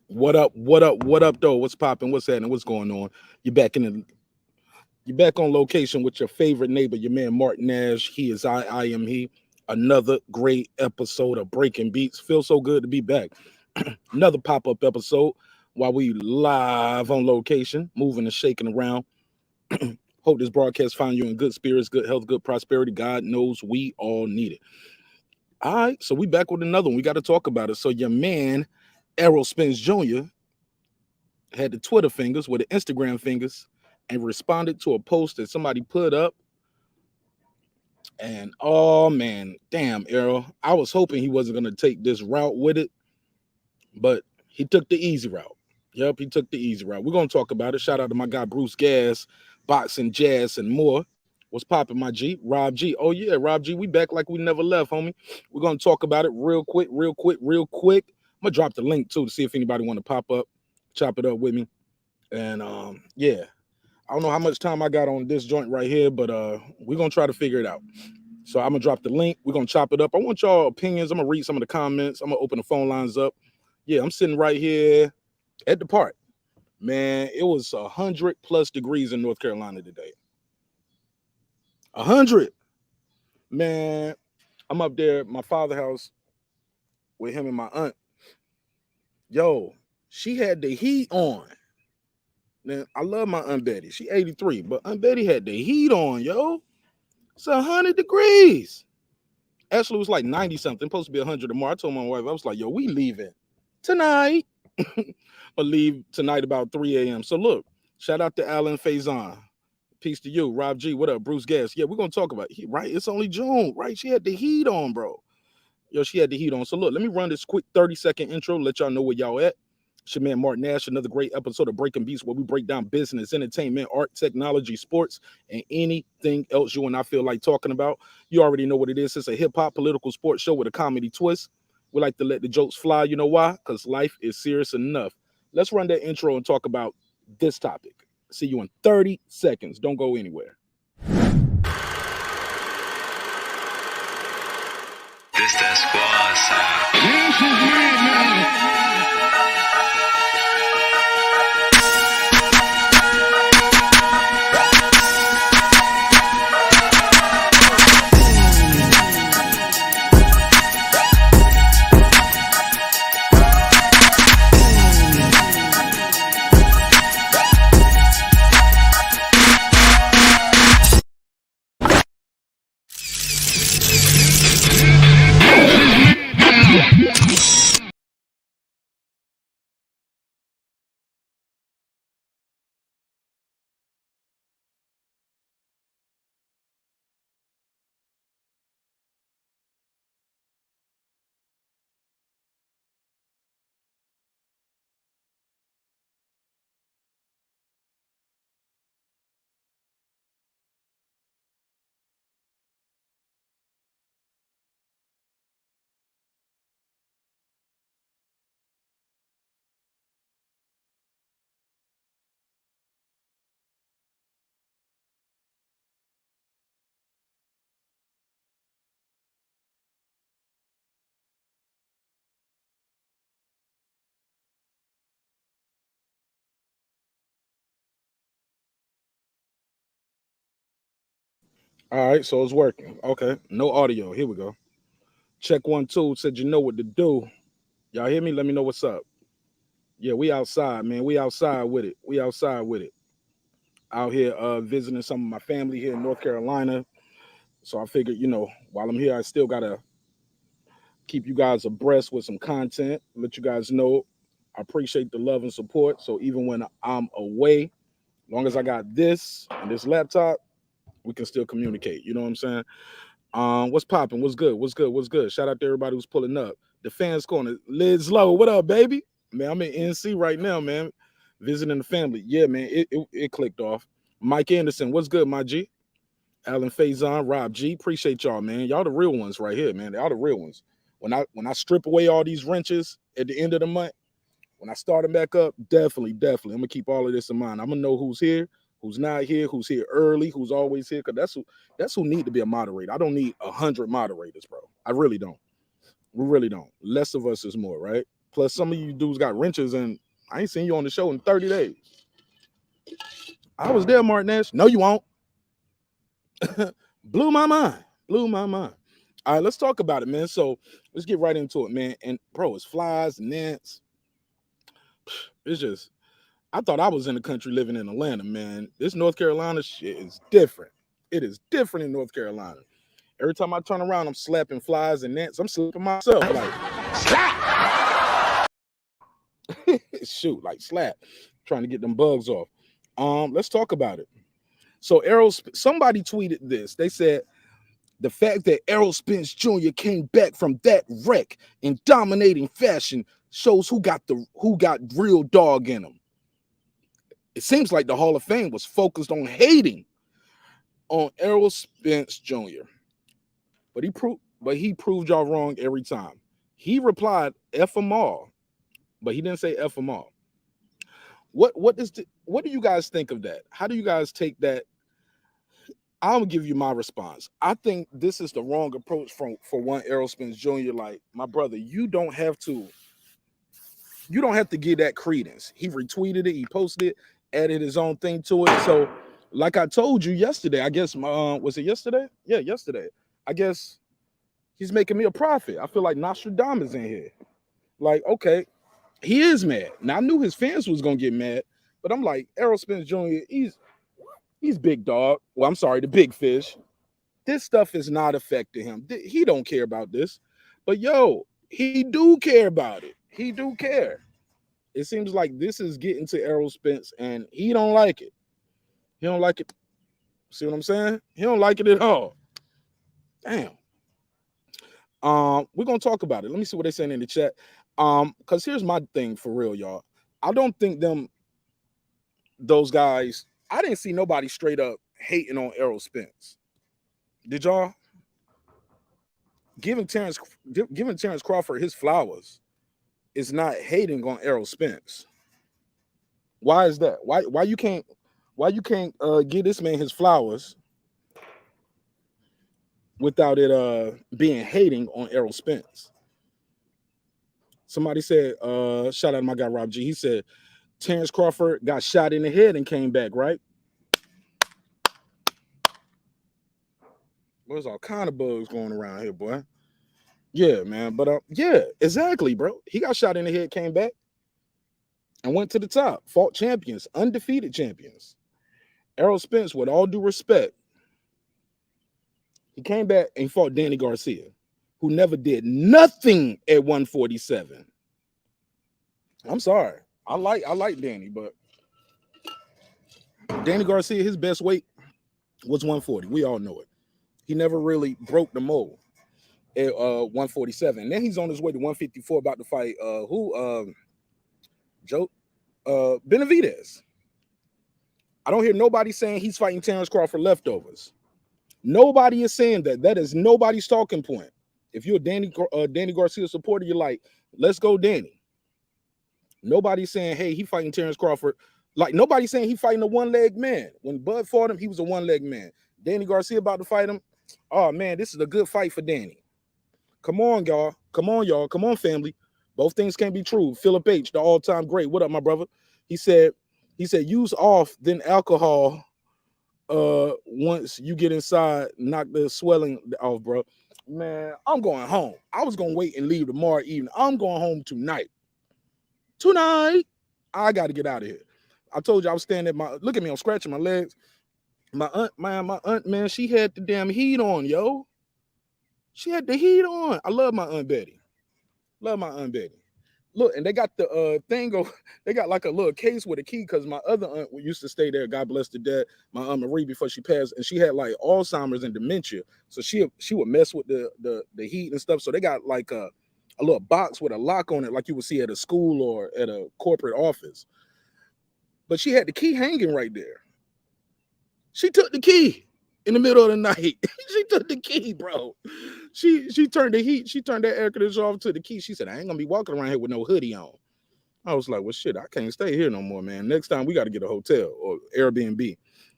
What up? What up? What up, though? What's popping? What's happening? What's going on? You're back in the. You're back on location with your favorite neighbor, your man Marq Nash. He is I am he. Another great episode of Breaking Beats. Feels so good to be back. Another pop up episode while we live on location, moving and shaking around. Hope this broadcast find you in good spirits, good health, good prosperity. God knows we all need it. All right, so we back with another one. We got to talk about it. So your man Errol Spence Jr. had the Twitter fingers with the Instagram fingers and responded to a post that somebody put up. And oh man, damn, Errol. I was hoping he wasn't going to take this route with it, but he took the easy route. Yep, he took the easy route. We're going to talk about it. Shout out to my guy, Bruce Gas, Boxing, Jazz, and more. What's popping, my G? Rob G. Oh, yeah, Rob G. We back like we never left, homie. We're going to talk about it real quick, real quick, real quick. I'm going to drop the link, too, to see if anybody want to pop up, chop it up with me. And yeah, I don't know how much time I got on this joint right here, but we're gonna try to figure it out. So I'm gonna drop the link. We're gonna chop it up. I want y'all opinions. I'm gonna read some of the comments. I'm gonna open the phone lines up. Yeah, I'm sitting right here at the park. Man, it was 100+ degrees in North Carolina today. 100. Man, I'm up there at my father's house with him and my aunt. Yo, she had the heat on. Now, I love my Aunt Betty. She 83, but Aunt Betty had the heat on, yo. It's 100 degrees. Actually, it was like 90 something. Supposed to be 100 tomorrow. I told my wife, I was like, yo, we leaving tonight. I'll leave tonight about 3 a.m. So look, shout out to Alan Faison. Peace to you. Rob G, what up? Bruce Gas. Yeah, we're going to talk about it. Right? It's only June, right? She had the heat on, bro. Yo, she had the heat on. So look, let me run this quick 30-second intro, let y'all know where y'all at. It's your man Marq Nash, another great episode of Breaking Beats where we break down business, entertainment, art, technology, sports, and anything else you and I feel like talking about. You already know what it is. It's a hip-hop political sports show with a comedy twist. We like to let the jokes fly. You know why? Because life is serious enough. Let's run that intro and talk about this topic. See you in 30 seconds. Don't go anywhere. This that squad side. This is madness. All right, so it's working. Okay, no audio. Here we go. Check 1 2. Said you know what to do. Y'all hear me? Let me know what's up. Yeah, we outside, man. We outside with it. We outside with it. Out here visiting some of my family here in North Carolina. So I figured, while I'm here, I still gotta keep you guys abreast with some content. Let you guys know I appreciate the love and support. So even when I'm away, as long as I got this and this laptop, we can still communicate. You know what I'm saying? What's popping? What's good? What's good? What's good? Shout out to everybody who's pulling up. The fans corner, Liz Low. What up, baby? Man, I'm in NC right now, man. Visiting the family. Yeah, man, it clicked off. Mike Anderson, what's good, my G? Alan Faison, Rob G. Appreciate y'all, man. Y'all the real ones right here, man. Y'all the real ones. When I strip away all these wrenches at the end of the month, when I start them back up, definitely. I'm gonna keep all of this in mind. I'm gonna know who's here, who's not here, who's here early, who's always here, because that's who need to be a moderator. I don't need 100 moderators, bro. I really don't. We really don't. Less of us is more, right? Plus, some of you dudes got wrenches, and I ain't seen you on the show in 30 days. I was there, Marq Nash. No, you won't. Blew my mind. Blew my mind. All right, let's talk about it, man. So let's get right into it, man. And bro, it's flies, gnats. It's just, I thought I was in the country living in Atlanta, man. This North Carolina shit is different. It is different in North Carolina. Every time I turn around, I'm slapping flies and gnats. I'm slapping myself like slap. Shoot, like slap. Trying to get them bugs off. Let's talk about it. So somebody tweeted this. They said the fact that Errol Spence Jr. came back from that wreck in dominating fashion shows who got real dog in him. It seems like the Hall of Fame was focused on hating on Errol Spence Jr. But he proved y'all wrong every time. He replied, F them all. But he didn't say F them all. What do you guys think of that? How do you guys take that? I'll give you my response. I think this is the wrong approach for one Errol Spence Jr. Like, my brother, you don't have to give that credence. He retweeted it, he posted it, added his own thing to it. So, like I told you yesterday, I guess was it yesterday? Yeah, yesterday. I guess he's making me a prophet. I feel like Nostradamus in here. Like, okay, he is mad. Now I knew his fans was gonna get mad, but I'm like, Errol Spence Jr., he's big dog. Well, I'm sorry, the big fish. This stuff is not affecting him. He don't care about this. But yo, he do care about it. He do care. It seems like this is getting to Errol Spence, and he don't like it. He don't like it. See what I'm saying? He don't like it at all. Damn. We're gonna talk about it. Let me see what they're saying in the chat. Because here's my thing for real, y'all. I don't think those guys. I didn't see nobody straight up hating on Errol Spence. Did y'all? Giving Terence Crawford his flowers is not hating on Errol Spence. Why is that? Why you can't give this man his flowers without it being hating on Errol Spence? Somebody said, shout out to my guy Rob G. He said Terence Crawford got shot in the head and came back, right? There's all kind of bugs going around here, boy. Yeah, man. But yeah, exactly, bro. He got shot in the head, came back, and went to the top. Fought champions, undefeated champions. Errol Spence, with all due respect, he came back and fought Danny Garcia, who never did nothing at 147. I'm sorry. I like Danny, but Danny Garcia, his best weight was 140. We all know it. He never really broke the mold at 147. And then he's on his way to 154, about to fight Joe Benavidez. I don't hear nobody saying he's fighting Terence Crawford leftovers. Nobody is saying that. That is nobody's talking point. If you're a Danny Garcia supporter, you're like, let's go, Danny. Nobody's saying, hey, he fighting Terence Crawford. Like, nobody's saying he fighting a one-leg man. When Bud fought him, he was a one-leg man. Danny Garcia about to fight him. Oh, man, this is a good fight for Danny. Come on, y'all. Come on, y'all. Come on, family. Both things can be true. Philip H., the all-time great. What up, my brother? He said, use off, then alcohol. Once you get inside, knock the swelling off, bro. Man, I'm going home. I was gonna wait and leave tomorrow evening. I'm going home tonight. I got to get out of here. I told you I was standing at look at me, I'm scratching my legs. My aunt, man, she had the damn heat on, yo. She had the heat on. I love my Aunt Betty. Love my Aunt Betty. Look, and they got the they got like a little case with a key, because my other aunt used to stay there, God bless the dead, my Aunt Marie, before she passed, and she had like Alzheimer's and dementia. So she would mess with the heat and stuff. So they got like a little box with a lock on it, like you would see at a school or at a corporate office. But she had the key hanging right there. She took the key in the middle of the night. She took the key, bro. She turned that air conditioner off to the key. She said, I ain't gonna be walking around here with no hoodie on. I was like, well, shit, I can't stay here no more, man. Next time we got to get a hotel or Airbnb.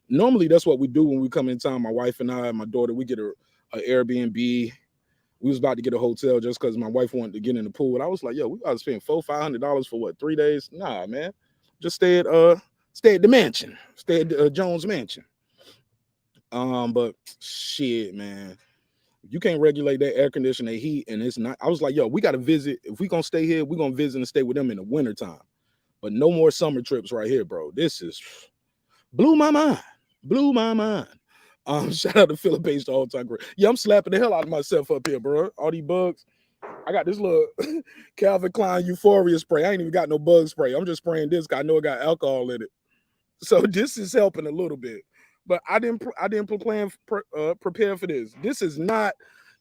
Normally that's what we do when we come in town. My wife and I and my daughter, we get a Airbnb. We was about to get a hotel just because my wife wanted to get in the pool. And I was like, yo, we gotta spend $400-$500 for what, 3 days? Nah, man. Just stay at the mansion. Stay at Jones Mansion. But shit, man. You can't regulate that air conditioner, that heat, and it's not. I was like, yo, we gotta visit. If we gonna stay here, we're gonna visit and stay with them in the wintertime. But no more summer trips right here, bro. This is blew my mind. Blew my mind. Shout out to Philip H, the all-time great. Yeah, I'm slapping the hell out of myself up here, bro. All these bugs. I got this little Calvin Klein Euphoria spray. I ain't even got no bug spray. I'm just spraying this because I know it got alcohol in it. So this is helping a little bit. But I didn't prepare for this. This is not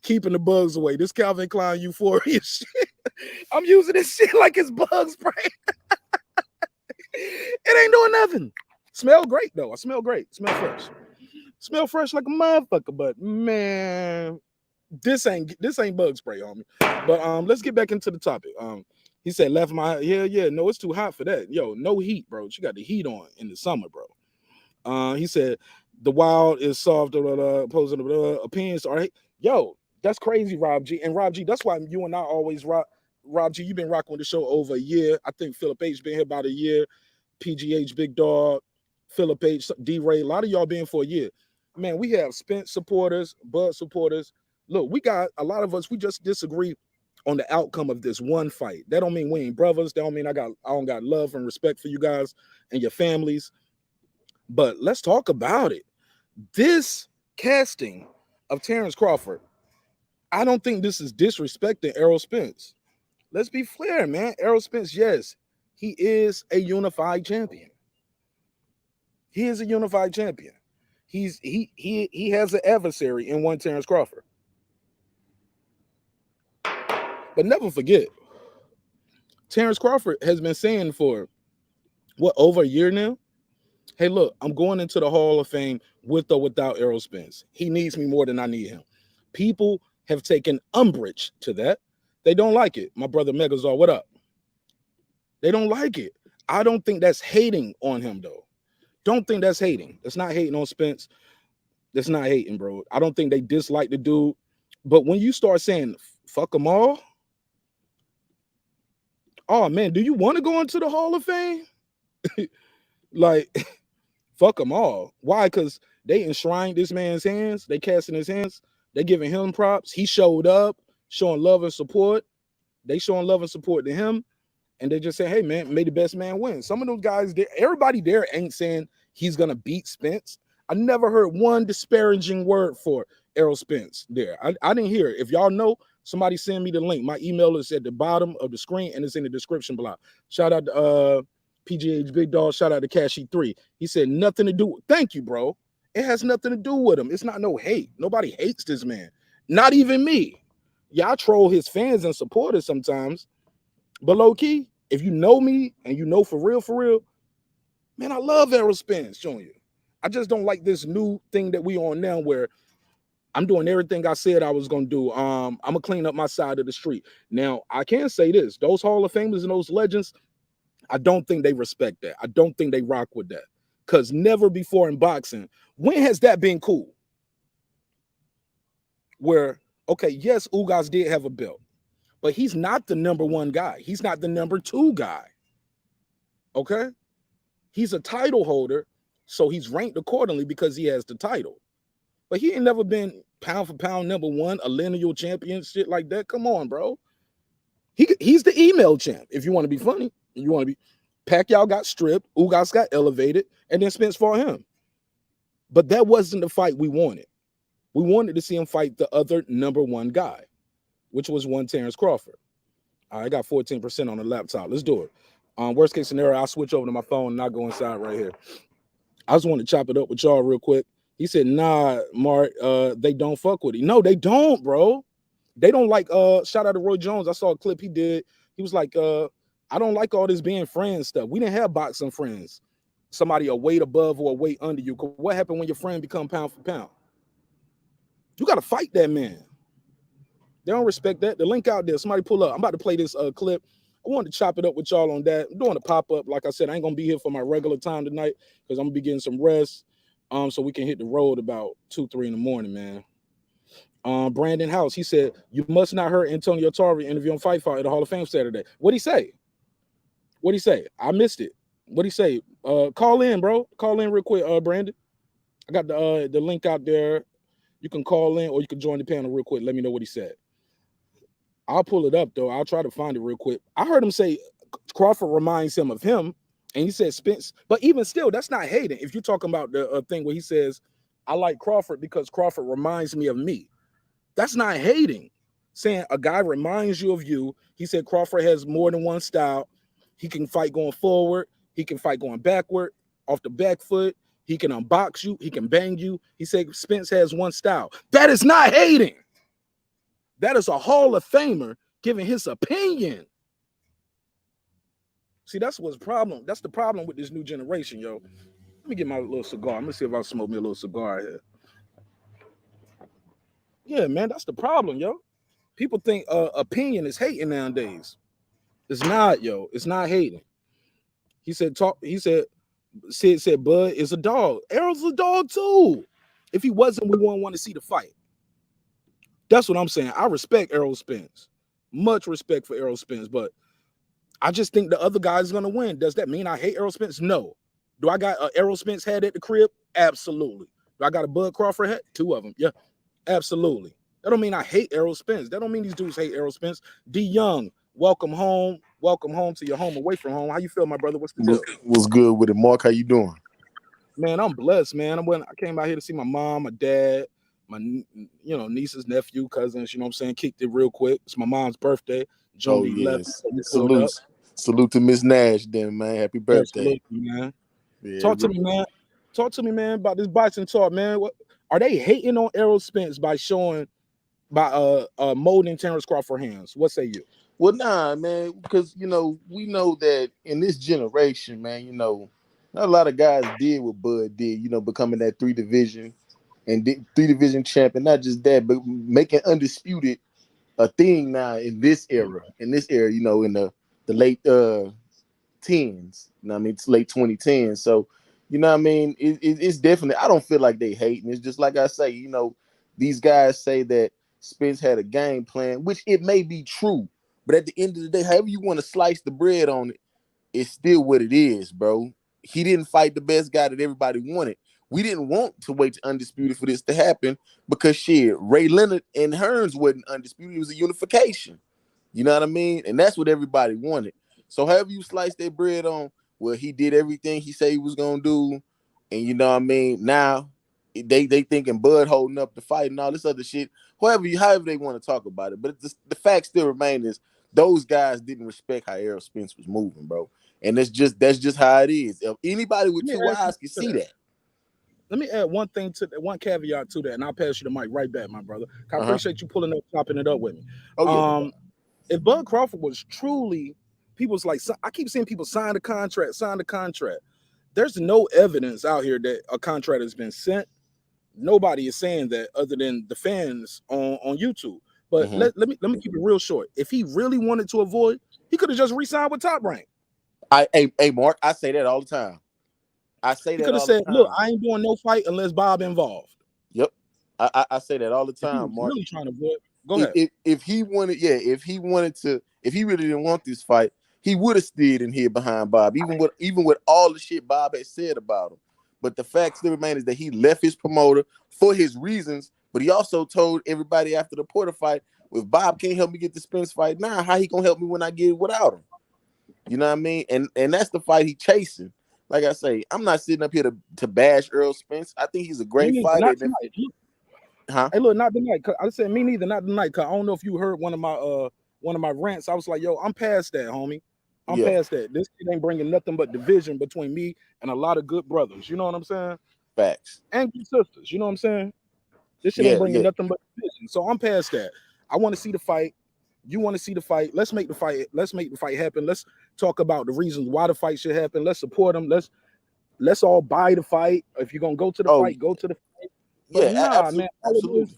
keeping the bugs away. This Calvin Klein Euphoria shit. I'm using this shit like it's bug spray. It ain't doing nothing. Smell great though. I smell great. Smell fresh. Smell fresh like a motherfucker. But man, this ain't bug spray on me. But let's get back into the topic. He said left my no, it's too hot for that. Yo, no heat, bro. You got the heat on in the summer, bro. He said the wild is soft, opposing opinions are yo, that's crazy, Rob G. And Rob G, that's why you and I always rock. Rob G, you've been rocking with the show over a year. I think Philip H been here about a year. PGH, Big Dog, Philip H, D-Ray, a lot of y'all been for a year. Man, we have Spence supporters, Bud supporters. Look, we got a lot of us, we just disagree on the outcome of this one fight. That don't mean we ain't brothers. That don't mean I don't got love and respect for you guys and your families. But let's talk about it. This casting of Terence Crawford, I don't think this is disrespecting Errol Spence. Let's be fair, man. Errol Spence, yes, he is a unified champion. He is a unified champion. He has an adversary in one Terence Crawford. But never forget, Terence Crawford has been saying for over a year now, hey, look, I'm going into the Hall of Fame with or without Errol Spence. He needs me more than I need him. People have taken umbrage to that. They don't like it. My brother Megazar, what up? They don't like it. I don't think that's hating on him, though. Don't think that's hating. It's not hating on Spence. That's not hating, bro. I don't think they dislike the dude. But when you start saying, fuck them all, oh, man, do you want to go into the Hall of Fame? Like, fuck them all. Why? Because they enshrined this man's hands. They casting his hands. They giving him props. He showed up, showing love and support. They showing love and support to him. And they just say, hey, man, may the best man win. Some of those guys, everybody there ain't saying he's going to beat Spence. I never heard one disparaging word for Errol Spence there. I didn't hear it. If y'all know, somebody send me the link. My email is at the bottom of the screen, and it's in the description below. Shout out to PGH Big Dog. Shout out to Cashy 3. He said nothing to do. Thank you, bro. It has nothing to do with him. It's not no hate. Nobody hates this man. Not even me. Yeah, I troll his fans and supporters sometimes. But low key, if you know me and you know for real, man, I love Errol Spence, showing you. I just don't like this new thing that we on now where I'm doing everything I said I was going to do. I'm going to clean up my side of the street. Now, I can say this. Those Hall of Famers and those legends, I don't think they respect that. I don't think they rock with that. Because never before in boxing, when has that been cool? Where, okay, yes, Ugas did have a belt. But he's not the number one guy. He's not the number two guy. Okay? He's a title holder, so he's ranked accordingly because he has the title. But he ain't never been pound for pound number one, a lineal champion, shit like that. Come on, bro. He's the email champ, if you want to be funny. You want to be. Pacquiao got stripped, Ugas got elevated, and then Spence fought him. But that wasn't the fight we wanted. We wanted to see him fight the other number one guy, which was one Terence Crawford. I got 14% on the laptop. Let's do it. Worst case scenario, I'll switch over to my phone and I'll go inside right here. I just want to chop it up with y'all real quick. He said, nah, Mark, they don't fuck with him. No, they don't, bro. They don't like, shout out to Roy Jones. I saw a clip he did. He was like, I don't like all this being friends stuff. We didn't have boxing friends. Somebody a weight above or a weight under you. What happened when your friend become pound for pound? You got to fight that man. They don't respect that. The link out there. Somebody pull up. I'm about to play this clip. I wanted to chop it up with y'all on that. I'm doing a pop-up. Like I said, I ain't going to be here for my regular time tonight because I'm going to be getting some rest so we can hit the road about 2, 3 in the morning, man. Brandon House, he said, you must not heard Antonio Tarver interview on Fight at the Hall of Fame Saturday. What'd he say? What'd he say? I missed it. What'd he say? Call in, bro. Call in real quick, Brandon. I got the link out there. You can call in or you can join the panel real quick. Let me know what he said. I'll pull it up, though. I'll try to find it real quick. I heard him say Crawford reminds him of him, and he said Spence. But even still, that's not hating. If you're talking about the thing where he says, I like Crawford because Crawford reminds me of me. That's not hating. Saying a guy reminds you of you. He said Crawford has more than one style. He can fight going forward. He can fight going backward, off the back foot. He can unbox you. He can bang you. He said Spence has one style. That is not hating. That is a Hall of Famer giving his opinion. See, that's what's problem. That's the problem with this new generation, yo. Let me get my little cigar. Let me see if I smoke me a little cigar here. Yeah, man, that's the problem, yo. People think opinion is hating nowadays. It's not, yo. It's not hating. He said, Sid said, Bud is a dog. Errol's a dog too. If he wasn't, we wouldn't want to see the fight. That's what I'm saying. I respect Errol Spence. Much respect for Errol Spence, but I just think the other guy's going to win. Does that mean I hate Errol Spence? No. Do I got an Errol Spence head at the crib? Absolutely. Do I got a Bud Crawford head? 2 of them. Yeah, absolutely. That don't mean I hate Errol Spence. That don't mean these dudes hate Errol Spence. D. Young, welcome home. Welcome home to your home away from home. How you feel, my brother? What's the deal? What's good with it, Mark? How you doing? Man, I'm blessed, man. I came out here to see my mom, my dad, my nieces, nephew, cousins. You know what I'm saying? Kicked it real quick. It's my mom's birthday. June 11th. So Salute to Miss Nash, then, man. Happy birthday, man. Yeah, Talk to me, man, about this boxing talk, man. What are they hating on Errol Spence by molding Terence Crawford hands? What say you? Well, nah, man, because we know that in this generation, man, not a lot of guys did what Bud did, becoming that 3-division and 3-division champion. Not just that, but making undisputed a thing now in this era. In the late tens. It's late 2010s. So, it's definitely. I don't feel like they hating. It's just like I say, these guys say that Spence had a game plan, which it may be true. But at the end of the day, however you want to slice the bread on it, it's still what it is, bro. He didn't fight the best guy that everybody wanted. We didn't want to wait to Undisputed for this to happen because shit, Ray Leonard and Hearns wasn't Undisputed. It was a unification. You know what I mean? And that's what everybody wanted. So however you slice that bread on, well, he did everything he said he was going to do. And you know what I mean? Now, they thinking Bud holding up the fight and all this other shit. However they want to talk about it. But the fact still remains is those guys didn't respect how Errol Spence was moving, bro. And that's just how it is. If anybody with 2 eyes can see that. Let me add one caveat to that, and I'll pass you the mic right back, my brother. I appreciate you pulling up, chopping it up with me. Oh, yeah. If Bud Crawford was truly, people's like, I keep seeing people sign the contract. There's no evidence out here that a contract has been sent. Nobody is saying that other than the fans on YouTube. But let me keep it real short. If he really wanted to avoid, he could have just re-signed with Top Rank. Hey, Mark, I say that all the time. He could have said, "Look, I ain't doing no fight unless Bob involved." Yep, I say that all the time, Mark. Really trying to avoid. Go ahead. If he wanted to, if he really didn't want this fight, he would have stayed in here behind Bob, even with all the shit Bob had said about him. But the fact still remains is that he left his promoter for his reasons. But he also told everybody after the Porter fight, if Bob can't help me get the Spence fight now, how he gonna help me when I get it without him? You know what I mean? And that's the fight he chasing. Like I say, I'm not sitting up here to bash Errol Spence. I think he's a great fighter. Hey, look, not tonight. I said me neither, not tonight. Cause I don't know if you heard one of my rants. I was like, yo, I'm past that, homie. I'm past that. This shit ain't bringing nothing but division between me and a lot of good brothers. You know what I'm saying? Facts. And good sisters. You know what I'm saying? This shit ain't bringing nothing but division. So I'm past that. I want to see the fight. You want to see the fight. Let's make the fight. Let's make the fight happen. Let's talk about the reasons why the fight should happen. Let's support them. Let's all buy the fight. If you're gonna go to the fight, go to the fight. But man, absolutely.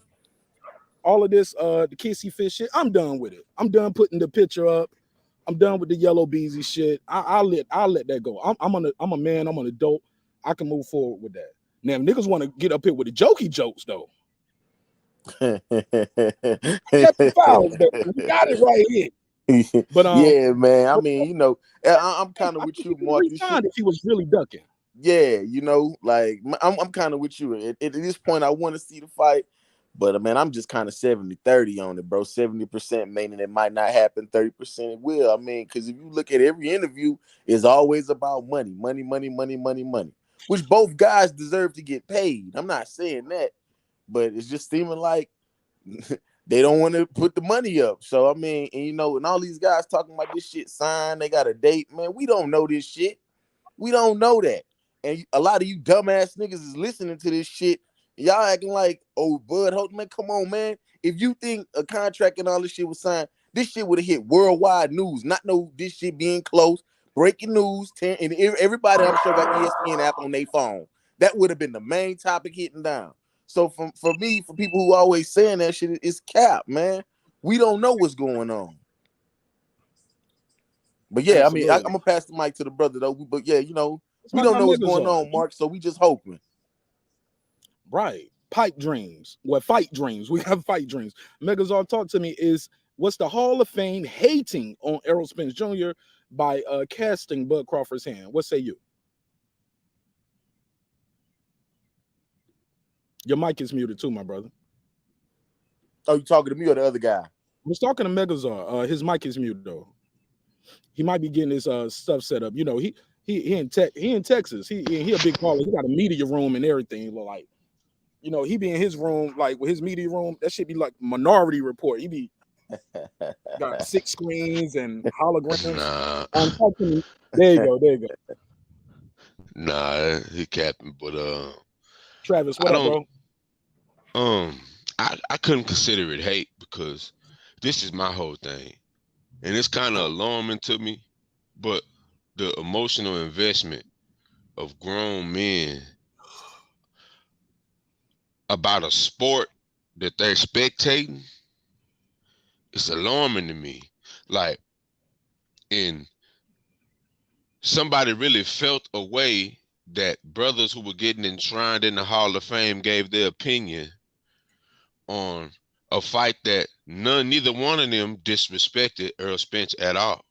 All of this, the kissy fish shit, I'm done with it. I'm done putting the picture up. I'm done with the yellow beezy shit. I'll let that go. I'm a man. I'm an adult. I can move forward with that. Now, if niggas want to get up here with the jokey jokes though, Kevin Fowles, baby. We got it right here. But Yeah, man. I mean, you know, I'm kind of I with think you, he could Mark. have This shit. resigned if he was really ducking. Yeah, you know, like I'm kind of with you. At this point, I want to see the fight, but man, I'm just kind of 70-30 on it, bro. 70% meaning it might not happen, 30% it will. I mean, because if you look at every interview, it's always about money, money, money, money, money, money, which both guys deserve to get paid. I'm not saying that, but it's just seeming like they don't want to put the money up. So I mean, and you know, and all these guys talking about this shit signed, they got a date, man. We don't know this shit. We don't know that. And a lot of you dumbass niggas is listening to this shit. Y'all acting like, oh, Bud Holt, man, come on, man. If you think a contract and all this shit was signed, this shit would have hit worldwide news. Not know this shit being close. Breaking news, and everybody I'm sure got ESPN app on their phone. That would have been the main topic hitting down. So for me, for people who always saying that shit, it's cap, man. We don't know what's going on. But yeah, I mean, I'm Absolutely. gonna pass the mic to the brother though. But yeah, you know, That's we why don't my know what's niggas going are. on, Mark. So we just hoping. Right. Pipe dreams. What fight dreams? We have fight dreams. Megazord talk to me is what's the Hall of Fame hating on Errol Spence Jr. by casting Bud Crawford's hand? What say you? Your mic is muted too, my brother. Oh, you talking to me or the other guy? I was talking to Megazord. His mic is muted though. He might be getting his stuff set up. You know, he in Texas. He a big baller. He got a media room and everything. Like, you know, he be in his room, like with his media room. That should be like Minority Report. He be got 6 screens and holograms. Nah, Talking. There you go. There you go. nah, he capping, but Travis, I what up, don't, bro? I couldn't consider it hate because this is my whole thing, and it's kind of alarming to me, but the emotional investment of grown men about a sport that they're spectating, it's alarming to me. Like, and somebody really felt a way that brothers who were getting enshrined in the Hall of Fame gave their opinion on a fight that neither one of them disrespected Errol Spence at all.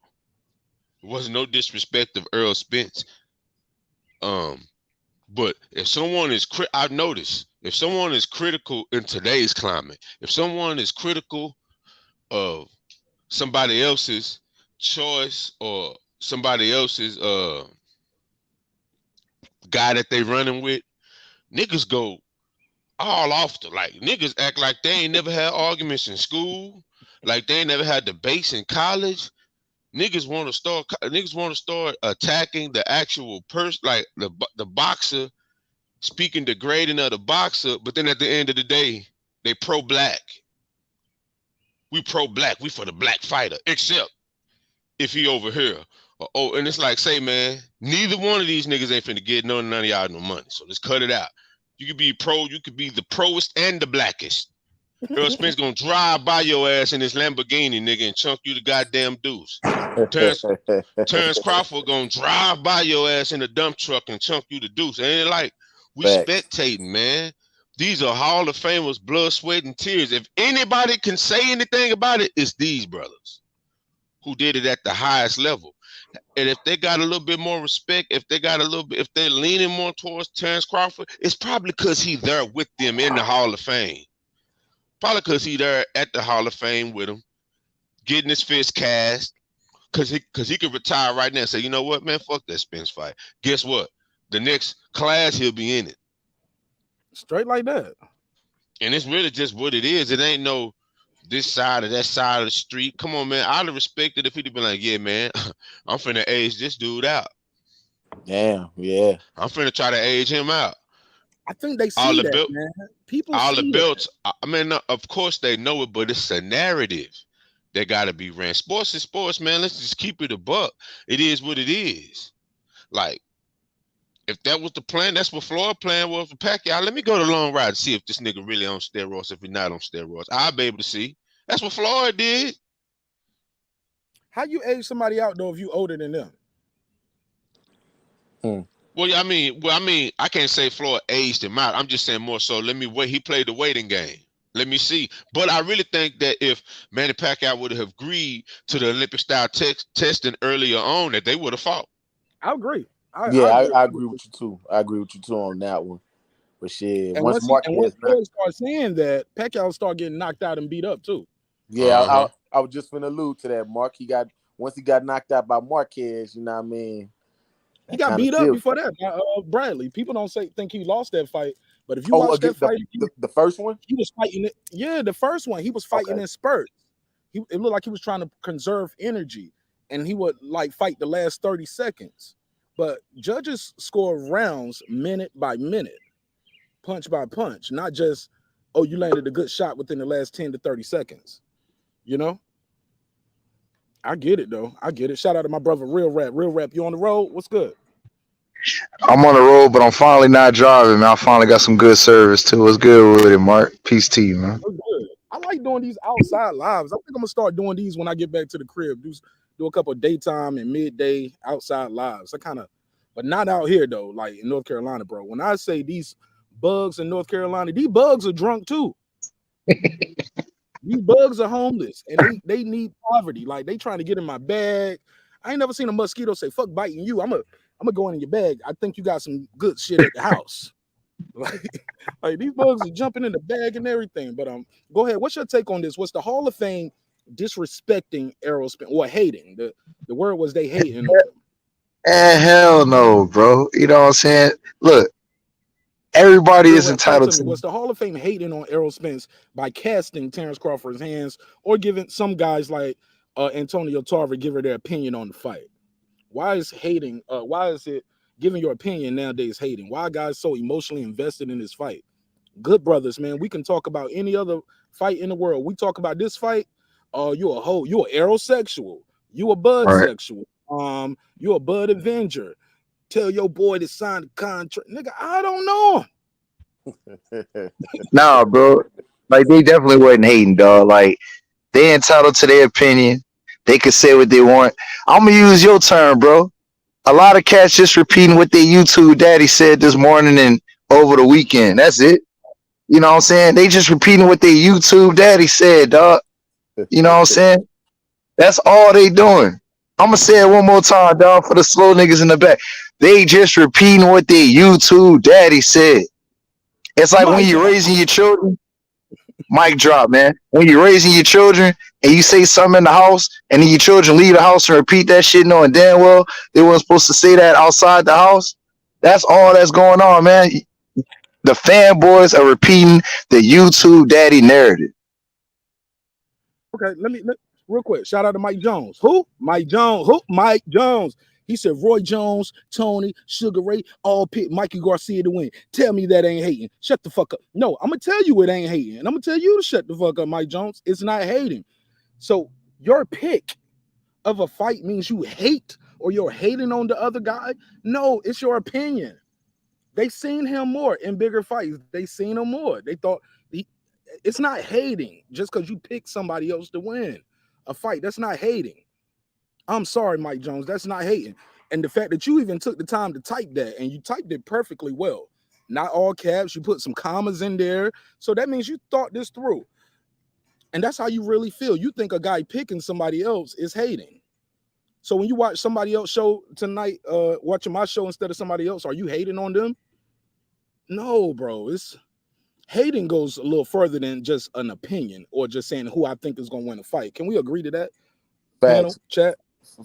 There was no disrespect of Errol Spence. But if someone is I've noticed if someone is critical in today's climate, if someone is critical of somebody else's choice or somebody else's guy that they running with, niggas go all off the like niggas act like they ain't never had arguments in school, like they ain't never had debates in college. Niggas want to start attacking the actual person, like the boxer, speaking degrading of the boxer, but then at the end of the day, they pro-black. We pro-black, we for the black fighter, except if he over here. Oh, and it's like, say, man, neither one of these niggas ain't finna get none of y'all no money. So let's cut it out. You could be you could be the proest and the blackest. Errol Spence gonna drive by your ass in this Lamborghini, nigga, and chunk you the goddamn deuce. Terence Crawford gonna drive by your ass in a dump truck and chunk you the deuce. And like, we Facts. spectating, man. These are Hall of Famers, blood, sweat, and tears. If anybody can say anything about it, it's these brothers who did it at the highest level. And if they got a little bit more respect, if they're leaning more towards Terence Crawford, it's probably because he's there with them in the Hall of Fame. Probably because he's there at the Hall of Fame with him, getting his fist cast, because he could retire right now and say, you know what, man, fuck that Spence fight. Guess what? The next class, he'll be in it. Straight like that. And it's really just what it is. It ain't no this side or that side of the street. Come on, man. I'd have respected if he'd have been like, yeah, man, I'm finna age this dude out. Damn, yeah. I'm finna try to age him out. I think they All see the that, belt, man. People all the see belts. I mean, of course they know it, but it's a narrative that gotta be ran. Sports is sports, man. Let's just keep it a buck. It is what it is. Like, if that was the plan, that's what Floyd plan was for Pacquiao. Let me go the long ride to see if this nigga really on steroids, if he's not on steroids. I'll be able to see. That's what Floyd did. that. How you age somebody out though if you older than them? Well, I mean, I can't say Floyd aged him out. I'm just saying more so. He played the waiting game. Let me see. But I really think that if Manny Pacquiao would have agreed to the Olympic style testing earlier on, that they would have fought. I agree. I Yeah, agree. I agree with you too. I agree with you too on that one. But shit, And once once Marquez knocked, Floyd started saying that, Pacquiao started getting knocked out and beat up too. yeah, Uh-huh. I was just finna allude to that. Once he got knocked out by Marquez, you know what I mean? He That got kind of beat up sealed. before that by Bradley. People don't think he lost that fight, but if you Oh, watch again, that fight, the first one. he was fighting it. Yeah, the first one he was fighting Okay. in spurts. It looked like he was trying to conserve energy, and he would like fight the last 30 seconds. But judges score rounds minute by minute, punch by punch, not just oh you landed a good shot within the last 10 to 30 seconds. You know, I get it though. I get it. Shout out to my brother Real Rap. Real Rap, you on the road? What's good? I'm on the road, but I'm finally not driving, man. I finally got some good service too. What's good with it, Mark? Peace to you, man. We're good. I like doing these outside lives. I think I'm gonna start doing these when I get back to the crib. Do a couple of daytime and midday outside lives. I kind of, but not out here though, like in North Carolina, bro. When I say these bugs in North Carolina, these bugs are drunk too. These bugs are homeless and they need poverty. Like they trying to get in my bag. I ain't never seen a mosquito say "fuck biting you." I'm gonna go in your bag. I think you got some good shit at the house. Like these bugs are jumping in the bag and everything. But go ahead. What's your take on this? Was the Hall of Fame disrespecting Errol Spence or hating? The word was they hating on him. And hell no, bro. You know what I'm saying? Look, everybody Real is rap, talk entitled to me. to. Was the Hall of Fame hating on Errol Spence by casting Terence Crawford's hands or giving some guys like Antonio Tarver give her their opinion on the fight? Why is hating? Why is it giving your opinion nowadays hating? Why are guys so emotionally invested in this fight? Good brothers, man. We can talk about any other fight in the world. We talk about this fight. You a hoe. You a aerosexual. You a bud Right. sexual. You a bud avenger. Tell your boy to sign the contract, nigga. I don't know. Nah, bro. Like they definitely wasn't hating, dog. Like they entitled to their opinion. They can say what they want. I'm gonna use your term, bro. A lot of cats just repeating what their YouTube daddy said this morning and over the weekend. That's it. You know what I'm saying? They just repeating what their YouTube daddy said, dog. You know what I'm saying? That's all they doing. I'm gonna say it one more time, dog, for the slow niggas in the back. They just repeating what their YouTube daddy said. It's like when My you're God. raising your children. Mic drop, man. When you're raising your children and you say something in the house, and then your children leave the house and repeat that shit, knowing damn well they weren't supposed to say that outside the house. That's all that's going on, man. The fanboys are repeating the YouTube daddy narrative. Okay, real quick. Shout out to Mike Jones. Who? Mike Jones. Who? Mike Jones. He said Roy Jones, Tony, Sugar Ray, all pick Mikey Garcia to win. Tell me that ain't hating. Shut the fuck up. No, I'm gonna tell you it ain't hating. And I'm gonna tell you to shut the fuck up, Mike Jones. It's not hating. So your pick of a fight means you hate or you're hating on the other guy. No, it's your opinion. They seen him more in bigger fights. They seen him more. They thought it's not hating just because you pick somebody else to win a fight. That's not hating. I'm sorry, Mike Jones. That's not hating. And the fact that you even took the time to type that and you typed it perfectly well, not all caps, you put some commas in there. So that means you thought this through. And that's how you really feel. You think a guy picking somebody else is hating. So when you watch somebody else show tonight, watching my show instead of somebody else, are you hating on them? No, bro. It's hating goes a little further than just an opinion or just saying who I think is going to win a fight. Can we agree to that? Panel, Facts, chat.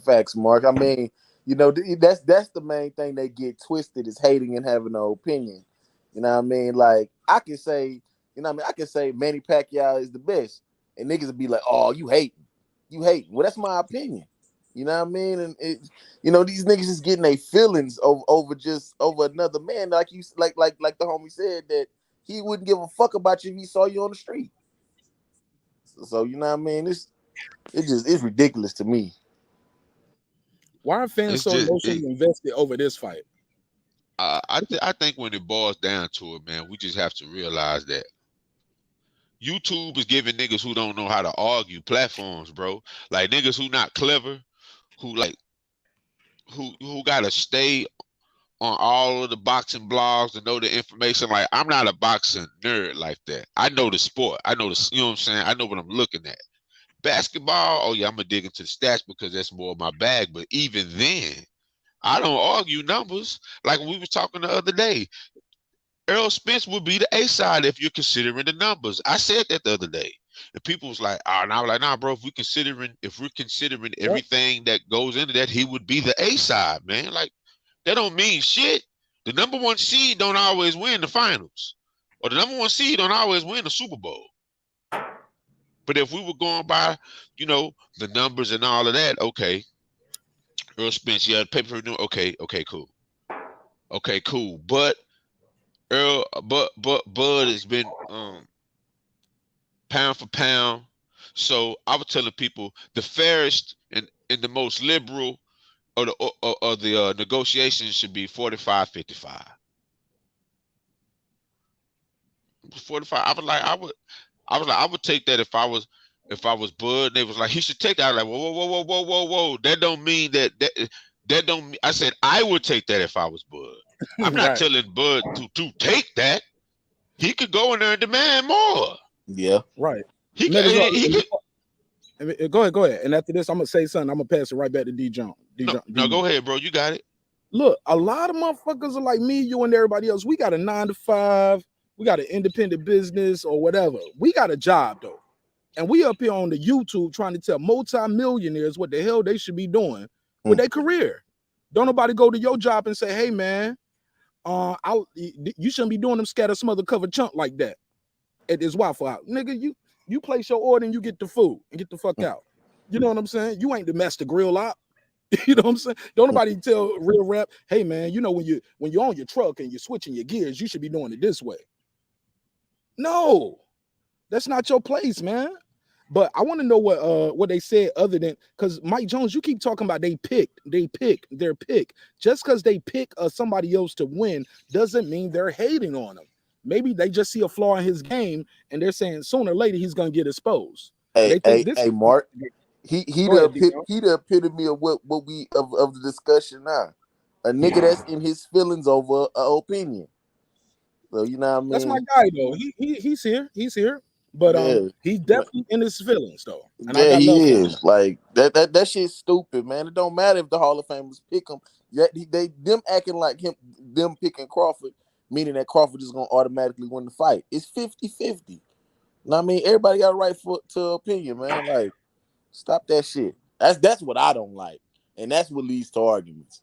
facts, Mark. I mean, that's the main thing they get twisted is hating and having no opinion. You know what I mean? Like I can say, you know what I mean? I can say Manny Pacquiao is the best, and niggas would be like, "Oh, you hating." Well, that's my opinion. You know what I mean? And these niggas is getting their feelings over another man. Like like the homie said that he wouldn't give a fuck about you if he saw you on the street. So you know what I mean? It's ridiculous to me. Why are fans It's so just emotionally invested over this fight? I think when it boils down to it, man, we just have to realize that YouTube is giving niggas who don't know how to argue platforms, bro. Like niggas who not clever, who like who gotta stay all of the boxing blogs to know the information. Like, I'm not a boxing nerd like that. I know the sport. I know the, you know what I'm saying? I know what I'm looking at. Basketball, oh yeah, I'm gonna dig into the stats because that's more of my bag. But even then, I don't argue numbers. Like we were talking the other day, Errol Spence would be the A side if you're considering the numbers. I said that the other day. And people was like, oh, and I was like, nah, bro, if we're considering Yep. everything that goes into that, he would be the A side, man. Like, that don't mean shit. The number one seed don't always win the finals. Or the number one seed don't always win the Super Bowl. But if we were going by, the numbers and all of that, okay. Errol Spence, yeah, paper, okay, cool. Okay, cool. But Bud has been pound for pound. So I was telling people the fairest and the most liberal of the negotiations should be 45-55. 45. I would take that if I was Bud. And they was like, he should take that. I was like, whoa. That don't mean that don't. I said I would take that if I was Bud. I'm not Right. telling Bud to take that. He could go in there and demand more. Yeah. Right. He Megazord, could. Go ahead. And after this, I'm gonna say something. I'm gonna pass it right back to D. John. No, go ahead, bro. You got it. Look, a lot of motherfuckers are like me, you, and everybody else. We got a 9 to 5. We got an independent business or whatever. We got a job though, and we up here on the YouTube trying to tell multi-millionaires what the hell they should be doing with their career. Don't nobody go to your job and say, "Hey, man, you shouldn't be doing them scatter smother cover chunk like that at this Waffle House, nigga. You place your order and you get the food and get the fuck out. You know what I'm saying? You ain't the master grill out. You know what I'm saying? Don't nobody tell real rap, hey man, when you're on your truck and you're switching your gears, you should be doing it this way. No, that's not your place, man. But I want to know what they said other than, because Mike Jones, you keep talking about their pick. Just because they pick somebody else to win doesn't mean they're hating on him. Maybe they just see a flaw in his game and they're saying sooner or later he's gonna get exposed. Hey, Mark. He the epitome of what we of the discussion now. A nigga that's in his feelings over an opinion. So you know what I mean? That's my guy though. He's here. But he's definitely in his feelings though. And yeah, he is. Like that shit's stupid, man. It don't matter if the Hall of Famers pick him. Them acting like them picking Crawford, meaning that Crawford is gonna automatically win the fight. It's 50-50. You know what I mean? Everybody got a right to opinion, man. Like, stop that shit. That's what I don't like. And that's what leads to arguments.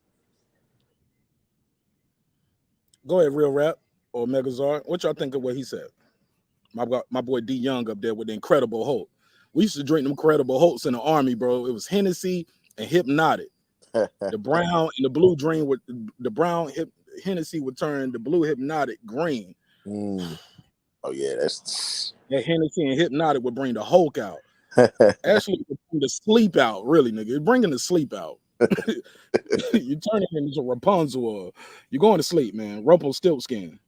Go ahead, Real Rap or Megazord. What y'all think of what he said? My boy D Young up there with the Incredible Hulk. We used to drink them Incredible Hulks in the Army, bro. It was Hennessy and Hypnotic. The brown and the blue dream with the brown Hennessy would turn the blue Hypnotic green. Oh yeah, that's that Hennessy and Hypnotic would bring the Hulk out. Actually, the sleep out, really, nigga. It's bringing the sleep out. You turn it into Rapunzel. You're going to sleep, man. Rumpelstiltskin.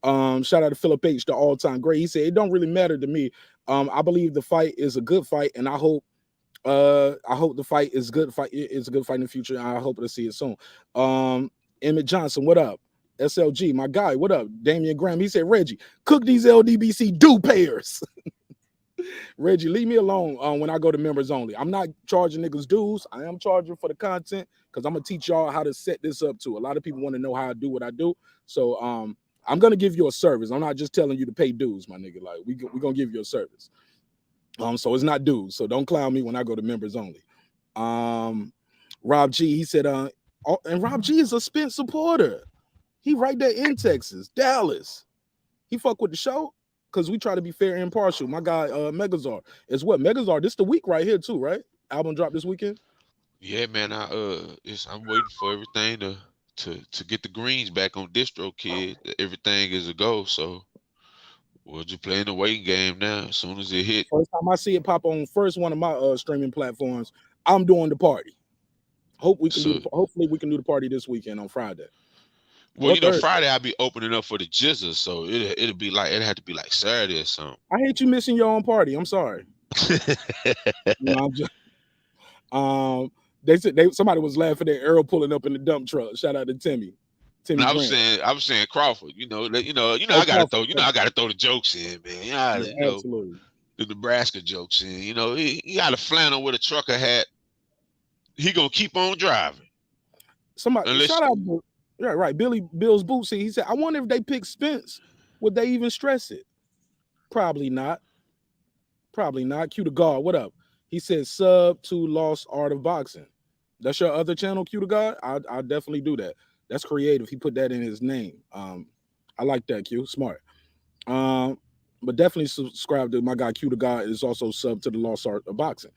Shout out to Philip H, the all-time great. He said it don't really matter to me. I believe the fight is a good fight, and I hope the fight is good. It's a good fight in the future. And I hope to see it soon. Emmett Johnson, what up? SLG, my guy, what up? Damian Graham, he said, Reggie, cook these LDBC do payers. Reggie, leave me alone when I go to members only. I'm not charging niggas dues. I am charging for the content because I'm gonna teach y'all how to set this up too. A lot of people want to know how I do what I do. So I'm gonna give you a service. I'm not just telling you to pay dues, my nigga. Like we gonna give you a service. So it's not dues. So don't clown me when I go to members only. Rob G, he said, and Rob G is a Spence supporter. He right there in Texas, Dallas. He fuck with the show because we try to be fair and impartial. My guy, Megazord, is what Megazord. This the week right here too, right? Album drop this weekend. Yeah, man. I'm waiting for everything to get the greens back on DistroKid. Everything is a go. So we're just playing the waiting game now. As soon as it hit, First time I see it pop on first one of my streaming platforms, I'm doing the party. Hopefully we can do the party this weekend on Friday. Well, Friday I'll be opening up for the Jizzers, so it'll be like it had to be like Saturday or something. I hate you missing your own party. I'm sorry. I'm just, they said somebody was laughing at Errol pulling up in the dump truck. Shout out to Timmy. Timmy I Grant. was saying Crawford. Oh, I gotta Crawford. throw, I gotta throw the jokes in, man. Yeah, absolutely. The Nebraska jokes in. He got a flannel with a trucker hat. He gonna keep on driving Somebody unless shout out to right. Bill's Bootsy. He said, I wonder if they pick Spence, would they even stress it? Probably not. Probably not. Q to God. What up? He said sub to Lost Art of Boxing. That's your other channel, Q to God? I'll definitely do that. That's creative. He put that in his name. I like that, Q. Smart. But definitely subscribe to my guy Q to God is also sub to the Lost Art of Boxing.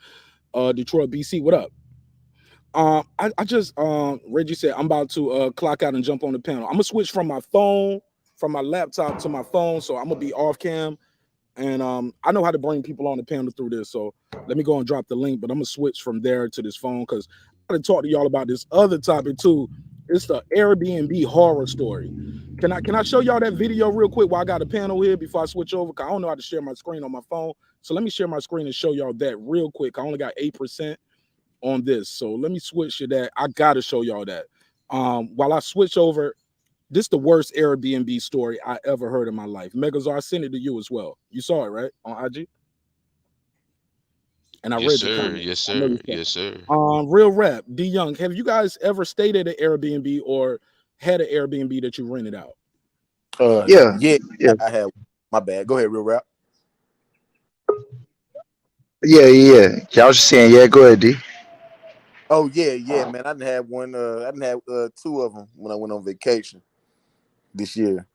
Detroit BC, what up? I just Reggie said I'm about to clock out and jump on the panel. I'm gonna switch from my phone, from my laptop to my phone, so I'm gonna be off cam. And I know how to bring people on the panel through this, so let me go and drop the link. But I'm gonna switch from there to this phone because I gotta talk to y'all about this other topic too. It's the Airbnb horror story. Can I show y'all that video real quick while I got a panel here before I switch over? Cause I don't know how to share my screen on my phone. So let me share my screen and show y'all that real quick. I only got 8% on this, so let me switch to that. I gotta show y'all that. While I switch over. This is the worst Airbnb story I ever heard in my life. Megazar, I sent it to you as well. You saw it, right? On IG? And I yes read your sir, comment. yes I know sir, you saw yes sir. it. Real rap, D Young. Have you guys ever stayed at an Airbnb or had an Airbnb that you rented out? Yeah, Yeah, yeah, I have. My bad. Go ahead, real rap. yeah. I was just saying, yeah, go ahead, D. Oh yeah, man. I didn't have one. I didn't have two of them when I went on vacation this year.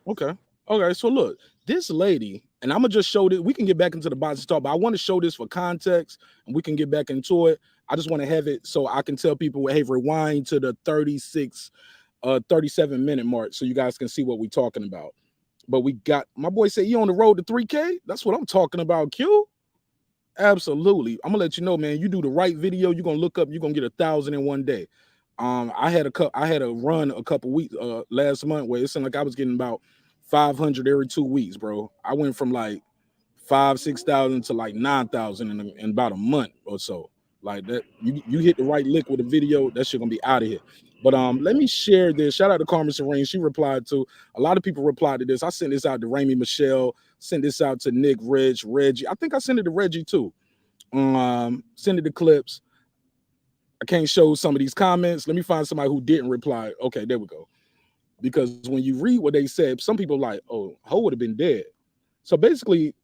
Okay. Okay. So look, this lady, and I'm gonna just show this. We can get back into the box talk, but I want to show this for context and we can get back into it. I just want to have it so I can tell people, hey, rewind to the 37-minute mark so you guys can see what we're talking about. But we got my boy said you on the road to 3K. That's what I'm talking about, Q. Absolutely. I'm gonna let you know, man. You do the right video, you're gonna look up, you're gonna get 1,000 in one day. I had a run a couple weeks last month where it seemed like I was getting about 500 every 2 weeks, bro. I went from like 5,000-6,000 to like 9,000 in about a month or so. Like that, you hit the right lick with a video, that shit gonna be out of here. But let me share this. Shout out to Carmen Serene. She replied to a lot of people replied to this. I sent this out to Raimi Michelle, sent this out to Nick, Reggie. I think I sent it to Reggie too. Send it to clips. I can't show some of these comments. Let me find somebody who didn't reply. Okay, there we go. Because when you read what they said, some people like, oh, Ho would have been dead. So basically,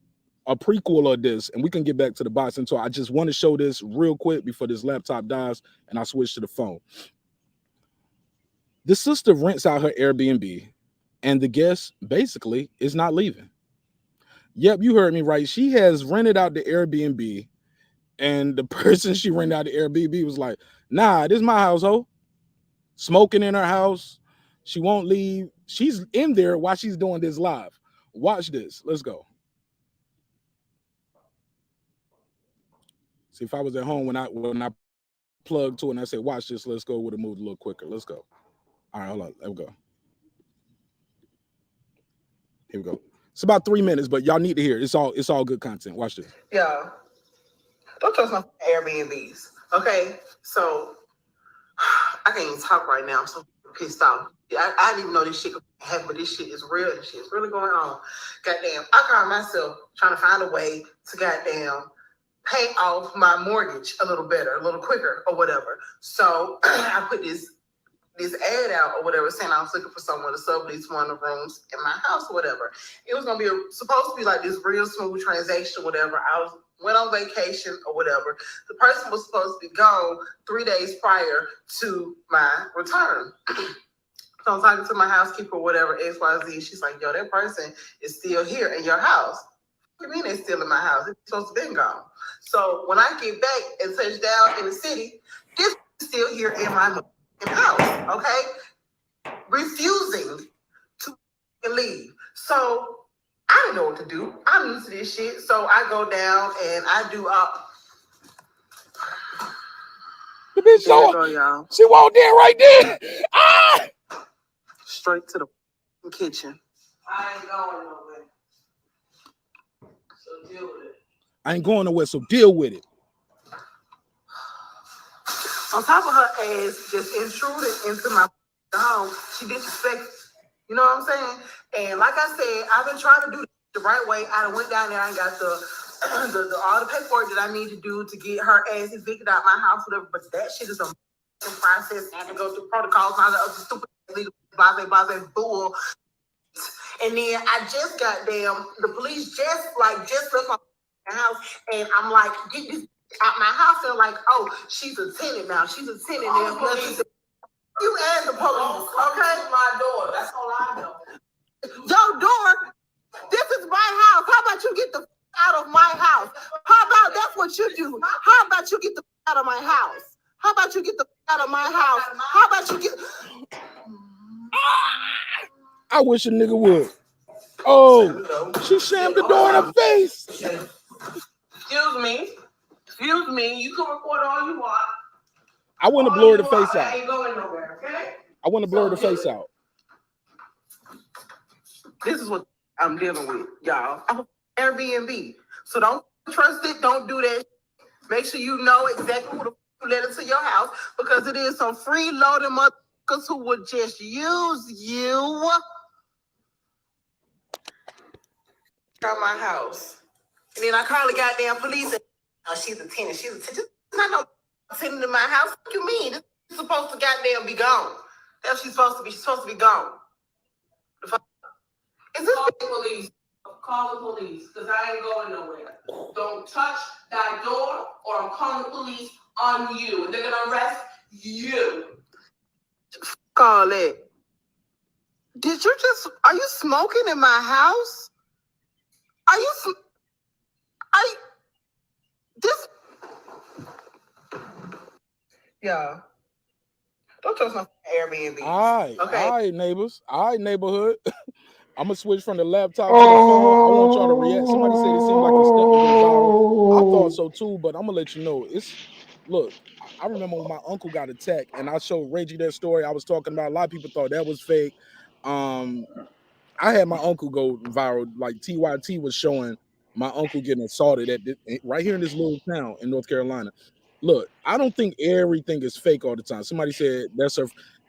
a prequel of this, and we can get back to the boxing talk. I just want to show this real quick before this laptop dies and I switch to the phone. The sister rents out her Airbnb, and the guest basically is not leaving. Yep, you heard me right. She has rented out the Airbnb, and the person she rented out the Airbnb was like, nah, this is my household. Smoking in her house. She won't leave. She's in there while she's doing this live. Watch this. Let's go. See, if I was at home when I plugged to it and I said, watch this, let's go, would have moved a little quicker. Let's go. All right, hold on. There we go. Here we go. It's about 3 minutes, but y'all need to hear it. It's all good content. Watch this. Yeah. Don't trust my Airbnbs. Okay. So I can't even talk right now. I'm so pissed off. I didn't even know this shit could happen, but this shit is real. This shit is really going on. Goddamn. I caught myself trying to find a way to goddamn pay off my mortgage a little better, a little quicker, or whatever. So I put this ad out or whatever, saying I was looking for someone to sublease one of the rooms in my house or whatever. It was gonna be supposed to be like this real smooth transaction, whatever. Went on vacation or whatever. The person was supposed to be gone 3 days prior to my return. So I'm talking to my housekeeper or whatever, XYZ. She's like, yo, that person is still here in your house. What do you mean they're still in my house? It's supposed to be gone. So when I get back and touch down in the city, this is still here in my house, okay? Refusing to leave. So I didn't know what to do. I'm used to this shit. So I go down and I do The bitch there you go, y'all. She walked in right there. Ah! Straight to the kitchen. I ain't going nowhere. So deal with it. I ain't going nowhere, so deal with it. On top of her ass just intruded into my She disrespected. You know what I'm saying? And like I said, I've been trying to do this the right way. I done went down there and got the all the paperwork that I need to do to get her ass evicted out my house, whatever. But that shit is a process. I have to go through protocols and all the other stupid legal blah bull. And then I just the police just left my house, and I'm like, get this out my house. They're like, oh, she's a tenant now. She's a tenant now. You and the police, okay? My door. That's all I know. Your door. This is my house. How about you get the out of my house? How about that's what you do? How about you get the out of my house? How about you get the out of my house? How about you get? I wish a nigga would. Oh, she slammed the door in her face. Excuse me. You can record all you want. I want to blur the face out. I ain't going nowhere, okay? I want to blur the face out. This is what I'm dealing with, y'all. I'm Airbnb. So don't trust it. Don't do that. Make sure you know exactly who to let into your house, because it is some freeloading motherfuckers who would just use you. From my house. And then I call the goddamn police and she's a tenant. She's not no tenant in my house. What you mean? This is supposed to goddamn be gone. That's what she's supposed to be. She's supposed to be gone. Is this the police? Call the police, because I ain't going nowhere. Don't touch that door or I'm calling the police on you. And they're gonna arrest you. Call it. Are you smoking in my house? Yeah. Don't trust my Airbnb. All right, neighbors. All right, neighborhood. I'm gonna switch from the laptop to the phone. I want y'all to react. Somebody said it seemed like it's stuff to go viral. I thought so too, but I'm gonna let you know. Look, I remember when my uncle got attacked, and I showed Reggie that story I was talking about. A lot of people thought that was fake. I had my uncle go viral. Like TYT was showing my uncle getting assaulted right here in this little town in North Carolina. Look, I don't think everything is fake all the time. Somebody said that's her.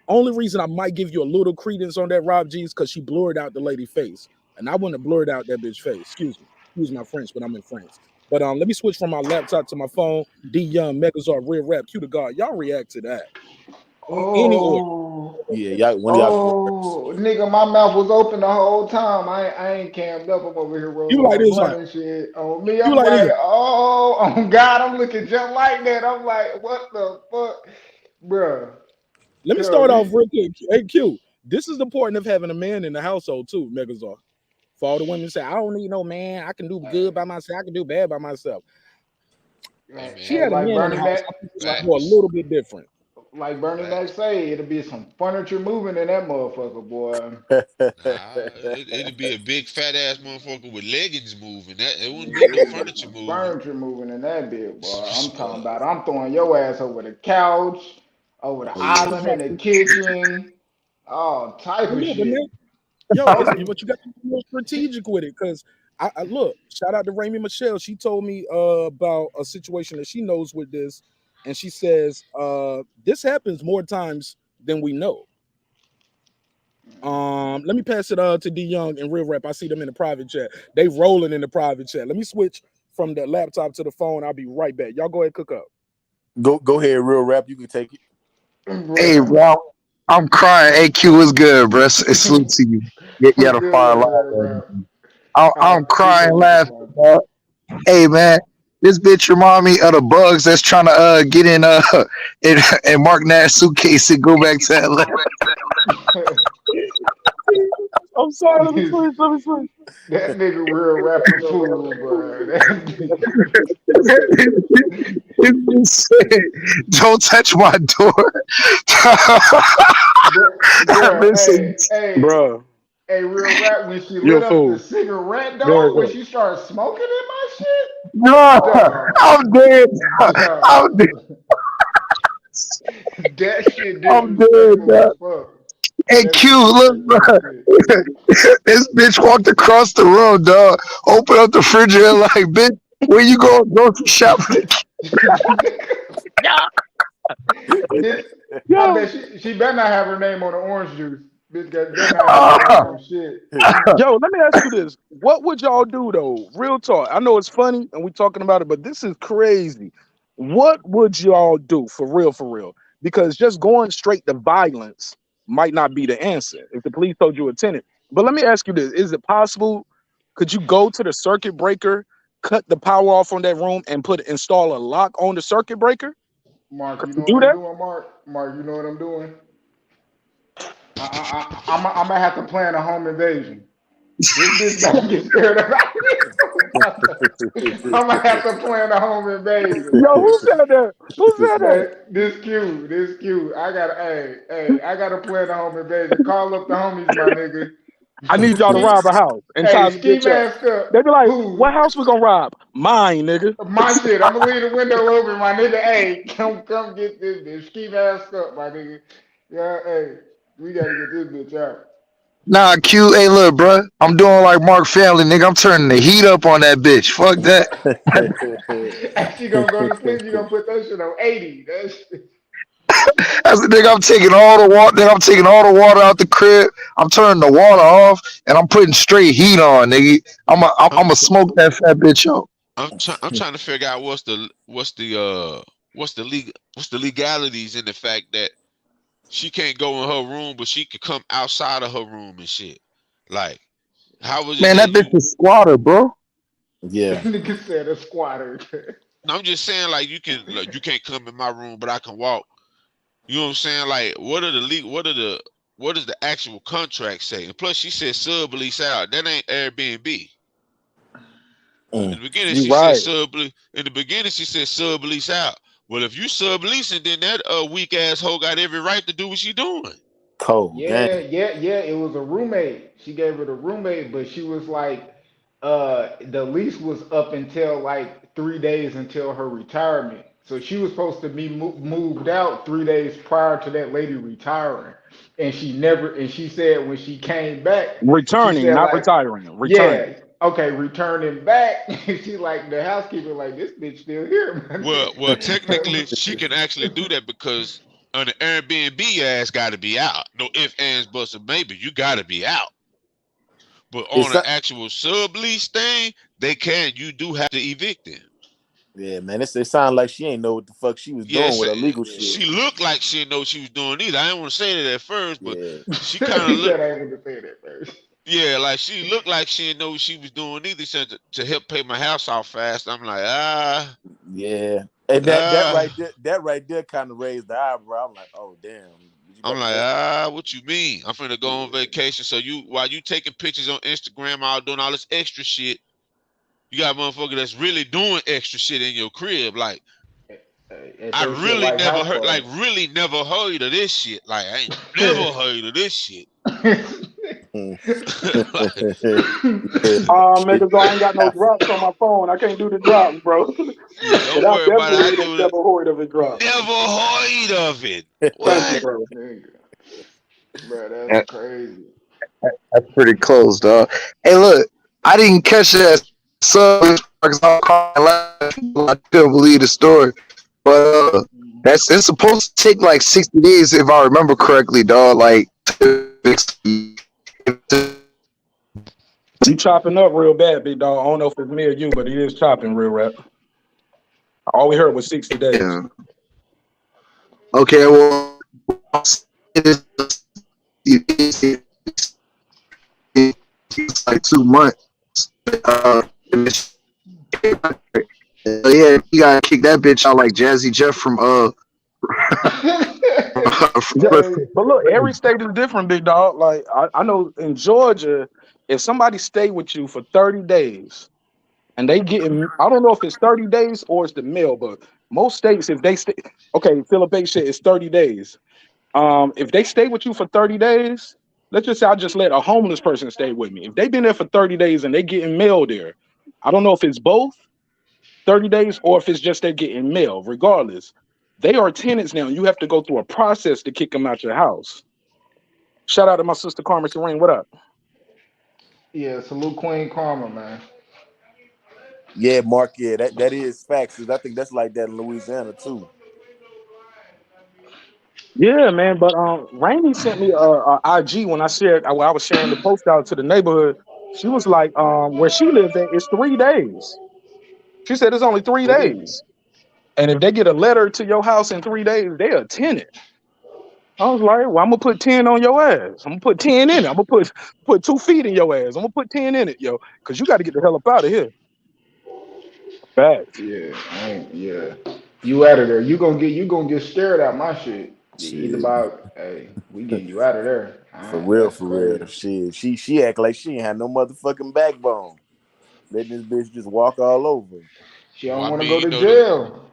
Only reason I might give you a little credence on that, Rob G, is because she blurred out the lady face, and I wouldn't have blurred out that bitch face. Excuse my French, but I'm in France. But let me switch from my laptop to my phone. D Young, Megazord, Real Rap, Q the God. Y'all react to that. Any order. Yeah, y'all. Nigga, my mouth was open the whole time. I ain't cammed up. I'm over here rolling like this, blunt and shit. On me, I'm like oh God, I'm looking just like that. I'm like, what the fuck, bruh? Let me start off real quick. Hey, Q, this is the point of having a man in the household too, Megazord. For all the women say, I don't need no man. I can do good by myself. I can do bad by myself. Man, she had like a man in the house. Like, a little bit different. Like Bernie Mac say, it'll be some furniture moving in that motherfucker, boy. It'd be a big fat ass motherfucker with leggings moving. It wouldn't be no furniture moving. Furniture moving in that bit, boy. I'm talking about. I'm throwing your ass over the couch, over the island in the kitchen, all type of shit. But you got to be more strategic with it, because I look. Shout out to Raimi Michelle. She told me about a situation that she knows with this. And she says, this happens more times than we know. Let me pass it to D Young and Real Rap. I see them in the private chat. They rolling in the private chat. Let me switch from the laptop to the phone. I'll be right back. Y'all go ahead, cook up. Go ahead, Real Rap. You can take it. Hey, bro, I'm crying. AQ was good, bro. Salute to you. You had a fire live. I'm crying, laughing, bro. Hey, man. This bitch remind me of the bugs that's trying to get in Marq Nash suitcase and go back to LA. I'm sorry. Let me switch. That nigga Real Rapper fool, bro. It said, don't touch my door. Bro. Hey, Real Rap, when she lit up the cigarette, though, when she started smoking in my shit? No, I'm dead. I'm dead. That shit disrespectful as fuck. Hey, Q, look, bro. This bitch walked across the room, dog. Open up the refrigerator like, bitch, where you going grocery shopping? This, I Yo, bet she better not have her name on the orange juice. Bitch better not have her name on shit. yo, let me ask you this. What would y'all do though? Real talk. I know it's funny and we talking about it, but this is crazy. What would y'all do for real, for real? Because just going straight to violence might not be the answer if the police told you a tenant. But let me ask you this. Is it possible? Could you go to the circuit breaker, cut the power off on that room, and install a lock on the circuit breaker? Mark, Could you you know what do I'm that? doing, Mark? Mark, you know what I'm doing? I'm gonna have to plan a home invasion. This bitch gotta get scared of I'm gonna have to plan a home invasion. Yo, who said that? Who said that? Man, this cute. I gotta plan a home invasion. Call up the homies, my nigga. I need y'all to rob a house and tie Hey, this ski bitch up. mask up. They be like, Who? what house we gonna rob? Mine, nigga. My shit. I'm gonna leave the window open, my nigga. Hey, come get this bitch. Ski mask up, my nigga. Yeah, hey, we gotta get this bitch out. Nah, Q. Hey, look, bro. I'm doing like Mark Family, nigga. I'm turning the heat up on that bitch. Fuck that. And she gonna go to sleep. You gonna put that shit on 80. That's That's the nigga. I'm taking all the water. Nigga, I'm taking all the water out the crib. I'm turning the water off, and I'm putting straight heat on, nigga. I'm I'm smoke that fat bitch up. I'm trying to figure out what's the legalities in the fact that she can't go in her room, but she could come outside of her room and shit. Like, how was it Man, that that bitch you? is squatter, bro. Yeah. nigga said a squatter. I'm just saying, like, you can't come in my room, but I can walk. You know what I'm saying? Like, what does the actual contract say? And plus, she said sublease out. That ain't Airbnb. In the beginning, You she said right. sublease. In the beginning, she said sublease out. Well, if you subleasing, then that weak asshole got every right to do what she doing. Cold Yeah, gang. yeah, yeah. It was a roommate. She gave her the roommate, but she was like, the lease was up until like 3 days until her retirement. So she was supposed to be moved out 3 days prior to that lady retiring, and she never. And she said when she came back, she Returning, said not like, retiring. yeah, Returning. okay, returning back. She like the housekeeper like this bitch still here, Well, technically, man. she can actually do that because on the Airbnb, ass got to be out. No ifs, ands, buts, or maybe. You got to be out. But on It's an actual sublease thing, they can. You do have to evict them. yeah, man. It sounded like she ain't know what the fuck she was doing Yes, with her legal shit. she looked like she didn't know what she was doing either. I didn't want to say that at first, but Yeah. she kind of He looked. said I ain't going to say that first. Yeah, like she looked like she didn't know what she was doing either. She said to help pay my house off fast. I'm like, Yeah. And ah. that right there kind of raised the eyebrow. I'm like, oh damn, you I'm about to like, pay? what you mean? I'm finna go on vacation. So while you taking pictures on Instagram, all doing all this extra shit, you got a motherfucker that's really doing extra shit in your crib. Like, And I say shit really like never house heard, like, party. really never heard of this shit. Like, I ain't never heard of this shit. Like, Yeah. Niggas, I ain't got no drops on my phone. I can't do the drops, bro. But don't I worry about it. definitely I ain't do it. never heard of it drops. Never heard of it. Thank you, What? bro. Nigga, bro, that's That- crazy. That's pretty close, dog. Hey, look, I didn't catch that sub because I was calling laughing. I couldn't believe the story. But it's supposed to take like 60 days if I remember correctly, dog. Like You chopping up real bad, big dog. I don't know if it's me or you, but he is chopping real rap. All we heard was 60 days. yeah. Okay, well, it's like 2 months. Uh, yeah, you gotta kick that bitch out like Jazzy Jeff from from Yeah, Hey, but look, every state is different, big dog. Like I know in Georgia, if somebody stay with you for 30 days and they getting, I don't know if it's 30 days or it's the mail, but most states, if they stay, okay, Philip A said it's 30 days. If they stay with you for 30 days, let's just say I just let a homeless person stay with me. If they've been there for 30 days and they getting mail there, I don't know if it's both 30 days or if it's just they're getting mail. Regardless, they are tenants now. You have to go through a process to kick them out your house. Shout out to my sister Carmen Serene. What up? yeah, salute Queen Karma, man. Yeah, Mark. Yeah, that is facts. 'Cause I think that's like that in Louisiana too. Yeah, man. But Rainey sent me a IG when when I was sharing the post out to the neighborhood. She was like, where she lives at, it's 3 days. She said it's only three Ooh. days. And if they get a letter to your house in 3 days, they a tenant. I was like, well, I'm gonna put 10 on your ass. I'm gonna put 10 in it. I'm gonna put 2 feet in your ass. I'm gonna put 10 in it, yo, because you got to get the hell up out of here. Facts. Yeah, yeah. You out of there. You gonna get scared out my shit. Either Shit. by hey, we getting you out of there. For real, That's for real. crazy. Shit. She act like she ain't had no motherfucking backbone. Letting this bitch just walk all over. She Well, don't I want to mean, go you to know, the jail.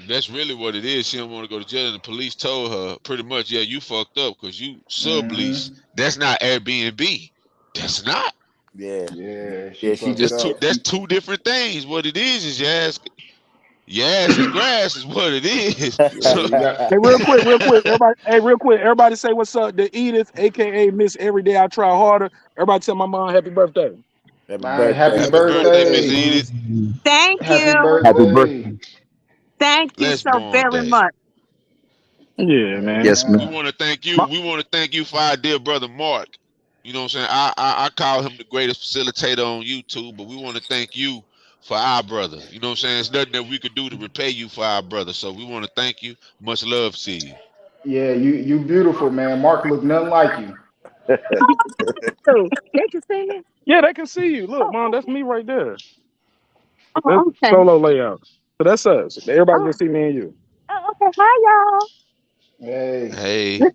that's really what it is. She don't want to go to jail, and the police told her pretty much, yeah, you fucked up because you sublease. Hmm. That's not Airbnb. That's not. Yeah. Yeah, she Yeah, she fucked just That's two. up. That's two different things. What it is your ass is grass is what it is. Yeah, So you got. Hey, real quick, everybody. Hey, real quick, everybody say what's up to Edith, aka Miss Every Day I Try Harder. Everybody tell my mom happy birthday. happy Man, happy birthday. happy Happy birthday, birthday. Miss birthday. Edith. Thank Happy you. Happy birthday. birthday. Thank you Bless so born very day. much. Yeah, man. Yes, Amen. man. We want to thank you. My, We want to thank you for our dear brother Mark. You know what I'm saying? I call him the greatest facilitator on YouTube, but we want to thank you for our brother. You know what I'm saying? It's nothing that we could do to repay you for our brother. So we want to thank you. Much love to you. Yeah, you beautiful, man. Mark look nothing like you. So they can see me. yeah, they can see you. Look, Oh, mom, that's okay. me right there. That's Oh, okay. solo layout. So that's us. Everybody can Oh, see me and you. okay. Hi, Hey.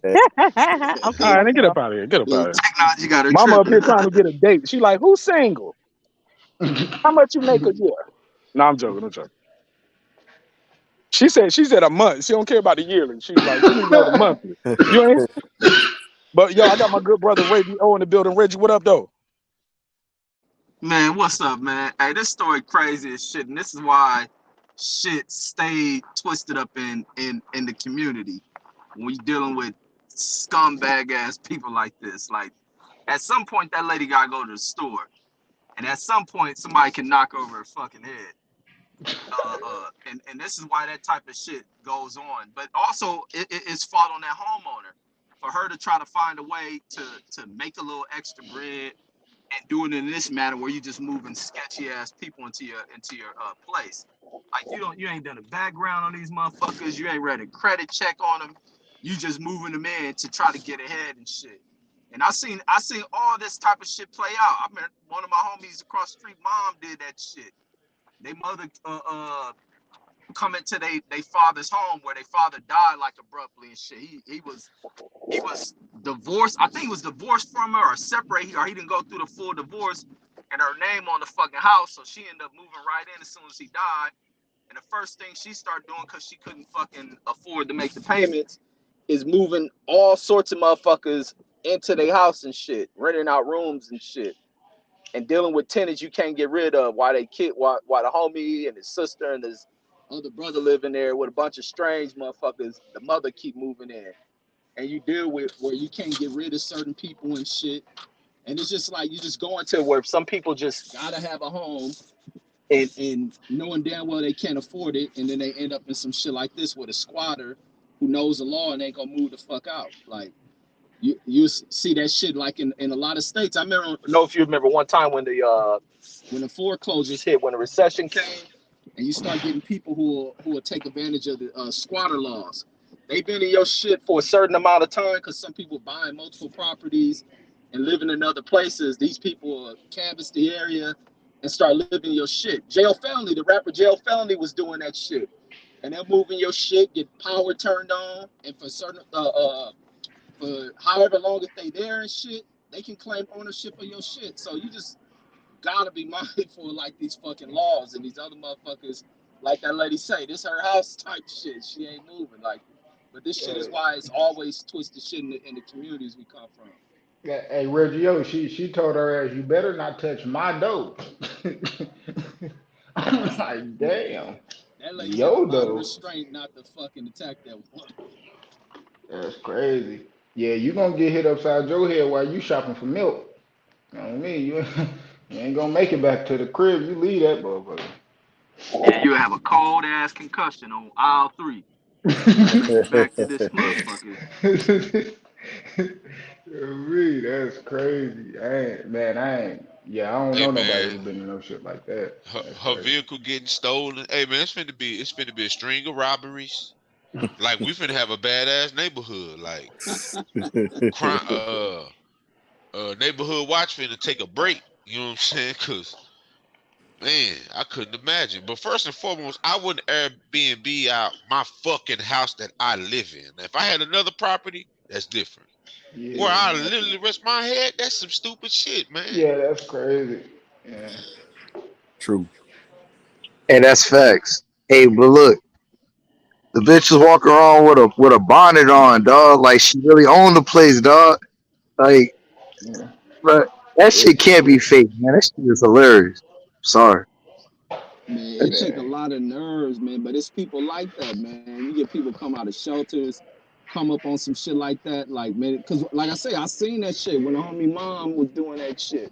Hey, y'all. All Okay, right, let's then get go. up out of here. Get up out Little of here. technology got her Mama up tripping. here trying to get a date. She like, who's single? How much you make a year? No, I'm joking. I'm joking. She said a month. She don't care about the yearly. She's like, she need to know the monthly. You ain't. But yo, I got my good brother Reggie O in the building. Reggie, what up though? Man, what's up, man? Hey, this story crazy as shit, and this is why shit stayed twisted up in the community when we dealing with scumbag ass people like this. Like, at some point, that lady gotta go to the store, and at some point, somebody can knock over her fucking head. And this is why that type of shit goes on. But also, it's fault on that homeowner for her to try to find a way to make a little extra bread and doing it in this manner where you just moving sketchy ass people into your place. Like you ain't done a background on these motherfuckers. You ain't read a credit check on them. You just moving them in to try to get ahead and shit. And I seen all this type of shit play out. I mean, one of my homies across the street, mom did that shit. They mother coming to they father's home where their father died like abruptly and shit. He was divorced. I think he was divorced from her or separated, or he didn't go through the full divorce and her name on the fucking house. So she ended up moving right in as soon as he died. And the first thing she started doing, because she couldn't fucking afford to make the payments, is moving all sorts of motherfuckers into their house and shit, renting out rooms and shit, and dealing with tenants you can't get rid of while while the homie and his sister and his other brother live in there with a bunch of strange motherfuckers. The mother keep moving in, and you deal with where you can't get rid of certain people and shit. And it's just like you just go into where some people just gotta have a home and knowing damn well they can't afford it, and then they end up in some shit like this with a squatter who knows the law and ain't gonna move the fuck out. Like you see that shit like in a lot of states. I remember, know if you remember one time when the foreclosures hit, when the recession came, and you start getting people who will take advantage of the squatter laws. They've been in your shit for a certain amount of time because some people buying multiple properties and living in other places. These people canvass the area and start living your shit. Jail Felony, the rapper Jail Felony was doing that shit. And they're moving your shit, get power turned on, and for certain for however long if they there and shit, they can claim ownership of your shit. So you just gotta be mindful of like these fucking laws and these other motherfuckers, like that lady say, this her house type shit. She ain't moving. Like, but this shit is Hey, why it's always twisted shit in the communities we come from. yeah, hey Reggie, O, she told her ass, you better not touch my dough. I'm like, damn, That lady had a yo lot of dough. restraint not to fucking attack that woman. That's crazy. Yeah, you gonna get hit upside your head while you shopping for milk. You know what I mean? You ain't gonna make it back to the crib. You leave that motherfucker. Yeah, you have a cold ass concussion on aisle 3. Back to this motherfucker. Me, that's crazy. I ain't. Yeah, I don't Hey know nobody man, who been in no shit like that. That's her crazy. vehicle getting stolen. Hey man, it's finna be a string of robberies. Like we finna have a badass neighborhood. Like crime, neighborhood watch finna take a break. You know what I'm saying? Cause man, I couldn't imagine. But first and foremost, I wouldn't Airbnb out my fucking house that I live in. Now, if I had another property, that's different. Where Yeah, I literally rest my head, that's some stupid shit, man. yeah, that's crazy. Yeah, True. Hey, that's facts. Hey, but look, the bitch was walking around with a bonnet on, dog. Like she really owned the place, dog. Like, yeah, but that it, shit can't be fake, man. That shit is hilarious. Sorry. Man, it That's, take a man. lot of nerves, man. But it's people like that, man. You get people come out of shelters, come up on some shit like that, like man. Because like I say, I seen that shit when the homie mom was doing that shit.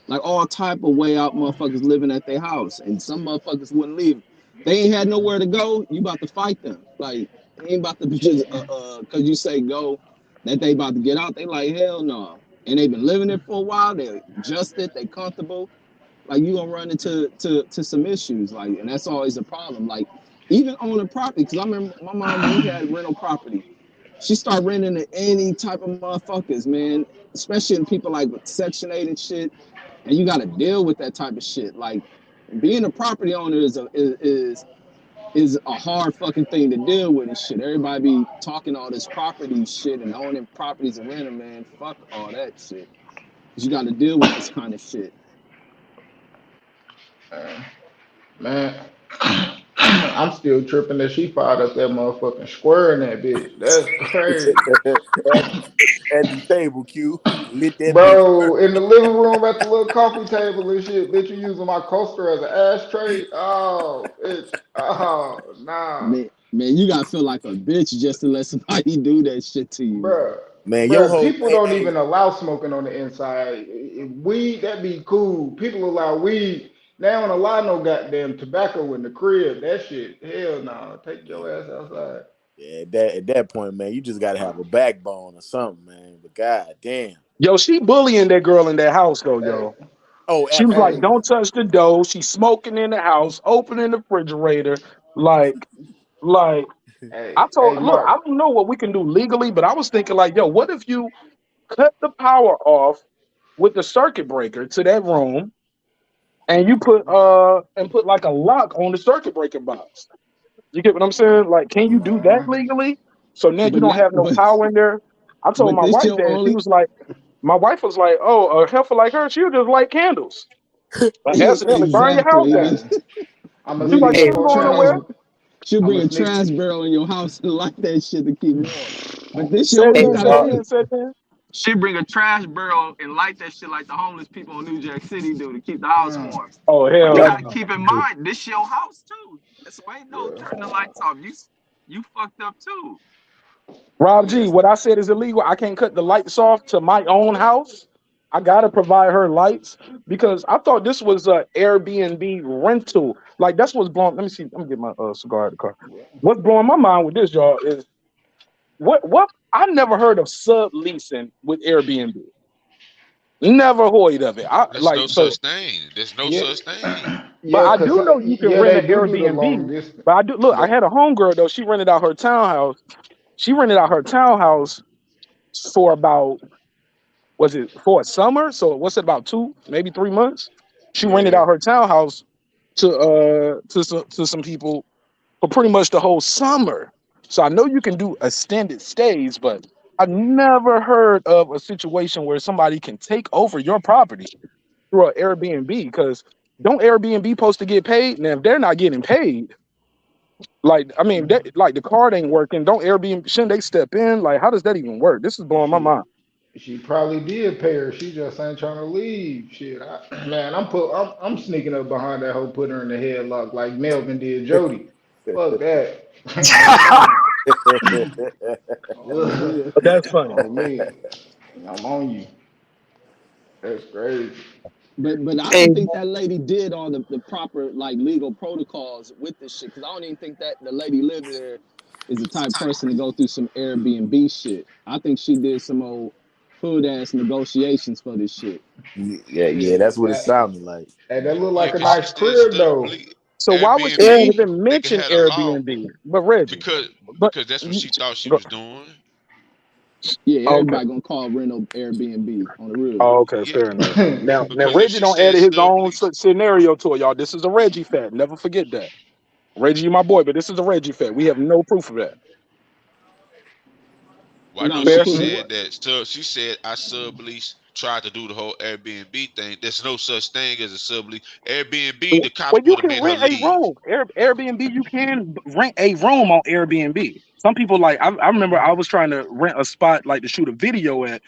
Like all type of way out motherfuckers living at their house, and some motherfuckers wouldn't leave. They ain't had nowhere to go. You about to fight them. Like they ain't about to be just cause you say go, that they about to get out. They like hell no. And they been living there for a while. They adjusted. They comfortable. Like you gonna run into to some issues. Like, and that's always a problem. Like even owning property, because I remember my mom when we had rental property, she started renting to any type of motherfuckers, man. Especially in people like with Section 8 and shit. And you gotta deal with that type of shit. Like being a property owner is a hard fucking thing to deal with and shit. Everybody be talking all this property shit and owning properties and renting, man. Fuck all that shit. Cause you gotta deal with this kind of shit. Man, I'm still tripping that she fired up that motherfucking square in that bitch. That's crazy. at, at the table, Q. Lit that bitch. Bro, in the living room at the little coffee table and shit, bitch, you using my coaster as an ashtray? Oh, bitch. Oh, nah. Man, you gotta feel like a bitch just to let somebody do that shit to you, man. Bruh. Man, your Bruh, whole people don't hey, even allow smoking on the inside. Weed, that be cool. People allow weed. They don't allow no goddamn tobacco in the crib. That shit, hell no. Take your ass outside. yeah, at that point, man, you just gotta have a backbone or something, man. But god damn. Yo, she bullying that girl in that house though, Hey, yo. Oh, She was like, hey, absolutely. "Don't touch the dough." She's smoking in the house, opening the refrigerator, like, like. I hey, told, look, Mark. I don't know what we can do legally, but I was thinking like, yo, what if you cut the power off with the circuit breaker to that room, and you put like a lock on the circuit breaker box? You get what I'm saying? Like, can you do that Uh, legally? So now you But don't not have no power in there. I told but my this wife your that. She only was like, my wife was like, oh, a heifer like her, she'll just light candles. Like accidentally burn your house down. exactly. hey, I'm gonna She's Bring like, a she hey, ain't tra- going trash nowhere. she'll I'm bring gonna a sneak. trash barrel in your house and light that shit to keep warm. But this your Said hey, you then, said gotta Mark. then, said then. She bring a trash barrel and light that shit like the homeless people in New Jack City do to keep the house Mm, warm. Oh But hell you Yup. got to no. keep in mind, this your house too. So ain't no yeah, turn the lights off. You fucked up too. Rob G, yeah. what I said is illegal. I can't cut the lights off to my own house. I gotta provide her lights because I thought this was a Airbnb rental. Like that's what's blowing. Let me see. Let me get my cigar out of the car. What's blowing my mind with this, y'all, is what I never heard of subleasing with Airbnb. Never heard of it. I There's like no so, such thing. There's no Yeah, such thing. but yeah, I cause do know you can yeah, rent an they do the long Airbnb. distance. But I do look. I They, had a homegirl though. She rented out her townhouse. She rented out her townhouse for about was it for a summer? So what's it about 2, maybe 3 months? She rented yeah, out her townhouse to some people for pretty much the whole summer. So I know you can do extended stays, but I've never heard of a situation where somebody can take over your property through an Airbnb because don't Airbnb supposed to get paid? Now if they're not getting paid, like I mean, like the card ain't working. Don't Airbnb shouldn't they step in? Like how does that even work? This is blowing my she mind. she probably did pay her. She just ain't trying to leave. Shit, man, I'm sneaking up behind that hoe, putting her in the headlock like Melvin did Jody. Fuck that. oh yeah. That's funny. On me, I'm on you. That's crazy. But I Hey, don't think that lady did all the proper like legal protocols with this shit. Cause I don't even think that the lady lived there is the type person to go through some Airbnb shit. I think she did some old hood ass negotiations for this shit. Yeah, yeah, Yeah, that's what it sounded like. that look Yeah, like a cause she nice said crib though. stubbornly So why would she Yeah, Airbnb. even They could mention have a law Airbnb? But Reggie, because but because that's what you, she thought she go, was doing. Yeah, okay. everybody gonna call rental Airbnb on the real. Oh, okay, Yeah, fair enough. Now because if Reggie she don't said add his own stubborly, scenario to it, y'all. This is a Reggie fact. Never forget that. Reggie, you my boy, but this is a Reggie fact. We have no proof of that. well, I No, know no she Fair. proof of said what? that. So she said I sublease tried to do the whole Airbnb thing. There's no such thing as a sublease. Airbnb, the cops Well, you would have can made her rent a leave. room. Airbnb, you can rent a room on Airbnb. Some people like. I remember I was trying to rent a spot like to shoot a video at,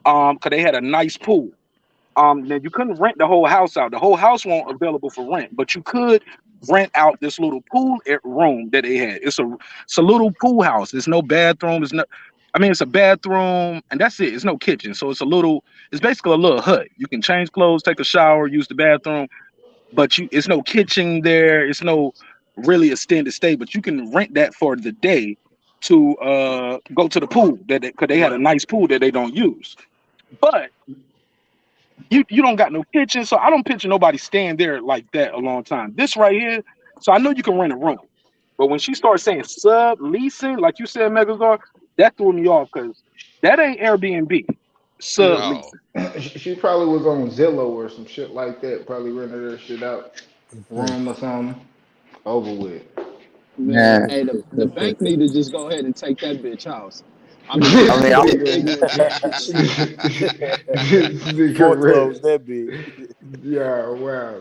because they had a nice pool. Then you couldn't rent the whole house out. The whole house won't available for rent, but you could rent out this little pool room that they had. It's a little pool house. There's no bathroom. It's no, I mean, it's a bathroom and that's it. It's no kitchen, so it's basically a little hut. You can change clothes, take a shower, use the bathroom, but it's no kitchen there. It's no really extended stay, but you can rent that for the day to go to the pool because they had a nice pool that they don't use. But you don't got no kitchen, so I don't picture nobody staying there like that a long time. This right here, so I know you can rent a room, but when she started saying sub leasing, like you said, Megazord, that threw me off because that ain't Airbnb. Yeah, Sub No, leasing. she probably was on Zillow or some shit like that. Probably rented her shit out, room or something. Over with. Man, man. hey, the bank need to just go ahead and take that bitch house. I mean, I This mean, that's I, just nigga, ignorant shit. this nigga Foreclose rich. that bitch. Yeah, wow.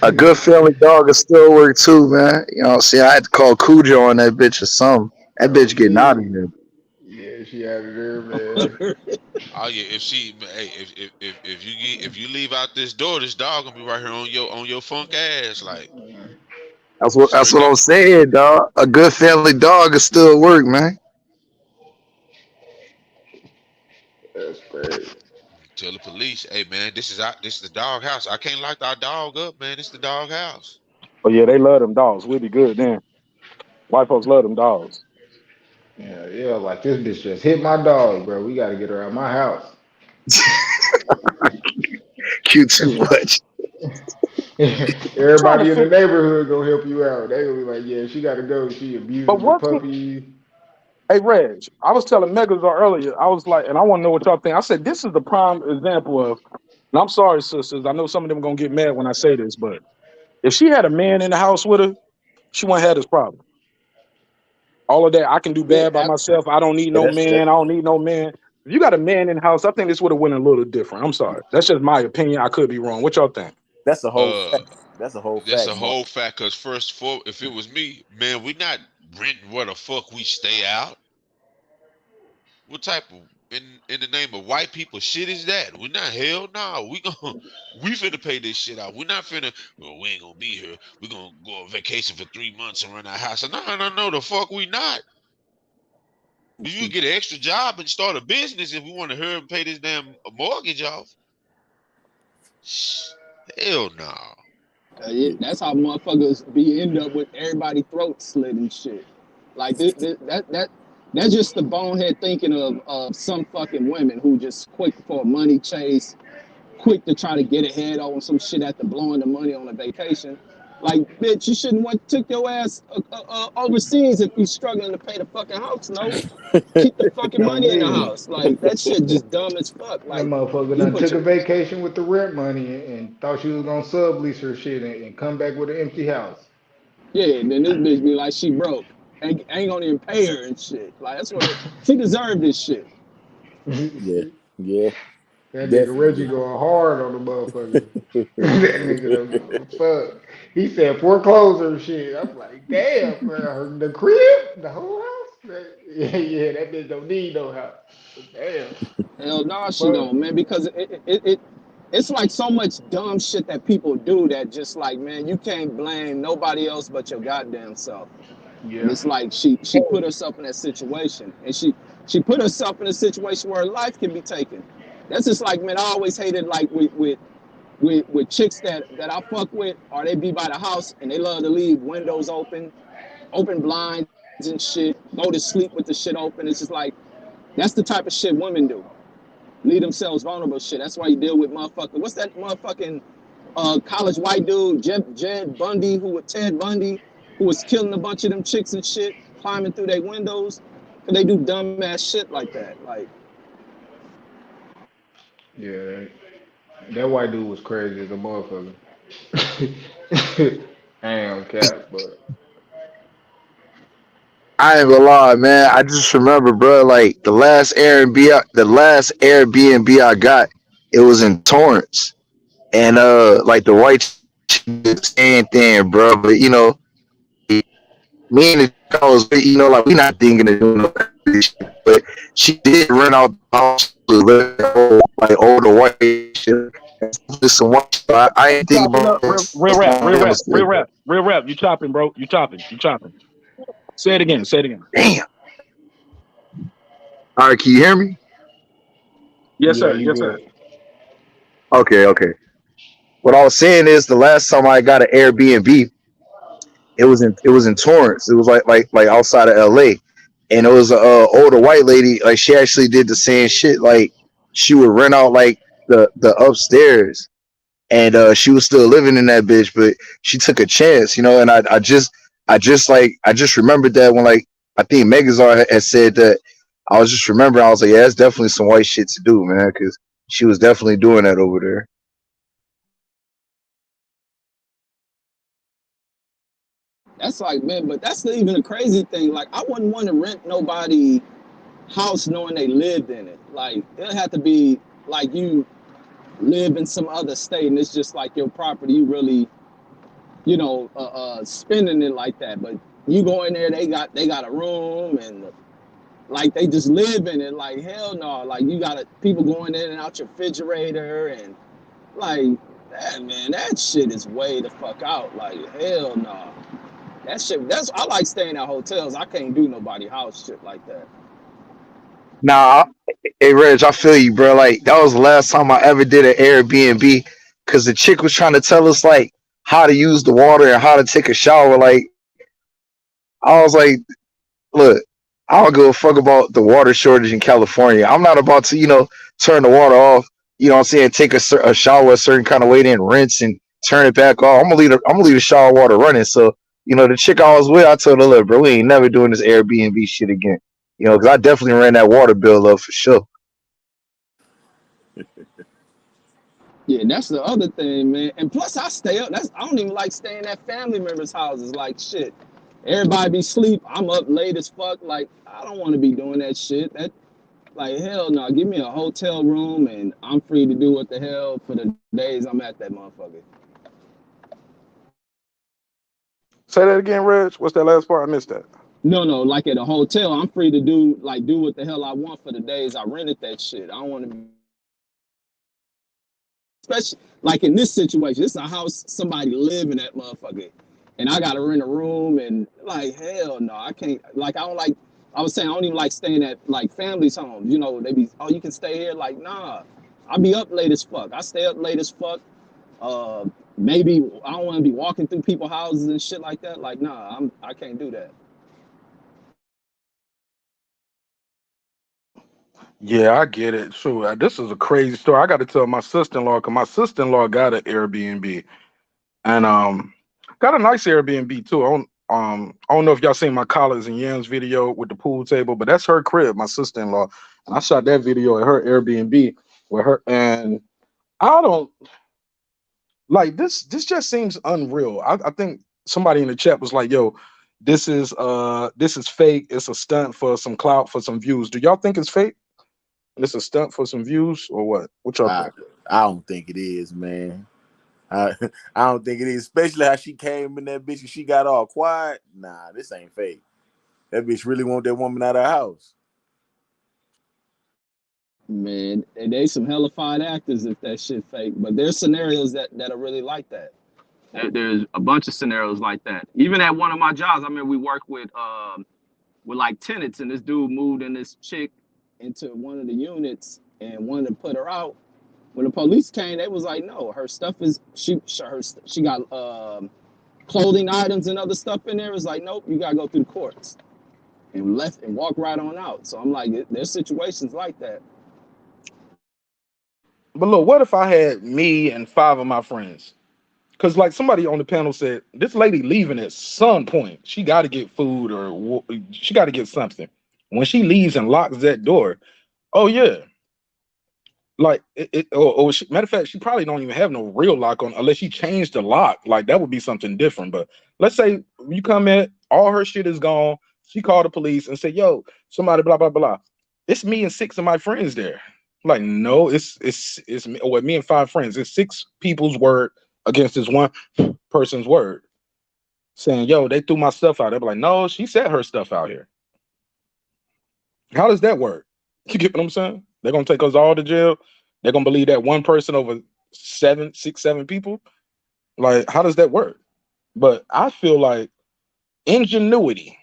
a good family dog will still work too, man. You know, see, I had to call Cujo on that bitch or something. That Oh bitch getting out of me. here. Yeah, she out of there, man. oh yeah. If she, hey, if you leave out this door, this dog gonna be right here on your funk ass, like That's straight what up. I'm saying, dog. A good family dog will still work, man. That's crazy. Tell the police, hey man, this is the dog house. I can't lock our dog up, man. It's the dog house. Oh yeah, they love them dogs. We'll be good then. White folks love them dogs. Yeah, yeah, like this bitch just hit my dog, bro. We gotta get her out of my house. Cute too much. I'm trying to Everybody in the figure, neighborhood gonna help you out. They gonna be like, yeah, she gotta go. She but abusing the what can puppy. Hey Reg, I was telling Megazord earlier, I was like, and I want to know what y'all think. I said this is the prime example of, and I'm sorry, sisters, I know some of them gonna get mad when I say this, but if she had a man in the house with her, she wouldn't have this problem. All of that, I can do Yeah, bad by myself. I don't need Yeah, no man. I don't need no man. If you got a man in the house, I think this would have went a little different. I'm sorry. That's just my opinion. I could be wrong. What y'all think? that's a whole Uh, fact. That's a whole that's a fact, Mark. whole fact. Cause first, for if it was me, man, we not renting where the fuck we stay out. What type of in the name of white people shit is that? We not hell no. We finna pay this shit out. We not finna. Well, we ain't gonna be here. We gonna go on vacation for 3 months and run our house. No. The fuck we not. You get an extra job and start a business if we want to hurry and pay this damn mortgage off. Shh, hell no. Yeah. that's how motherfuckers be end up with everybody throat slit and shit. Like that's just the bonehead thinking of some fucking women who just quick for a money chase, quick to try to get ahead on some shit after blowing the money on a vacation. Like, bitch, you shouldn't want to take your ass overseas if you struggling to pay the fucking house note. Keep the fucking On money in the me. house. Like that shit just dumb as fuck. That Like motherfucker you done put took a your vacation with the rent money and thought she was gonna sublease her shit and come back with an empty house. yeah, and then this bitch be like she broke. Ain't gonna even pay her and shit. Like that's what she deserved this shit. Yeah. Yeah. That nigga Reggie Definitely. going hard on the motherfucker. That nigga don't give a fuck. He said foreclosure shit. I'm like, damn, bro. The crib, the whole house. Yeah, yeah, that bitch don't need no house. Damn. Hell no, she Fuck. don't, man, because it's like so much dumb shit that people do that just like, man, you can't blame nobody else but your goddamn self. And Yeah. it's like she put herself in that situation, and she put herself in a situation where her life can be taken. That's just like, man, I always hated like with chicks that I fuck with, or they be by the house and they love to leave windows open, open blinds, and shit, go to sleep with the shit open. It's just like that's the type of shit women do. Leave themselves vulnerable shit. That's why you deal with motherfucker. What's that motherfucking college white dude, Jed Bundy, who was Ted Bundy, who was killing a bunch of them chicks and shit, climbing through their windows, cause they do dumbass shit like that. Like, Yeah, that white dude was crazy as a motherfucker. I ain't gonna cap, but I ain't gonna lie, man. I just remember, bro. Like the last Airbnb I got, it was in Torrance, and like the white chick did the same thing, bro. But me and the chick I was with, like we not thinking of doing no crazy shit, but she did rent out the house to live in like older white shit. Just some white shit. I ain't thinking Chopping about up, real rap, my real rap, house real like rap, that. real rap. You chopping, bro. You chopping. You chopping. Say it again. Say it again. Damn. All right, can you hear me? Yes, yeah, sir. you Yes, sir. good. Okay, okay. What I was saying is the last time I got an Airbnb, it was in Torrance. It was like outside of LA, and it was a older white lady. Like she actually did the same shit. Like she would rent out like the upstairs, and she was still living in that bitch, but she took a chance, And I just remembered that when like I think Megazar had said that. I was just remembering. I was like, yeah, that's definitely some white shit to do, man, because she was definitely doing that over there. that's like, man, but that's not even a crazy thing. Like, I wouldn't want to rent nobody house knowing they lived in it. Like, it'll have to be like you live in some other state and it's just like your property. You really, spending it like that. But you go in there, they got a room and like they just live in it. Like, hell no. Like, you got people going in and out your refrigerator and like that, man. That shit is way the fuck out. Like, hell no. That shit. I like staying at hotels. I can't do nobody house shit like that. Nah, hey Reg, I feel you, bro. Like that was the last time I ever did an Airbnb because the chick was trying to tell us like how to use the water and how to take a shower. Like I was like, look, I don't give a fuck about the water shortage in California. I'm not about to, turn the water off. You know what I'm saying? Take a shower a certain kind of way, then rinse and turn it back off. I'm gonna leave the shower water running. So, the chick I was with, I told her, look, bro, we ain't never doing this Airbnb shit again. Because I definitely ran that water bill up for sure. Yeah, that's the other thing, man. And plus, I stay up. I don't even like staying at family members' houses. Like shit, everybody be sleep. I'm up late as fuck. Like I don't want to be doing that shit. That like hell no. Give me a hotel room and I'm free to do what the hell for the days I'm at that motherfucker. Say that again, Reg. What's that last part? I missed that. No, no, like at a hotel, I'm free to do what the hell I want for the days I rented that shit. I don't want to be, especially like in this situation. This is a house somebody live in that motherfucker, and I gotta rent a room and like hell no, I can't. Like I don't like. I was saying I don't even like staying at like families' homes. They be you can stay here. Like nah, I be up late as fuck. I stay up late as fuck. Uh, maybe I don't want to be walking through people's houses and shit like that. Like nah, I can't do that. Yeah, I get it. So this is a crazy story. I got to tell my sister-in-law because my sister-in-law got an Airbnb and got a nice Airbnb too. I don't know if y'all seen my Collards and Yams video with the pool table, but that's her crib, my sister-in-law. And I shot that video at her Airbnb with her, and I don't like this. This just seems unreal. I think somebody in the chat was like, "Yo, this is fake. It's a stunt for some clout for some views." Do y'all think it's fake? And it's a stunt for some views or what? What y'all I think? I don't think it is, man. I I don't think it is, especially how she came in that bitch and she got all quiet. Nah, this ain't fake. That bitch really want that woman out of the house. Man, and they some hellified actors if that shit fake. But there's scenarios that are really like that. There's a bunch of scenarios like that. Even at one of my jobs, I mean, we work with like tenants, and this dude moved in this chick into one of the units and wanted to put her out. When the police came, they was like, no, her stuff is she got clothing items and other stuff in there. It's like, nope, you gotta go through the courts. and left and walked right on out. So I'm like, there's situations like that. But look, what if I had me and 5 of my friends? Because like somebody on the panel said, this lady leaving at some point. She got to get food or she got to get something. When she leaves and locks that door, oh yeah, like matter of fact, she probably don't even have no real lock on unless she changed the lock. Like that would be something different. But let's say you come in, all her shit is gone. She called the police and said, "Yo, somebody blah blah blah." It's me and 6 of my friends there. Like no, it's me, or me and 5 friends. It's 6 people's word against this one person's word. Saying, "Yo, they threw my stuff out." They're like, "No, she said her stuff out here." How does that work? You get what I'm saying? They're gonna take us all to jail. They're gonna believe that one person over 7 people. Like, how does that work? But I feel like ingenuity.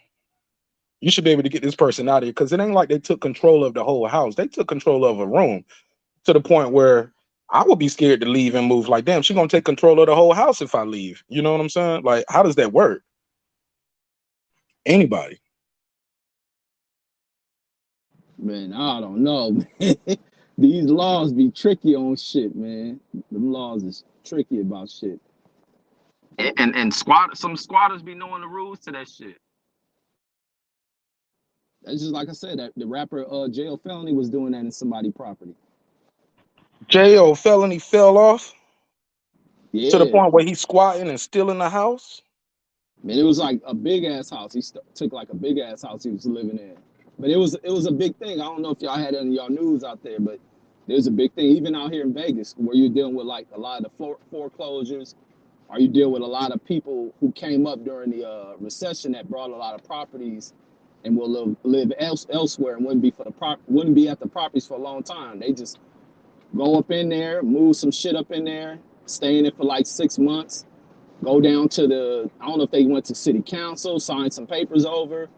You should be able to get this person out of here because it ain't like they took control of the whole house. They took control of a room to the point where I would be scared to leave and move. Like, damn, she's gonna take control of the whole house if I leave. You know what I'm saying? Like, how does that work? Anybody? Man, I don't know. These laws be tricky on shit, man. Them laws is tricky about shit. And some squatters be knowing the rules to that shit. That's just like I said, that the rapper Jail Felony was doing that in somebody's property. J.O. felony fell off to the Yeah, point where he's squatting and still in the house. man, it was like a big ass house. He took like a big ass house he was living in. But it was a big thing. I don't know if y'all had any of y'all news out there, but there's a big thing even out here in Vegas where you're dealing with like a lot of the foreclosures, or you deal with a lot of people who came up during the recession that brought a lot of properties and will live elsewhere and wouldn't be at the properties for a long time. They just go up in there, move some shit up in there, stay in it for like 6 months, go down to I don't know if they went to city council, sign some papers over,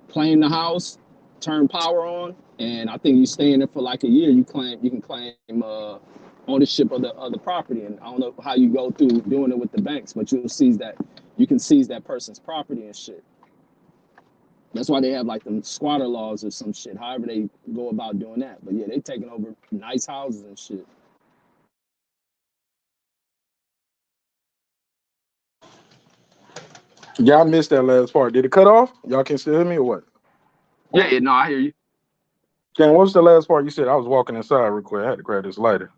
claim the house, turn power on, and I think you stay in it for like a year. You can claim ownership of the property, and I don't know how you go through doing it with the banks, but you can seize that person's property and shit. That's why they have like them squatter laws or some shit. However they go about doing that, but yeah, they taking over nice houses and shit. Y'all missed that last part. Did it cut off? Y'all can still hear me or what? Yeah, no, I hear you. Jan, what was the last part you said? I was walking inside real quick. I had to grab this lighter.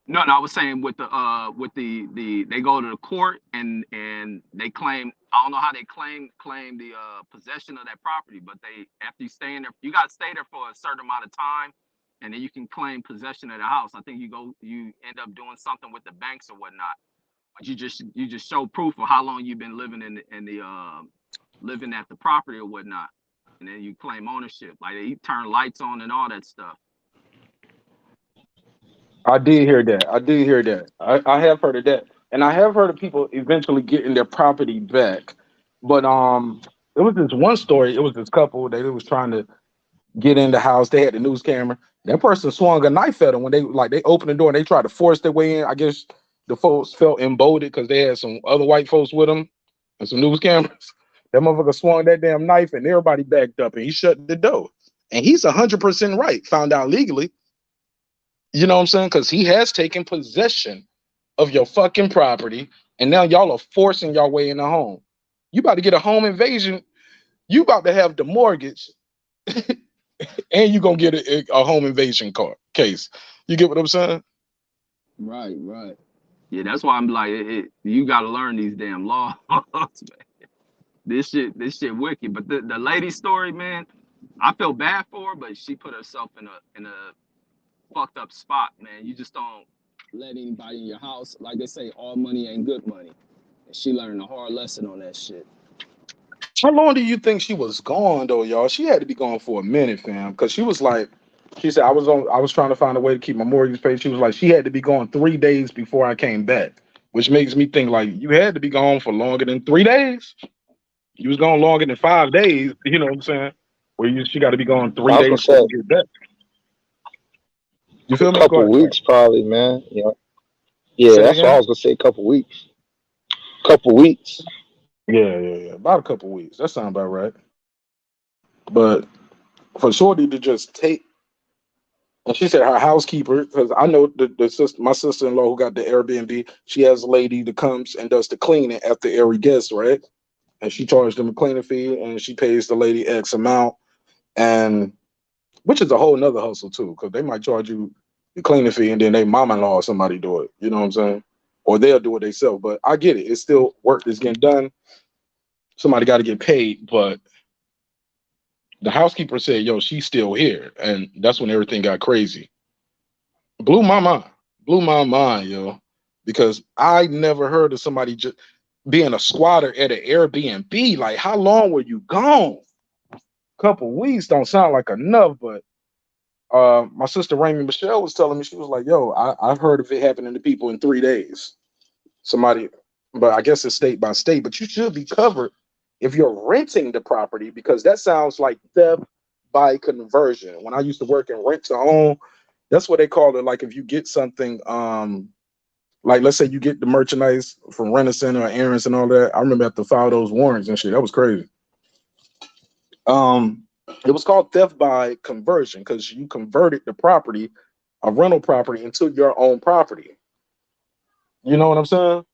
No, I was saying with the they go to the court and they claim, I don't know how they claim the possession of that property, but they, after you stay in there, you got to stay there for a certain amount of time, and then you can claim possession of the house. I think you end up doing something with the banks or whatnot, but you just show proof of how long you've been living in the living at the property or whatnot, and then you claim ownership. Like they turn lights on and all that stuff. I did hear that. I have heard of that. And I have heard of people eventually getting their property back. But it was this one story. It was this couple that was trying to get in the house. They had the news camera. That person swung a knife at them when they opened the door and they tried to force their way in. I guess the folks felt emboldened because they had some other white folks with them and some news cameras. That motherfucker swung that damn knife and everybody backed up and he shut the door. And he's 100% right. Found out legally. You know what I'm saying? Because he has taken possession of your fucking property, and now y'all are forcing your way in the home. You about to get a home invasion. You about to have the mortgage, and you gonna get a home invasion case. You get what I'm saying? Right, right. Yeah, that's why I'm like, you got to learn these damn laws, man. This shit wicked. But the lady story, man, I feel bad for her, but she put herself in a fucked up spot, man. You just don't. Let anybody in your house, like they say, all money ain't good money. And she learned a hard lesson on that shit. How long do you think she was gone though, y'all? She had to be gone for a minute, fam. Because she was like, she said, I was trying to find a way to keep my mortgage paid. She was like, she had to be gone 3 days before I came back, which makes me think like you had to be gone for longer than 3 days. You was gone longer than 5 days. You know what I'm saying? She got to be gone three I was gonna days before say you get back. You a feel me? Go couple ahead. weeks probably, man. Yeah, yeah, Say it that's what I again. was gonna say. A couple weeks. Couple weeks. Yeah. About a couple weeks. That sounds about right. But for Shorty to just take, and she said her housekeeper, because I know the sister, my sister-in-law who got the Airbnb, she has a lady that comes and does the cleaning after every guest, right? And she charged them a cleaning fee, and she pays the lady X amount, and which is a whole nother hustle too, because they might charge you the cleaning fee, and then they mom-in-law or somebody do it. You know what I'm saying? Or they'll do it themselves. But I get it. It's still work that's getting done. Somebody got to get paid, but the housekeeper said, "Yo, she's still here," and that's when everything got crazy. Blew my mind. Blew my mind, yo, because I never heard of somebody just being a squatter at an Airbnb. Like, how long were you gone? Couple weeks don't sound like enough, but my sister Raymond Michelle was telling me, she was like, "Yo, I've heard of it happening to people in 3 days." Somebody, but I guess it's state by state. But you should be covered if you're renting the property, because that sounds like theft by conversion. When I used to work in rent to own, that's what they call it. Like if you get something, like let's say you get the merchandise from Rent-A-Center or Aaron's and all that. I remember I have to file those warrants and shit. That was crazy. It was called theft by conversion because you converted the property, a rental property, into your own property. You know what I'm saying?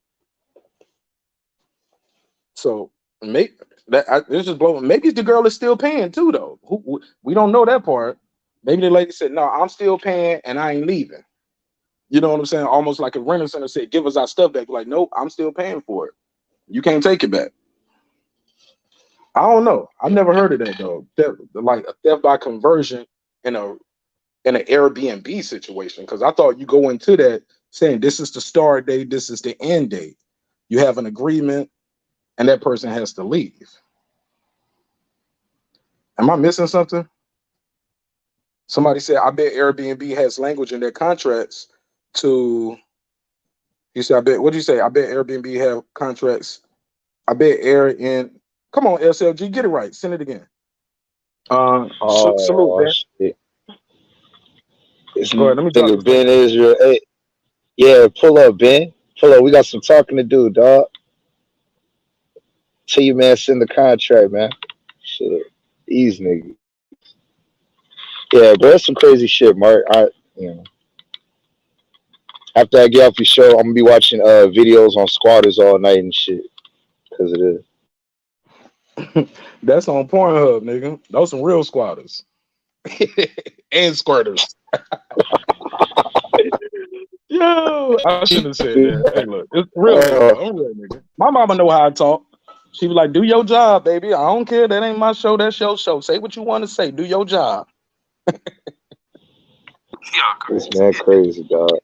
So maybe this is blowing. Maybe the girl is still paying too, though. We don't know that part. Maybe the lady said, "No, I'm still paying and I ain't leaving." You know what I'm saying? Almost like a renter center said, "Give us our stuff back." Like, nope, I'm still paying for it. You can't take it back. I don't know. I've never heard of that though. Like a theft by conversion in a in an Airbnb situation, because I thought you go into that saying this is the start date, this is the end date. You have an agreement, and that person has to leave. Am I missing something? Somebody said, I bet Airbnb has language in their contracts to. You said, I bet. What did you say? I bet Airbnb have contracts. I bet Air in. Come on, SLG, get it right. Send it again. Salute, Oh Ben. shit! This Go ahead. Let me drop nigga this link Ben in. Israel. Hey, yeah, pull up, Ben. Pull up. We got some talking to do, dog. Tell you, man, send the contract, man. Shit, these niggas. Yeah, bro, that's some crazy shit, Mark. You know, after I get off your show, I'm gonna be watching videos on squatters all night and shit because of this. That's on Pornhub, nigga. Those some real squatters and squirters. Yo, I shouldn't have said that. Hey, look, it's real nigga Uh, though. I'm a real nigga. My mama know how I talk. She was like, "Do your job, baby. I don't care. That ain't my show. That's your show. Say what you want to say. Do your job." Yeah, this crazy. man crazy, dog.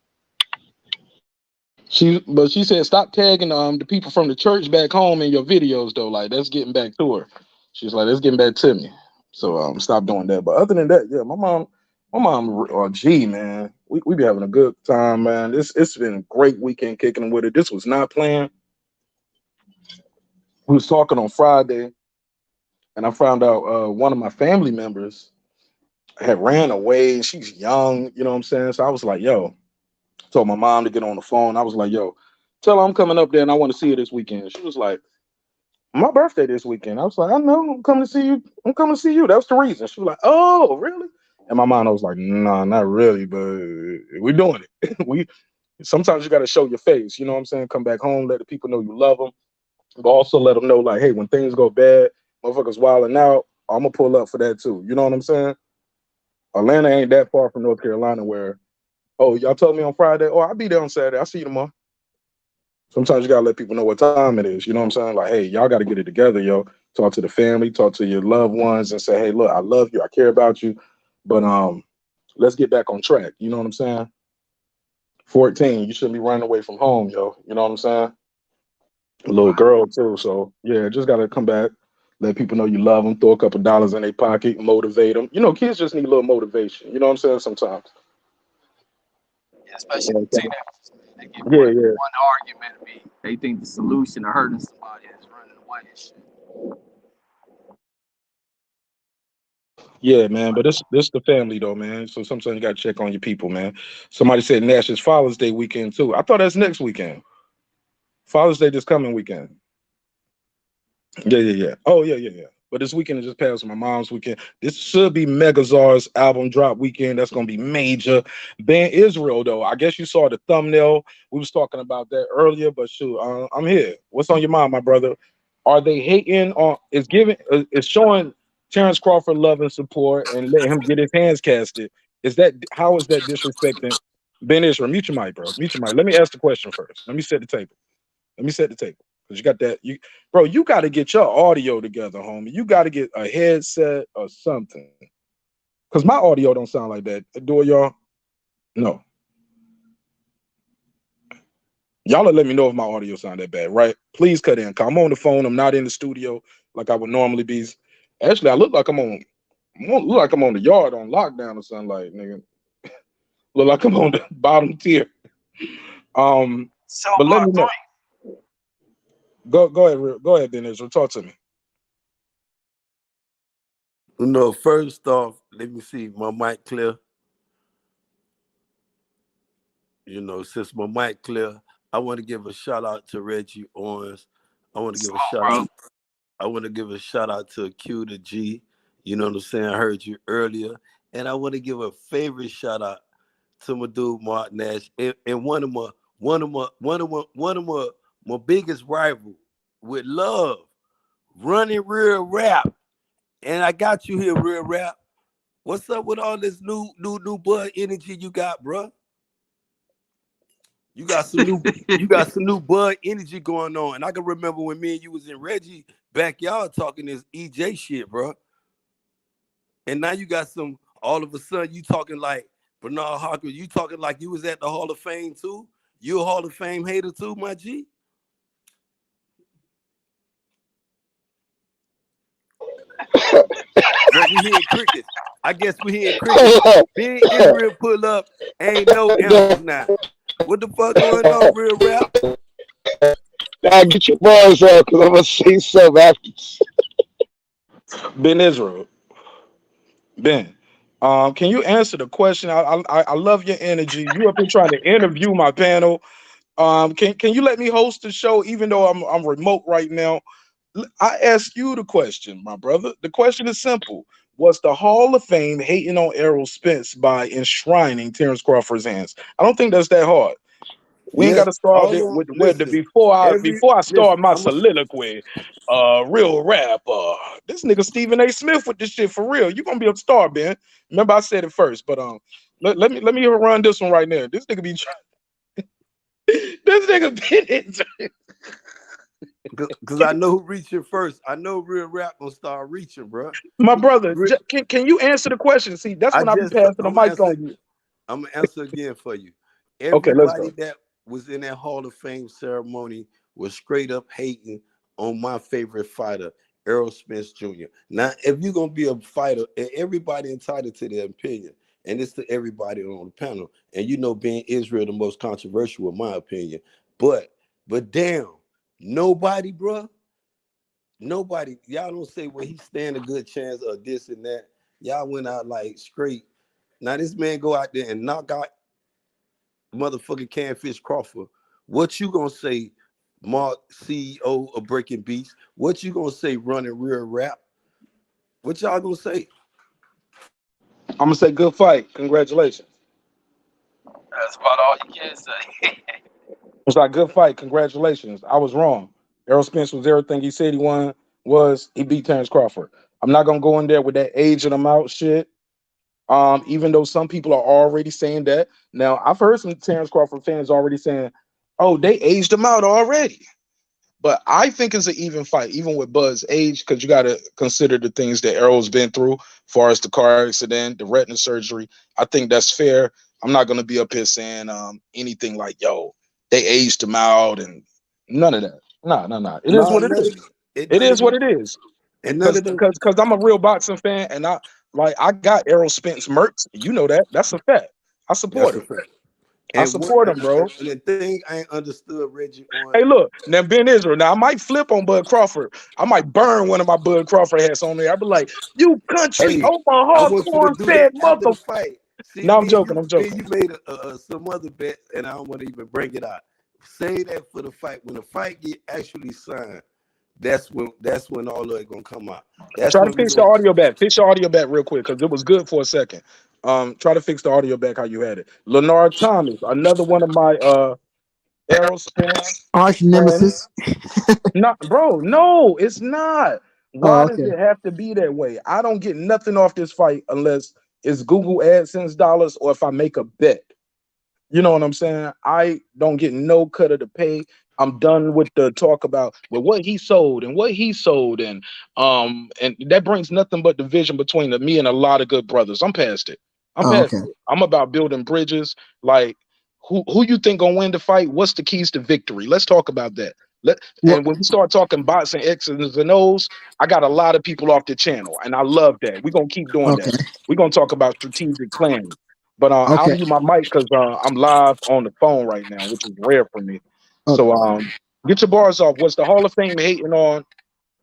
But she said, "Stop tagging the people from the church back home in your videos though. Like that's getting back to her." She's like, "That's getting back to me." So stop doing that. But other than that, yeah, my mom, G man, we be having a good time, man. It's been a great weekend kicking with it. This was not planned. We was talking on Friday, and I found out one of my family members had ran away. She's young, you know what I'm saying? So I was like, "Yo," told my mom to get on the phone. I was like, "Yo, tell her I'm coming up there and I want to see her this weekend." She was like, "My birthday this weekend." I was like, "I know, I'm coming to see you. I'm coming to see you. That's the reason." She was like, "Oh, really?" And my mom, I was like, "Nah, not really, but we're doing it." We sometimes you got to show your face. You know what I'm saying? Come back home, let the people know you love them, but also let them know like, hey, when things go bad, motherfuckers wilding out, I'm gonna pull up for that too. You know what I'm saying? Atlanta ain't that far from North Carolina where, oh, y'all told me on Friday, oh, I'll be there on Saturday. I'll see you tomorrow. Sometimes you gotta let people know what time it is. You know what I'm saying? Like, hey, y'all gotta get it together, yo. Talk to the family, talk to your loved ones, and say, hey, look, I love you, I care about you, but let's get back on track. You know what I'm saying? 14, you shouldn't be running away from home, yo. You know what I'm saying? A little girl too, so yeah, just gotta come back, let people know you love them, throw a couple dollars in their pocket, motivate them. You know, kids just need a little motivation. You know what I'm saying? Sometimes. Yeah, especially Yeah, the teenagers. They get yeah, one yeah. argument to be. They think the solution to hurting somebody is running away and shit. Yeah, man, but this the family though, man. So sometimes you gotta check on your people, man. Somebody said Nash is Father's Day weekend too. I thought that's next weekend. Father's Day this coming weekend. Yeah, yeah, yeah. Oh, yeah, yeah, yeah. But this weekend is just past my mom's weekend. This should be Megazar's album drop weekend. That's gonna be major. Ben Israel, though. I guess you saw the thumbnail. We was talking about that earlier, but shoot, I'm here. What's on your mind, my brother? Are they hating on? Is showing Terence Crawford love and support and letting him get his hands casted? Is that how is that disrespecting Ben Israel? Mute your mic, bro. Mute your mic. Let me ask the question first. Let me set the table. Let me set the table. Because you got that. You got to get your audio together, homie. You got to get a headset or something. Because my audio don't sound like that. Do it, y'all? No. Y'all will let me know if my audio sound that bad, right? Please cut in. I'm on the phone. I'm not in the studio like I would normally be. Actually, I look like I'm on the yard on lockdown or something, like, nigga. Look like I'm on the bottom tier. But let me know. Go ahead, Ben Israel. Talk to me. First off, let me see my mic clear. Since my mic clear, I want to give a shout out to Reggie Owens. I want to give a shout out to Q to G. You know what I'm saying? I heard you earlier. And I want to give a favorite shout out to my dude Marq Nash and one of my biggest rival with love, running real rap. And I got you here, real rap. What's up with all this new bud energy you got, bro? You got some new bud energy going on. And I can remember when me and you was in Reggie backyard talking this EJ shit, bro. And now you got all of a sudden you talking like Bernard Hawker, you talking like you was at the Hall of Fame too? You a Hall of Fame hater too, my G? Well, we hearing crickets. I guess we hearing crickets. Big Israel pull up, ain't no answers now. What the fuck going on, real rap? Now get your boys up, because I'm going to say something after. Ben Israel. Ben, can you answer the question? I love your energy. You up here trying to interview my panel. Can you let me host the show even though I'm remote right now? I asked you the question, my brother. The question is simple. Was the Hall of Fame hating on Errol Spence by enshrining Terence Crawford's hands? I don't think that's that hard. We ain't got to start it with before I start my soliloquy. Real rap. This nigga Stephen A. Smith with this shit for real. You gonna be a star, Ben. Remember I said it first, but let me run this one right now. This nigga be this nigga been Because I know who reaching first. I know real rap gonna start reaching, bro. My brother, can you answer the question? See, that's when I be passing the mic on you. I'm gonna answer again for you. Okay, let's go. Everybody that was in that Hall of Fame ceremony was straight up hating on my favorite fighter, Errol Spence Jr. Now, if you're gonna be a fighter, and everybody entitled to their opinion, and it's to everybody on the panel, and being Israel the most controversial in my opinion, but damn, nobody, bro. Nobody, y'all don't say, well, he stand a good chance of this and that. Y'all went out like straight. Now this man go out there and knock out motherfucking Canfish Crawford. What you gonna say, Mark, CEO of Breaking Beats? What you gonna say, running real rap? What y'all gonna say? I'm gonna say good fight. Congratulations. That's about all you can say. It's like good fight. Congratulations. I was wrong. Errol Spence was everything he said he beat Terence Crawford. I'm not gonna go in there with that aging him out shit. Even though some people are already saying that. Now, I've heard some Terence Crawford fans already saying, oh, they aged him out already. But I think it's an even fight, even with Bud's age, because you got to consider the things that Errol's been through, as far as the car accident, the retina surgery. I think that's fair. I'm not going to be up here saying anything like, yo, they aged him out and none of that. No. It is what it is. It is what it is. Because I'm a real boxing fan, and I got Errol Spence merch. You know that. That's a fact. I support him. I support him, bro. And the thing I ain't understood, Reggie. Hey, look, now Ben Israel. Now I might flip on Bud Crawford. I might burn one of my Bud Crawford hats on there. I'll be like, "You country, Omaha corn-fed mother." Fight. See, no, I'm joking. You made some other bet, and I don't want to even bring it out. Say that for the fight. When the fight get actually signed, that's when all of it gonna come out. That's Try to when we fix the gonna audio back. Fix your audio back real quick because it was good for a second. Try to fix the audio back how you had it. Leonard Thomas, another one of my Errol Spence Arch friends. nemesis. Not, bro. No, it's not. Oh, Why does okay. it have to be that way? I don't get nothing off this fight unless it's Google AdSense dollars or if I make a bet. You know what I'm saying? I don't get no cut of the pay. I'm done with the talk about what he sold and what he sold and that brings nothing but division between me and a lot of good brothers. I'm past it. I'm Oh, past okay. it. I'm about building bridges. Like who you think gonna win the fight? What's the keys to victory? Let's talk about that. Well, And when we start talking bots and X's and O's, I got a lot of people off the channel, and I love that. We're gonna keep doing okay. that. We're gonna talk about strategic planning. But I'll Okay. mute my mic because I'm live on the phone right now, which is rare for me. Okay. So get your bars off. Was the Hall of Fame hating on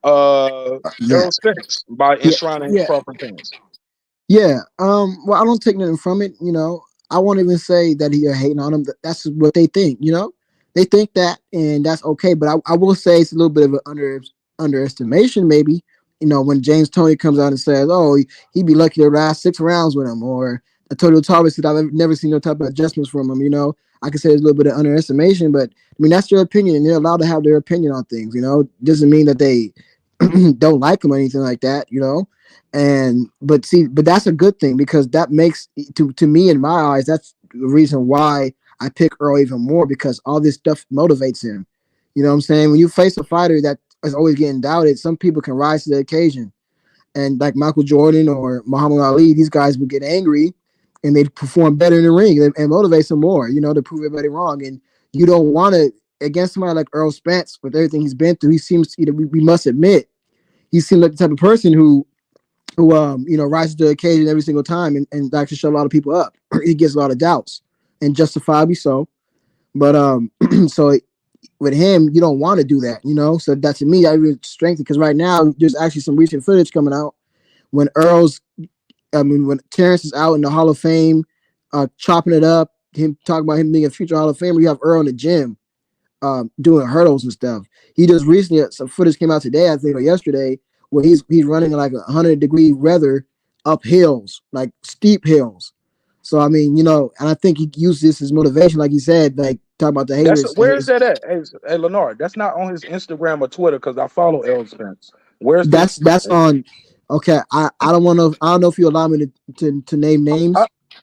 Yeah. Errol Spence by Yeah. enshrining Yeah. Crawford fans? Yeah. Well, I don't take nothing from it. I won't even say that he hating on him. That's what they think. They think that, and that's okay. But I will say it's a little bit of an underestimation, maybe. When James Toney comes out and says, "Oh, he'd be lucky to last 6 rounds with him," or Antonio Tarver said, "I've never seen no type of adjustments from him." I could say it's a little bit of underestimation, but I mean that's their opinion, and they're allowed to have their opinion on things. Doesn't mean that they don't like him or anything like that. But that's a good thing because that makes to me in my eyes that's the reason why I pick Earl even more because all this stuff motivates him. You know what I'm saying? When you face a fighter that is always getting doubted, some people can rise to the occasion. And like Michael Jordan or Muhammad Ali, these guys would get angry and they perform better in the ring and motivate some more, to prove everybody wrong. And you don't want to against somebody like Errol Spence with everything he's been through. He seems, we must admit, he seems like the type of person who rises to the occasion every single time and actually shut a lot of people up. He gets a lot of doubts and justifiably so. But so with him, you don't want to do that. So that to me, I really strengthen because right now there's actually some recent footage coming out when when Terence is out in the Hall of Fame, chopping it up, him talking about him being a future Hall of Famer. You have Earl in the gym, doing hurdles and stuff. He just recently some footage came out today, I think, or yesterday, where he's running like 100-degree weather up hills, like steep hills. So I mean, and I think he used this as motivation, like he said, like talk about the That's haters. where is that at? Hey Leonard, that's not on his Instagram or Twitter because I follow Errol Spence. Where's this? That's on. Okay, I don't want to. I don't know if you allow me to name names.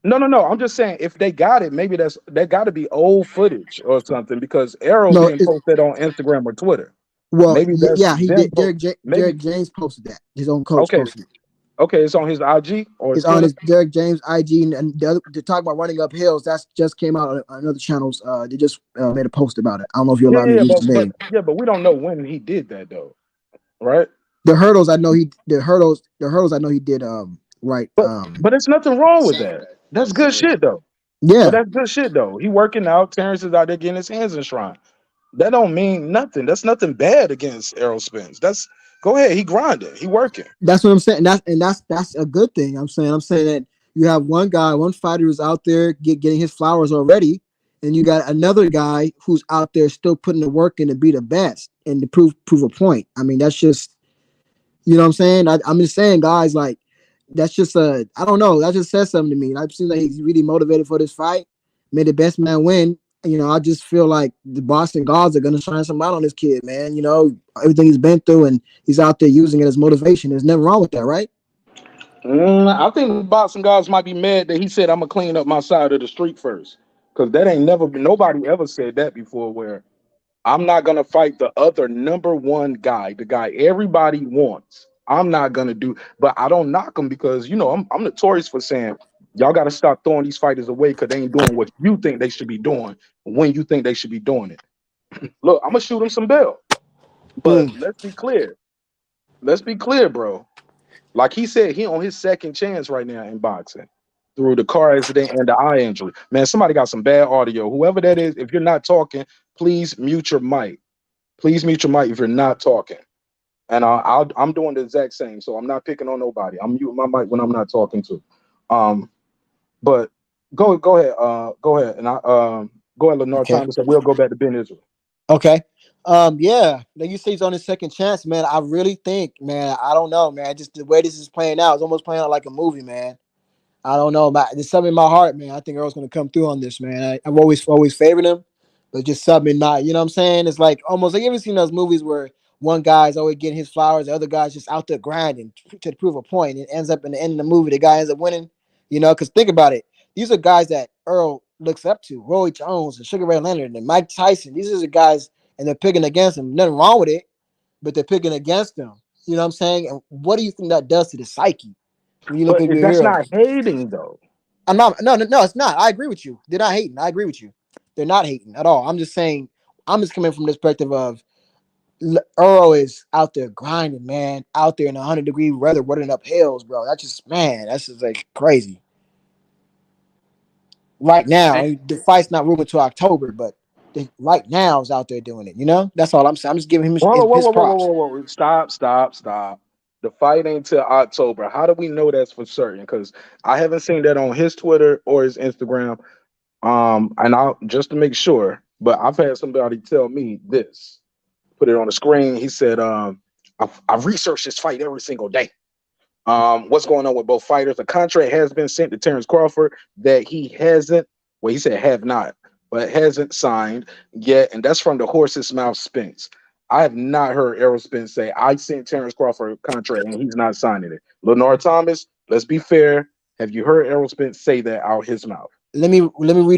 No. I'm just saying if they got it, maybe that got to be old footage or something because Arrow No, didn't post that on Instagram or Twitter. well, Maybe that's yeah, he them. did. Maybe Derek James posted that. His own coach okay, posted it. okay. It's on his IG or It's on Twitter. his Derek James IG, and the other to talk about running up hills. That's just came out on other channels. They just made a post about it. I don't know if you Yeah, allow me to use his name. but we don't know when he did that though, right? The hurdles, I know he the hurdles. I know he did. Right. But there's nothing wrong with that. That's good shit though. But Yeah, that's good shit though. He working out. Terrence is out there getting his hands enshrined. That don't mean nothing. That's nothing bad against Errol Spence. That's go ahead. He grinding. He working. that's what I'm saying. That's a good thing. I'm saying that you have one guy, one fighter who's out there getting his flowers already, and you got another guy who's out there still putting the work in to be the best and to prove a point. I mean, that's just what I'm saying. I'm just saying, guys, like that's just I don't know. That just says something to me. I seem like he's really motivated for this fight. May the best man win. I just feel like the Boston Gods are gonna shine some light on this kid, man. Everything he's been through, and he's out there using it as motivation. There's nothing wrong with that, right? I think boxing guys might be mad that he said I'm gonna clean up my side of the street first, because that ain't never been. Nobody ever said that before. Where I'm not gonna fight the other number one guy, the guy everybody wants. I'm not gonna do, but I don't knock him because I'm notorious for saying y'all got to stop throwing these fighters away because they ain't doing what you think they should be doing when you think they should be doing it. Look, I'm gonna shoot him some bail, but Mm. let's be clear. Let's be clear, bro. Like he said, he on his second chance right now in boxing through the car accident and the eye injury. Man, somebody got some bad audio. Whoever that is, if you're not talking, please mute your mic. Please mute your mic if you're not talking. And I'm doing the exact same. So I'm not picking on nobody. I'm muting my mic when I'm not talking to. But go ahead. Go ahead. And go ahead, Lenore Okay. Thomas, and we'll go back to Ben Israel. Okay. Yeah. Like you say, he's on his second chance, man. I really think, man. I don't know, man. Just the way this is playing out, it's almost playing out like a movie, man. I don't know. There's something in my heart, man. I think Earl's gonna come through on this, man. I've always favored him, but just something not. You know what I'm saying? It's like almost like you ever seen those movies where one guy's always getting his flowers, the other guy's just out there grinding to prove a point. It ends up in the end of the movie, the guy ends up winning. You know, because think about it. These are guys that Earl looks up to: Roy Jones and Sugar Ray Leonard and Mike Tyson. These are the guys, and they're picking against him. Nothing wrong with it, but they're picking against him. You know what I'm saying? And what do you think that does to the psyche when you look But at your that's heroes? not hating though. I'm not. No, no, no. It's not. I agree with you. They're not hating. I agree with you. They're not hating at all. I'm just saying. I'm just coming from the perspective of Earl is out there grinding, man. Out there in 100-degree weather, running up hills, bro. That's just, man. That's just like crazy. Right now, Hey, the fight's not moving to October, but right now is out there doing it. You know. That's all I'm saying. I'm just giving him Whoa, whoa, his whoa, whoa, whoa, props. whoa, whoa. Stop, stop, stop. The fight ain't till October. How do we know that's for certain? Because I haven't seen that on his Twitter or his Instagram. And I'll just to make sure, but I've had somebody tell me this. Put it on the screen. He said, I've researched this fight every single day. What's going on with both fighters? A contract has been sent to Terence Crawford that he hasn't, well, he said have not, but hasn't signed yet. And that's from the horse's mouth Spence. I have not heard Errol Spence say, I sent Terence Crawford a contract and he's not signing it. Lenore Thomas, let's be fair. Have you heard Errol Spence say that out his mouth? Let me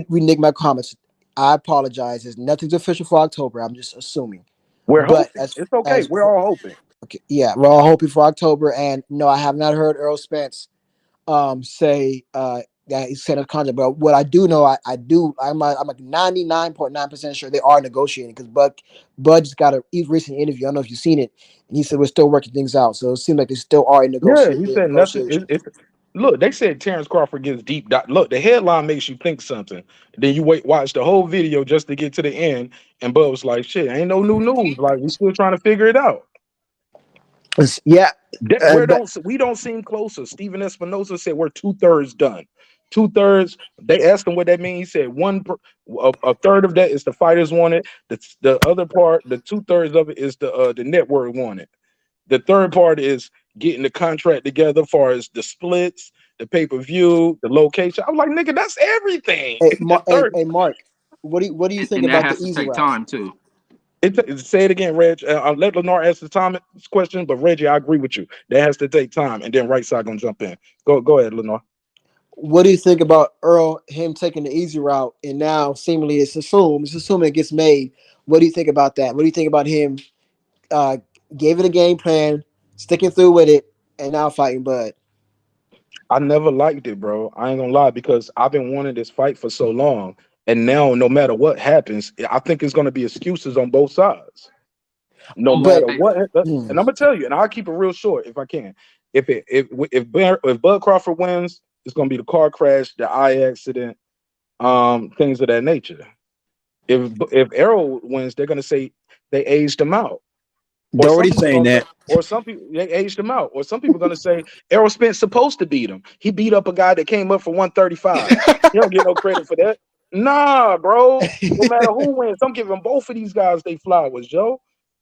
renege my comments. I apologize. There's nothing's official for October. I'm just assuming. We're But hoping. It's okay. We're all hoping. okay, yeah, we're all hoping for October. And no, I have not heard Earl Spence say that he sent a contract. But what I do know, I'm like 99.9% sure they are negotiating because Bud just got a recent interview. I don't know if you've seen it, and he said we're still working things out. So it seems like they still are in Yeah, he said nothing. negotiations. Look, they said Terrence Crawford gets deep. Look, the headline makes you think something. Then you watch the whole video just to get to the end, and Bud was like, "Shit, ain't no new news. Like we still trying to figure it out." Yeah, That, but we don't seem closer. Steven Espinosa said we're 2/3 done. 2/3. They asked him what that means. He said a third of that is the fighters wanted. The other part, the 2/3 of it is the network wanted. The third part is getting the contract together as far as the splits, the pay-per-view, the location. I'm like, nigga, that's everything. The third. Hey, Mark, what do you think and that about the has to easy take route? time too. Say it again, Reg. I'll let Lennar answer Thomas' question, but Reggie, I agree with you. That has to take time, and then right side gonna jump in. Go ahead, Lennar. What do you think about Earl him taking the easy route and now seemingly it's assumed it gets made? What do you think about that? What do you think about him uh gave it a game plan, sticking through with it, and now fighting Bud? I never liked it, bro. I ain't gonna lie because I've been wanting this fight for so long, and now no matter what happens, I think it's gonna be excuses on both sides. No But matter Hey, what, and hmm, I'm gonna tell you, and I'll keep it real short if I can. If Bud Crawford wins, it's gonna be the car crash, the eye accident, things of that nature. If Errol wins, they're gonna say they aged him out. Or they're some already people saying gonna say, that. or some people they aged him out. Or some people gonna say Errol Spence supposed to beat him. He beat up a guy that came up for 135. He don't get no credit for that. Nah, bro. No matter who wins, I'm giving both of these guys they flowers, Joe.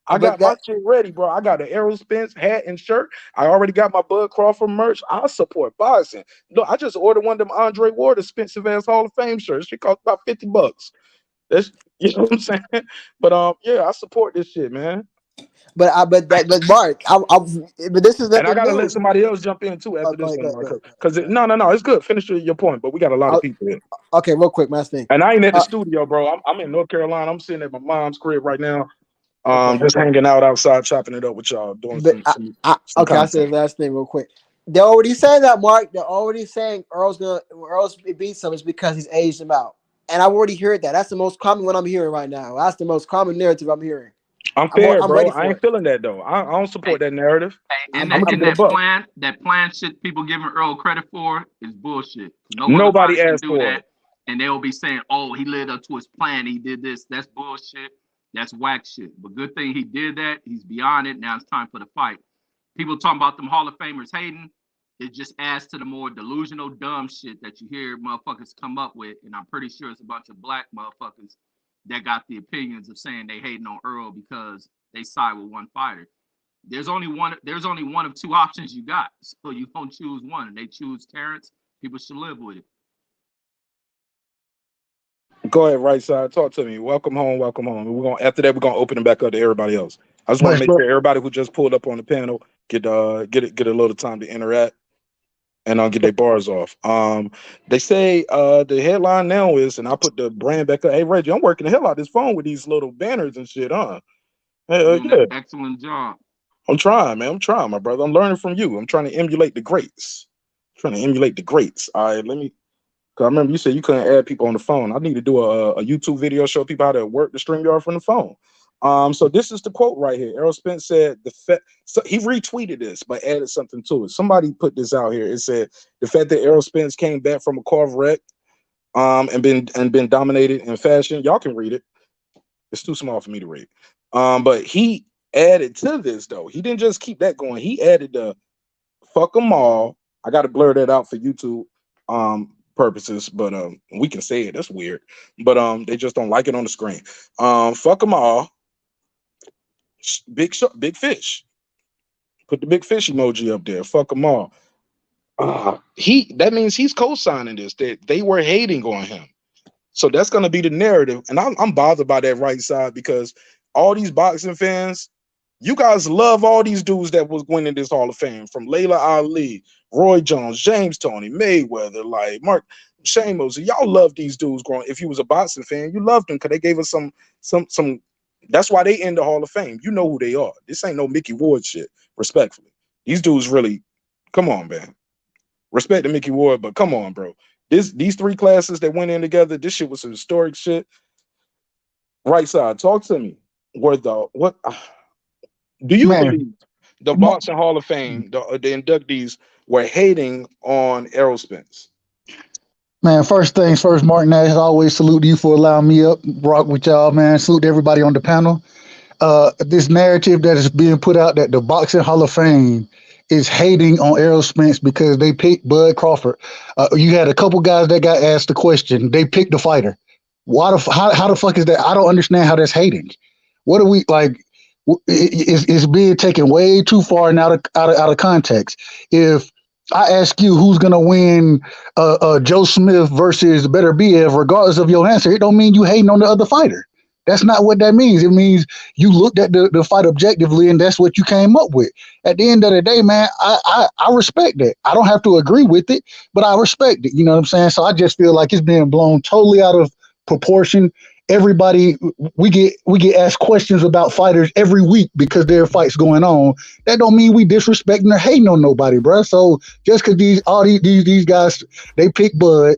I but got my that shit ready, bro. I got an Errol Spence hat and shirt. I already got my Bud Crawford merch. I support boxing. Look, I just ordered one of them Andre Ward expensive ass Hall of Fame shirts. It cost about $50. That's you know what I'm saying. But yeah, I support this shit, man. but I but Mark, but this is And I nothing gotta let new. somebody else jump in too Oh, after go this ahead, one, go ahead, Mark. go ahead, Because go ahead. no, it's good. Finish your point, but we got a lot of I'll, people here. okay, real quick, last thing. And I ain't at the Uh, studio, bro. I'm in North Carolina. I'm sitting at my mom's crib right now. okay. Just hanging out outside, chopping it up with y'all, doing But some okay, I'll say content. the last thing real quick. They're already saying that, Mark. They're already saying Earl's beats him is because he's aged him out. And I've already heard that. That's the most common one I'm hearing right now. That's the most common narrative I'm hearing. I'm fair, I'm bro. ready I for ain't it. feeling that though. I don't hey, support that narrative. in I'm I'm gonna that keep in it a that buck. plan shit people giving Earl credit for is bullshit. No other Nobody fighters can asked do for that, it. and they'll be saying, "Oh, he lived up to his plan. He did this." That's bullshit. That's whack shit. But good thing he did that. He's beyond it. Now it's time for the fight. People talking about them Hall of Famers hating. It just adds to the more delusional, dumb shit that you hear motherfuckers come up with, and I'm pretty sure it's a bunch of black motherfuckers that got the opinions of saying they hating on Earl because they side with one fighter. There's only one of two options you got. So you don't choose one. And they choose Terrence. People should live with it. Go ahead, right side. Talk to me. Welcome home. Welcome home. We're gonna after that we're gonna open it back up to everybody else. I just want to Much make love. sure everybody who just pulled up on the panel get a little time to interact and get their bars off. They say the headline now is, and I put the brand back up. Hey Reggie, I'm working the hell out of this phone with these little banners and shit, huh? You're Hey, doing an yeah, excellent job. I'm trying, man. I'm trying, my brother. I'm learning from you. I'm trying to emulate the greats. Trying to emulate the greats. All right, let me. Cause I remember you said you couldn't add people on the phone. I need to do a YouTube video show people how to work the StreamYard from the phone. So this is the quote right here. Errol Spence said so he retweeted this but added something to it. Somebody put this out here. It said the fact that Errol Spence came back from a car wreck and been dominated in fashion. Y'all can read it. It's too small for me to read. But he added to this though. He didn't just keep that going. He added the fuck them all. I got to blur that out for YouTube purposes, but we can say it. That's weird, but they just don't like it on the screen. Fuck them all. Big fish. Put the big fish emoji up there. Fuck them all. That means he's co-signing this. That they were hating on him. So that's going to be the narrative. And I'm bothered by that right side because all these boxing fans, you guys love all these dudes that was winning this Hall of Fame, from Layla Ali, Roy Jones, James Toney, Mayweather, like Mark Shamos. Y'all love these dudes growing. If you was a boxing fan, you loved them because they gave us some. That's why they in the Hall of Fame. You know who they are. This ain't no Mickey Ward shit. Respectfully, these dudes really, come on, man. Respect to Mickey Ward, but come on, bro. These three classes that went in together, this shit was some historic shit. Right side, talk to me. What do you Man, believe the mo- Boxing Hall of Fame, the inductees were hating on Errol Spence? man, first things first, Marq Nash, always salute you for allowing me up, rock with y'all, man. Salute to everybody on the panel. This narrative that is being put out that the Boxing Hall of Fame is hating on Errol Spence because they picked Bud Crawford. You had a couple guys that got asked the question. They picked the fighter. How the fuck is that? I don't understand how that's hating. What are we like? It's being taken way too far and out of context. If I ask you who's gonna win Joe Smith versus Better BF, regardless of your answer, it don't mean you hating on the other fighter. That's not what that means. It means you looked at the fight objectively and that's what you came up with. At the end of the day, man, I respect that. I don't have to agree with it, but I respect it. You know what I'm saying? So I just feel like it's being blown totally out of proportion. Everybody, we get asked questions about fighters every week because there are fights going on. That don't mean we disrespecting or hating on nobody, bro. So just because these guys they pick Bud,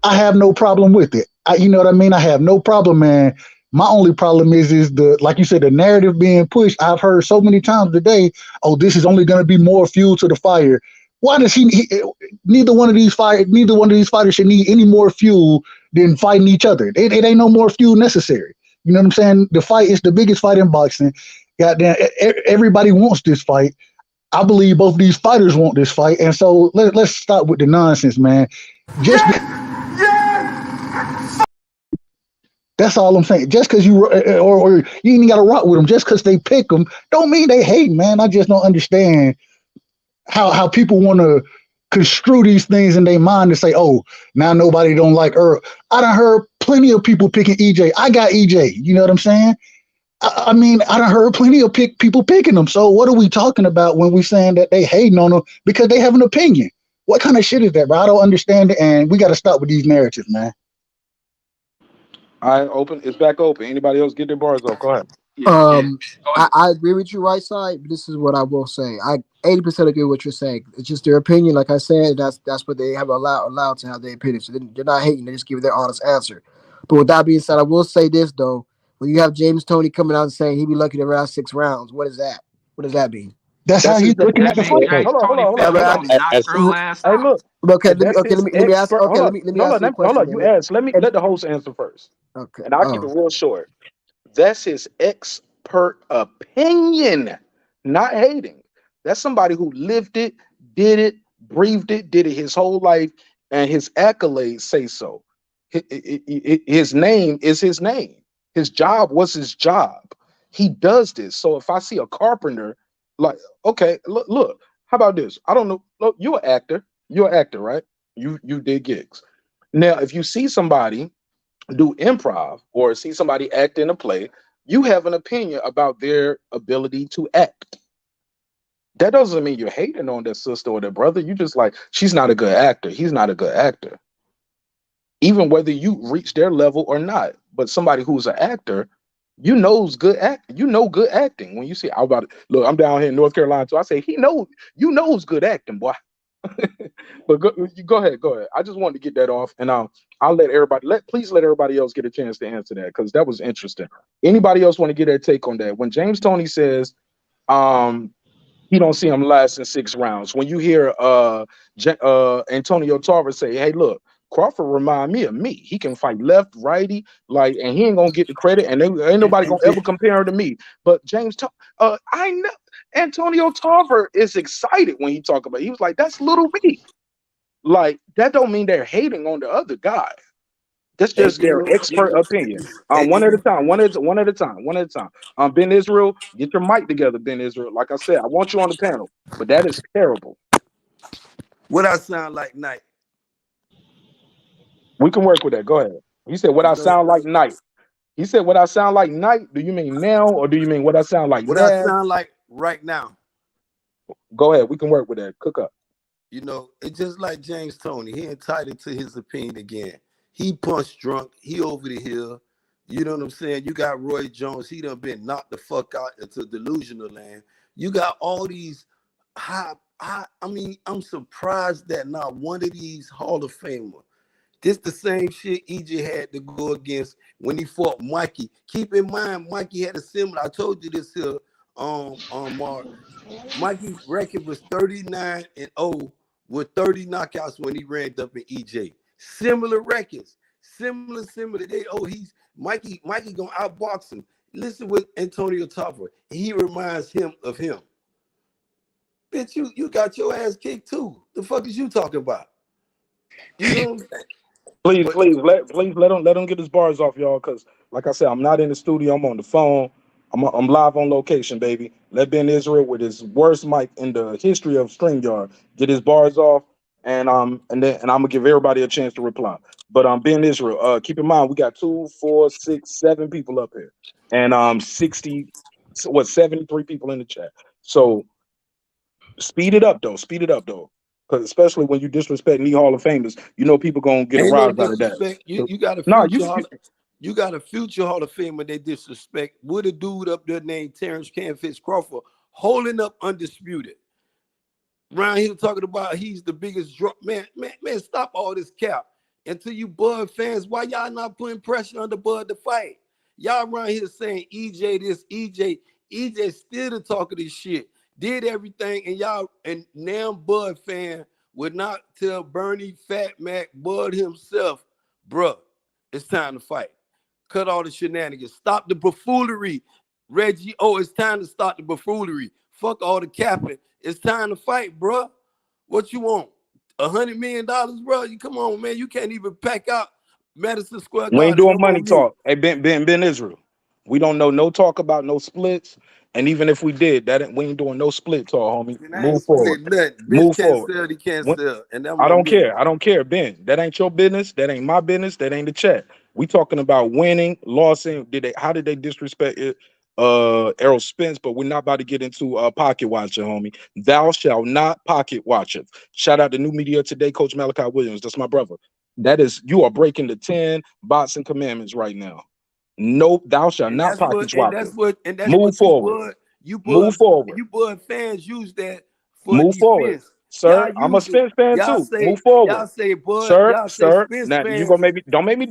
I have no problem with it. You know what I mean? I have no problem, man. My only problem is the, like you said, the narrative being pushed. I've heard so many times today, oh, this is only going to be more fuel to the fire. Why does neither one of these fighters should need any more fuel than fighting each other. It ain't no more fuel necessary. You know what I'm saying? The fight is the biggest fight in boxing. Goddamn, everybody wants this fight. I believe both of these fighters want this fight, and so let's stop with the nonsense, man. Just That's all I'm saying. Just because or you ain't got to rock with them, just because they pick them, don't mean they hate, man. I just don't understand how people want to construe these things in their mind to say, oh, now nobody don't like Earl. I done heard plenty of people picking EJ. I got EJ. You know what I'm saying? I mean, I done heard plenty of people picking them. So what are we talking about when we saying that they hating on them because they have an opinion? What kind of shit is that, bro? I don't understand it, and we got to stop with these narratives, man. I open. It's back open. Anybody else get their bars off? Go ahead. Yeah. Go ahead. I agree with you, right side. But this is what I will say. I 80% agree with what you're saying. It's just their opinion. Like I said, that's what they have allowed to have their opinion. So they're not hating. They just give their honest answer. But with that being said, I will say this though: when you have James Toney coming out and saying he'd be lucky to last 6 rounds, what is that? What does that mean? That's how That's his he's looking at That the means fight. expert. Though. James Tony Hold felt on, he hold on. could knock As Earl ass hey, out. look, Okay, that's let his me ask. expert. Okay, Hold on, let me hold ask on, you a hold question. on. You ask. Let the host answer first, Okay. and I'll keep it Oh, real short. That's his expert opinion, not hating. That's somebody who lived it, did it, breathed it, did it his whole life, and his accolades say so. His name is his name. His job was his job. He does this. So if I see a carpenter, like, okay, look, how about this? I don't know. Look, you're an actor. You're an actor, right? You did gigs. Now, if you see somebody do improv or see somebody act in a play, you have an opinion about their ability to act. That doesn't mean you're hating on their sister or their brother. You just like, she's not a good actor. He's not a good actor. Even whether you reach their level or not. But somebody who's an actor, you knows good act. You know good acting. When you see, look, I'm down here in North Carolina, so I say you knows good acting, boy. But go ahead. I just wanted to get that off, and I'll let everybody please let everybody else get a chance to answer that because that was interesting. Anybody else want to get their take on that? When James Toney says, he don't see him lasting 6 rounds. When you hear Antonio Tarver say, "Hey, look, Crawford remind me of me. He can fight left, righty, like, and he ain't gonna get the credit, and ain't nobody gonna ever compare him to me." But I know Antonio Tarver is excited when he talk about it. He was like, "That's little me." Like, that don't mean they're hating on the other guy. That's just their expert opinion. One at a time. One at a time. Ben Israel, get your mic together, Ben Israel. Like I said, I want you on the panel, but that is terrible. What I sound like night? We can work with that. Go ahead. He said, "What I sound like night." He said, "What I sound like night." Do you mean now, or do you mean what I sound like What I now? sound like right now? Go ahead. We can work with that. Cook up. You know, it's just like James Toney. He entitled to his opinion again. He punched drunk. He over the hill. You know what I'm saying? You got Roy Jones. He done been knocked the fuck out into delusional land. You got all these I mean, I'm surprised that not one of these Hall of Famer. This the same shit EJ had to go against when he fought Mikey. Keep in mind, Mikey had a similar. I told you this here, Mark. Mikey's record was 39-0 with 30 knockouts when he ran up in EJ. Similar records, similar. Mikey gonna outbox him. Listen with Antonio Tarver. He reminds him of him. Bitch, you got your ass kicked too. The fuck is you talking about? You know what I'm saying? Please let him get his bars off, y'all. Because like I said, I'm not in the studio. I'm on the phone. I'm live on location, baby. Let Ben Israel with his worst mic in the history of StreamYard get his bars off, and I'm gonna give everybody a chance to reply. But Ben Israel, keep in mind we got 2, 4, 6, 7 people up here, and 73 people in the chat. So speed it up though. Because especially when you disrespect knee Hall of Famers, you know people gonna get a Ain't no rise out of that. disrespect. You got a No, you got a future Hall of Famer they disrespect with a dude up there named Terence Crawford holding up undisputed. Around here talking about he's the biggest drop. Man, stop all this cap. Until you Bud fans, why y'all not putting pressure on the Bud to fight? Y'all around here saying EJ this, EJ still the talk of this shit. Did everything, and now Bud fan would not tell Bernie Fat Mac Bud himself, bruh, it's time to fight. Cut all the shenanigans. Stop the buffoonery. Reggie, it's time to stop the buffoonery. Fuck all the capping. It's time to fight, bruh. What you want? $100 million, bro? You come on, man. You can't even pack out Madison Square we ain't Garden. doing No more money music. talk. Hey, Ben Israel, we don't know no talk about no splits. And even if we did, we ain't doing no split talk, homie. And I ain't Move forward. split nothing. Bitch Move can't forward. sell, he can't sell. And that I wasn't don't me. care. I don't care, Ben. That ain't your business. That ain't my business. That ain't the chat. We talking about winning, losing. How did they disrespect it? Errol Spence, but we're not about to get into pocket watching, homie. Thou shalt not pocket watch it. Shout out to New Media Today, Coach Malachi Williams. That's my brother. You are breaking the 10 boxing commandments right now. Nope, thou shalt And not that's pocket what watch it. Move forward. Move forward. you Bud fans use that for Move forward. defense. Sir, Y'all I'm a use it. Spence fan too. Move forward. Y'all say Bud, Sir, y'all say sir. Spence Now you fans. gonna don't make me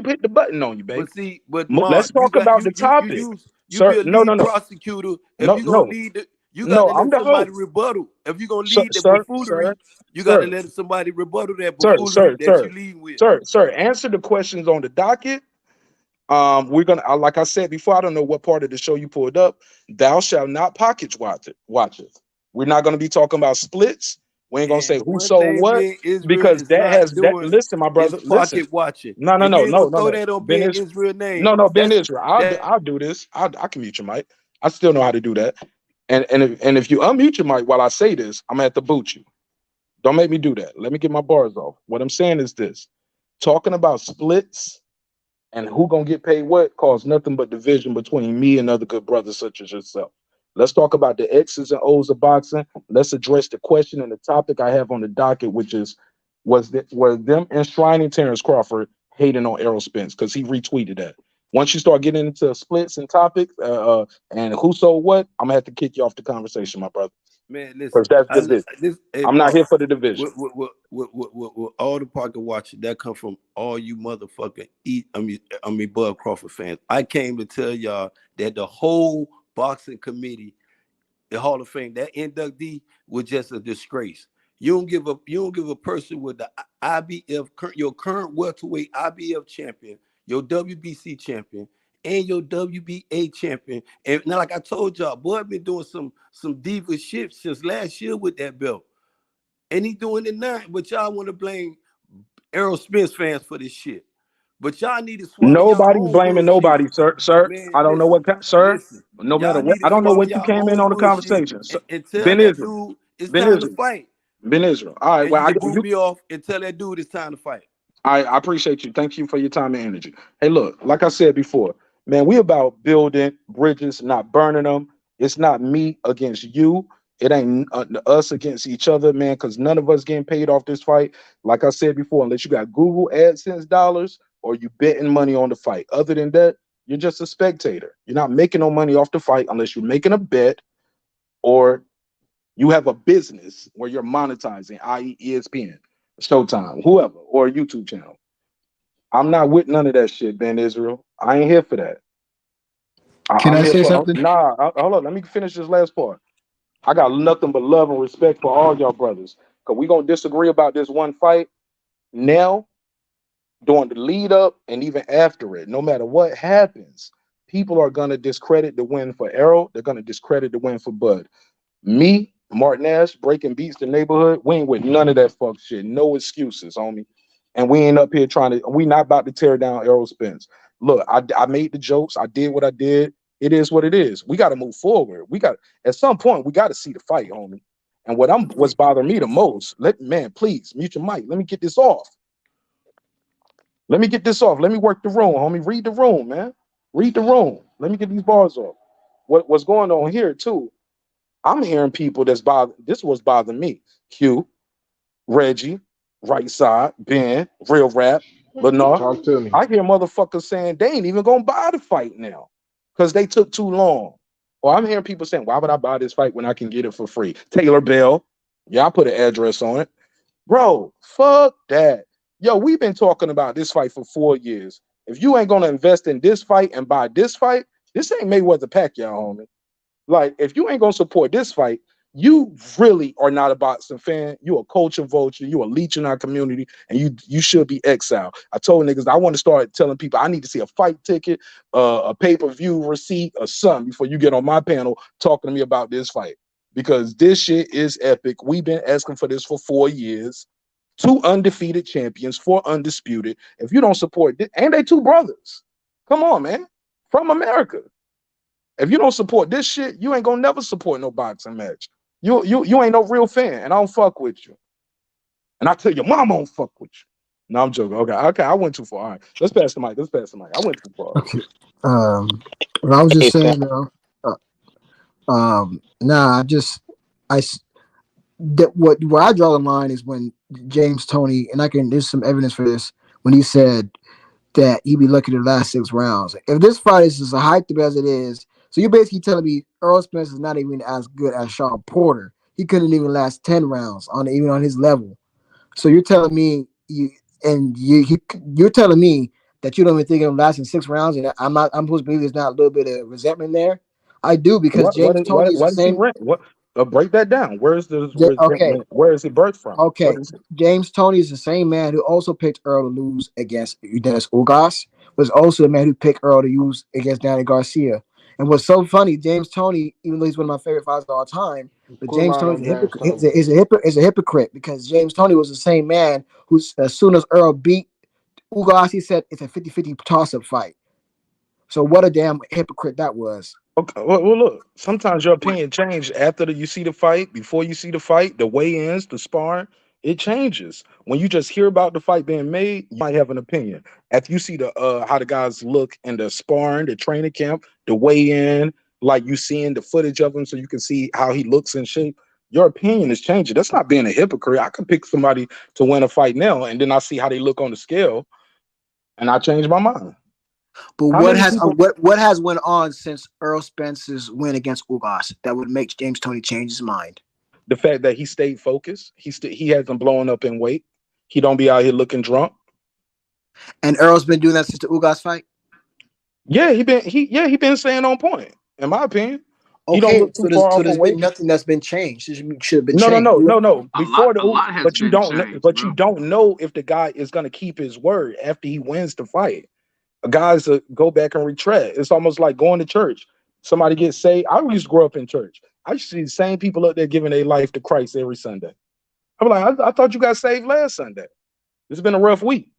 hit the button on you, baby. But Mark, Let's talk about the topic. you be Sir, a lead prosecutor. If you gonna lead you got to I'm let the somebody host. rebuttal. If you gonna Sir, lead the sir, buffoonery, sir, you got to sir, let somebody rebuttal that sir, buffoonery sir, that you sir, lead with. sir. Answer the questions on the docket. We're gonna, like I said before, I don't know what part of the show you pulled up. Thou shalt not pocket watch it. We're not gonna be talking about splits. We ain't gonna say And who one sold thing what Ben Israel because is that not has that. doing Listen, my is brother. Listen. pocket watching. No, no, And no, you ain't no, gonna no, throw no. that on Ben Ben Israel. Israel name. No, no, Ben That's Israel. that I'll do this. I can mute your mic. I still know how to do that. And if you unmute your mic while I say this, I'm gonna have to boot you. Don't make me do that. Let me get my bars off. What I'm saying is this: talking about splits and who gonna get paid what cause nothing but division between me and other good brothers such as yourself. Let's talk about the X's and O's of boxing. Let's address the question and the topic I have on the docket, which is were them enshrining Terence Crawford hating on Errol Spence because he retweeted that. Once you start getting into splits and topics and who sold what, I'm gonna have to kick you off the conversation, my brother, man. Listen, because that's I division. this hey I'm not Mark. here for the division. With all the pocket watching that come from all you motherfucking Bud Crawford fans. I came to tell y'all that the whole boxing committee, the Hall of Fame, that inductee was just a disgrace. You don't give a person with the IBF, your current welterweight IBF champion, your WBC champion, and your WBA champion. And now, like I told y'all, boy, I've been doing some diva shit since last year with that belt. And he doing it now, but y'all want to blame Errol Spence fans for this shit. But y'all need to swallow y'all Nobody's own blaming bullshit. nobody, sir. Sir, Man, I don't know listen, what, sir. listen. No matter Y'all what, need to I don't know swallow what you y'all came in own on the bullshit conversation. So, and tell Ben that Israel, dude it's Ben time to Israel, fight. Ben Israel. All right, And well, you can boot me off and tell that dude it's time to fight. I appreciate you. Thank you for your time and energy. Hey, look, like I said before, man, we about building bridges, not burning them. It's not me against you. It ain't us against each other, man, because none of us getting paid off this fight. Like I said before, unless you got Google AdSense dollars or you betting money on the fight. Other than that, you're just a spectator. You're not making no money off the fight unless you're making a bet or you have a business where you're monetizing, i.e., ESPN, Showtime, whoever, or a YouTube channel. I'm not with none of that shit, Ben Israel. I ain't here for that. Can I'm I here say for something? hold on. Let me finish this last part. I got nothing but love and respect for all y'all brothers. Cause we gonna disagree about this one fight now, during the lead up, and even after it. No matter what happens, people are gonna discredit the win for Errol. They're gonna discredit the win for Bud. Me, Marq Nash, breaking beats the neighborhood. We ain't with none of that fuck shit. No excuses, homie. And we ain't up here trying to. We not about to tear down Errol Spence. Look, I made the jokes. I did what I did. It is what it is. We got to move forward. We got at some point we got to see the fight, homie. And what's bothering me the most. Man, please mute your mic. Let me get this off. Let me get this off. Let me work the room, homie. Read the room, man. Read the room. Let me get these bars off. What's going on here too? I'm hearing people that's bothering. This was bothering me. Q, Reggie, Right Side, Ben, Real Rap, Lennar. Talk to me. I hear motherfuckers saying they ain't even gonna buy the fight now because they took too long. Or I'm hearing people saying, why would I buy this fight when I can get it for free? Taylor Bell. Yeah, I put an address on it. Bro, fuck that. Yo, we've been talking about this fight for 4 years. If you ain't gonna invest in this fight and buy this fight, this ain't Mayweather Pacquiao, homie. Like, if you ain't gonna support this fight, you really are not a boxing fan. You a culture vulture. You a leech in our community, and you should be exiled. I told niggas I want to start telling people I need to see a fight ticket, a pay-per-view receipt, or something before you get on my panel talking to me about this fight because this shit is epic. We've been asking for this for 4 years. Two undefeated champions, four undisputed. If you don't support this, and they two brothers. Come on, man, from America. If you don't support this shit, you ain't gonna never support no boxing match. You ain't no real fan, and I don't fuck with you. And I tell your mom I don't fuck with you. No, I'm joking. Okay, I went too far. All right, let's pass the mic. I went too far. Okay. What I was just saying, nah, I that what where I draw the line is when James Tony, and there's some evidence for this when he said that he'd be lucky to last 6 rounds. If this fight is as hyped up as it is, so you're basically telling me Earl Spence is not even as good as Sean Porter. He couldn't even last 10 rounds even on his level. So you're telling me you're telling me that you don't even think of him lasting 6 rounds, and I'm supposed to believe there's not a little bit of resentment there. I do because James Tony is the What is he same. rent? What break that down. Where's the Okay, resentment? Where is it birthed from? okay. What is it? James Tony is the same man who also picked Earl to lose against Dennis Ugas. Was also the man who picked Earl to use against Danny Garcia. And what's so funny, James Toney, even though he's one of my favorite fighters of all time, but Quit James lying Toney's on a James hypocrite. Toney. Is a hypocrite because James Toney was the same man who, as soon as Earl beat Ugas, he said it's a 50-50 toss-up fight. So what a damn hypocrite that was. Okay, well, look. Sometimes your Wait, opinion changes after you see the fight, before you see the fight, the weigh-ins, the sparring. It changes. When you just hear about the fight being made, you might have an opinion. After you see the how the guys look in the sparring, the training camp, the weigh-in, like you seeing the footage of him, so you can see how he looks in shape. Your opinion is changing. That's not being a hypocrite. I could pick somebody to win a fight now, and then I see how they look on the scale, and I change my mind. But How what many has people? what has went on since Earl Spence's win against Ugas that would make James Toney change his mind? The fact that he stayed focused, he hasn't blown up in weight. He don't be out here looking drunk. And Earl's been doing that since the Ugas fight. Yeah, he been staying on point. In my opinion, he don't Okay, look too far so off on there's weight. been nothing that's been changed. It should have been No, no, changed. no, no, no. Before a lot has but you been don't know, changed, bro. if the guy is gonna keep his word after he wins the fight. Guys go back and retread. It's almost like going to church. Somebody gets saved. I used to grow up in church. I used to see the same people up there giving their life to Christ every Sunday. I'm like, I thought you got saved last Sunday. It's been a rough week.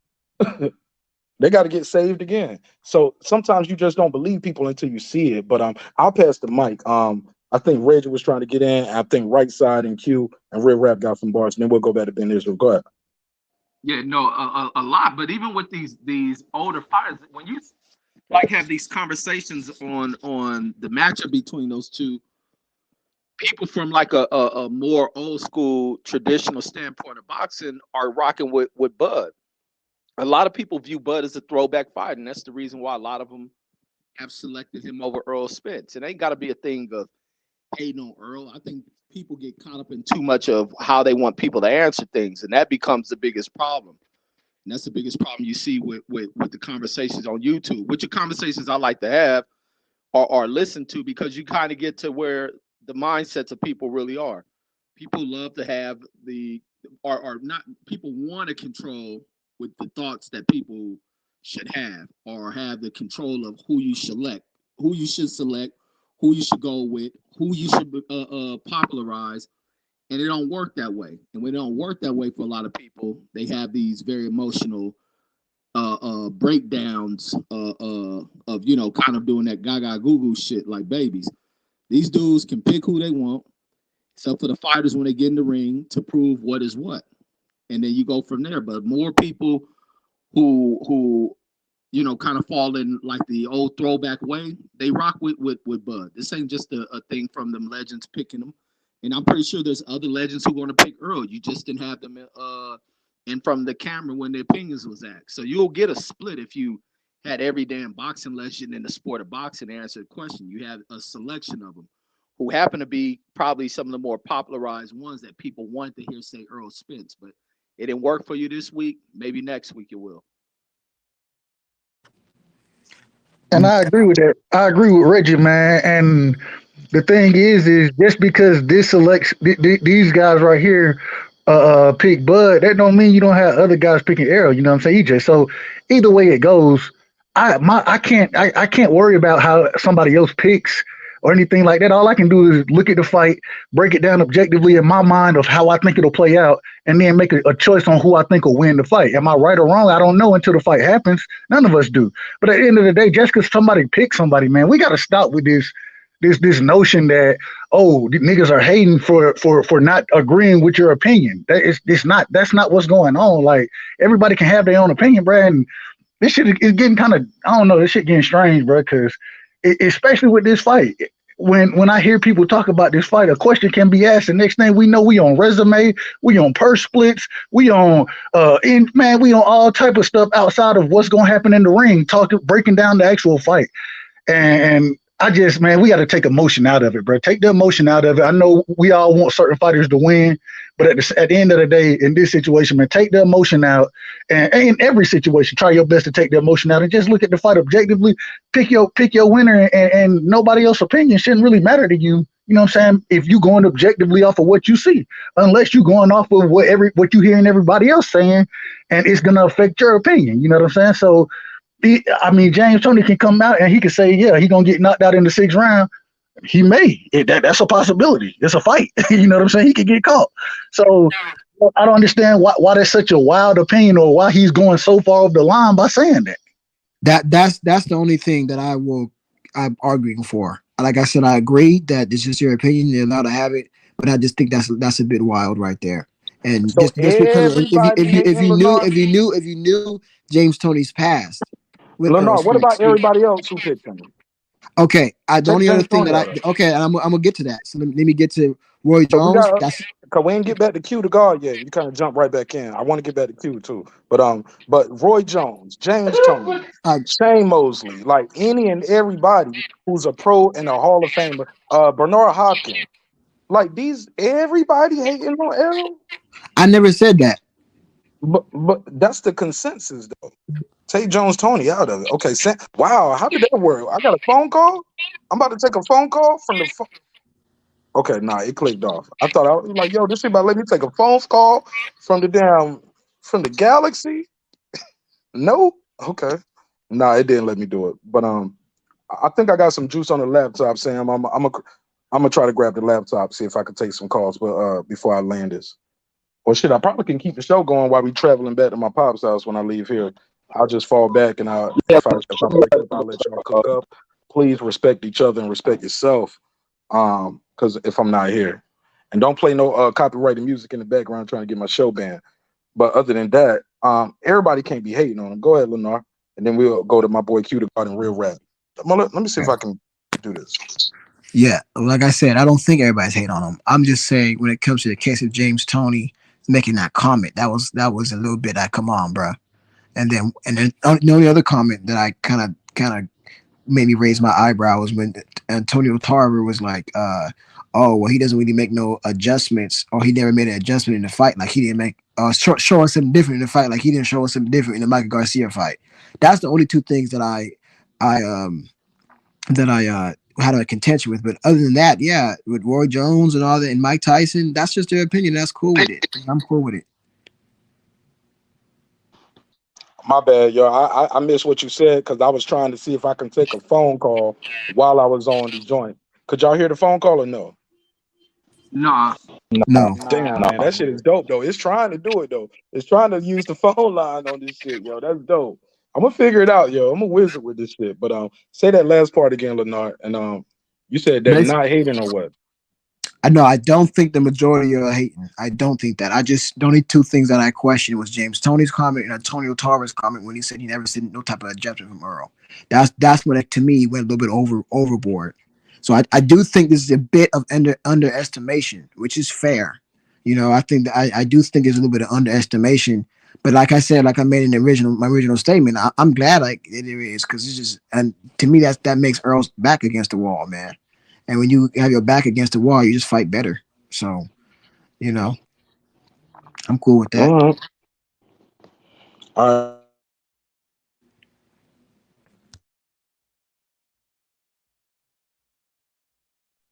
They got to get saved again. So sometimes you just don't believe people until you see it. But I'll pass the mic. I think Reggie was trying to get in. I think right side and Q and Real Rap got some bars. And then we'll go back to Ben Israel. Go ahead. Yeah, no, a lot. But even with these older fighters, when you like have these conversations on the matchup between those two, people from like a more old school traditional standpoint of boxing are rocking with Bud. A lot of people view Bud as a throwback fight, and that's the reason why a lot of them have selected him over Errol Spence. It ain't got to be a thing of hating on Earl. I think people get caught up in too much of how they want people to answer things, and that becomes the biggest problem. And that's the biggest problem you see with the conversations on YouTube, which are conversations I like to have or listen to, because you kind of get to where the mindsets of people really are. People love to have or not, people want to control with the thoughts that people should have, or have the control of who you select, who you should select, who you should go with, who you should popularize. And it don't work that way. And when it don't work that way for a lot of people, they have these very emotional breakdowns of, you know, kind of doing that gaga goo goo shit like babies. These dudes can pick who they want, except for the fighters when they get in the ring to prove what is what. And then you go from there. But more people who you know, kind of fall in like the old throwback way, they rock with Bud. This ain't just a thing from them legends picking them. And I'm pretty sure there's other legends who want to pick Earl. You just didn't have them in from the camera when their opinions was asked. So you'll get a split if you had every damn boxing legend in the sport of boxing answer the question. You have a selection of them who happen to be probably some of the more popularized ones that people want to hear say Errol Spence. But it didn't work for you this week. Maybe next week it will. And I agree with that. I agree with Reggie, man. And the thing is just because these guys right here pick Bud, that don't mean you don't have other guys picking Arrow. You know what I'm saying, EJ? So either way it goes, I can't worry about how somebody else picks or anything like that. All I can do is look at the fight, break it down objectively in my mind of how I think it'll play out, and then make a choice on who I think will win the fight. Am I right or wrong? I don't know until the fight happens. None of us do. But at the end of the day, just because somebody picks somebody, man, we got to stop with this notion that, oh, niggas are hating for not agreeing with your opinion. That's not what's going on. Like, everybody can have their own opinion, bro. And this shit is getting kind of, I don't know, this shit getting strange, bro, because especially with this fight. When I hear people talk about this fight, a question can be asked. The next thing we know, we on resume, we on purse splits, we on we on all type of stuff outside of what's gonna happen in the ring, breaking down the actual fight. And I just, man, we got to take emotion out of it, bro. Take the emotion out of it. I know we all want certain fighters to win, but at the end of the day, in this situation, man, take the emotion out. And in every situation, try your best to take the emotion out and just look at the fight objectively. Pick your winner, and nobody else's opinion shouldn't really matter to you. You know what I'm saying? If you going objectively off of what you see, unless you're going off of what you hearing everybody else saying, and it's gonna affect your opinion. You know what I'm saying? So I mean, James Tony can come out and he can say, yeah, he gonna get knocked out in the 6th round. He may. That's a possibility. It's a fight. You know what I'm saying? He could get caught. So I don't understand why that's such a wild opinion or why he's going so far off the line by saying that. That's the only thing that I'm arguing for. Like I said, I agree that it's just your opinion. You're allowed to have it, but I just think that's a bit wild right there. And So just because everybody hating Lennar. if you knew James Tony's past with Errol Lennar, what Spence. about everybody else who picked him? Okay, the Take only other James thing Tony that out of it. I'm gonna get to that. So let me get to Roy Cause we Jones. got That's cause we ain't get back to Q to guard yet. You kind of jump right back in. I want to get back to Q too. But Roy Jones, James Tony, uh, Shane Mosley, like any and everybody who's a pro and a Hall of Famer, Bernard Hopkins, like these everybody hating on Errol. I never said that. But that's the consensus though. Take Jones Tony out of it. Okay, wow, how did that work? I got a phone call. I'm about to take a phone call from the phone. Okay, nah, it clicked off. I thought I was like, yo, this shit about let me take a phone call from the galaxy. No, okay, nah, it didn't let me do it. But I think I got some juice on the laptop. Sam, I'm gonna try to grab the laptop, see if I can take some calls. But before I land this, or shit, I probably can keep the show going while we traveling back to my pop's house when I leave here. I'll just fall back and if I break up, I'll let y'all cook up. Please respect each other and respect yourself. Because if I'm not here, and don't play no copyrighted music in the background trying to get my show banned. But other than that, everybody can't be hating on him. Go ahead, Lennar, and then we'll go to my boy Q to garden real rap. Let me see if I can do this. Yeah, like I said, I don't think everybody's hating on him. I'm just saying when it comes to the case of James Tony making that comment, that was a little bit like, come on, bro. And then the only other comment that I kind of made me raise my eyebrows when Antonio Tarver was like, oh, well, he doesn't really make no adjustments, or he never made an adjustment in the fight. Like he didn't make show us something different in the fight. Like he didn't show us something different in the Michael Garcia fight. That's the only two things that I had a contention with. But other than that, yeah, with Roy Jones and all that, and Mike Tyson, that's just their opinion. That's cool with it. I'm cool with it. My bad, yo. I missed what you said because I was trying to see if I can take a phone call while I was on the joint. Could y'all hear the phone call or no? Nah. No, Damn, man, that shit is dope though. It's trying to do it though. It's trying to use the phone line on this shit, yo. That's dope. I'm gonna figure it out, yo. I'm a wizard with this shit. But say that last part again, Lenard. And you said they're basically. not hating or what? I know. I don't think the majority are hating. I don't think that. I just the only two things that I questioned was James Tony's comment and Antonio Tarver's comment when he said he never seen no type of adjustment from Earl. That's when it, to me, went a little bit overboard. So I do think this is a bit of underestimation, which is fair. I think that I do think there's a little bit of underestimation. But like I said, like I made in my original statement, I'm glad like it is because it's just, and to me that makes Earl's back against the wall, man. And when you have your back against the wall, you just fight better. So, you know, I'm cool with that. Mm-hmm. All right.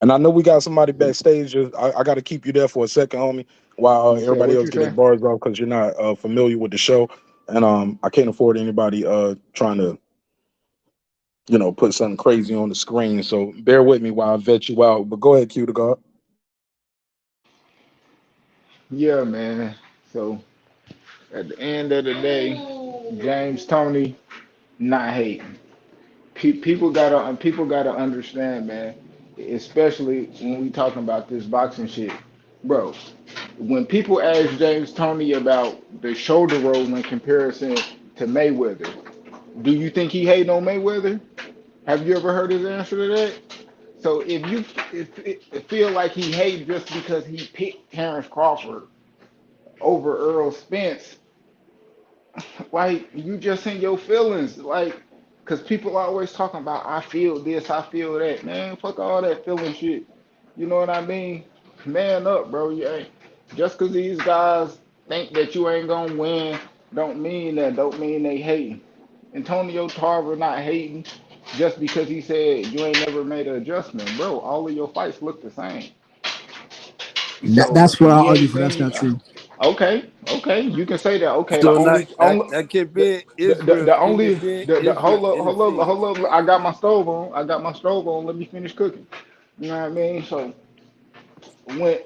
And I know we got somebody backstage. I got to keep you there for a second, homie, while You said everybody what else you get their say? bars off because you're not familiar with the show, and I can't afford anybody trying to put something crazy on the screen. So bear with me while I vet you out. But go ahead, Q to God. Yeah, man. So at the end of the day, James Tony not hating. People gotta understand, man. Especially when we talking about this boxing shit, bro. When people ask James Tony about the shoulder roll in comparison to Mayweather, do you think he hating on Mayweather? Have you ever heard his answer to that? So if it feel like he hate just because he picked Terence Crawford over Errol Spence, like you just in your feelings, like, cause people always talking about I feel this, I feel that. Man, fuck all that feeling shit. You know what I mean? Man up, bro. You ain't just cause these guys think that you ain't gonna win, don't mean they hating. Antonio Tarver not hating just because he said you ain't never made an adjustment, bro. All of your fights look the same. So That's what I he argue ain't for. That's saying not true. Okay, you can say that. Okay, the So now only only that can the be in Israel. the Can only it be in the Israel in the field? hold up. I got my stove on. Let me finish cooking. You know what I mean? So when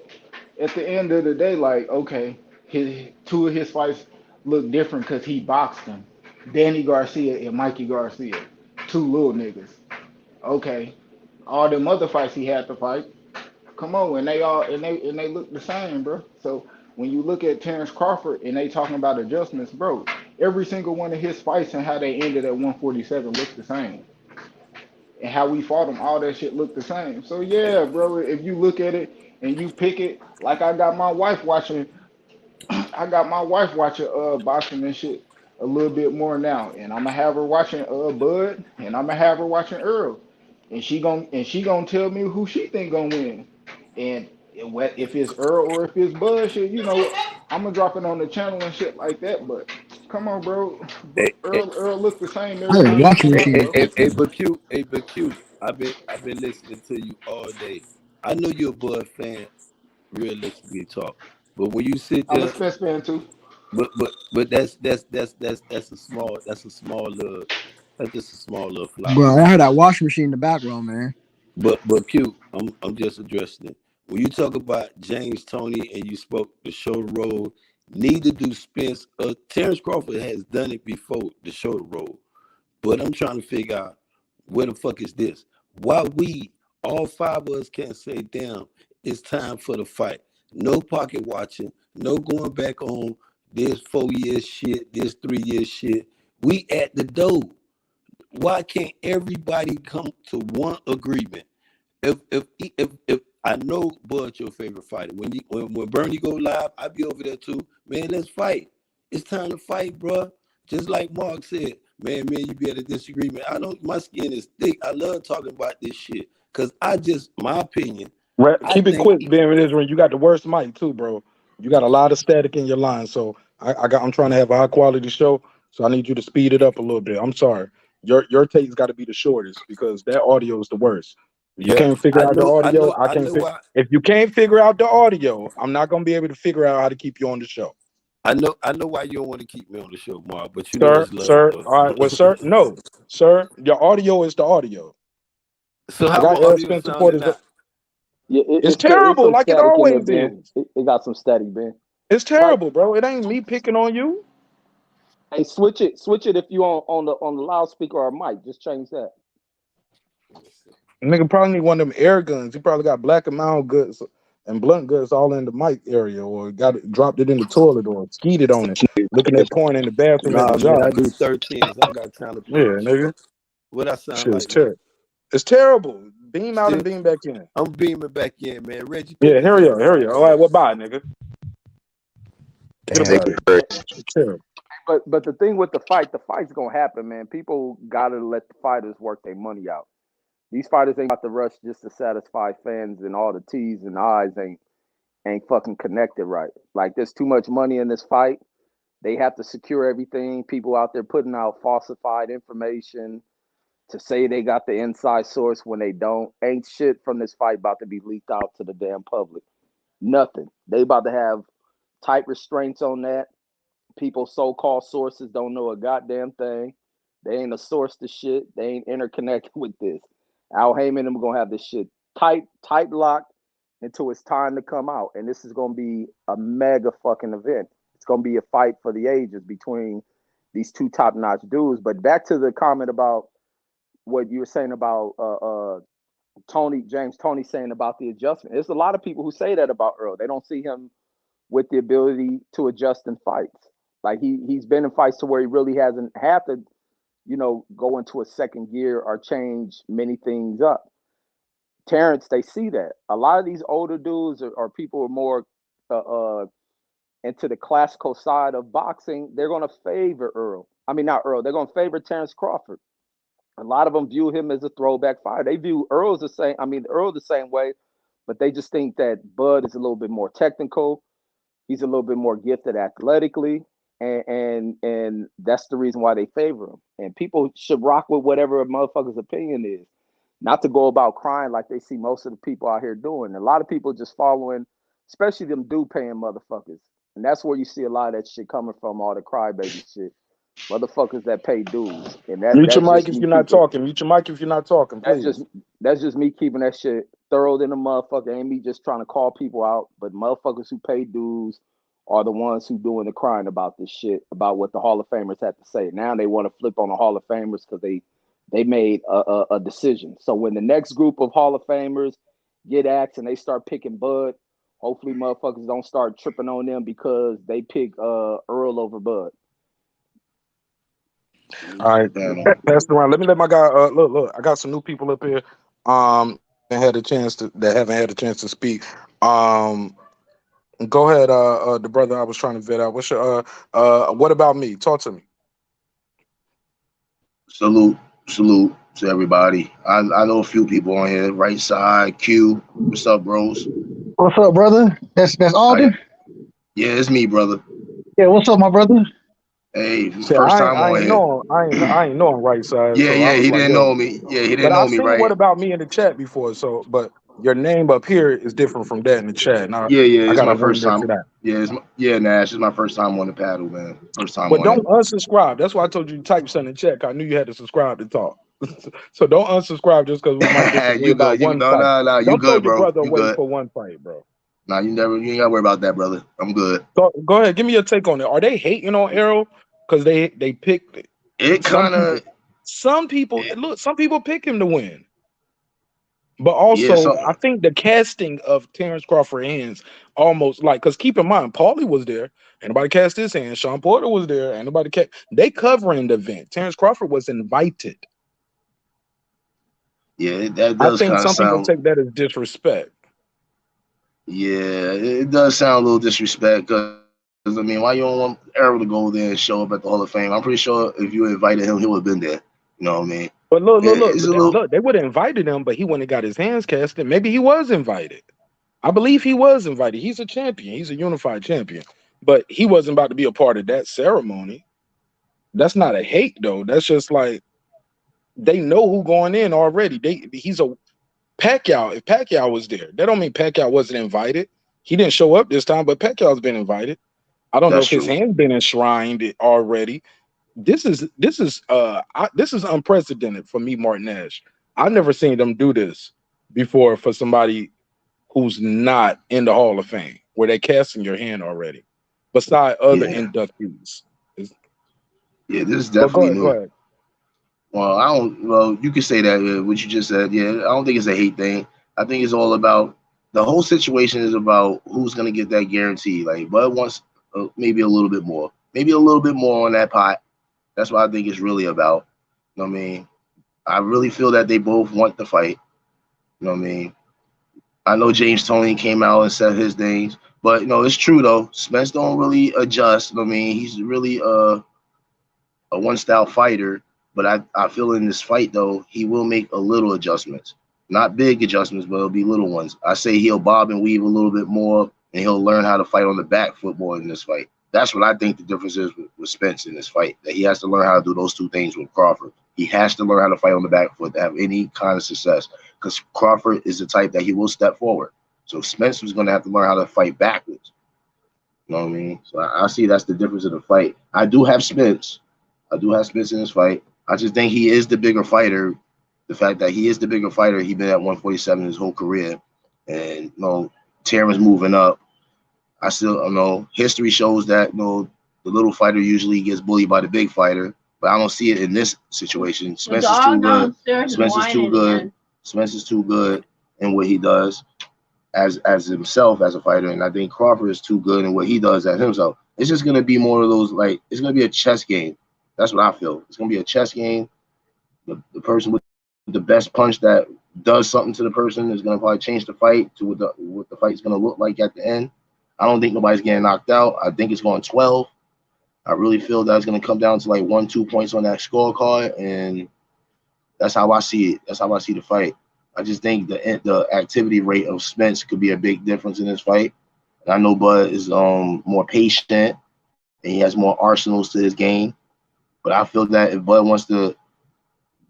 at the end of the day, like, okay, his two of his fights look different because he boxed them. Danny Garcia and Mikey Garcia, two little niggas. Okay, all them other fights he had to fight. Come on, and they look the same, bro. So when you look at Terence Crawford and they talking about adjustments, bro, every single one of his fights and how they ended at 147 look the same, and how we fought them, all that shit looked the same. So yeah, bro, if you look at it and you pick it, like I got my wife watching, I got my wife watching boxing and shit a little bit more now, and I'm gonna have her watching Bud, and I'm gonna have her watching Earl, and she gonna tell me who she think gonna win, and if it's Earl or if it's Bud, shit, I'm gonna drop it on the channel and shit like that. But come on, bro, but Hey, hey, Earl look the same I every had a time he washing come out, machine. bro. but Q. I've been listening to you all day. I know you're a Bud fan, realistically talk. But when you sit I'm a there, Spence fan too. but that's just a small little flower. Bro, I had that washing machine in the background, man. But Q, I'm just addressing it. When you talk about James Tony and you spoke the show the road, neither do Spence. Terrence Crawford has done it before the show the road. But I'm trying to figure out where the fuck is this? Why we all five of us can't say, damn, it's time for the fight. No pocket watching, no going back on this 4 year shit, this 3 year shit. We at the door. Why can't everybody come to one agreement? If I know Bud's your favorite fighter. When Bernie go live, I be over there too. Man, let's fight. It's time to fight, bro. Just like Mark said, man, you be at a disagreement. I don't. My skin is thick. I love talking about this shit because my opinion. I Keep it think quick, Ben Israel. You got the worst mic too, bro. You got a lot of static in your line, so I'm trying to have a high quality show, so I need you to speed it up a little bit. I'm sorry. Your take's got to be the shortest because that audio is the worst. If you yeah, can't figure I out the know, I audio, know, I I can't know figure. why. If you can't figure out the audio, I'm not gonna be able to figure out how to keep you on the show. I know why you don't want to keep me on the show, Mark. But you know Sir, it's love, sir. though. All right. Well, sir, no, sir. Your audio is the audio. So I how my got Errol audio Spence sounding supporters. now? Yeah, It's it's terrible, some like it static in there, always Ben. is. It got some static, Ben. It's Like, terrible, bro. It ain't me picking on you. hey, switch it if you on the loudspeaker or mic. Just change that. Nigga probably need one of them air guns. He probably got black and mild goods and blunt goods all in the mic area, or got it, dropped it in the toilet, or skeeted on it, looking at porn in the bathroom at the Nah, man, I job. do 13s. I got time to Yeah, play with you. nigga. What I sound Shit is like now? terrible. It's terrible. Beam out and See, beam back in. I'm beaming back in, man. Reggie, Yeah, put this hurry on up, the hurry up. All right, podcast. well, bye, nigga. Get up Damn, they out of get here. hurt. Shit terrible. But the thing with the fight's gonna happen, man. People gotta let the fighters work their money out. These fighters ain't about to rush just to satisfy fans, and all the T's and I's ain't fucking connected right. Like there's too much money in this fight. They have to secure everything. People out there putting out falsified information to say they got the inside source when they don't. Ain't shit from this fight about to be leaked out to the damn public. Nothing. They about to have tight restraints on that. People, so-called sources, don't know a goddamn thing. They ain't a source to shit. They ain't interconnected with this. Al Heyman and them gonna have this shit tight locked until it's time to come out. And this is gonna be a mega fucking event. It's gonna be a fight for the ages between these two top-notch dudes. But back to the comment about what you were saying about James Tony saying about the adjustment. There's a lot of people who say that about Earl. They don't see him with the ability to adjust in fights. Like he's been in fights to where he really hasn't had to, go into a second gear or change many things up. Terrence, they see that. A lot of these older dudes or people who are more uh, uh, into the classical side of boxing. They're going to favor Earl. I mean, not Earl. They're going to favor Terence Crawford. A lot of them view him as a throwback fighter. They view Earl the same. I mean, Earl the same way, but they just think that Bud is a little bit more technical. He's a little bit more gifted athletically, and that's the reason why they favor him. And people should rock with whatever a motherfucker's opinion is, not to go about crying like they see most of the people out here doing. A lot of people just following, especially them dude paying motherfuckers. And that's where you see a lot of that shit coming from, all the crybaby shit. Motherfuckers that pay dues. And Mute your that's mic just if me you're not keeping talking. Mute your mic if you're not talking, that's please. just that's just me keeping that shit thorough than a motherfucker. Ain't me just trying to call people out, but motherfuckers who pay dues are the ones who doing the crying about this shit, about what the Hall of Famers had to say. Now they want to flip on the Hall of Famers because they made a decision. So when the next group of Hall of Famers get axed and they start picking Bud, hopefully motherfuckers don't start tripping on them because they pick Earl over Bud. All right, pass it around. Let me let my guy. Look. I got some new people up here. That haven't had a chance to speak. Go ahead. The brother I was trying to vet out. What's your what about me? Talk to me. Salute to everybody. I know a few people on here. Right side, Q. What's up, bros? What's up, brother? That's Alden. Yeah, it's me, brother. Yeah, what's up, my brother? Hey, See, first time on here. I ain't know on right side. Yeah, So I was he like, didn't yo. know me. Yeah, he didn't But I know me, seen what right? about me in the chat before. So, but your name up here is different from that in the chat. Now Yeah, I it's gotta my learn first that time. to that. Yeah, Nash. It's my first time on the paddle, man. First time But on it. don't unsubscribe. That's why I told you to type something in chat. 'Cause I knew you had to subscribe to talk. So don't unsubscribe just because we might disagree You about good? one No, fight. no. You Don't throw good, your bro? brother You away good? for one fight, bro. Nah, you ain't gotta worry about that, brother. I'm good. So go ahead, give me your take on it. Are they hating on Errol because they picked It some kind people? of Some people look. Some people pick him to win. But yeah. also, So I think the casting of Terence Crawford hands almost like because keep in mind, Paulie was there. Anybody cast his hand. Sean Porter was there. Anybody cast. They covering the event. Terence Crawford was invited. yeah, that I does think kind of some people sound. take that as disrespect. Yeah, it does sound a little disrespect. Cause I mean, why you don't want Errol to go there and show up at the Hall of Fame? I'm pretty sure if you invited him, he would have been there. You know what I mean? But look. It's But a little. look, they would have invited him, but he wouldn't have got his hands casted. Maybe he was invited. I believe he was invited. He's a champion. He's a unified champion. But he wasn't about to be a part of that ceremony. That's not a hate though. That's just like they know who going in already. He's a Pacquiao. If Pacquiao was there, that don't mean Pacquiao wasn't invited. He didn't show up this time, but Pacquiao's been invited. I don't know That's if his true. hand's been enshrined already. This is unprecedented for me, Marq Nash. I've never seen them do this before for somebody who's not in the Hall of Fame, where they're casting your hand already, beside other Yeah, inductees. yeah. This is But definitely go new. ahead. Well, I don't. Well, you could say that what you just said. Yeah, I don't think it's a hate thing. I think it's all about the whole situation is about who's gonna get that guarantee. Like Bud wants maybe a little bit more, maybe a little bit more on that pot. That's what I think it's really about. You know what I mean? I really feel that they both want the fight. You know what I mean? I know James Toney came out and said his things, but it's true though. Spence don't really adjust. You know what I mean? He's really a one style fighter, but I feel in this fight though, he will make a little adjustments. Not big adjustments, but it'll be little ones. I say he'll bob and weave a little bit more and he'll learn how to fight on the back foot more in this fight. That's what I think the difference is with Spence in this fight. That he has to learn how to do those two things with Crawford. He has to learn how to fight on the back foot to have any kind of success. Because Crawford is the type that he will step forward. So Spence was going to have to learn how to fight backwards. You know what I mean? So I see that's the difference of the fight. I do have Spence in this fight. I just think he is the bigger fighter. The fact that he is the bigger fighter, he's been at 147 his whole career. And Terrence moving up. I still don't know. History shows that the little fighter usually gets bullied by the big fighter, but I don't see it in this situation. Spence is too good. Spence is too good. Spence is too good in what he does as himself as a fighter, and I think Crawford is too good in what he does as himself. It's just gonna be more of those it's gonna be a chess game. That's what I feel. It's gonna be a chess game. The person with the best punch that does something to the person is gonna probably change the fight to what the fight's gonna look like at the end. I don't think nobody's getting knocked out. I think it's going 12. I really feel that it's gonna come down to like 1-2 points on that scorecard, and that's how I see it. That's how I see the fight. I just think the activity rate of Spence could be a big difference in this fight. And I know Bud is more patient and he has more arsenals to his game. But I feel that if Bud wants to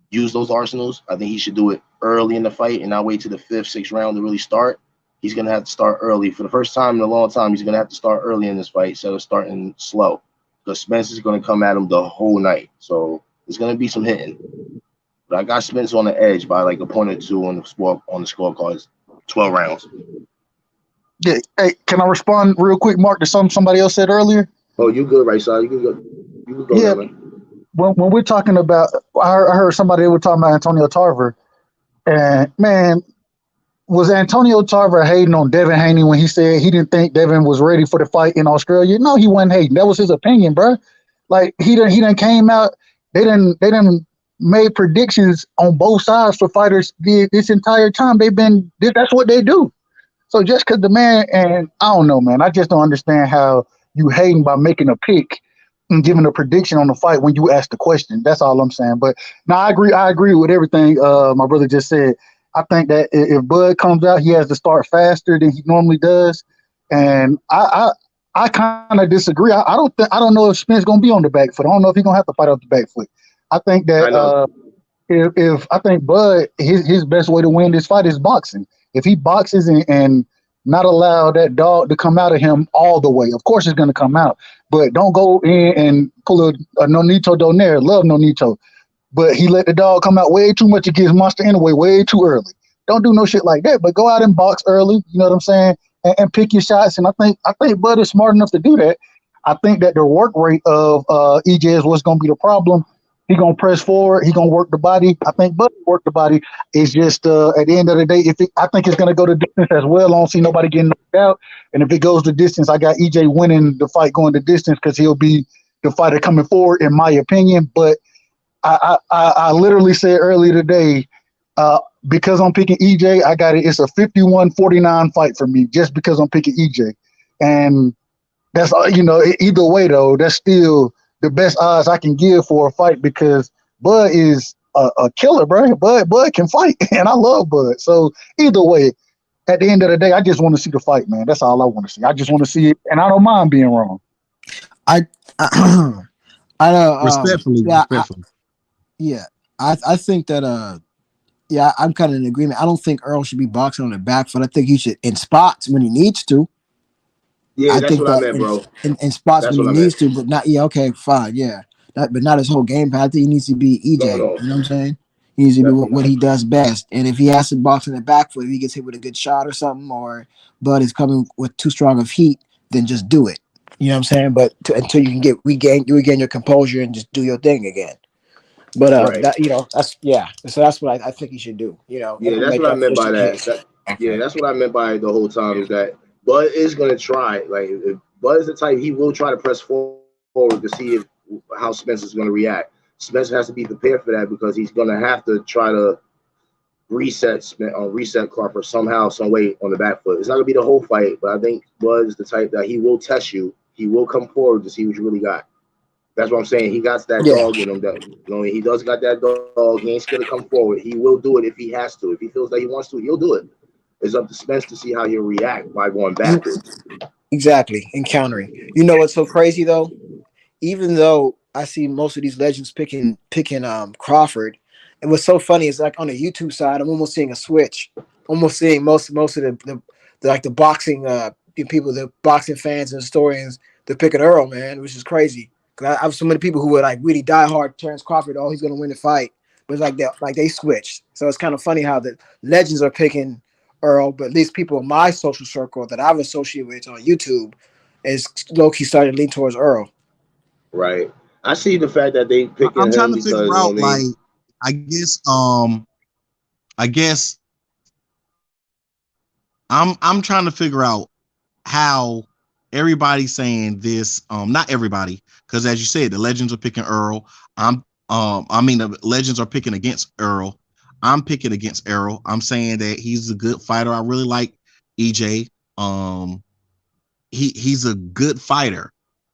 use those arsenals, I think he should do it early in the fight and not wait to the 5th, 6th round to really start. he's gonna have to start early for the first time in a long time. He's gonna have to start early in this fight instead of starting slow, because Spence is gonna come at him the whole night. So there's gonna be some hitting. But I got Spence on the edge by like a point or two on the scorecards. 12 rounds. Yeah. Hey, can I respond real quick, Mark, to somebody else said earlier? Oh, you good, right side? You can go. You can go Yeah. now, man. When we're talking about, I heard somebody were talking about Antonio Tarver, and man, was Antonio Tarver hating on Devin Haney when he said he didn't think Devin was ready for the fight in Australia? No, he wasn't hating. That was his opinion, bro. Like he didn't came out. They didn't made predictions on both sides for fighters this entire time. That's what they do. So just because the man, and I don't know, man, I just don't understand how you hating by making a pick and giving a prediction on the fight when you ask the question. That's all I'm saying. But no, I agree with everything my brother just said. I think that if Bud comes out, he has to start faster than he normally does. And I kind of disagree. I don't know if Spence gonna be on the back foot. I don't know if he's gonna have to fight off the back foot. I think I know. that if I think Bud, his best way to win this fight is boxing. If he boxes and not allow that dog to come out of him all the way, of course it's going to come out. But don't go in and pull a Nonito Donaire. Love Nonito, but he let the dog come out way too much against Monster anyway, way too early. Don't do no shit like that. But go out and box early. You know what I'm saying? And pick your shots. And I think Bud is smart enough to do that. I think that the work rate of EJ is what's going to be the problem. He gonna press forward. He gonna work the body. I think Bud work the body. It's just at the end of the day, I think it's gonna go to distance as well. I don't see nobody getting knocked out. And if it goes to distance, I got EJ winning the fight going to distance because he'll be the fighter coming forward, in my opinion. But I literally said earlier today, because I'm picking EJ, I got it. It's a 51-49 fight for me just because I'm picking EJ, and that's either way though, that's still the best odds I can give for a fight because Bud is a killer, bro. Bud can fight, and I love Bud. So either way, at the end of the day, I just want to see the fight, man. That's all I want to see. I just want to see it, and I don't mind being wrong. I I know. Respectfully, Yeah, respectfully. I think that I'm kind of in agreement. I don't think Earl should be boxing on the back foot. I think he should in spots when he needs to. Yeah, I that's think what I that meant, bro. in spots That's when what he I meant. needs to, but not okay, fine, yeah. But not his whole game plan. I think he needs to be No, EJ. no, You know what I'm saying? He needs to do definitely what not. he does best. And if he has to box in the back foot, if he gets hit with a good shot or something, or Bud is coming with too strong of heat, then just do it. You know what I'm saying? But until you can regain your composure and just do your thing again. But Right. So that's what I think he should do. Yeah, that's Implement what I that meant by efficient that. pace. Yeah, that's what I meant by it the whole time is that Bud is gonna try. Like, if Bud is the type, he will try to press forward to see how Spencer's gonna react. Spencer has to be prepared for that because he's gonna have to try to reset Crawford somehow, some way on the back foot. It's not gonna be the whole fight, but I think Bud is the type that he will test you. He will come forward to see what you really got. That's what I'm saying. He got that Yeah. dog in him. He does got that dog. He ain't scared to come forward. He will do it if he has to. If he feels that he wants to, he'll do it. It's up to Spence to see how he'll react by going backwards. Exactly. Encountering. You know what's so crazy though? Even though I see most of these legends picking Crawford, and what's so funny is like on the YouTube side, I'm almost seeing a switch. Almost seeing most of the boxing people, the boxing fans and historians, they're picking Earl, man, which is crazy. Cause I have so many people who were like really diehard Terence Crawford. Oh, he's gonna win the fight, but it's like they switched. So it's kind of funny how the legends are picking Earl, but at least people in my social circle that I've associated with on YouTube is low key starting to lean towards Earl. Right. I see the fact that they I'm picking trying him to figure because, out, like, I guess, I guess I'm trying to figure out how everybody's saying this. Not everybody, because as you said, the legends are picking Earl. The legends are picking against Earl. I'm picking against Earl. I'm saying that he's a good fighter. I really like EJ. He's a good fighter,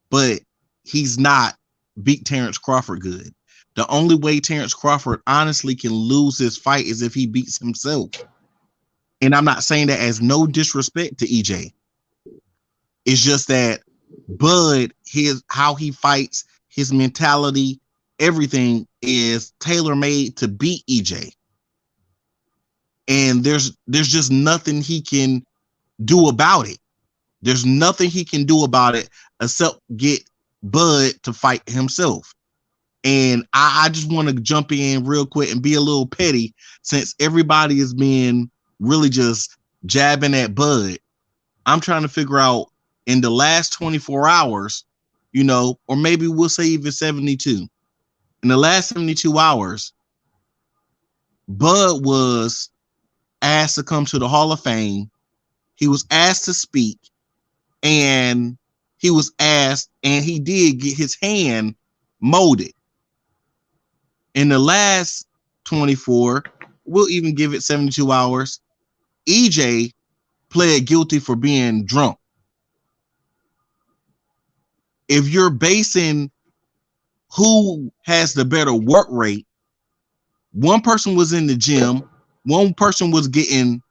but he's not beat Terence Crawford good. The only way Terence Crawford honestly can lose this fight is if he beats himself. And I'm not saying that as no disrespect to EJ. It's just that Bud, how he fights, his mentality, everything is tailor-made to beat EJ. And there's just nothing he can do about it. There's nothing he can do about it except get Bud to fight himself. And I just want to jump in real quick and be a little petty, since everybody is being really just jabbing at Bud. I'm trying to figure out in the last 24 hours, you know, or maybe we'll say even 72. In the last 72 hours, Bud was asked to come to the Hall of Fame. He was asked to speak, and he was asked, and he did get his hand molded. In the last 24, we'll even give it 72 hours, EJ pled guilty for being drunk. If you're basing who has the better work rate, one person was in the gym, one person was getting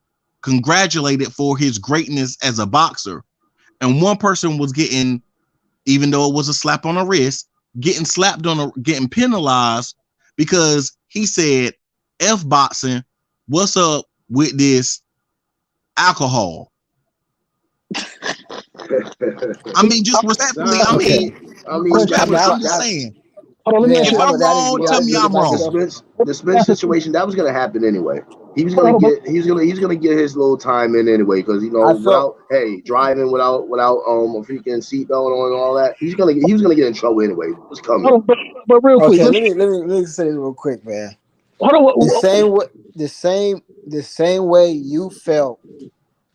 congratulated for his greatness as a boxer, and one person was getting, even though it was a slap on the wrist, getting penalized because he said, F boxing, what's up with this alcohol? I mean, just respectfully, Nah, I Okay. mean, Respectfully, I'm just saying. Hold on, let me ask yeah, If you. I'm I'm that wrong, tell me I'm the wrong. Spence situation that was gonna happen anyway. He was gonna Hold on, get he's gonna get his little time in anyway, because I felt driving without a freaking seatbelt on and all that, he was gonna get in trouble anyway. It was coming. hold on, but real quick, okay. Let me say this real quick, man. hold on. The same way you felt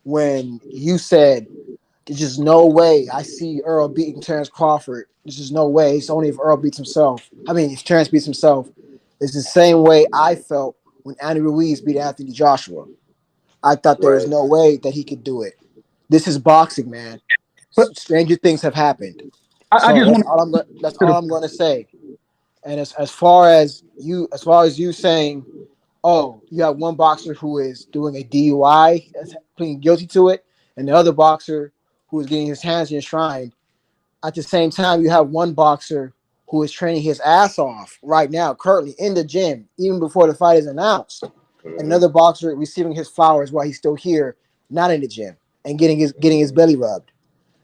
when you said there's just no way I see Earl beating Terence Crawford. There's just no way. It's only if Earl beats himself. I mean, if Terence beats himself. It's the same way I felt when Andy Ruiz beat Anthony Joshua. I thought there was Right. no way that he could do it. This is boxing, man. But Stranger things have happened. I So just want that's to all I'm going to say. And as far as you saying, oh, you have one boxer who is doing a DUI, that's pleading guilty to it, and the other boxer who is getting his hands enshrined. At the same time, you have one boxer who is training his ass off right now, currently in the gym, even before the fight is announced. Another boxer receiving his flowers while he's still here, not in the gym, and getting his belly rubbed.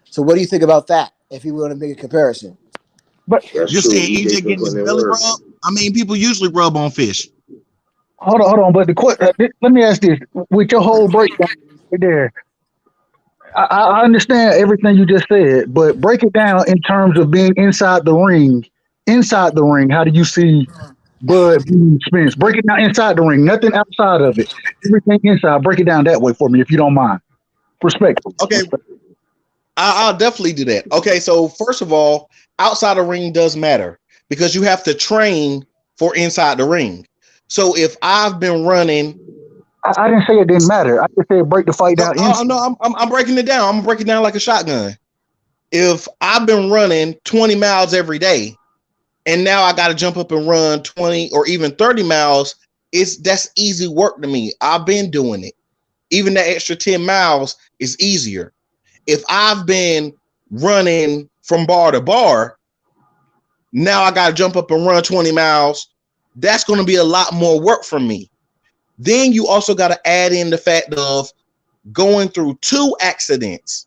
So, what do you think about that? If you want to make a comparison, but That's You're true. saying EJ's EJ been getting his putting in belly work. rub? I mean, people usually rub on fish. hold on. But let me ask this: with your whole breakdown right there, I understand everything you just said, but break it down in terms of being inside the ring. Inside the ring, how do you see Bud being Spence? Break it down inside the ring, nothing outside of it. Everything inside. Break it down that way for me, if you don't mind. Respectfully. Okay, I'll definitely do that. Okay, so first of all, outside the ring does matter because you have to train for inside the ring. So if I've been running, I didn't say it didn't matter. I just said break the fight down inside. no, I'm breaking it down. I'm breaking it down like a shotgun. If I've been running 20 miles every day, and now I got to jump up and run 20 or even 30 miles, that's easy work to me. I've been doing it. Even that extra 10 miles is easier. If I've been running from bar to bar, now I got to jump up and run 20 miles. That's going to be a lot more work for me. Then you also got to add in the fact of going through 2 accidents.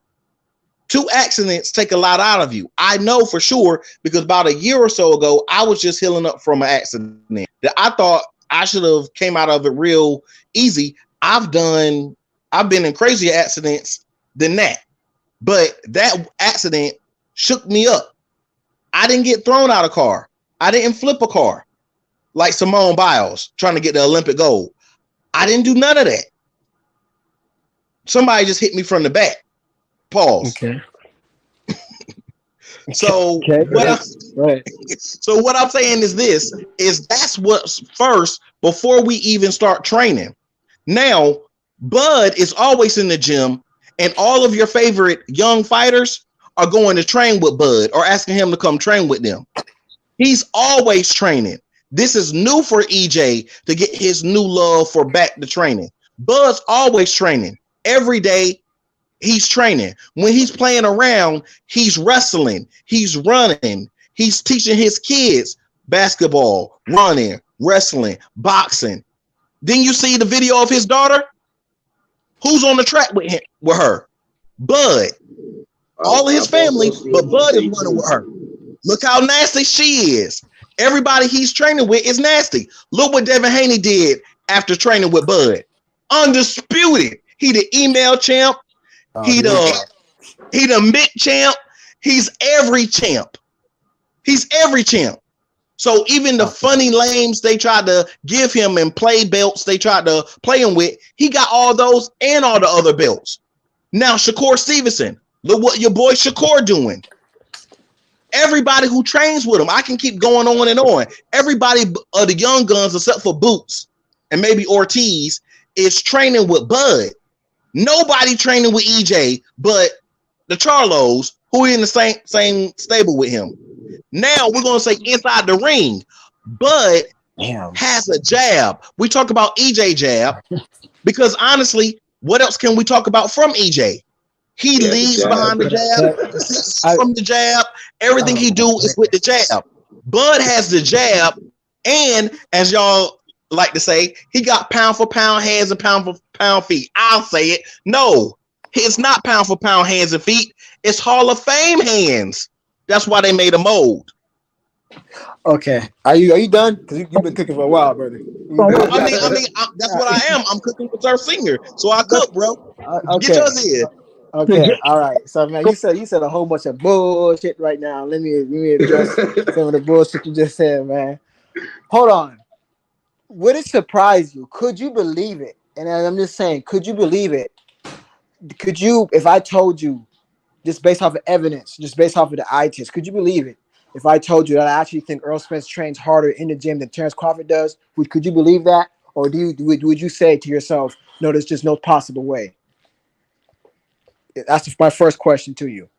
2 accidents take a lot out of you. I know for sure because about a year or so ago, I was just healing up from an accident that I thought I should have came out of it real easy. I've been in crazier accidents than that. But that accident shook me up. I didn't get thrown out of a car. I didn't flip a car like Simone Biles trying to get the Olympic gold. I didn't do none of that. Somebody just hit me from the back. Pause. okay. So Okay, right. So what I'm saying is this, is that's what's first before we even start training. Now, Bud is always in the gym, and all of your favorite young fighters are going to train with Bud or asking him to come train with them. He's always training. This is new for EJ to get his new love for back to training. Bud's always training. Every day he's training. When he's playing around, he's wrestling, he's running, he's teaching his kids basketball, running, wrestling, boxing. Then you see the video of his daughter. Who's on the track with her? Bud. All of his family, but Bud is running with her. Look how nasty she is. Everybody he's training with is nasty. Look what Devin Haney did after training with Bud. Undisputed. He the email champ. He the mid champ. He's every champ. He's every champ. So even the funny lames they tried to give him and play belts they tried to play him with, he got all those and all the other belts. Now Shakur Stevenson, look what your boy Shakur doing. Everybody who trains with him, I can keep going on and on. Everybody of the young guns, except for Boots and maybe Ortiz, is training with Bud. Nobody training with EJ but the Charlos, who are in the same stable with him. Now we're gonna say inside the ring, Bud has a jab. We talk about EJ jab because honestly, what else can we talk about from EJ? He leads behind the jab, from the jab. Everything he do is with the jab. Bud has the jab, and as y'all like to say, he got pound for pound hands and pound for pound feet. I'll say it. No, it's not pound for pound hands and feet. It's Hall of Fame hands. That's why they made a mold. Okay, are you done? Because you've been cooking for a while, brother. I mean, that's what I am. I'm cooking with our singer, so I cook, bro. Okay. Get yours in. Okay, all right. So man, you said a whole bunch of bullshit right now. Let me address some of the bullshit you just said, man. Hold on. Would it surprise you? Could you believe it? And I'm just saying, could you believe it? Could you, if I told you, just based off of evidence, just based off of the eye test, could you believe it? If I told you that I actually think Errol Spence trains harder in the gym than Terence Crawford does, could you believe that? Or would you say to yourself, no, there's just no possible way? That's my first question to you.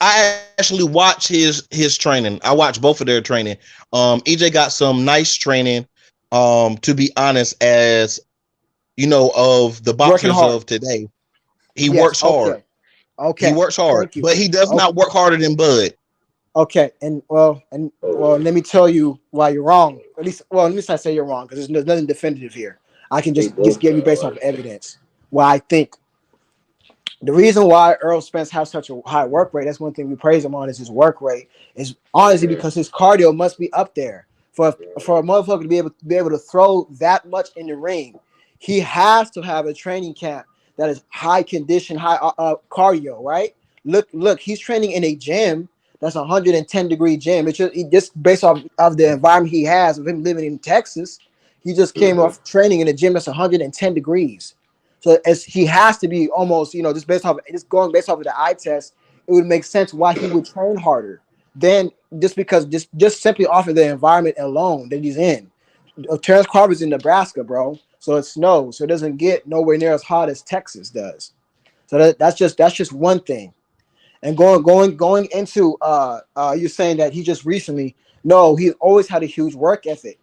I actually watch his training. I watch both of their training. EJ got some nice training. To be honest, as you know, of the boxers of today, he works hard. Okay, he works hard, but he does not work harder than Bud. Okay, and let me tell you why you're wrong. At least I say you're wrong because there's nothing definitive here. I can just give you based off evidence why I think. The reason why Errol Spence has such a high work rate, that's one thing we praise him on, is his work rate, is honestly because his cardio must be up there. For a motherfucker to be able to throw that much in the ring, he has to have a training camp that is high condition, high cardio, right? Look, he's training in a gym that's 110-degree gym. It's just based off of the environment he has of him living in Texas. He just came off training in a gym that's 110 degrees. So as he has to be almost, just going based off of the eye test, it would make sense why he would train harder than just because just simply off of the environment alone that he's in. Terence Crawford's in Nebraska, bro, so it snows, so it doesn't get nowhere near as hot as Texas does. So that's just one thing. And going into you're saying that he just recently, no, he's always had a huge work ethic.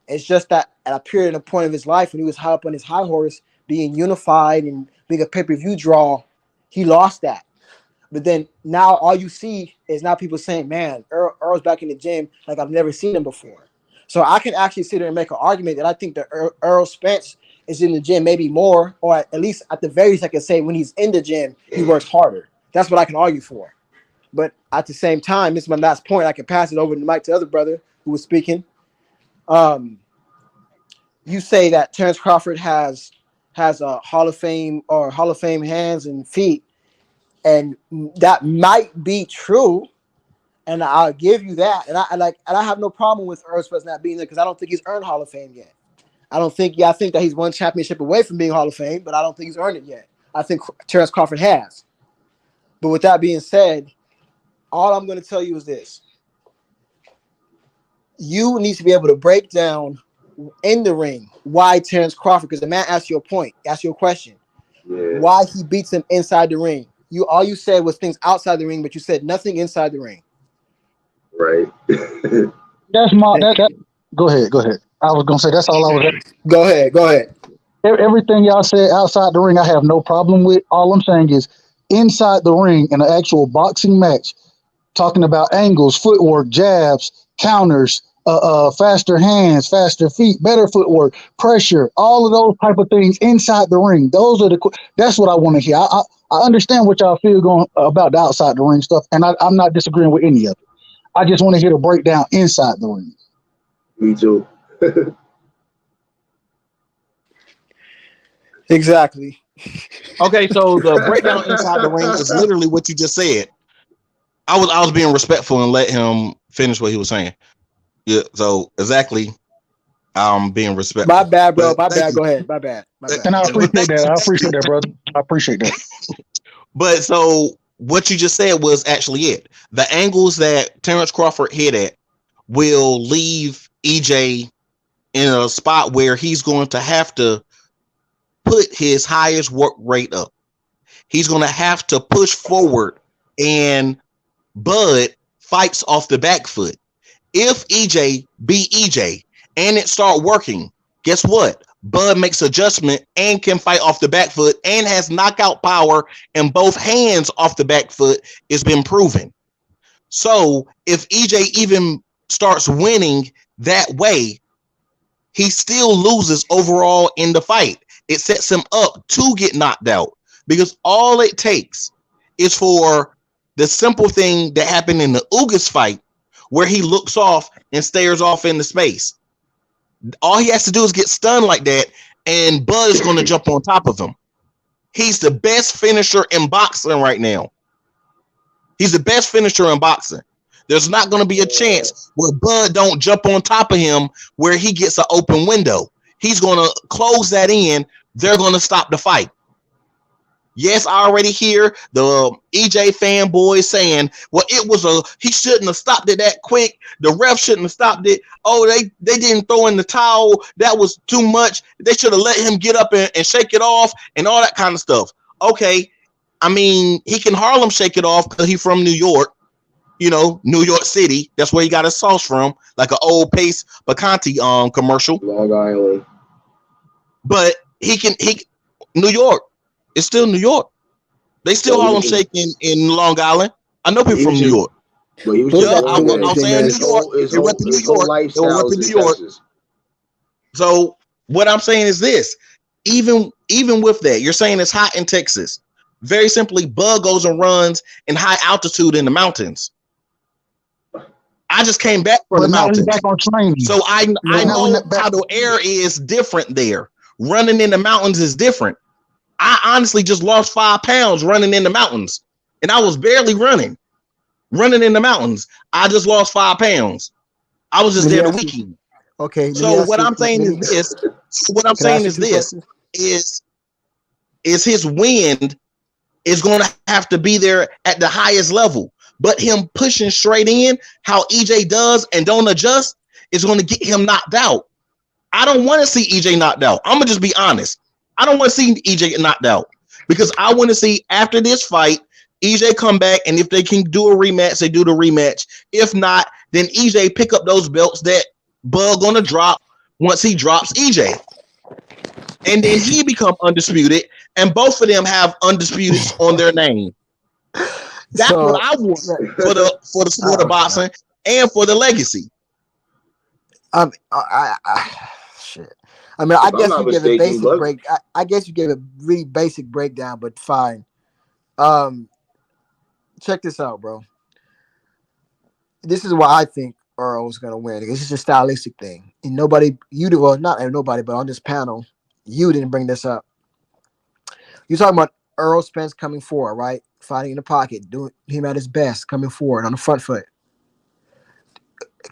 It's just that at a period and a point of his life when he was high up on his high horse, being unified and being a pay-per-view draw, he lost that. But then now all you see is now people saying, man, Earl's back in the gym like I've never seen him before. So I can actually sit there and make an argument that I think that Errol Spence is in the gym maybe more, or at least at the very least I can say when he's in the gym, he works harder. That's what I can argue for. But at the same time, this is my last point. I can pass it over the mic to the other brother who was speaking. You say that Terence Crawford has a Hall of Fame hands and feet, and that might be true, and I'll give you that. And I have no problem with Errol Spence not being there because I don't think he's earned Hall of Fame yet. I think that he's one championship away from being Hall of Fame, but I don't think he's earned it yet. I think Terence Crawford has. But with that being said, all I'm going to tell you is this: you need to be able to break down in the ring why Terence Crawford, because the man asked you a question, why he beats him inside the ring. All you said was things outside the ring, but you said nothing inside the ring. Right. Go ahead. I was gonna say that's all I was. Go ahead. Everything y'all said outside the ring, I have no problem with. All I'm saying is inside the ring in an actual boxing match, talking about angles, footwork, jabs, counters, faster hands, faster feet, better footwork, pressure, all of those type of things inside the ring. Those are that's what I want to hear. I understand what y'all feel going about the outside the ring stuff, and I'm not disagreeing with any of it. I just want to hear the breakdown inside the ring. Me too. Exactly. Okay, so the breakdown inside the ring is literally what you just said. I was being respectful and let him finish what he was saying. Yeah, so exactly. I'm being respectful. My bad, bro. But My thank bad. you. Go ahead. My bad. My bad. And I But appreciate that. I appreciate that, brother. I appreciate that. But so what you just said was actually it. The angles that Terence Crawford hit at will leave EJ in a spot where he's going to have to put his highest work rate up. He's going to have to push forward, and Bud fights off the back foot. If EJ beat EJ and it start working, guess what? Bud makes adjustment and can fight off the back foot and has knockout power in both hands off the back foot. It's been proven. So if EJ even starts winning that way, he still loses overall in the fight. It sets him up to get knocked out because all it takes is for the simple thing that happened in the Ugas fight where he looks off and stares off into space. All he has to do is get stunned like that, and Bud is going to jump on top of him. He's the best finisher in boxing right now. He's the best finisher in boxing. There's not going to be a chance where Bud don't jump on top of him where he gets an open window. He's going to close that in. They're going to stop the fight. Yes, I already hear the EJ fanboys saying, well, he shouldn't have stopped it that quick. The ref shouldn't have stopped it. Oh, they didn't throw in the towel. That was too much. They should have let him get up and shake it off and all that kind of stuff. Okay. I mean, he can Harlem shake it off because he's from New York, New York City. That's where he got his sauce from, like an old Pace Bacanti commercial. Long Island. But New York. It's still New York. They still Harlem Shake in Long Island. I know people from New York. But he was I'm saying New York. They went to New York. They went to New York. So what I'm saying is this: even with that, you're saying it's hot in Texas. Very simply, Bud goes and runs in high altitude in the mountains. I just came back from the mountains, back on training. so I know how the air is different there. Running in the mountains is different. I honestly just lost 5 pounds running in the mountains, and I was barely running in the mountains. I just lost 5 pounds. I was just there the weekend. Okay. So what I'm saying is this. What I'm saying is this: is his wind is going to have to be there at the highest level, but him pushing straight in, how EJ does and don't adjust, is going to get him knocked out. I don't want to see EJ knocked out. I'm gonna just be honest. I don't want to see EJ get knocked out because I want to see after this fight, EJ come back, and if they can do a rematch, they do the rematch. If not, then EJ pick up those belts that Bud gonna drop once he drops EJ. And then he become undisputed, and both of them have undisputed on their name. That's what I want for the sport of boxing and for the legacy. Shit. I mean, I guess you give a basic break. I guess you gave a really basic breakdown, but fine. Check this out, bro. This is why I think Earl was gonna win. It's just a stylistic thing, and not nobody, but on this panel, you didn't bring this up. You're talking about Errol Spence coming forward, right? Fighting in the pocket, doing him at his best, coming forward on the front foot.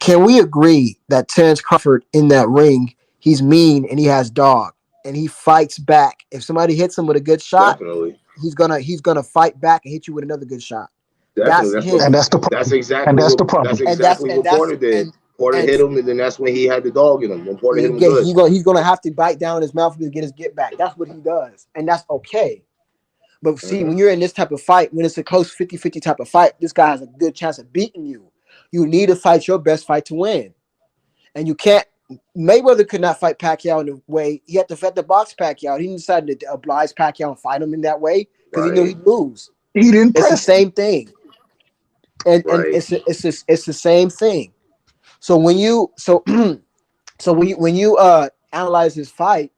Can we agree that Terence Crawford in that ring, he's mean and he has dog and he fights back? If somebody hits him with a good shot, Definitely. he's gonna fight back and hit you with another good shot. Definitely. That's him. And that's the problem. That's exactly And that's what, the problem. that's exactly what Porter did. Porter hit him, and then that's when he had the dog in him. When Porter hit him good. He's gonna have to bite down in his mouth to get his get back. That's what he does, and that's okay. But see, when you're in this type of fight, when it's a close 50-50 type of fight, this guy has a good chance of beating you. You need to fight your best fight to win. And you can't. Mayweather could not fight Pacquiao in the way he had to fight the box Pacquiao. He decided to oblige Pacquiao and fight him in that way because he knew he'd lose. He didn't. It's the same thing, and it's the same thing. So when you analyze his fight,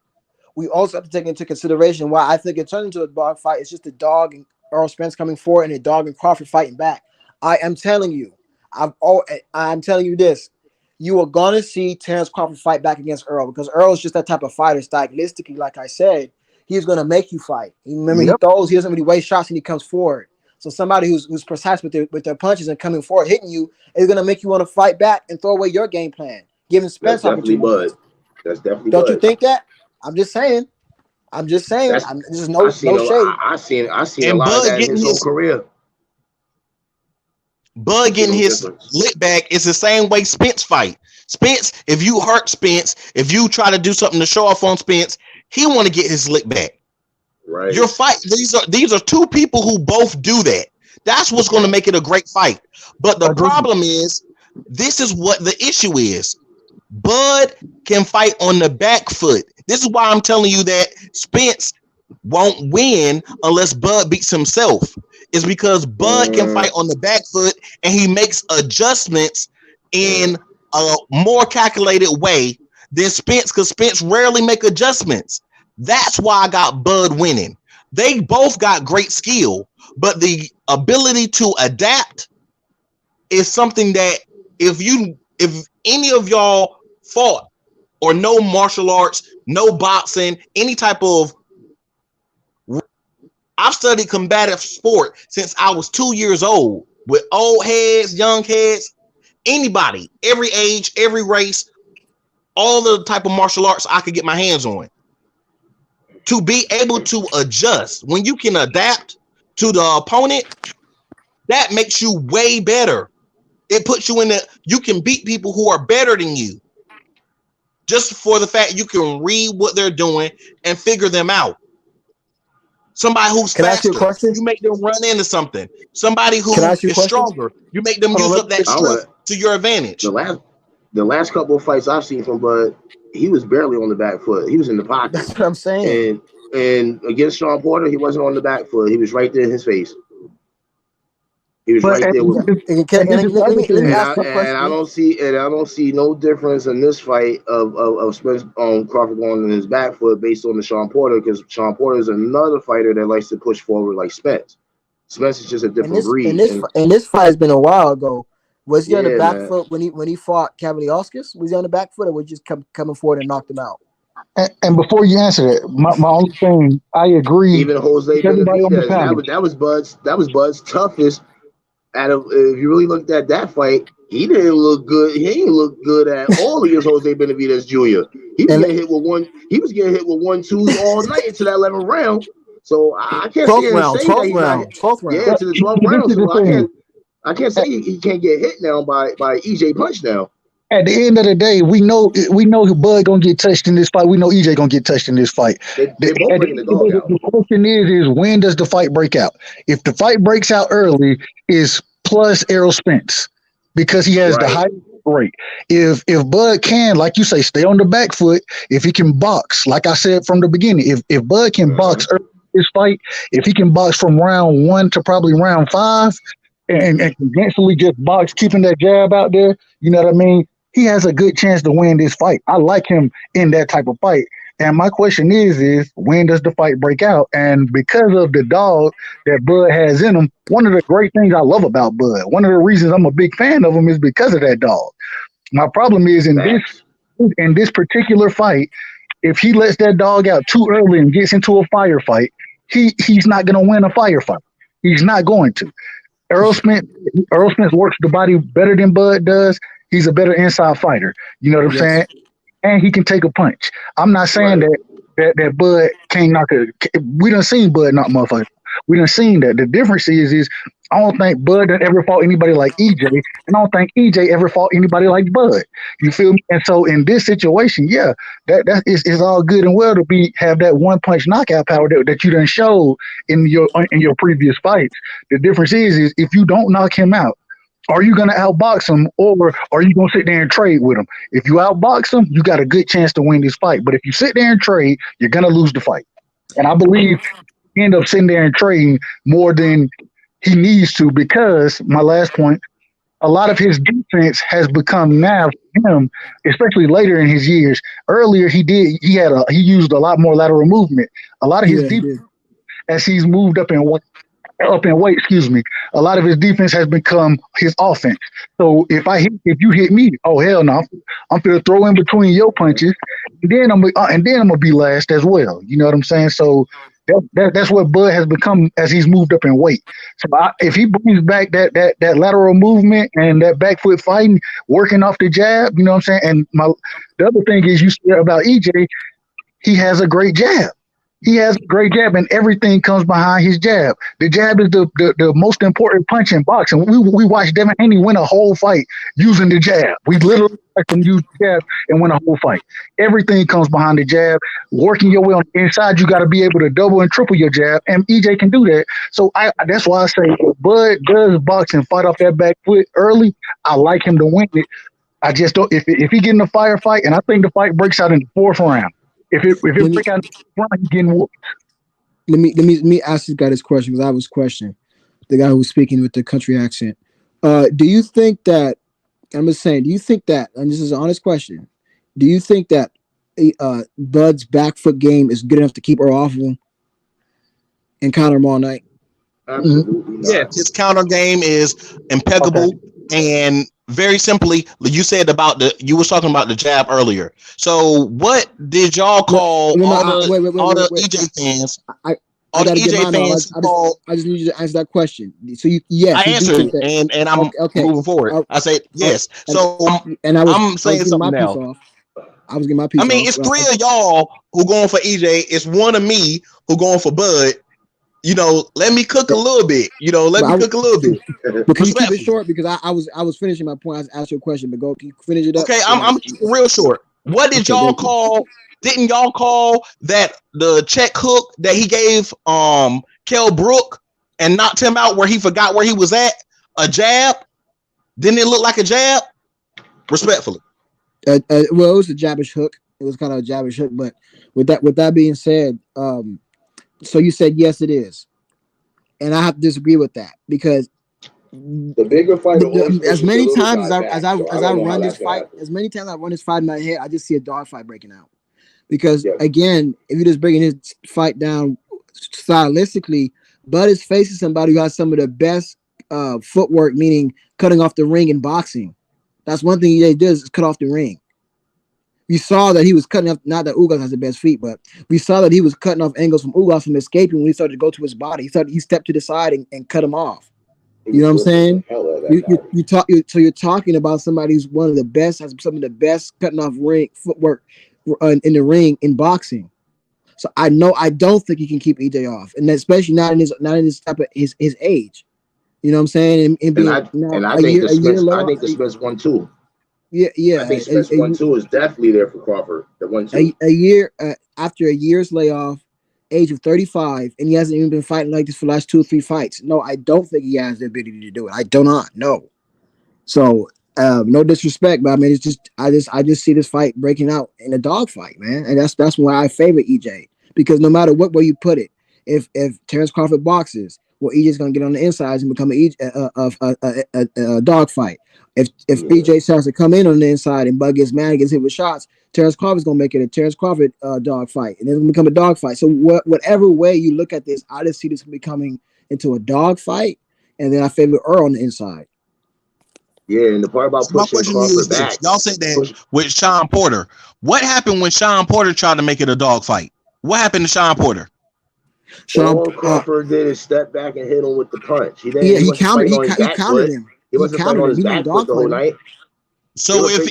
we also have to take into consideration why I think it turned into a dog fight. It's just a dog and Errol Spence coming forward and a dog and Crawford fighting back. I am telling you, I'm telling you this. You are gonna see Terence Crawford fight back against Errol because Errol is just that type of fighter. Stylistically, like I said, he's gonna make you fight. Remember, he Yep. throws, he doesn't really waste shots, and he comes forward. So somebody who's precise with their punches and coming forward, hitting you, is gonna make you want to fight back and throw away your game plan, giving That's Spence definitely opportunities. Bud. That's definitely Don't you Bud. think that? I'm just saying. I'm just saying. That's This is I no seen a shade. I seen a And lot of that in his whole career. I Bud see getting no his difference. lit back is the same way Spence fight. Spence, if you hurt Spence, if you try to do something to show off on Spence, he want to get his lick back. Right. Your fight, these are two people who both do that. That's what's going to make it a great fight. But the Agreed. problem is, this is what the issue is. Bud can fight on the back foot. This is why I'm telling you that Spence won't win unless Bud beats himself. It's because Bud can fight on the back foot and he makes adjustments in a more calculated way than Spence, because Spence rarely make adjustments. That's why I got Bud winning. They both got great skill, but the ability to adapt is something that if any of y'all fought or know martial arts, no boxing, any type of, I've studied combative sport since I was 2 years old with old heads, young heads, anybody, every age, every race, all the type of martial arts I could get my hands on. To be able to adjust, when you can adapt to the opponent, that makes you way better. It puts you in you can beat people who are better than you just for the fact you can read what they're doing and figure them out. Somebody who's Can I ask you a faster, question? you make them run into something. Somebody who Can I ask you a is question? stronger, you make them Hold on, use let- up that I want strength to your advantage. the last couple of fights I've seen from Bud, he was barely on the back foot. He was in the pocket. That's what I'm saying. And against Sean Porter, he wasn't on the back foot. He was right there in his face. He was But right there with him. this is the other Let me thing. ask you a question. I don't see no difference in this fight of Spence Crawford going on his back foot based on the Sean Porter, because Sean Porter is another fighter that likes to push forward like Spence. Spence is just a different breed. And this fight has been a while ago. Was he on the Yeah, back man. foot when he fought Kavaliauskas? Was he on the back foot, or was he just coming forward and knocked him out? And before you answer that, my only thing, I agree Even Jose with everybody on the Benavidez, panel. that was Bud's toughest. Out of, if you really looked at that fight, he didn't look good. He didn't look good at all against Jose Benavidez Jr. He was And getting hit with one. He was getting hit with 1-2s all night into that 11th round. So I can't sit 12th here and round, say 12th that he's round, not. 12th round. Yeah, to the 12th But round. this is the So thing. I can't say he can't get hit now by EJ Punch now. At the end of the day, we know who Bud gonna get touched in this fight. We know EJ gonna get touched in this fight. They At both the bringing end the of the dog day, out. the question is when does the fight break out? If the fight breaks out early, is plus Errol Spence because he has the Right. high rate. If Bud can, like you say, stay on the back foot, if he can box, like I said from the beginning, if Bud can box early in this fight, if he can box from round 1 to probably round 5, and convincingly just box, keeping that jab out there, you know what I mean? He has a good chance to win this fight. I like him in that type of fight. And my question is when does the fight break out? And because of the dog that Bud has in him, one of the great things I love about Bud, one of the reasons I'm a big fan of him is because of that dog. My problem is in this particular fight, if he lets that dog out too early and gets into a firefight, he's not going to win a firefight. He's not going to. Errol Spence works the body better than Bud does. He's a better inside fighter. You know what I'm saying? And he can take a punch. I'm not saying that Bud can't knock a. We done seen Bud knock motherfuckers. We done seen that. The difference is I don't think Bud done ever fought anybody like EJ, and I don't think EJ ever fought anybody like Bud. You feel me? And so in this situation, yeah, that is all good and well to have that one punch knockout power that you done showed in your previous fights. The difference is if you don't knock him out, are you going to outbox him, or are you going to sit there and trade with him? If you outbox him, you got a good chance to win this fight. But if you sit there and trade, you're going to lose the fight. And I believe he end up sitting there and trading more than he needs to, because my last point, a lot of his defense has become now for him, especially later in his years. Earlier, he used a lot more lateral movement. A lot of his Yeah, he defense did. as he's moved up in weight, excuse me, a lot of his defense has become his offense. So if you hit me, oh hell no, I'm gonna throw in between your punches, and then I'm gonna be last as well. You know what I'm saying? So that's what Bud has become as he's moved up in weight. So if he brings back that lateral movement and that back foot fighting, working off the jab, you know what I'm saying? And the other thing is you said about EJ, he has a great jab. He has a great jab, and everything comes behind his jab. The jab is the most important punch in boxing. We watched Devin Haney win a whole fight using the jab. We literally watched him use the jab and win a whole fight. Everything comes behind the jab. Working your way on the inside, you got to be able to double and triple your jab, and EJ can do that. So that's why I say if Bud does box and fight off that back foot early, I like him to win it. I just don't. If he get in a firefight, and I think the fight breaks out in the fourth round. If it break out in the fourth round, he's getting whooped. Let me ask this guy this question because I was questioning the guy who was speaking with the country accent. Do you think that? I'm just saying. Do you think that? And this is an honest question. Do you think that Bud's back foot game is good enough to keep her off of him and counter him all night? Absolutely not. Yeah, his counter game is impeccable. Okay. And very simply, you was talking about the jab earlier. So what did y'all call all the EJ fans? I just need you to answer that question. So yes, I answered, and I'm moving forward. I say yes. I'm saying something now. I was getting my piece. I mean, it's three of y'all who going for EJ. It's one of me who going for Bud. You know, let me cook a little bit. Cook a little bit. But can you keep it short? Because I was finishing my point. I asked you a question, but can you finish it up? Okay, I'm real short. What did y'all call? Didn't y'all call that the check hook that he gave Kell Brook and knocked him out where he forgot where he was at? A jab? Didn't it look like a jab? Respectfully. Well, it was a jabbish hook. It was kind of a jabbish hook. But with that being said, so you said yes, it is, and I have to disagree with that because the bigger fighter. As many times as I run this fight in my head, I just see a dog fight breaking out. Because again, if you're just breaking his fight down stylistically, Bud is facing somebody who has some of the best footwork, meaning cutting off the ring in boxing. That's one thing he does is cut off the ring. We saw that he was cutting off, not that Ugas has the best feet, but we saw that he was cutting off angles from Ugas from escaping when he started to go to his body. He stepped to the side and cut him off. You know what I'm saying? You're talking about somebody who's one of the best, has some of the best cutting off ring footwork in the ring in boxing. So I don't think he can keep EJ off, and especially not in his type of his age. You know what I'm saying? I think the Spence 1-2. Yeah. I think Spence 1-2 is definitely there for Crawford. The 1-2. A year after a year's layoff, age of 35, and he hasn't even been fighting like this for the last 2 or 3 fights. No, I don't think he has the ability to do it. I do not. No. So no disrespect, but I mean, it's just I just see this fight breaking out in a dog fight, man, and that's why I favor EJ, because no matter where you put it, if Terence Crawford boxes, well, EJ's gonna get on the insides and become a dog fight. If EJ starts to come in on the inside and Bud gets mad and gets hit with shots, Terence Crawford's gonna make it a Terence Crawford dog fight, and then it's gonna become a dog fight. So whatever way you look at this, I just see this becoming into a dog fight, and then I favor Earl on the inside. Yeah, and the part about pushing Crawford back. Y'all said that with Sean Porter. What happened when Sean Porter tried to make it a dog fight? What happened to Sean Porter? All Crawford did is step back and hit him with the punch. He countered him. He wasn't fighting on his back foot the whole night. So if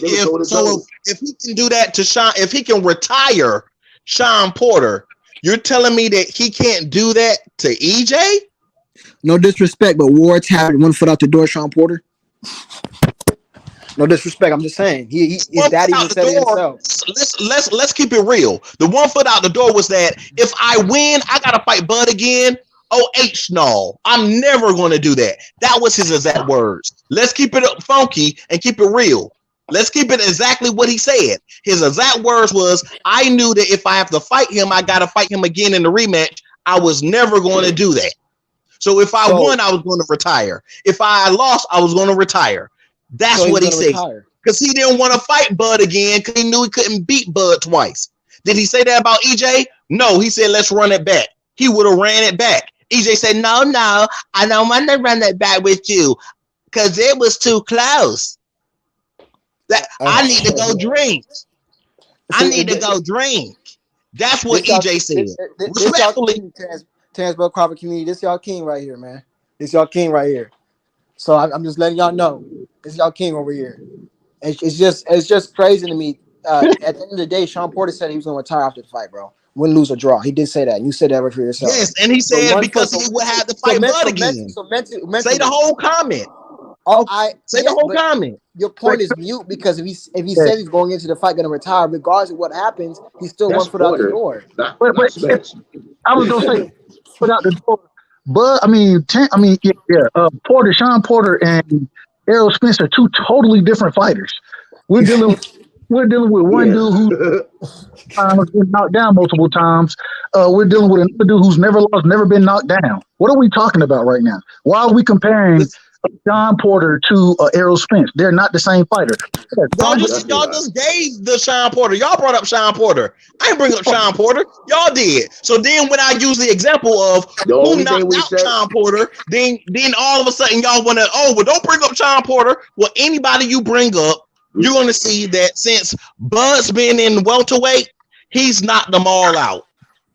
he can do that to Sean, if he can retire Sean Porter, you're telling me that he can't do that to EJ? No disrespect, but Ward's having 1 foot out the door, Sean Porter. No disrespect, I'm just saying. His daddy even said it himself. Let's keep it real. The 1 foot out the door was that if I win, I gotta fight Bud again. No, I'm never gonna do that. That was his exact words. Let's keep it funky and keep it real. Let's keep it exactly what he said. His exact words was, I knew that if I have to fight him, I gotta fight him again in the rematch. I was never going to do that. So if I won, I was going to retire. If I lost, I was going to retire. That's So he was what he gonna said. retire. Because he didn't want to fight Bud again because he knew he couldn't beat Bud twice. Did he say that about EJ? No, he said, let's run it back. He would have ran it back. EJ said, no, I don't want to run it back with you because it was too close. That I need to go drink. I need to go drink. That's what This y'all, EJ said. this y'all Respectfully. king, Terence Bell Crawford community. This y'all king right here, man. This y'all king right here. So I'm just letting y'all know, this y'all king over here. It's just crazy to me. At the end of the day, Sean Porter said he was going to retire after the fight, bro. Win, lose, or draw. He did say that. You said that right for yourself. Yes, and he said because he would have to fight Bud again. Say the whole comment. Say the whole comment. Your point is mute because if he says he's going into the fight going to retire, regardless of what happens, he's still That's one foot out the Porter, door. not But Spence. I was gonna say without the door, but Porter, Sean Porter, and Errol Spence are two totally different fighters. We're dealing with one Yeah. dude who's been knocked down multiple times. We're dealing with another dude who's never lost, never been knocked down. What are we talking about right now? Why are we comparing Sean Porter to Errol Spence? They're not the same fighter. Y'all just gave the Sean Porter. Y'all brought up Sean Porter. I didn't bring up Sean Porter. Y'all did. So then when I use the example of who knocked out Sean Porter, then all of a sudden y'all want to, well, don't bring up Sean Porter. Well, anybody you bring up, you're going to see that since Bud's been in welterweight, he's knocked them all out.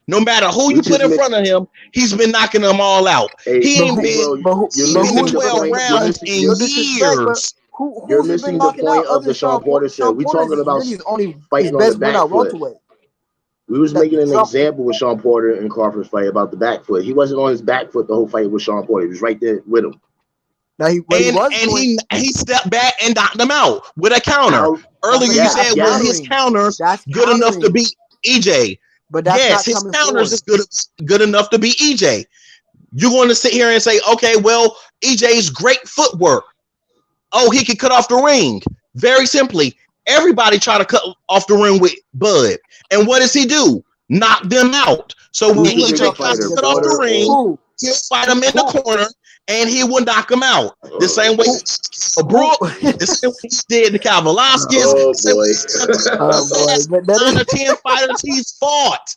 No matter who you put in front of him, he's been knocking them all out. He ain't been 12 rounds in years. You're missing the point of the Sean Porter said. We're talking about fighting on the back foot. We was making an example with Sean Porter and Crawford's fight about the back foot. He wasn't on his back foot the whole fight with Sean Porter. He was right there with him. Now he stepped back and knocked him out with a counter. Earlier you said was his counters good enough to beat EJ. But that's yes, his counters is good enough to beat EJ. You're going to sit here and say, okay, well, EJ's great footwork. Oh, he can cut off the ring. Very simply, everybody try to cut off the ring with Bud. And what does he do? Knock them out. So when EJ tries to cut off the ring, he'll fight him in the corner and he will knock him out. The same way Brooke, the same way he did to Cal Velasquez, the 9 or 10 fighters he's fought.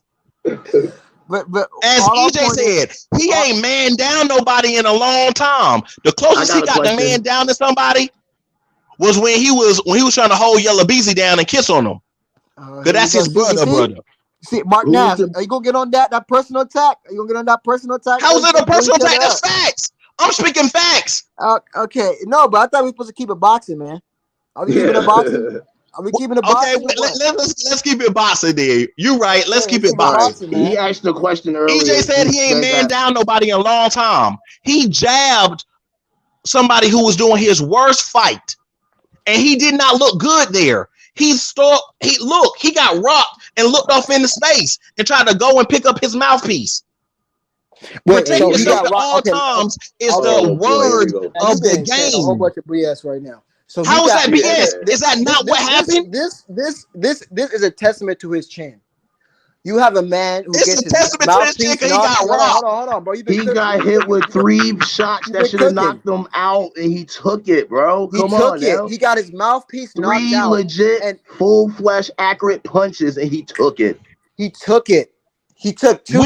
But as EJ said, he ain't man down nobody in a long time. The closest he got to man down to somebody was when he was trying to hold Yellow Beezy down and kiss on him. Because that's his brother. See, Marq Nash, are you gonna get on that personal attack? Are you gonna get on that personal attack? How is it a personal attack? That's facts. I'm speaking facts. Okay, no, but I thought we were supposed to keep it boxing, man. Are we keeping it boxing? Are we keeping it boxing? Okay, let's keep it boxing there. You right. Let's keep it boxing. He asked the question earlier. EJ said he ain't man down nobody in a long time. He jabbed somebody who was doing his worst fight, and he did not look good there. He got rocked and looked off into space and tried to go and pick up his mouthpiece. Protect yourself at all times is the word of the game. A whole bunch of BS right now. So how is that BS? Is that not what happened? This is a testament to his chin. You have a man who gets his mouthpiece. He got rocked. Hold on, bro. He got hit with 3 shots that should have knocked him out, and he took it, bro. Come on, now. He got his mouthpiece knocked out. 3 legit, and full flesh, accurate punches, and he took it. He took 2. So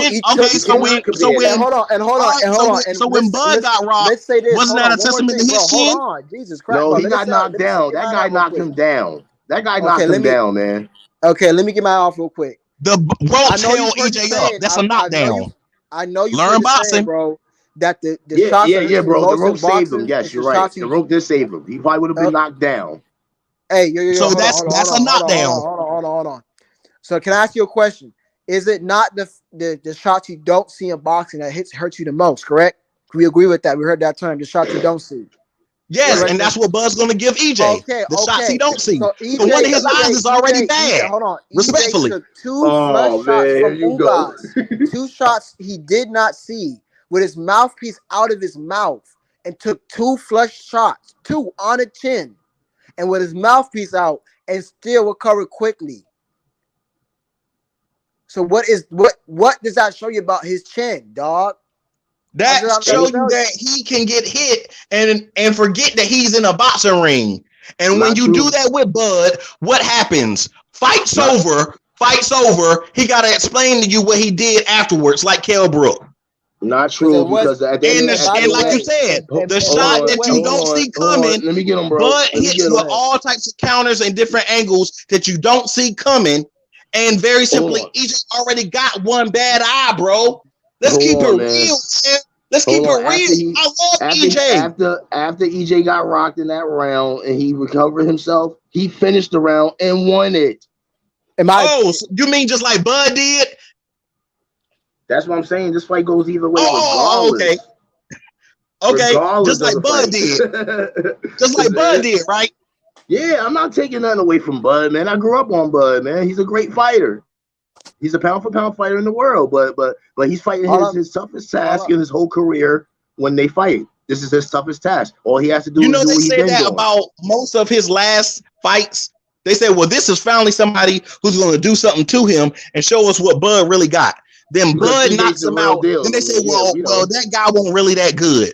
when Bud got rocked, let's say this. Wasn't that a testament to his chin? Hold on, Jesus Christ. No, he got knocked down. That guy knocked him down. Man. Okay, let me get my off real quick. The won't tell EJ up. That's a knockdown. I know you learn boxing, bro. That the shots bro. The rope saved him. Yes, you're right. The rope did save him. He probably would have been knocked down. Hey, so that's a knockdown. Hold on. So can I ask you a question? Is it not the shots you don't see in boxing that hurt you the most? Correct? We agree with that. We heard that term. The shots you don't see. Yes, and that's what Bud's going to give EJ. The shots he don't see. So EJ, one of his eyes is already bad. Hold on. Respectfully. EJ took 2 flush shots from Ugas. 2 shots he did not see with his mouthpiece out of his mouth and took 2 flush shots, 2 on the chin, and with his mouthpiece out and still recovered quickly. So what does that show you about his chin, dog? That I'm trying show to you tell you. that he can get hit and forget that he's in a boxing ring. And when Not you do true. that with Bud, what happens? Fight's Not over. Fight's over. He got to explain to you what he did afterwards, like Kell Brook. not Because it true was, because at the end of and by And the like you way, said, the and hold by shot the on, that you way, don't see hold on. coming, Let me get him, bro. Bud Let me hits get go with him. ahead. all types of counters and different angles that you don't see coming. And very Hold simply, on. he just already got one bad eye, bro. Let's keep Hold it on, real, man. man. Let's keep Hold on. it real. I love EJ. After EJ got rocked in that round and he recovered himself, he finished the round and won it. Am I? Oh, so you mean just like Bud did? That's what I'm saying. This fight goes either way, Okay. regardless. Okay, Regardless just of like the Bud fight. did. Just like Bud did, right? Yeah, I'm not taking nothing away from Bud, man. I grew up on Bud, man. He's a great fighter. He's a pound for pound fighter in the world, but he's fighting All I'm, his toughest all task I'm, in his whole career when they fight. This is his toughest task. All he has to You do is know, do they what he's said been that doing. about most of his last fights. They said, well, this is finally somebody who's going to do something to him and show us what Bud really got. Then Because Bud CJ's knocks the him real out. deal. Then they I say, mean, yeah, we well, know. that guy wasn't really that good.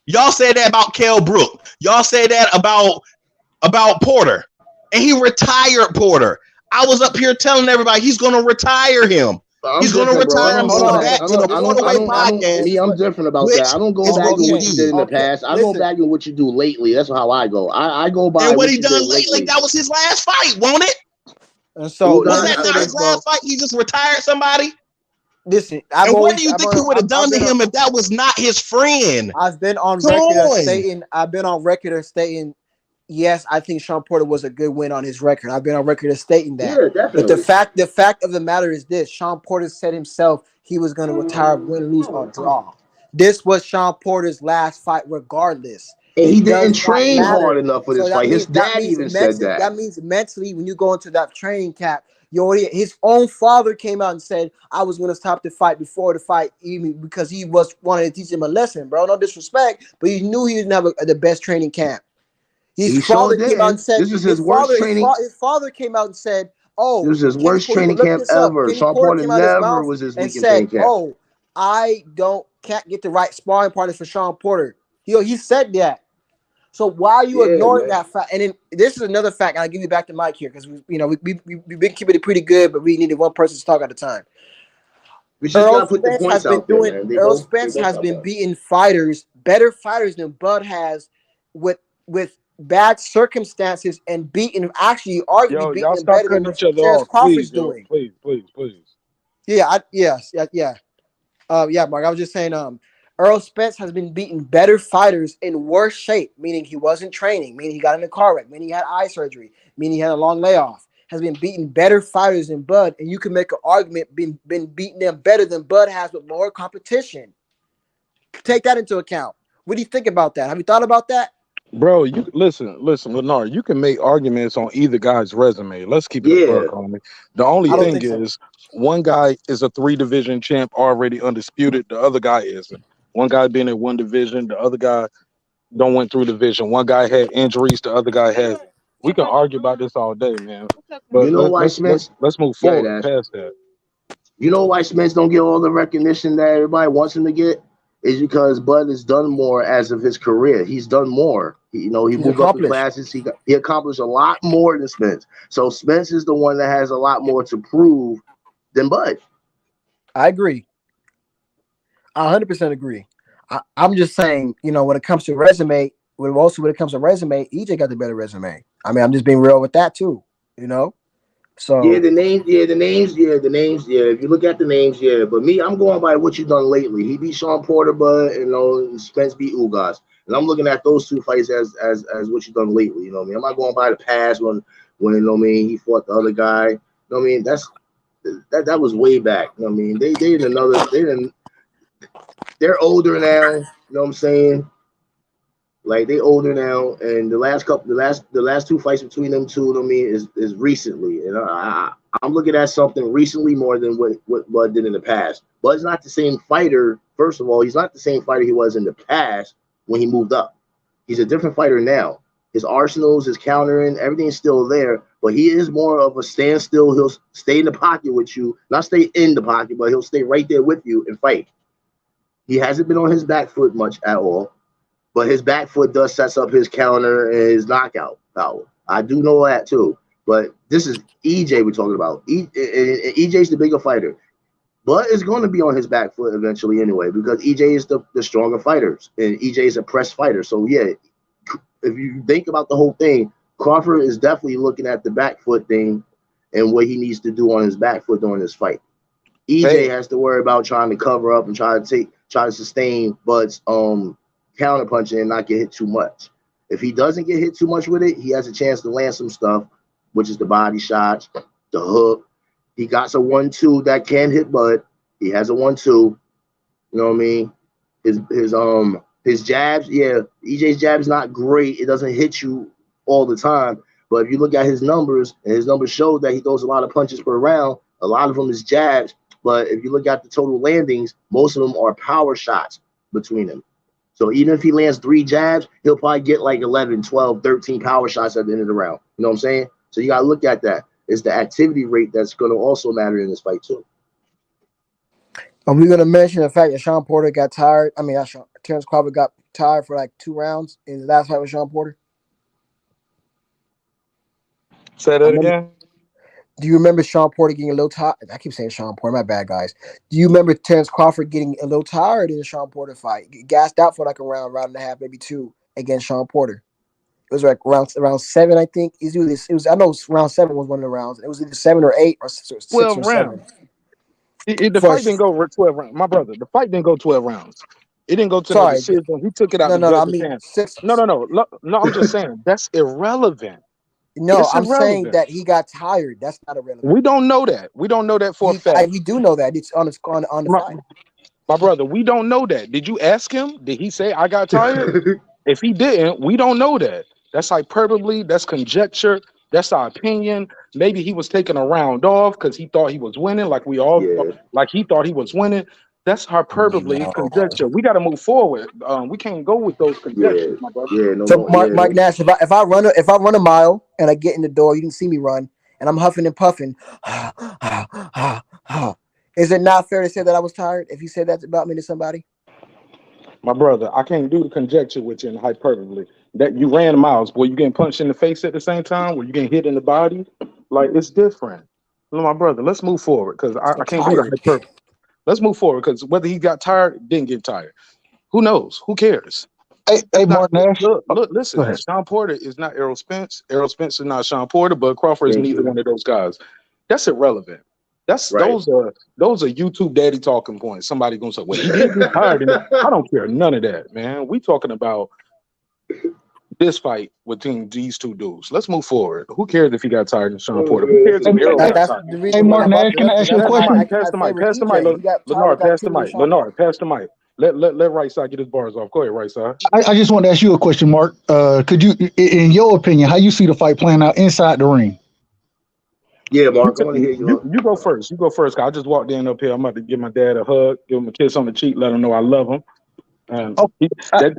Y'all said that about Kell Brook. Y'all said that about Porter. And he retired Porter. I was up here telling everybody he's going to retire him. I'm He's going to different, bro. I retire him. don't hold Go go on. back. back to the Porterway podcast, Me, I'm different about that. which I don't go is back what on he what you did in did. the Okay, past. I go listen. back on what you do lately. That's how I go. I go by And what what he you done did lately, lately. that was his last fight, won't it? And so Well, Was let me that say not this, his bro. last fight? He just retired somebody? Listen, And what do you think he would have done to him if that was not his friend? I've been on Come record as on. stating. I've been on record as stating. Yes, I think Sean Porter was a good win on his record. I've been on record as stating that. Yeah, But definitely. the fact of the matter is this: Sean Porter said himself he was going to retire, win, lose, or draw. This was Sean Porter's last fight, regardless. And he It didn't does not train hard matter. enough for So this fight. His that dad means even said mentally. that. That means mentally, when you go into that training camp, you already his own father came out and said, "I was going to stop the fight before the fight, even because he was wanting to teach him a lesson, bro. No disrespect, but he knew he didn't have the best training camp." His He sure father came out and didn't. said This is his worst training. his father came out and said, This "Oh, is his Kenny worst Porter, you can training look camp this up. ever. Kenny Sean Porter Porter came out of his never mouth was this and weak in said, training camp. "Oh, I can't get the right sparring partners for Sean Porter." He said that. So why are you Yeah, ignoring man. that fact? And then this is another fact. And I'll give you back to Mike here because we've been keeping it pretty good, but we needed one person to talk at a time. We just gotta put the points out there, man. Earl They Spence both has got been that. beating fighters, better fighters than Bud has, with bad circumstances and beating actually arguably Yo, beating y'all them stop better than cutting each other Terence off, Crawford's please, yo. doing. Please, please, please. Yeah. Yeah, Mark. I was just saying, Earl Spence has been beating better fighters in worse shape, meaning he wasn't training, meaning he got in a car wreck, meaning he had eye surgery, meaning he had a long layoff. Has been beating better fighters than Bud, and you can make an argument been beating them better than Bud has with more competition. Take that into account. What do you think about that? Have you thought about that? Bro, you listen, Lennar. You can make arguments on either guy's resume. Let's keep it a Yeah, buck, homie. The only I don't yeah. thing think so. is, one guy is a 3 division champ, already undisputed. The other guy isn't. One guy being in 1 division, the other guy don't went through division. One guy had injuries, the other guy has. We can argue about this all day, man. You But know why let's move Go ahead, forward Ash. past that. You know why Spence don't get all the recognition that everybody wants him to get? Is because Bud has done more as of his career. He's done more. He He's moved up in accomplished. classes. He accomplished a lot more than Spence. So Spence is the one that has a lot more to prove than Bud. I agree. I 100% agree. I'm just saying, when it comes to resume, when it comes to resume, EJ got the better resume. I mean, I'm just being real with that too. You know, Yeah, so the names, yeah. If you look at the names, yeah. But me, I'm going by what you've done lately. He beat Sean Porter, but and Spence beat Ugas. And I'm looking at those two fights as what you've done lately. You know what I mean? I'm not going by the past when he fought the other guy. You know what I mean? That was way back. You know what I mean? They're older now. You know what I'm saying? Like they older now, and the last two fights between them two, you know what I mean, is recently, and I'm looking at something recently more than what Bud did in the past. Bud's not the same fighter. First of all, he's not the same fighter he was in the past when he moved up. He's a different fighter now. His arsenals, his countering, everything's still there, but he is more of a standstill. He'll stay in the pocket with you, not stay in the pocket, but he'll stay right there with you and fight. He hasn't been on his back foot much at all, but his back foot does sets up his counter and his knockout power. I do know that too. But this is EJ we're talking about. EJ's the bigger fighter. But it's going to be on his back foot eventually anyway, because EJ is the stronger fighter, and EJ is a press fighter. So, yeah, if you think about the whole thing, Crawford is definitely looking at the back foot thing and what he needs to do on his back foot during this fight. EJ has to worry about trying to cover up and try to sustain Bud's counter punching and not get hit too much. If he doesn't get hit too much with it, he has a chance to land some stuff, which is the body shots, the hook. He got a 1-2 that can hit Bud. He has a 1-2. You know what I mean? His jabs, yeah, EJ's jab's not great. It doesn't hit you all the time. But if you look at his numbers, and his numbers show that he throws a lot of punches per round, a lot of them is jabs. But if you look at the total landings, most of them are power shots between them. So even if he lands 3 jabs, he'll probably get like 11, 12, 13 power shots at the end of the round. You know what I'm saying? So you got to look at that. It's the activity rate that's going to also matter in this fight too. Are we going to mention the fact that Sean Porter got tired? I mean, Terence Crawford got tired for like 2 rounds in the last fight with Sean Porter. Say that again. Do you remember Sean Porter getting a little tired? I keep saying Sean Porter. My bad, guys. Do you remember Terence Crawford getting a little tired in the Sean Porter fight? Gassed out for like a round and a half, maybe 2 against Sean Porter. It was like around 7, I think. It was I know round 7 was one of the rounds. It was either 7 or 8 or 6 or 7. The fight didn't go 12 rounds. My brother, the fight didn't go 12 rounds. It didn't go to the decision. He took it out. No, I mean 6. No. I'm just saying that's irrelevant. No, I'm saying that he got tired. That's not irrelevant. We don't know that. We don't know that for a fact. We do know that. It's on the fight. My brother, we don't know that. Did you ask him? Did he say I got tired? If he didn't, we don't know that. That's hyperbole. That's conjecture. That's our opinion. Maybe he was taking a round off because he thought he was winning, like we all like he thought he was winning. That's hyperbole, conjecture. We got to move forward. We can't go with those conjectures, my brother. So, Marq Nash, if I run a mile and I get in the door, you can see me run, and I'm huffing and puffing. Is it not fair to say that I was tired if you said that about me to somebody? My brother, I can't do the conjecture with you in hyperbole. That you ran miles, boy. You getting punched in the face at the same time, or you getting hit in the body? Like it's different. No, my brother, let's move forward because I can't do the hyperbole. Let's move forward because whether he got tired, didn't get tired. Who knows? Who cares? Hey, Marq Nash. Look, listen. Sean Porter is not Errol Spence. Errol Spence is not Sean Porter, but Crawford is neither one of those guys. That's irrelevant. Those are YouTube daddy talking points. Somebody gonna say, "Well, he didn't get tired." I don't care none of that, man. We talking about this fight between these 2 dudes. Let's move forward. Who cares if he got tired of Sean Porter? Who cares if Errol got tired? Hey, Marq Nash, can I ask you a question? Pass the mic. Lenard, pass the mic. Lenard, pass the mic. Let right side get his bars off. Go ahead, right side. I just want to ask you a question, Mark. Could you, in your opinion, how you see the fight playing out inside the ring? Yeah, Mark, I want to hear you. You go first. You go first. I just walked in up here. I'm about to give my dad a hug, give him a kiss on the cheek, let him know I love him. And I said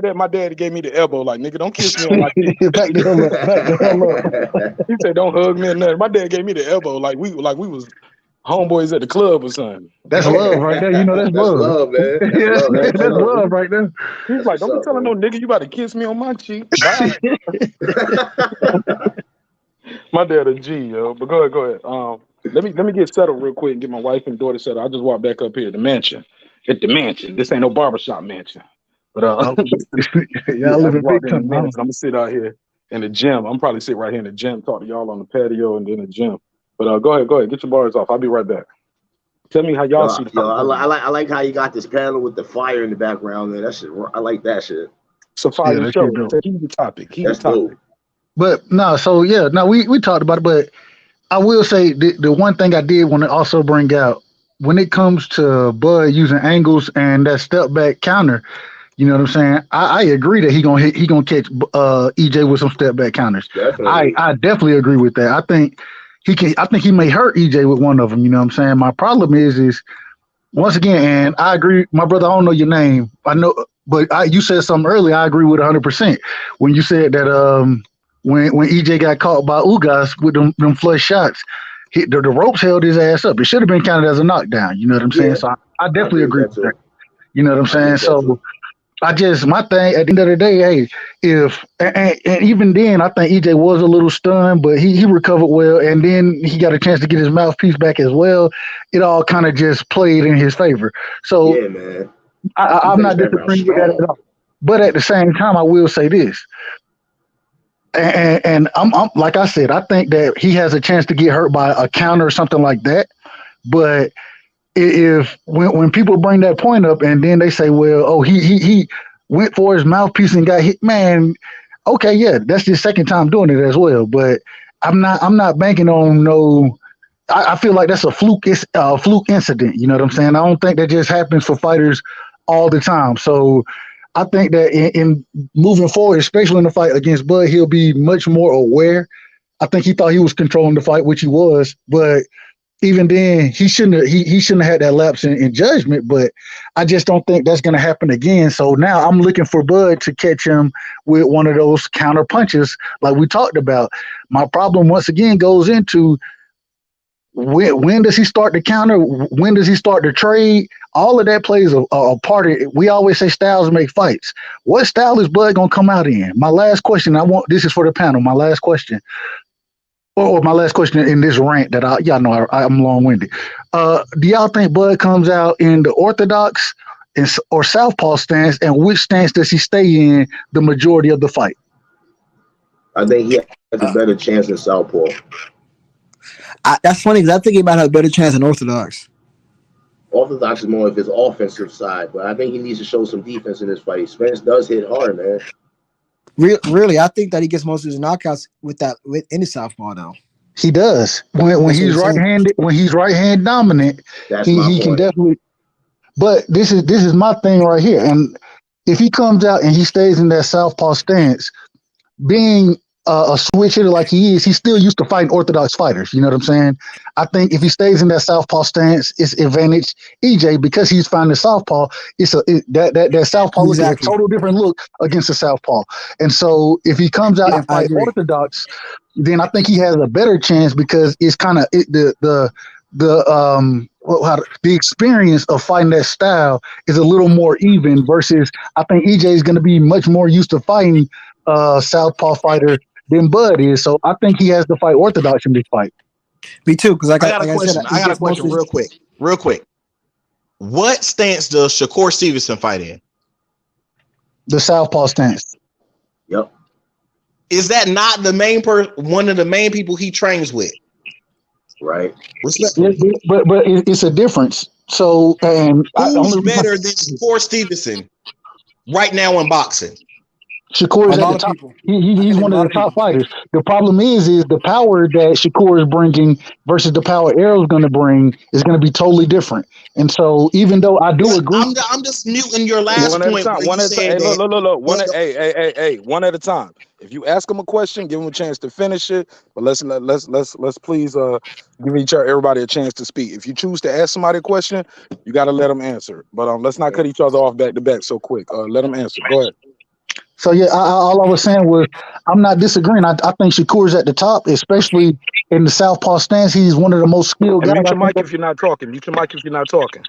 that my daddy gave me the elbow, like, nigga, don't kiss me on my cheek. Back the hell up. He said, don't hug me or nothing. My dad gave me the elbow, like we was homeboys at the club or something. That's love right there. You know that's love. Love, man. That's love right there. He's like, don't be telling no nigga you about to kiss me on my cheek. Bye. My dad a G, yo. But go ahead. Let me get settled real quick and get my wife and daughter settled. I just walked back up here, the mansion. At the mansion. This ain't no barbershop mansion. But y'all live in big time. I'm gonna sit out here in the gym. I'm probably sit right here in the gym, talk to y'all on the patio and then the gym. But go ahead, get your bars off. I'll be right back. Tell me how y'all see. I like how you got this panel with the fire in the background there. That shit, I like that shit. So fire show. Keep the topic. That's dope. But no, so yeah, no, we talked about it, but I will say the one thing I did want to also bring out when it comes to Bud using angles and that step back counter, you know what I'm saying? I agree that he gonna catch EJ with some step back counters. Definitely. I definitely agree with that. I think he may hurt EJ with one of them. You know what I'm saying? My problem is once again, and I agree, my brother. I don't know your name. I know, but you said something earlier. I agree with 100% when you said that when EJ got caught by Ugas with them flush shots. the ropes held his ass up. It should have been counted as a knockdown. You know what I'm saying? Yeah, So I I definitely agree with agree that with that. too. You know what I'm I agree saying? with that So too. my thing at the end of the day, hey, if and even then, I think EJ was a little stunned, but he recovered well, and then he got a chance to get his mouthpiece back as well. It all kind of just played in his favor. So Yeah, man. He I'm finished not that round disagreeing with that strong. at all. But at the same time, I will say this, and I'm like I said, I think that he has a chance to get hurt by a counter or something like that. But if when people bring that point up and then they say, well, oh, he went for his mouthpiece and got hit, man. Okay, yeah, that's the second time doing it as well. But I'm not banking on no. I feel like that's a fluke. It's a fluke incident. You know what I'm saying? I don't think that just happens for fighters all the time. So I think that in moving forward, especially in the fight against Bud, he'll be much more aware. I think he thought he was controlling the fight, which he was, but even then he shouldn't have had that lapse in judgment. But I just don't think that's going to happen again. So now I'm looking for Bud to catch him with one of those counter punches like we talked about. My problem once again goes into when does he start to counter? When does he start to trade? All of that plays a part of it. We always say styles make fights. What style is Bud gonna come out in? My last question. This is for the panel. My last question, or my last question in this rant that y'all know I'm long winded. Do y'all think Bud comes out in the orthodox or southpaw stance, and which stance does he stay in the majority of the fight? I think he has a better chance in Southpaw. That's funny because I'm thinking about have a better chance in Orthodox. Orthodox is more of his offensive side, but I think he needs to show some defense in this fight. Spence does hit hard, man. Really, I think that he gets most of his knockouts with any southpaw now. He does when That's what he's I'm saying. right-handed. When he's right-hand dominant, That's my he can point. definitely. But this is my thing right here. And if he comes out and he stays in that southpaw stance, being a switch hitter like he is, he's still used to fighting orthodox fighters. You know what I'm saying? I think if he stays in that southpaw stance, it's advantage EJ because he's finding the southpaw. That southpaw look is a Exactly. total different look against the southpaw. And so if he comes out and I fight agree. orthodox, then I think he has a better chance because it's kind of the experience of fighting that style is a little more even versus I think EJ is going to be much more used to fighting southpaw fighter than Bud is. So I think he has to fight orthodox in this fight. Me too, because I got a like I said, question. he I got a gets most question of his, real quick. What stance does Shakur Stevenson fight in? The southpaw stance. Yep. Is that not the one of the main people he trains with? Right. Respectfully. But it's a difference. So Who's better than Shakur Stevenson right now in boxing? Shakur is a at lot the of top. people. He's one of the top fighters. The problem is the power that Shakur is bringing versus the power Errol's going to bring is going to be totally different. And so, even though I do But agree, I'm just muting your last One at a point time. where you One at a time. Hey, said look, that. look. Well, Hey. One at a time. If you ask him a question, give him a chance to finish it. But let's please give everybody a chance to speak. If you choose to ask somebody a question, you got to let them answer. But let's not cut each other off back to back so quick. Let them answer. Go ahead. so yeah, all I was saying was I'm not disagreeing. I think Shakur's at the top, especially in the southpaw stance. He's one of the most skilled And guys. mute your mic if you're not talking. Mute your mic if you're not talking.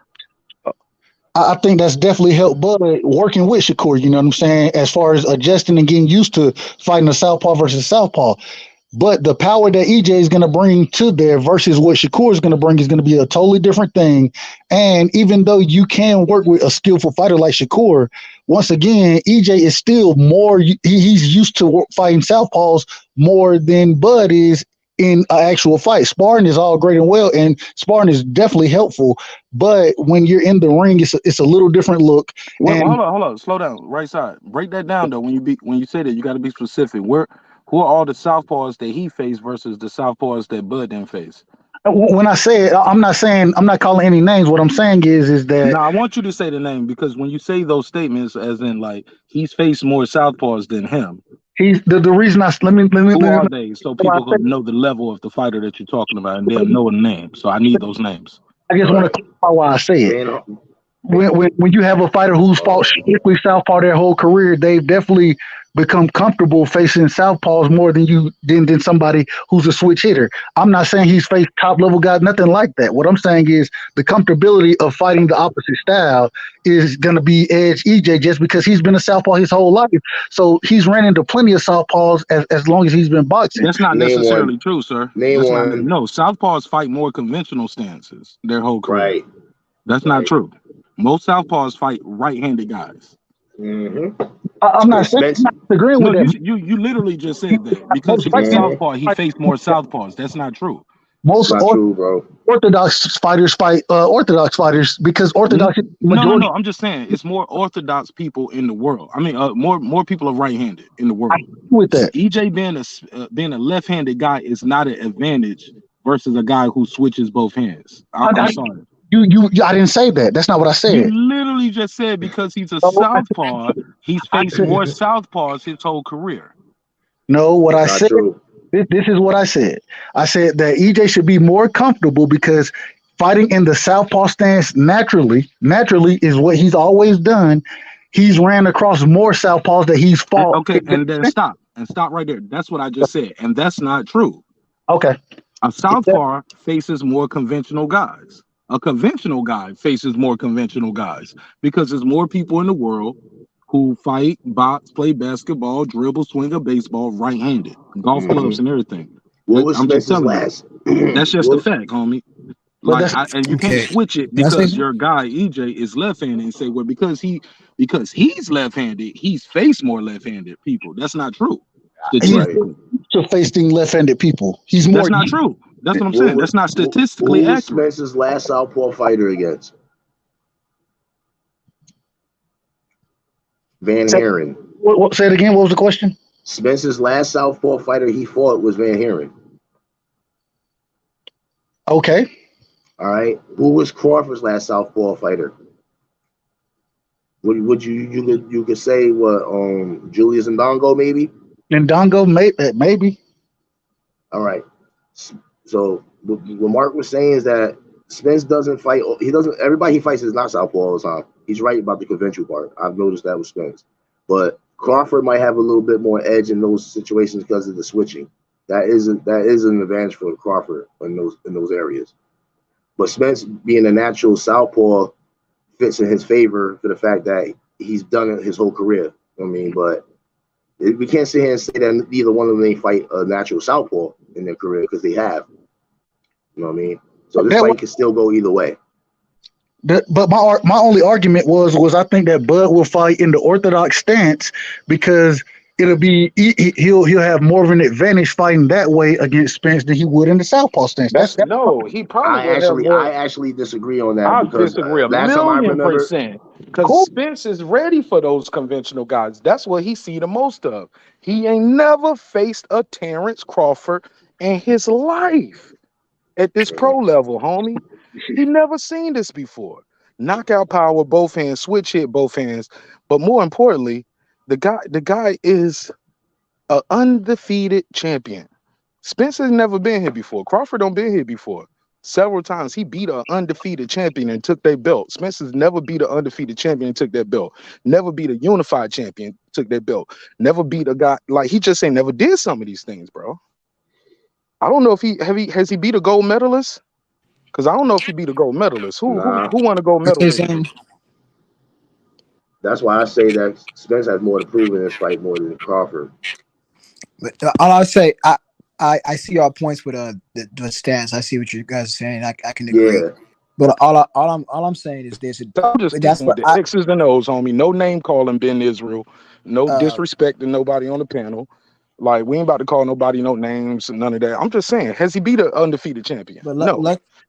I think that's definitely helped Bud working with Shakur, you know what I'm saying, as far as adjusting and getting used to fighting a southpaw versus southpaw. But the power that EJ is going to bring to there versus what Shakur is going to bring is going to be a totally different thing. And even though you can work with a skillful fighter like Shakur, once again, EJ is still more, he's used to fighting southpaws more than Bud is in an actual fight. Sparring is all great and well, and sparring is definitely helpful. But when you're in the ring, it's a little different look. Well, And hold on. Slow down. Right side. Break that down though. When you say that, you got to be specific. Who are all the southpaws that he faced versus the southpaws that Bud didn't face? when I say it, I'm not calling any names. What I'm saying is that Now I want you to say the name because when you say those statements, as in like he's faced more southpaws than him. he's the reason I Who are they? So people can know the level of the fighter that you're talking about, and they'll know the name. So I need those names. I just want to clarify why I say it. When you have a fighter who's fought strictly southpaw their whole career, they've definitely become comfortable facing southpaws more than somebody who's a switch hitter. I'm not saying he's faced top level guys, nothing like that. What I'm saying is the comfortability of fighting the opposite style is going to be edge EJ just because he's been a southpaw his whole life. So he's ran into plenty of southpaws as long as he's been boxing. That's not Name necessarily one. true, sir. Name That's not one. no. Southpaws fight more conventional stances their whole career. Right. That's not Right. true. Most southpaws fight right-handed guys. Mm-hmm. I'm not Spence. agreeing No, with that. you literally just said that because Most he's a fight Mm-hmm. southpaw, he faced more southpaws. That's not true. It's most not true, bro. orthodox fighters fight orthodox fighters because orthodox is the No. majority. I'm just saying it's more orthodox people in the world. I mean, more people are right-handed in the I world. agree with that. EJ being a left-handed guy is not an advantage versus a guy who switches both hands. I'm sorry. I didn't say that. That's not what I You said. literally just said because he's a No, southpaw, he's I faced said more southpaws his whole career. no. What It's I not said. true. This is what I said. I said that EJ should be more comfortable because fighting in the southpaw stance naturally is what he's always done. He's ran across more southpaws that he's fought. Okay, and then stop right there. That's what I just said, and that's not true. Okay. A southpaw faces more conventional guys. A conventional guy faces more conventional guys because there's more people in the world who fight, box, play basketball, dribble, swing a baseball right-handed, golf Mm-hmm. clubs and everything. What was I'm just Spence's telling you. last? That's just a What? fact, homie. But Like, that's and you can't Okay. switch it Can I say because something? your guy EJ is left-handed and say, well, because he's left-handed, he's faced more left-handed people. That's not true. he's Right. Statistically, to facing left-handed people. He's that's more not true. That's what I'm What saying. was, That's not who statistically was accurate. Spence's last southpaw fighter against? Van Haren. say it again. What was the question? Spence's last southpaw fighter he fought was Van Haren. Okay. All right. Who was Crawford's last southpaw fighter? Would you could say what Julius Ndongo maybe? Ndongo, maybe. All right. So what Mark was saying is that Spence doesn't fight. He doesn't. Everybody he fights is not southpaw all the time. He's right about the conventional part. I've noticed that with Spence, but Crawford might have a little bit more edge in those situations because of the switching. That is an advantage for Crawford in those areas. But Spence being a natural southpaw fits in his favor for the fact that he's done it his whole career. I mean, but we can't sit here and say that neither one of them ain't fight a natural southpaw in their career because they have. You know what I mean? So this fight can still go either way. But my only argument was I think that Bud will fight in the orthodox stance because it'll be he'll have more of an advantage fighting that way against Spence than he would in the southpaw stance. That's No, he probably I will have more. actually disagree on that I because disagree a last time I million remember, percent because cool. Spence is ready for those conventional guys. That's what he see the most of. He ain't never faced a Terence Crawford in his life at this pro level, homie. He never seen this before. Knockout power, both hands, switch hit, both hands. But more importantly, the guy is an undefeated champion. Spence has never been here before. Crawford don't been here before. Several times he beat an undefeated champion and took their belt. Spence has never beat an undefeated champion and took their belt. Never beat a unified champion, took their belt. Never beat a guy like he just ain't never did some of these things, bro. I don't know if has he beat a gold medalist? Because I don't know if he beat a gold medalist. Who nah. won a gold Can I medal say in here? something? That's why I say that Spence has more to prove in this fight more than Crawford. But all I'll say, I see your points with the stats. I see what you guys are saying. I can agree. Yeah. But all I'm saying is this. I'm just That's sticking with what the X's and O's, homie. No name calling Ben Israel. No uh disrespect to nobody on the panel. Like, we ain't about to call nobody no names and none of that. I'm just saying, has he beat an undefeated champion? but No.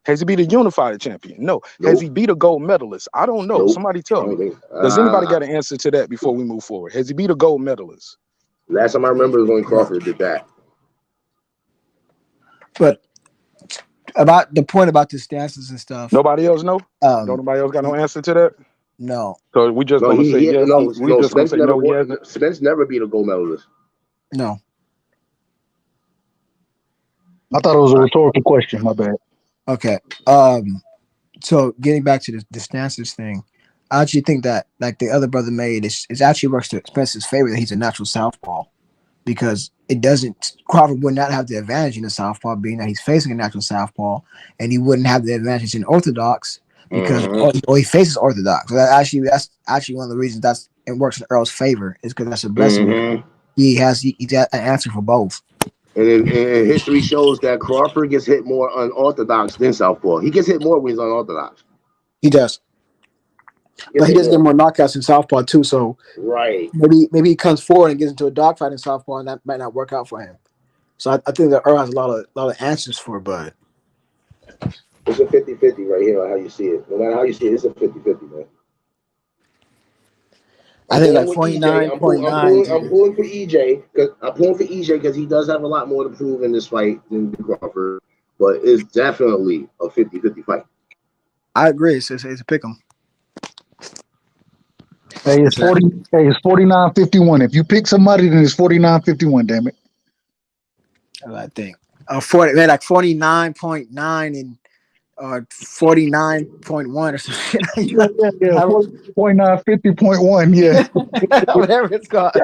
Has he beat a unified champion? No. Has he Nope. beat a gold medalist? I don't know. Nope. Somebody I tell don't me. think. Does anybody got an answer to that before we move forward? Has he beat a gold medalist? Last time I remember was when Crawford did that. but about the point about the stances and stuff. Nobody else know? Don't nobody else got no answer to that? No. So we just No, gonna say yes. We just gonna Spence say never no, yes. Spence never beat a gold medalist. No. I thought it was a rhetorical question. My bad. Okay. So getting back to the stances thing, I actually think that, like the other brother made, it actually works to Spence's favor that he's a natural southpaw because it doesn't. Crawford would not have the advantage in the southpaw, being that he's facing a natural southpaw, and he wouldn't have the advantage in orthodox because he faces orthodox. So that's actually one of the reasons it works in Earl's favor is because that's a blessing. He's got an answer for both. And history shows that Crawford gets hit more unorthodox than southpaw. He gets hit more when he's unorthodox. He does. But he does get more knockouts in southpaw too, so right. Maybe he comes forward and gets into a dogfight in southpaw, and that might not work out for him. So I think that Earl has a lot of answers for Bud. It's a 50-50 right here on how you see it. No matter how you see it, it's a 50-50, man. I think like 49.9. I'm pulling for EJ because he does have a lot more to prove in this fight than Crawford, but it's definitely a 50-50 fight. I agree. It's a pick 'em. Hey, it's 49-51. If you pick somebody, then it's 49-51. Damn it. I think 49.9 and 49.1 or something. Yeah. 49-50.1. Yeah. Whatever it's called. I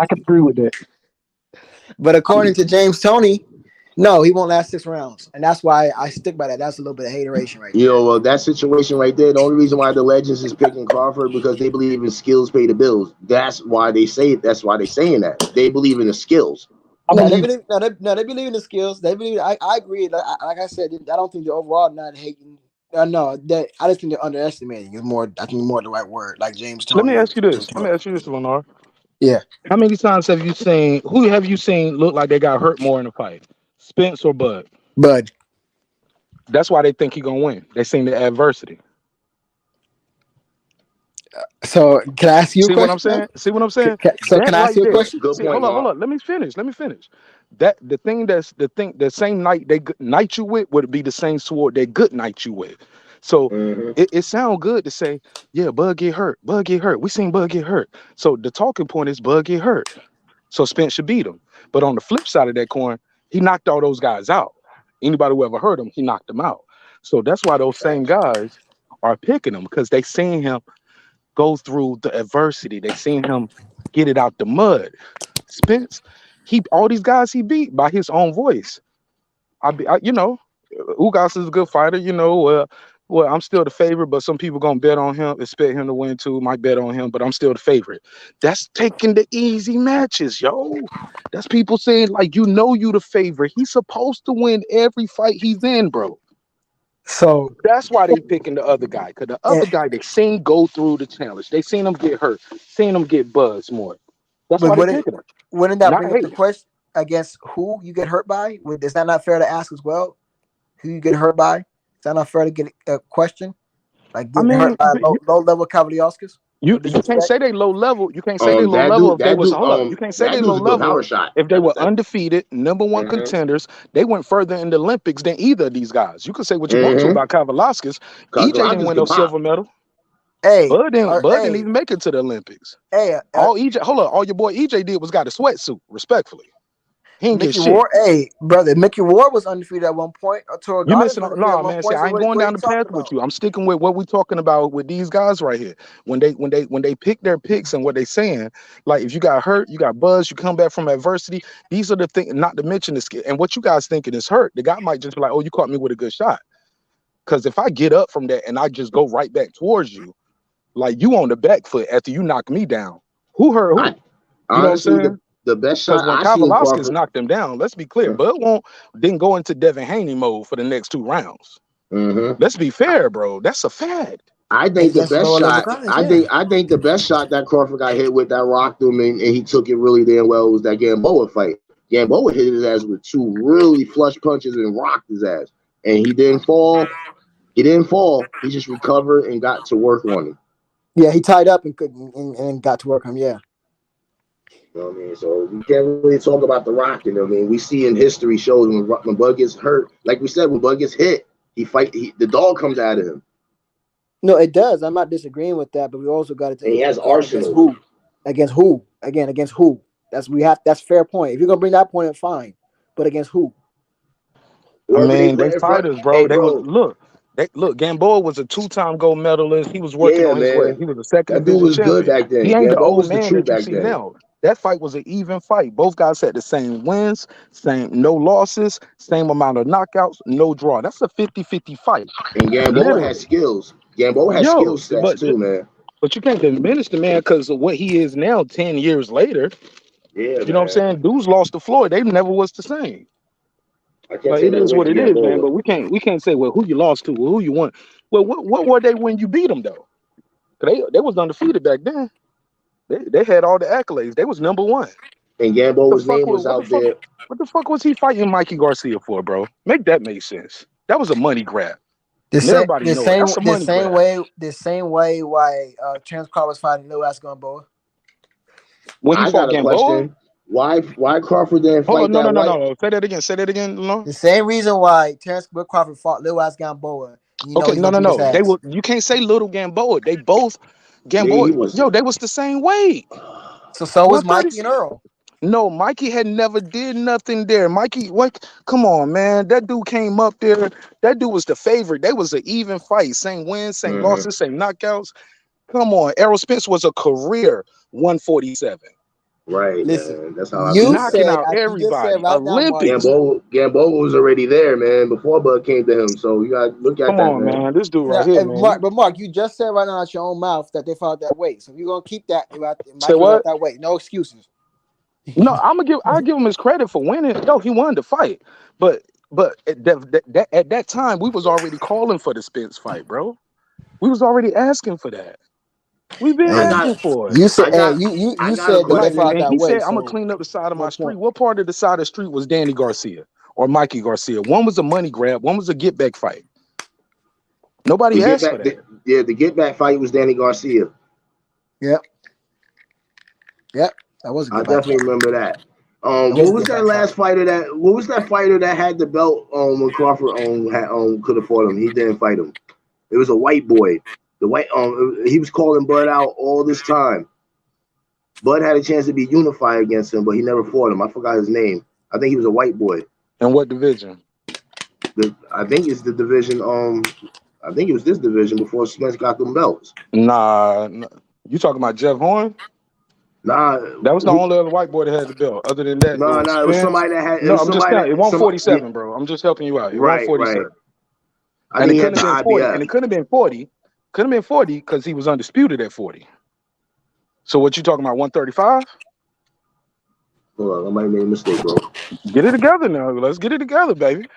can agree with that. But according to James Toney, no, he won't last 6 rounds, and that's why I stick by that. That's a little bit of hateration right there. Well, that situation right there. The only reason why the legends is picking Crawford because they believe in skills pay the bills. That's why they say it. That's why they're saying that. They believe in the skills. They believe in the skills. They believe. I agree. Like I said, I don't think they're overall not hating. No, I just think they're underestimating. I think more the right word, like James Toney. Let me ask you this, Lenar. Yeah. How many times have you seen? Who have you seen look like they got hurt more in a fight? Spence or Bud? Bud. That's why they think he's gonna win. They seen the adversity. So can I ask you a question? What I'm saying? See what I'm saying? Can I ask you a question? Good point, hold on. Let me finish. That the same night they night you with would be the same sword they good night you with. So it sounds good to say, yeah, Bud get hurt. We seen Bud get hurt. So the talking point is Bud get hurt. So Spence should beat him. But on the flip side of that coin, he knocked all those guys out. Anybody who ever heard him, he knocked them out. So that's why those same guys are picking him because they seen him go through the adversity. They seen him get it out the mud. Spence, all these guys he beat by his own voice. Ugas is a good fighter. Well, I'm still the favorite, but some people gonna bet on him, expect him to win too. Might bet on him, but I'm still the favorite. That's taking the easy matches, yo. That's people saying like you the favorite. He's supposed to win every fight he's in, bro. So that's why they picking the other guy, because the other guy they seen go through the challenge. They seen him get hurt, seen him get buzzed more. That's why they picking him. Wouldn't that bring up the question against who you get hurt by? Is that not fair to ask as well? Who you get hurt by? Is that not fair to get a question? Like getting hurt by low level Cavaliauskas? You can't say they low level. You can't say they low level if they was you can't say they low level if they were undefeated, number one contenders. They went further in the Olympics than either of these guys. You can say what you want to about Kavaliauskas. EJ didn't win no silver medal. Hey, Bud didn't even make it to the Olympics. Hey, all your boy EJ did was got a sweatsuit, respectfully. He ain't get shit. Hey, brother, Mickey Ward was undefeated at one point. You missing? No, man. See, I ain't going down the path with you. I'm sticking with what we talking about with these guys right here. When they pick their picks and what they saying, like if you got hurt, you got buzzed, you come back from adversity. These are the things. Not to mention the skill. And what you guys thinking is hurt. The guy might just be like, "Oh, you caught me with a good shot." Because if I get up from that and I just go right back towards you, like you on the back foot after you knock me down, who hurt who? You know what I'm saying? The best shot when Kavaliauskas knocked him down, let's be clear, Bud didn't go into Devin Haney mode for the next 2 rounds. Let's be fair, bro. That's a fact. I think the best shot. I think the best shot that Crawford got hit with that rocked him and he took it really damn well was that Gamboa fight. Gamboa hit his ass with 2 really flush punches and rocked his ass, and he didn't fall. He He just recovered and got to work on him. Yeah, he tied up and got to work on him. Yeah. You know what I mean? So we can't really talk about the Rock. You know what I mean? We see in history shows when Bud gets hurt, like we said, when Bud gets hit, the dog comes out of him. No, it does. I'm not disagreeing with that, but we also got to take. He has arsenal. Against who? Against who? That's fair point. If you're gonna bring that point up, fine. But against who? I mean, they fighters, bro. Look. Look, Gamboa was a 2-time gold medalist. He was working Yeah, on his way. man. He was a second That dude division was good champion. back He then. ain't the Gamboa old was the man truth that you back see then. now. That fight was an even fight. Both guys had the same wins, no losses, same amount of knockouts, no draw. That's a 50-50 fight. And Gamboa had Literally. skills. Gamboa had skill Yo, sets too, man. but you can't diminish the man because of what he is now 10 years later. Yeah, You know what I'm man. saying? Dudes lost to Floyd. They never was the same. I can't Like take it nothing is away what from it is, man. Gamboa. But we can't say, well, who you lost to, well, who you won. Well, what were they when you beat them though? 'Cause they was undefeated back then. They had all the accolades. They was number one. And The Gamboa's fuck name was out there. what the fuck was he fighting Mikey Garcia for, bro? Make sense. That was a money grab. The And same, everybody the know it. same, That's a the money same grab. way, the same way why Terence Crawford was fighting Lil Ass Gamboa. When he I fought got a Gamboa? question. Why Crawford didn't Hold fight on, no, that no, no, white? no. Say that again. Say that again, Lon. The same reason why Terence Crawford fought Lil Ass Gamboa. You know Okay, he's no, gonna no, beat his no. ass. You can't say little Gamboa. They both Yeah, he Gamboa. was. Yo, they was the same weight. So was 130. Mikey and Earl. No, Mikey had never did nothing there. Mikey, what? Come on, man. That dude came up there. That dude was the favorite. They was an even fight. Same wins, same Mhm. losses, same knockouts. Come on. Errol Spence was a career 147. Right, Listen, man. That's how I you feel, man. Knocking said, out you just said everybody. right now, Mark. Olympics. Gamboa was already there, man, before Bud came to him. So you got to look at Come that, on, man. man. This dude right Now, here, man. Mark, you just said right now out your own mouth that they fought that weight. So if you're gonna keep that, Say Mikey was what? at that weight. No excuses. No, I give him his credit for winning. Yo, he won the fight. But at that time, we was already calling for the Spence fight, bro. We was already asking for that. We've been I Hey, got, asking for it. you said, I hey, got, I you got a said that they Like, question. fought and that he said, weight. I'm gonna So clean up the side of my no street. point. What part of the side of the street was Danny Garcia or Mikey Garcia? One was a money grab, one was a get back fight. The Nobody get asked for back, that. the get back fight was Danny Garcia. Yep, yep. That was a I good back definitely fight. remember that. That was What a was good that back last fight. fighter that? What was that fighter that had the belt? When Crawford could have fought him, he didn't fight him. It was a white boy. The white he was calling Bud out all this time. Bud had a chance to be unified against him, but he never fought him. I forgot his name. I think he was a white boy. And what division? I think it's the division. I think it was this division before Spence got them belts. Nah, you talking about Jeff Horn? Nah, That was the only other white boy that had the belt. Other than that, it was it was Spence. somebody that had. It No, was I'm just somebody telling you, it that won some. Yeah, 47, bro. I'm just helping you out. It won right. 47. I And think it he had couldn't the have been 40. IBF. And it couldn't have been 40. Couldn't have been 40 because he was undisputed at 40. So what you talking about, 135? Hold on, I might have made a mistake, bro. Get it together now. Let's get it together, baby.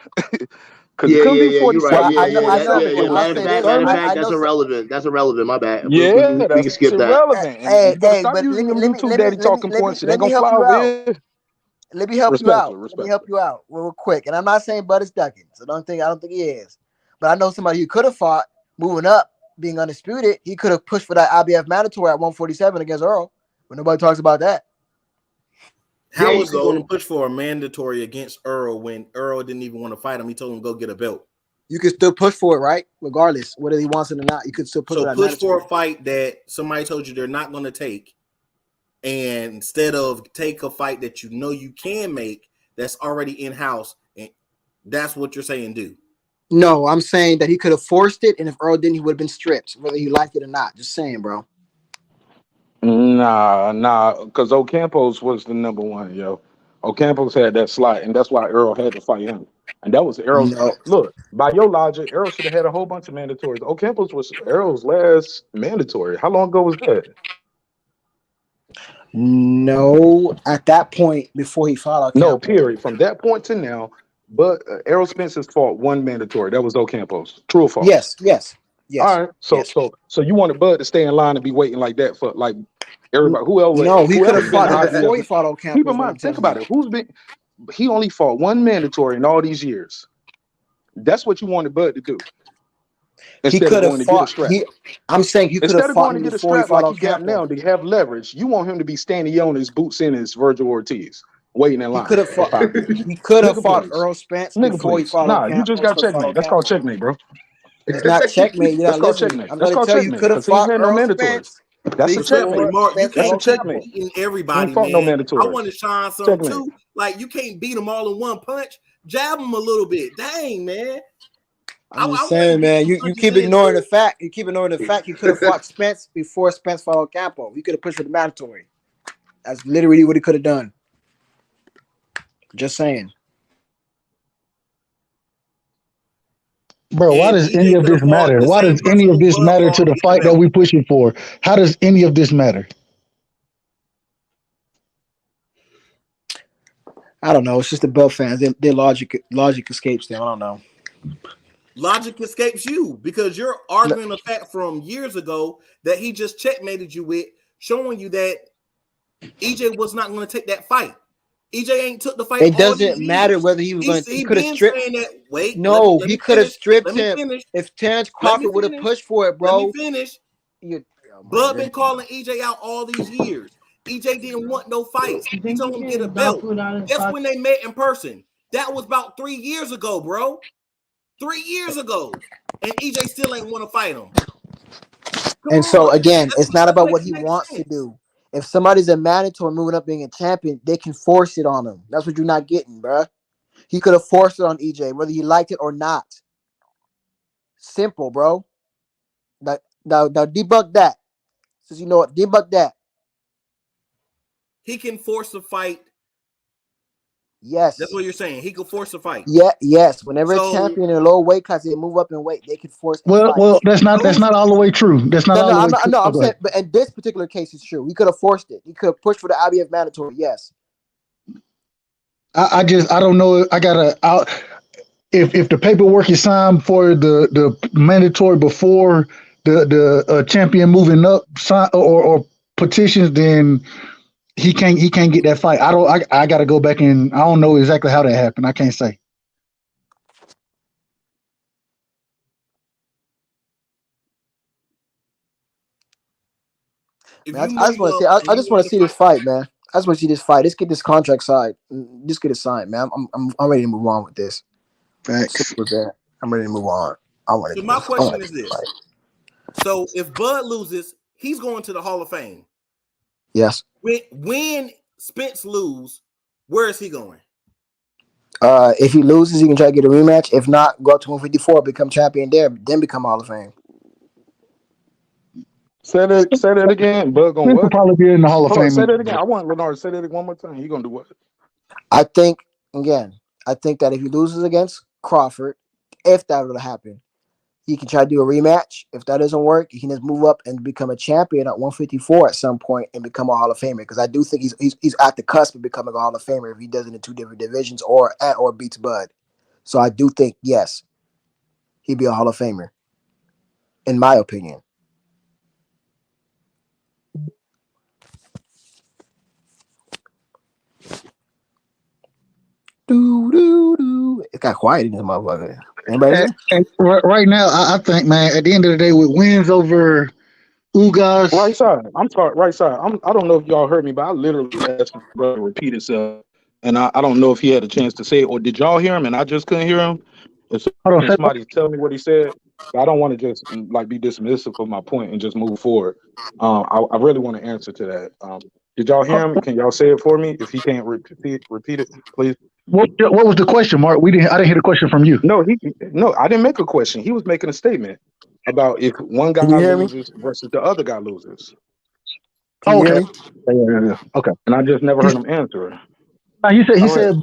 Because it Yeah, couldn't be you're right. Well, 47 Yeah, or I know. 47. It Well, was I'll Matter of say fact, this. I that's know. irrelevant. That's irrelevant. My bad. yeah, We can that's skip that. irrelevant. And Hey, you better hey, stop but using them YouTube daddy talking points. It ain't let me gonna help fly you over out. here. Let me help you Respectfully, out. Let me help respectfully. you out real quick. And I'm not saying Bud is ducking, so I don't think he is. But I know somebody who could have fought moving up, being undisputed. He could have pushed for that IBF mandatory at 147 against Earl. But nobody talks about that. How There you was he going to go. push for a mandatory against Earl when Earl didn't even want to fight him? He told him go get a belt. You could still push for it, right? Regardless, whether he wants it or not, you could still push for So that push for mandatory. a fight that somebody told you they're not going to take, and instead of take a fight that you know you can make that's already in house, and that's what you're saying do. No, I'm saying that he could have forced it, and if Earl didn't, he would have been stripped, whether he liked it or not. Just saying, bro. Nah, because Ocampos was the number one, yo. Ocampos had that slot, and that's why Earl had to fight him. And that was Earl's. No, Look, by your logic, Earl should have had a whole bunch of mandatories. Ocampos was Earl's last mandatory. How long ago was that? no. At that point, before he fought No, Ocampo. period. From that point to now, but Errol Spence's fought one mandatory. That was Ocampos. True or false? Yes. All right. Yes. So you wanted Bud to stay in line and be waiting like that for like everybody, No, he could have whoever's been fought the him before he IBF. fought Keep Ocampo. in Is what I'm mind, think telling you. about it. He only fought one mandatory in all these years. That's what you wanted Bud to do. He Instead of could have going to get a fought. strap. I'm saying he could have Instead of fought going to him get a before he strap fought like he got Ocampo. now to have leverage, you want him to be standing on his boots in his Virgil Ortiz, waiting in He line could have for fought. 5 years. He could have Nigga, fought please. Earl Spence Nigga, before he please. fought Nah, you just Ocampo. He got could have fought checkmate. That's called Ocampo. checkmate, bro. It's not checkmate. You're That's not called listening. checkmate. I'm That's going to called tell you, you checkmate could have because he ain't fought had no Earl mandatories. Spence, but That's he a could have Respectfully, checkmate. fought Mark, you Spence and That's a can't keep Ocampo. checkmate. beating He ain't everybody, fought no man. I mandatories. want to shine some Checkmate. too. Like you can't beat them all in one punch. Jab them a little bit. Dang, man. I'm just I want saying, man. to You get keep 100% ignoring the true. fact. You keep ignoring the fact. You could have fought Spence before Spence fought Campo. You could have pushed for the mandatory. That's literally what he could have done. Just saying. Bro, why And does any EJ of could this have fought matter? the Why same does any person of who this Bud matter fought to to the get the fight that belt. we pushing for? How does any of this matter? I don't know. It's just the Bell fans. Their logic escapes them. I don't know. Logic escapes you because you're No, arguing a fact from years ago that he just checkmated you with, showing you that EJ was not going to take that fight. EJ ain't took the fight it all these doesn't matter years. whether he was going to. He He could have been stripped. saying that. Wait, No, let he me could have finish. stripped Let me him finish. if Terence Let me Crawford would have finish. pushed for it, Let me bro. finish. You, oh my Bud been goodness. calling EJ out all these years. EJ didn't want no fights. He told him get a belt. Guess when they met in person? That was about 3 years ago, bro. 3 years ago. And EJ still ain't want to fight him. Come And on. so again, it's not Let's about make what it he make wants to sense. do. If somebody's a mandatory moving up being a champion, they can force it on him. That's what you're not getting, bro. He could have forced it on EJ, whether he liked it or not. Simple, bro. Now debunk that. Since you know it, debunk that. He can force a fight. That's Yes. what you're saying. He could force a fight. Yeah, yes. Whenever a So champion in a lower weight class, they move up in weight, they can force a Well, fight. well, that's those not all the way true. That's not No, all no, the way I'm not. true. No, I'm Okay. saying, but in this particular case, it's true. He could have forced it. He could have pushed for the IBF mandatory. Yes. I don't know. I gotta out if the paperwork is signed for the mandatory before the champion moving up sign or petitions, then he can't get that fight. I gotta go back and I don't know exactly how that happened. I can't say. if Man, you I just move want to see. up I and you just want want to to see this fight, fight, man. I just want to see this fight. Let's get this contract signed. Just get it signed, man. I'm ready to move on with this. Facts. Simple as that. I'm ready to move on. I want so to do my this. I want question to is do this this. fight. So if Bud loses, he's going to the Hall of Fame. Yes. When Spence lose, where is he going? If he loses, he can try to get a rematch. If not, go up to 154, become champion there, then become Hall of Fame. Say that again. Bug on This will what? probably be in the Hall of Hold on, Fame. say that again. I want Leonard to say that one more time. You gonna do what? I think again. I think that if he loses against Crawford, if that were to happen, he can try to do a rematch. If that doesn't work, he can just move up and become a champion at 154 at some point and become a Hall of Famer. Because I do think he's at the cusp of becoming a Hall of Famer if he does it in two different divisions or beats Bud. So I do think yes, he'd be a Hall of Famer, in my opinion. Do do do. It got quiet in this motherfucker. Anybody there? And right now, I think, man, at the end of the day, with wins over Right Ugas, side. I'm sorry, right side. I don't know if y'all heard me, but I literally asked my brother to repeat himself. And I don't know if he had a chance to say it or did y'all hear him and I just couldn't hear him. If hold on, can somebody tell me what he said? I don't want to just like be dismissive of my point and just move forward. I really want to answer to that. Did y'all hear him? Can y'all say it for me? If he can't repeat it, please. what was the question, Mark? I didn't hear the question from you. No, I didn't make a question. He was making a statement about if one Can you guy hear me? loses versus the other guy loses. Can Oh, you hear okay. me? Yeah. Okay. And I just never He, heard him answer it. he All right. said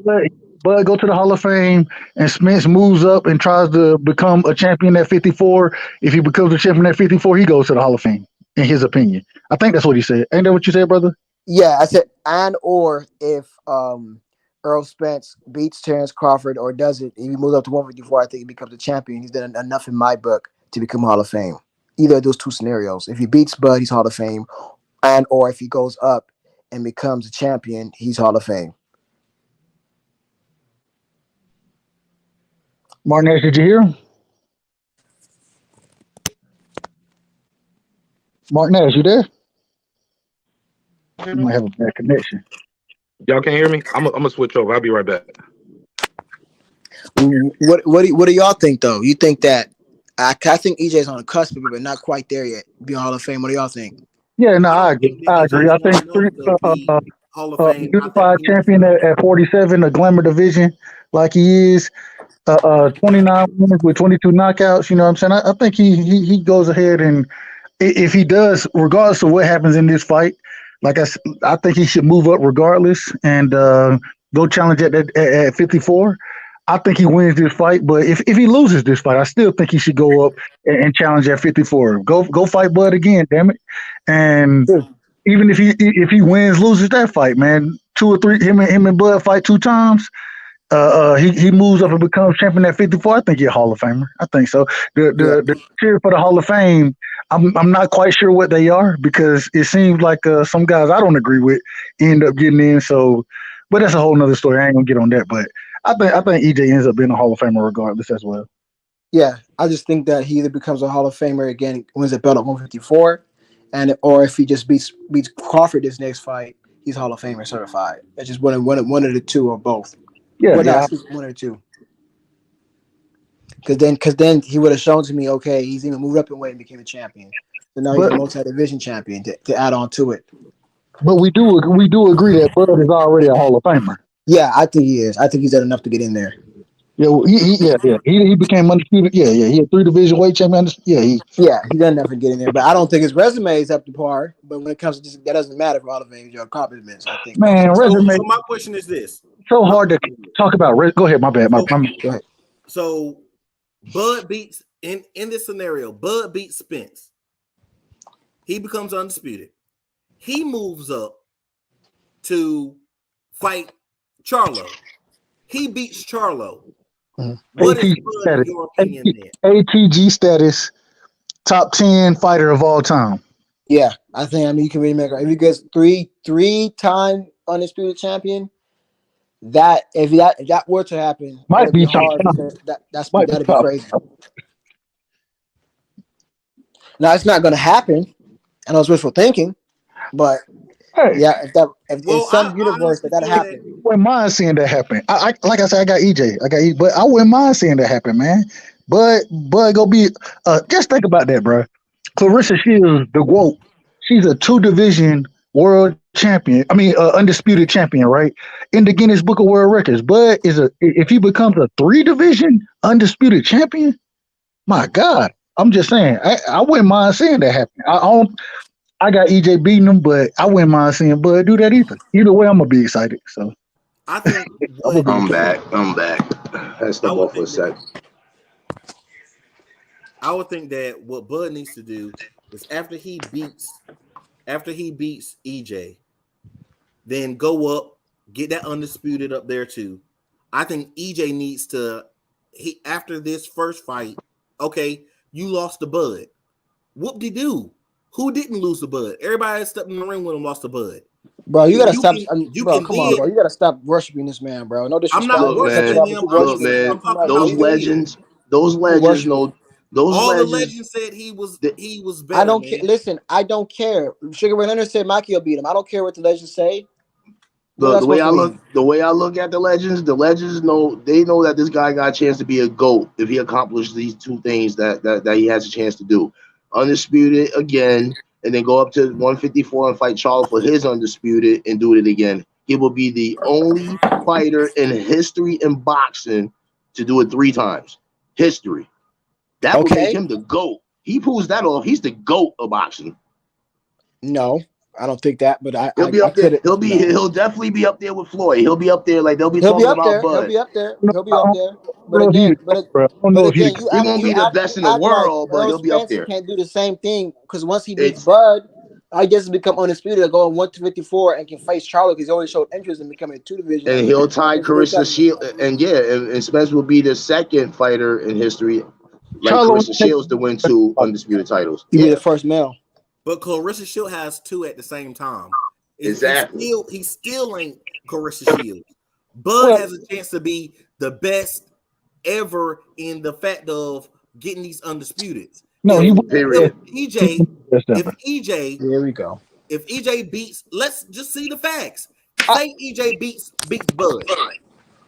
Bud go to the Hall of Fame and Spence moves up and tries to become a champion at 54. If he becomes a champion at 54, he goes to the Hall of Fame, in his opinion. I think that's what he said. Ain't that what you said, brother? Yeah, I said and or if Errol Spence beats Terence Crawford or does it, if he moves up to 154, I think he becomes a champion. He's done enough in my book to become Hall of Fame. Either of those two scenarios. If he beats Bud, he's Hall of Fame. And or if he goes up and becomes a champion, he's Hall of Fame. Mark Nash, did you hear him? Mark Nash, you there? You might have a bad connection. Y'all can hear me? I'm gonna switch over. I'll be right back. What do y'all think though? You think that I think EJ's on the cusp of it, but not quite there yet. Be Hall of Fame. What do y'all think? Yeah, no, I I don't agree. think that I agree. EJ I smart think enough to be Hall of Fame. I think unified he needs champion to. at 47, a glamour division like he is. 29 wins with 22 knockouts. You know what I'm saying? I think he goes ahead and if he does, regardless of what happens in this fight, like I think he should move up regardless and go challenge at 54. I think he wins this fight, but if he loses this fight, I still think he should go up and challenge at 54. Go fight Bud again, damn it. And even if he wins, loses that fight, man, 2 or 3, him and Bud fight 2 times. He moves up and becomes champion at 54. I think he's a Hall of Famer. I think so. The cheer for the Hall of Fame, I'm not quite sure what they are because it seems like some guys I don't agree with end up getting in. So, but that's a whole nother story. I ain't gonna get on that. But I think EJ ends up being a Hall of Famer regardless as well. Yeah, I just think that he either becomes a Hall of Famer again, wins a belt at 154, or if he just beats Crawford this next fight, he's Hall of Famer certified. It's just one of the two or both. Yeah, one or two. Because then he would have shown to me, okay, he's even moved up in weight and became a champion. So now he's a multi-division champion to add on to it. But we do agree that Bud is already a Hall of Famer. Yeah, I think he is. I think he's done enough to get in there. Yeah, he became undisputed. Yeah, he had 3 division weight champion. He done enough to get in there. But I don't think his resume is up to par. But when it comes to this, that doesn't matter for all of your accomplishments. I think. Man, resume. So my question is this: so hard to talk about. Go ahead, my bad. Go ahead. So Bud beats in this scenario. Bud beats Spence. He becomes undisputed. He moves up to fight Charlo. He beats Charlo. What is Bud, in your opinion, then? ATG status, top 10 fighter of all time. Yeah, I mean you can really make it. If he gets three-time undisputed champion, if that were to happen, might be hard because that'd be crazy. Now it's not going to happen. I know it's wishful thinking, but yeah, if in some universe that happen, I wouldn't mind seeing that happen. I like I said, I got EJ, but I wouldn't mind seeing that happen, man. But go be just think about that, bro. Clarissa Shields, the GOAT, she's a 2-division world champion. I mean, undisputed champion, right? In the Guinness Book of World Records. But if he becomes a 3-division undisputed champion, my God, I'm just saying, I wouldn't mind seeing that happen. I got EJ beating him, but I wouldn't mind seeing Bud do that either. Either way, I'm gonna be excited. So I think I'm back. I step off for a sec. I would think that what Bud needs to do is after he beats EJ, then go up, get that undisputed up there too. I think EJ needs to after this first fight, okay, you lost to Bud. Whoop-de-doo. Who didn't lose to Bud? Everybody that stepped in the ring with him lost to Bud. Bro, you gotta stop. Come on, bro. You gotta stop worshiping this man, bro. No disrespect. I'm not worshiping him. Look, man. Those legends know. The legends said he was better. I don't care. Listen, I don't care. Sugar Ray Leonard said Mikey will beat him. I don't care what the legends say. Look, the way I look at the legends know that this guy got a chance to be a GOAT if he accomplished these 2 things that he has a chance to do. Undisputed again, and then go up to 154 and fight Charles for his undisputed and do it again. He will be the only fighter in history in boxing to do it 3 times. History. That would make him the GOAT. He pulls that off. He's the GOAT of boxing. No, I don't think that, but he'll be up there. He'll definitely be up there with Floyd. He'll be up there. Like they'll be talking about Bud. He'll be up there. But again, he won't be the best in the world, but he'll be up there. Can't do the same thing because once he beats Bud, I guess it's become undisputed to go on 154 and can face Charlo because he already showed interest in becoming a 2-division. And he'll tie Carissa Shields, and Spence will be the 2nd fighter in history, like Carissa Shields, to win 2 undisputed titles. He'll be the first male. But Clarissa Shields has 2 at the same time. Exactly. He still ain't Clarissa Shields. Bud has a chance to be the best ever in the fact of getting these undisputed. No, period. If EJ, here we go. If EJ beats, let's just see the facts. Say EJ beats Bud.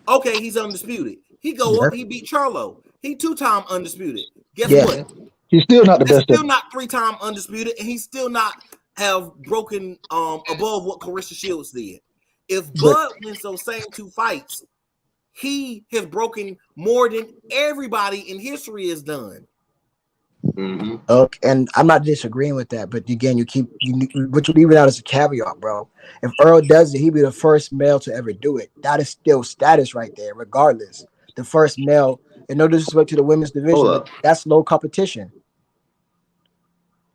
Okay, he's undisputed. He go up, he beat Charlo. He 2-time undisputed. Guess what? He's still not the best. Still not 3-time undisputed, and he's still not have broken above what Clarissa Shields did. If Bud wins those same 2 fights, he has broken more than everybody in history has done. Mm-hmm. Okay, and I'm not disagreeing with that, but again, what you leave it out as a caveat, bro. If Earl does it, he'd be the first male to ever do it. That is still status right there, regardless. The first male, and no disrespect to the women's Hold division, but up. that's low competition.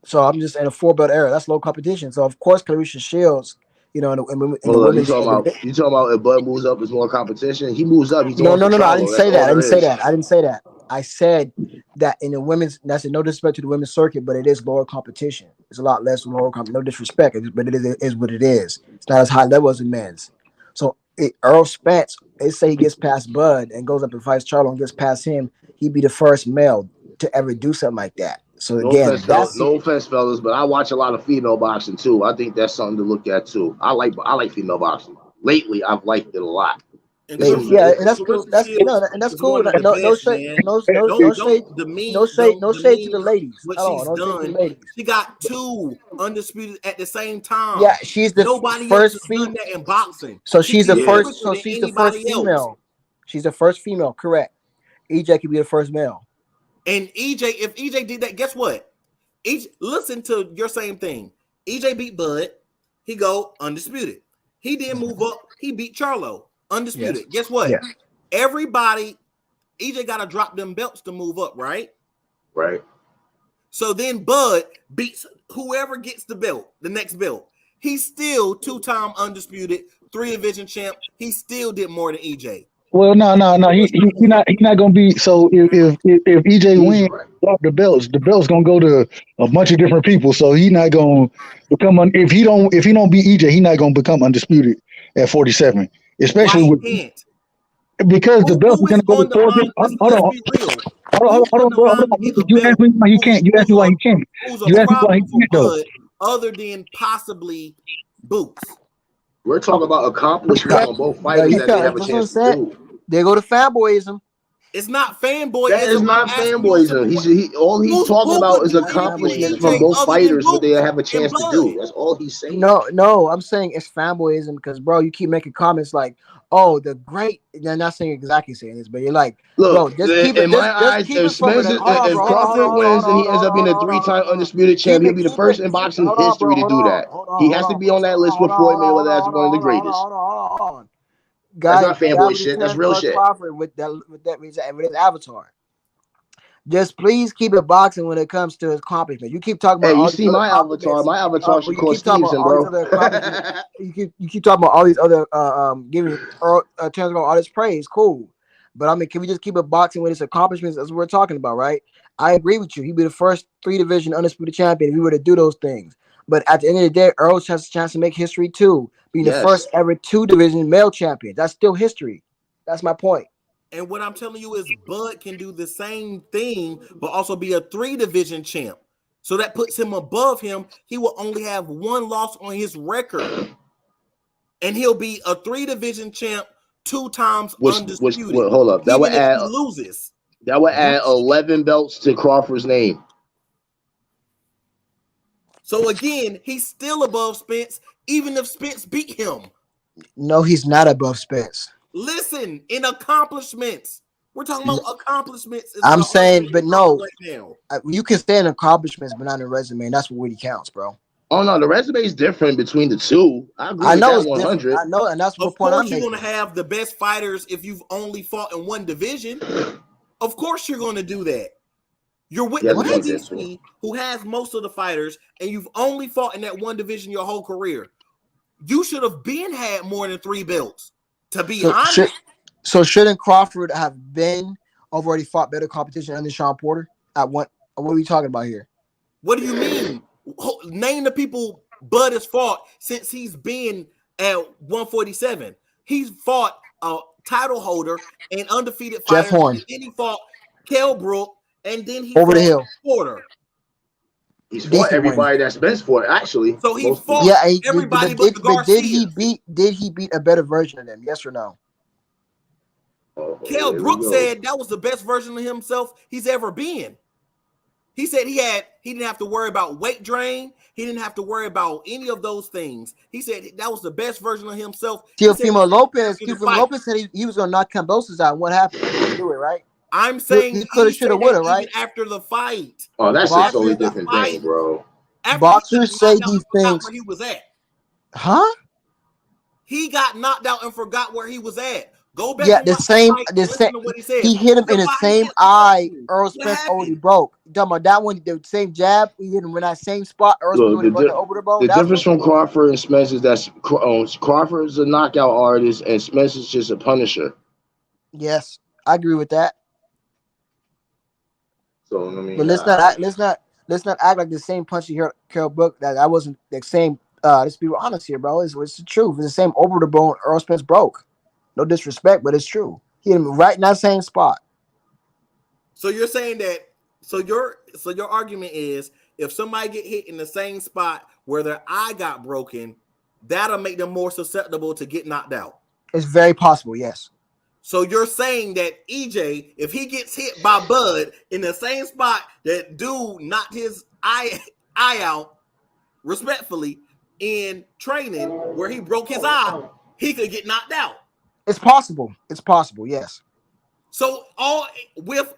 So I'm just in a 4-belt era. That's low competition. So of course, Clarissa Shields, in the Hold up. women's. You talking about if Bud moves up, is more competition? He moves up, he's No, on no, for no, no. I didn't Charlo. That's say all that. I there didn't say is. that. I didn't say that. I said that in the women's. That's no disrespect to the women's circuit, but it is lower competition. It's a lot less lower. No disrespect, but it is what it is. It's not as high level as the men's. So Earl Spence, they say he gets past Bud and goes up and fights Charlo and gets past him. He'd be the first male to ever do something like that. So again, that's No offense, fellas, but I watch a lot of female boxing too. I think that's something to look at too. I like female boxing. Lately, I've liked it a lot. And yeah, Clarissa, and that's cool. Clarissa Shields And that's is cool. one of the No best, shade, man. no shade, Don't to the demean ladies what at all. she's No shade to the done. ladies. She got 2 undisputed at the same time. Yeah, she's the Nobody else first has done that in boxing. So She she's the did it first. quicker So than she's the first anybody else. female. She's the first female. Correct. EJ could be the first male. And EJ, if EJ did that, guess what? Listen to your same thing. EJ beat Bud. He go undisputed. He didn't move up. He beat Charlo. Undisputed. Yes. Guess what? Yes. Everybody, EJ got to drop them belts to move up, right? Right. So then Bud beats whoever gets the belt, the next belt. He's still 2-time undisputed, 3-division champ. He still did more than EJ. Well, no. He's not gonna be. So if EJ wins, drop the belt's gonna go to a bunch of different people. So he's not gonna become. If he don't beat EJ, he's not gonna become undisputed at 47. Especially Why with he can't? because the belt Who is is gonna go to on the 4 line? different. Hold Let's on, be real. hold Who's on, on the bro. line to get a You asked belt? me why he can't. You asked me why he can't. Who's You a asked me why he problem for can't though. Bud other than possibly Boots? We're talking about accomplishments on both fighters that they have a That's what I'm chance to saying. do. They go to fanboyism. It's not fanboyism. That is not I'm asking you a simple fanboyism. All he's Who talking about would is do anything to accomplishments from EJ both other than fighters, what they Boots have a and chance to Bud? do. That's all he's saying. No, I'm saying it's fanboyism because, bro, you keep making comments like, "Oh, the great." They're not saying exactly saying this, but you're like, Look, bro, just keep it. in my Just eyes, keep if it from it. Spence, Hold on, if bro. Crawford wins and he ends up being a Hold on, 3-time undisputed champ, he'll be the first in boxing Hold on, bro. history to do that. He has to be on that list with Floyd Mayweather as one of the greatest. Hold on. That's Guy not fanboy with shit. That's Terence real shit. Crawford with his avatar. Just please keep it boxing when it comes to his accomplishments. You keep talking about Hey, you all these see other my avatar? accomplishments. My avatar should You call keep talking about Stevenson, all these bro. other accomplishments. You keep talking about all these other giving Terence Crawford all this praise. Cool, but I mean, can we just keep it boxing with his accomplishments? That's what we're talking about, right? I agree with you. He'd be the first 3-division undisputed champion if we were to do those things. But at the end of the day, Earl has a chance to make history too, being the first ever 2-division male champion. That's still history. That's my point. And what I'm telling you is Bud can do the same thing, but also be a 3-division champ. So that puts him above him. He will only have 1 loss on his record. And he'll be a 3-division champ 2 times undisputed. Hold up. That even would if add he loses. That would add 11 belts to Crawford's name. So again, he's still above Spence, even if Spence beat him. No, he's not above Spence. Listen, in accomplishments. We're talking about accomplishments. I'm saying, but no, right now. You can stay in accomplishments, but not in a resume. And that's what really counts, bro. Oh no, the resume is different between the two. I agree with that 100. I know, and that's what point I'm making. Of course, you're going to have the best fighters if you've only fought in one division. Of course, you're going to do that. You're with the PDC, who has most of the fighters, and you've only fought in that one division your whole career. You should have had more than 3 belts. To be honest. So shouldn't Crawford have already fought better competition under Sean Porter? What are we talking about here? What do you mean? Name the people Bud has fought since he's been at 147. He's fought a title holder and undefeated Jeff fighter. Horn. And then he fought Kell Brook, and then he over fought the hill. Porter. He's fought everybody that's been fought, actually. So he fought everybody but the Garcia. Did he beat a better version of them? Yes or no? Kell Brook said that was the best version of himself he's ever been. He said he didn't have to worry about weight drain. He didn't have to worry about any of those things. He said that was the best version of himself. Teofimo Lopez said he was gonna knock Kambosos out. What happened? He didn't do it, right? I'm saying he could have, should have, would have, right? Even after the fight. Oh, that's a totally different thing, bro. Boxers say these things. Where he was at. Huh? He got knocked out and forgot where he was at. Go back. Yeah, the same. What he said. He hit him in the same eye. Errol Spence already broke. You talking about that one? The same jab. He hit him in that same spot. Errol Spence over the bone. The difference from Crawford and Spence is that Crawford is a knockout artist and Spence is just a punisher. Yes, I agree with that. So I mean, but let's not act like the same punch you heard Carol Brook. That wasn't the same. Let's be honest here, bro. It's the truth. It's the same over the bone. Errol Spence broke. No disrespect, but it's true. He hit him right in that same spot. So you're saying that? So your argument is if somebody get hit in the same spot where their eye got broken, that'll make them more susceptible to get knocked out. It's very possible, yes. So you're saying that EJ, if he gets hit by Bud in the same spot that dude knocked his eye out, respectfully, in training where he broke his eye, he could get knocked out. It's possible. It's possible, yes. So all with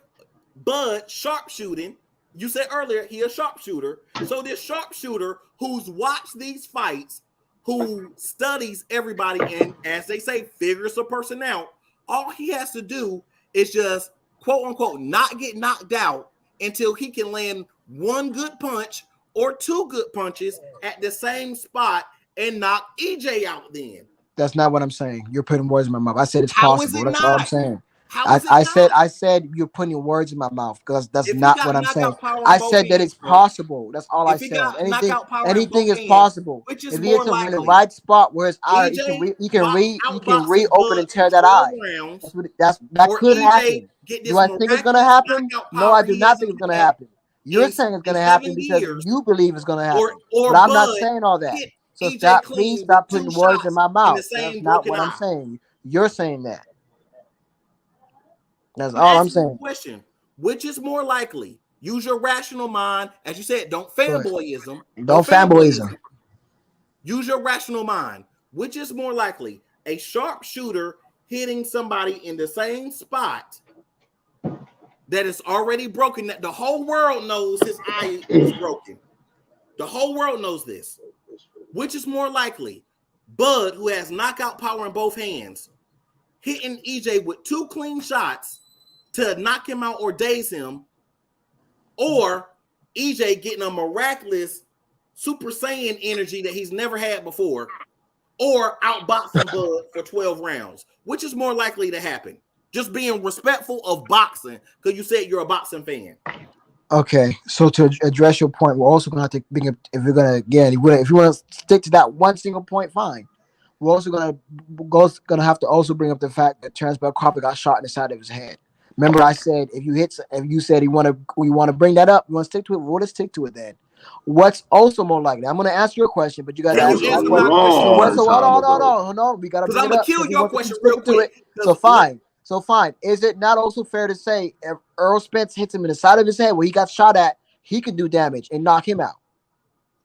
Bud sharpshooting, you said earlier he a sharpshooter. So this sharpshooter who's watched these fights, who studies everybody and, as they say, figures a person out, all he has to do is just, quote unquote, not get knocked out until he can land one good punch or two good punches at the same spot and knock EJ out then. That's not what I'm saying. You're putting words in my mouth. I said it's possible. That's all I'm saying. I said you're putting words in my mouth because that's not what I'm saying. I said that it's possible. That's all I said. Anything is possible. If he gets in the right spot where his eye, he can reopen and tear that eye. That could happen. Do I think it's gonna happen? No, I do not think it's gonna happen. You're saying it's gonna happen because you believe it's gonna happen. But I'm not saying all that. So please stop putting words in my mouth. That's not what I'm saying. You're saying that. That's all I'm saying. Question: which is more likely? Use your rational mind, as you said. Don't fanboyism. Don't fanboyism. Use your rational mind. Which is more likely? A sharpshooter hitting somebody in the same spot that is already broken. That the whole world knows his eye is broken. The whole world knows this. Which is more likely? Bud, who has knockout power in both hands, hitting EJ with two clean shots to knock him out or daze him, or EJ getting a miraculous Super Saiyan energy that he's never had before, or outboxing Bud for 12 rounds. Which is more likely to happen? Just being respectful of boxing, because you said you're a boxing fan. Okay, so to address your point, we're also going to have to bring up, if we're going to, again, if you want to stick to that one single point, fine. We're also going to have to also bring up the fact that Terence Crawford got shot in the side of his head. Remember, I said if you said we want to bring that up, you want to stick to it. We'll just stick to it then. What's also more likely? I'm going to ask you a question, but you got to ask me that question. Hold on. We got to bring it up. I'm going to kill your question real quick. So fine. Is it not also fair to say if Errol Spence hits him in the side of his head where he got shot at, he could do damage and knock him out?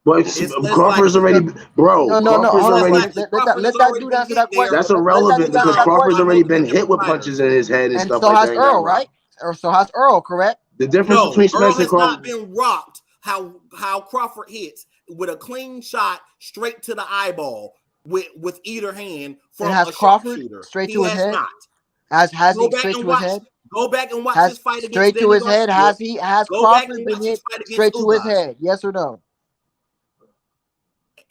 But Crawford's already, bro. No. Let that dude answer that question. That's irrelevant because Crawford's already been hit with punches in his head and stuff like that. So has Earl, right? Or so has Earl, correct? The difference between Spence and Crawford. Earl has not been rocked how Crawford hits with a clean shot straight to the eyeball with either hand from a Crawford straight to his head. Not. Has he straight to his head? Go back and watch his fight against straight to his head. Has Crawford been hit straight to his head? Yes or no?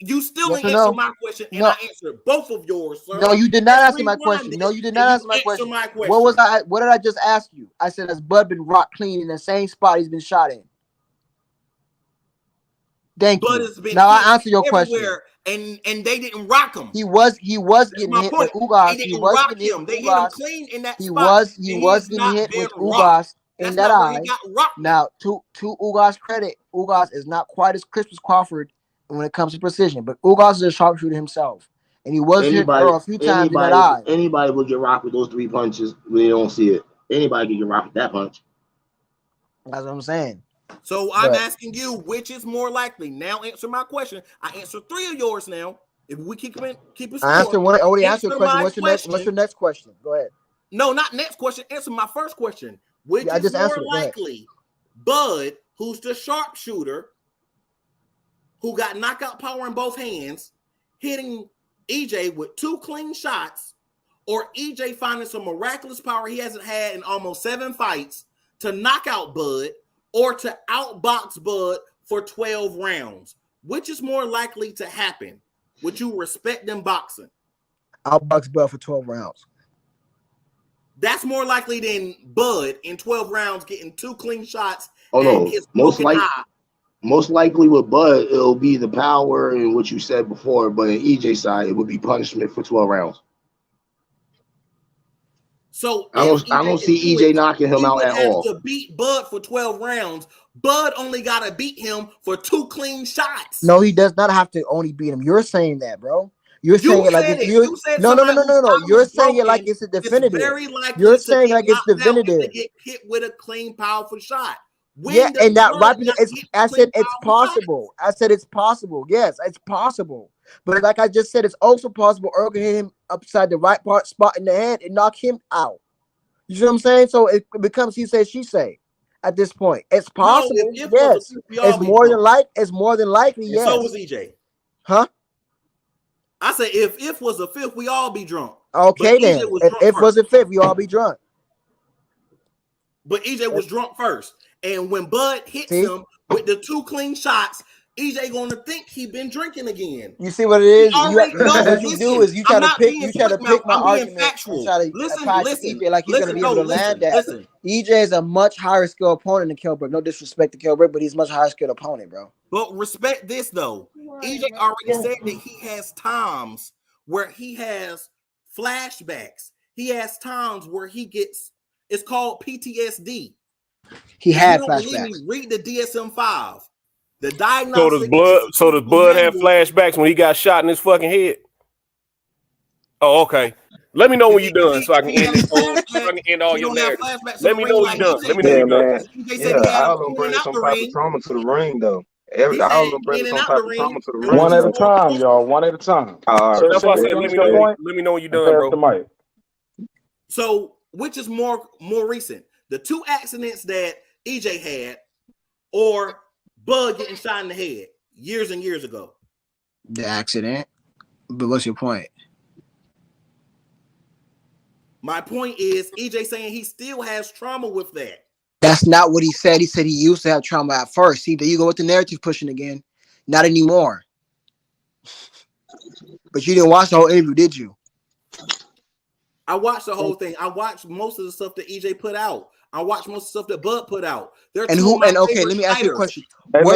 You still didn't answer my question, and I answered both of yours, sir. No, you did not answer my question. What did I just ask you? I said, has Bud been rocked clean in the same spot he's been shot in? Thank you. Now I answer your question. And they didn't rock him. He was getting hit with Ugas. They didn't rock him. They hit him clean in that spot. He was getting hit with Ugas in that eye. Now, to Ugas' credit, Ugas is not quite as crisp as Crawford when it comes to precision, but Ugas is a sharpshooter himself, and he was hit a few times in that eye. Anybody will get rocked with those 3 punches when they don't see it. Anybody can get rocked with that punch. That's what I'm saying. So I'm asking you, which is more likely? Now answer my question. I answered 3 of yours now. If we keep a score. I answered one. I already answered a question. My What's your next question? Go ahead. No, not next question. Answer my first question. Which I is just more answered it. Go ahead. likely? Bud, who's the sharpshooter, who got knockout power in both hands, hitting EJ with 2 clean shots, or EJ finding some miraculous power he hasn't had in almost 7 fights to knock out Bud or to outbox Bud for 12 rounds? Which is more likely to happen? Would you respect them boxing? Outbox Bud for 12 rounds. That's more likely than Bud in 12 rounds getting 2 clean shots. Oh no, his most likely with Bud, it'll be the power and what you said before, but in EJ's side, it would be punishment for 12 rounds. So I don't see EJ knocking him out at all. To beat Bud for 12 rounds, Bud only got to beat him for 2 clean shots. No, he does not have to only beat him. You're saying that, bro. You're saying it like it's no. You're saying it like it's a definitive. It's very likely you're saying like it's definitive. To get hit with a clean, powerful shot. Yeah, and that right. I said it's possible. I said it's possible. Yes, it's possible. But like I just said, it's also possible Earl can hit him upside the right spot in the head and knock him out. You see what I'm saying? So it becomes he say, she say. At this point, it's possible. No, yes, it's more than likely. Yes. So was EJ. Huh? I said if was a fifth, we all be drunk. Okay, then. If was a fifth, we all be drunk. But EJ was drunk first. And when Bud hits him with the 2 clean shots, EJ gonna think he been drinking again. You see what it is? What you do is you try to pick my argument and try to attach EJ like he's gonna be able to land that. EJ is a much higher skill opponent than Kell Brook. No disrespect to Kell Brook, but he's a much higher skilled opponent, bro. But respect this though. EJ already said that he has times where he has flashbacks. He has times where he gets, it's called PTSD. He had flashbacks. Read the DSM-5. The diagnostic. So does Bud have flashbacks when he got shot in his fucking head? Oh, okay. Let me know when you're done so I can end this whole, so I can end all your narrative. Let me know when you're done. Let me know when you're done. Yeah, I don't bring some type of trauma to the ring though. I don't bring some type of trauma to the ring. One at a time, y'all. One at a time. So that's why I said let me know when you're done, bro. So which is more recent? The 2 accidents that EJ had, or Bud getting shot in the head years and years ago? The accident. But what's your point? My point is EJ saying he still has trauma with that. That's not what he said. He said he used to have trauma at first. See, there you go with the narrative pushing again. Not anymore. But you didn't watch the whole interview, did you? I watched the whole thing. I watched most of the stuff that EJ put out. I watched most of the stuff that Bud put out. And who? And okay, let me ask you a question. Hey, no,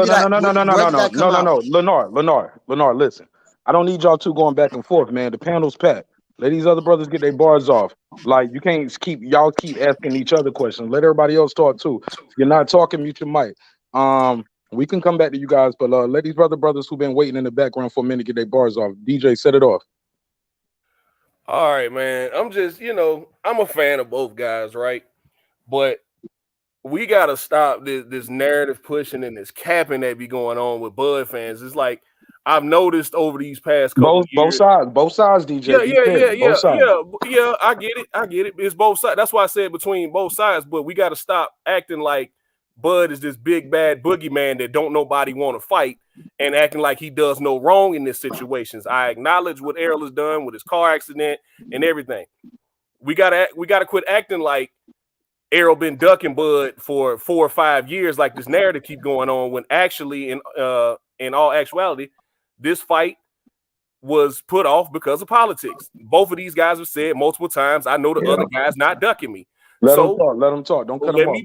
Lenore, listen. I don't need y'all two going back and forth, man. The panel's packed. Let these other brothers get their bars off. Like you can't keep asking each other questions. Let everybody else talk too. If you're not talking, mute your mic. We can come back to you guys, but let these brothers who've been waiting in the background for a minute get their bars off. DJ, set it off. All right, man. I'm just, I'm a fan of both guys, right? But we gotta stop this narrative pushing and this capping that be going on with Bud fans. It's like I've noticed over these past couple years. Both sides, DJ. Yeah. I get it. It's both sides. That's why I said between both sides. But we got to stop acting like Bud is this big bad boogeyman that don't nobody want to fight, and acting like he does no wrong in these situations. I acknowledge what Errol has done with his car accident and everything. We gotta quit acting like Errol been ducking Bud for 4 or 5 years, like this narrative keep going on. When actually, in all actuality, this fight was put off because of politics. Both of these guys have said multiple times, I know the other guy's not ducking me. Let them talk. Don't cut them off.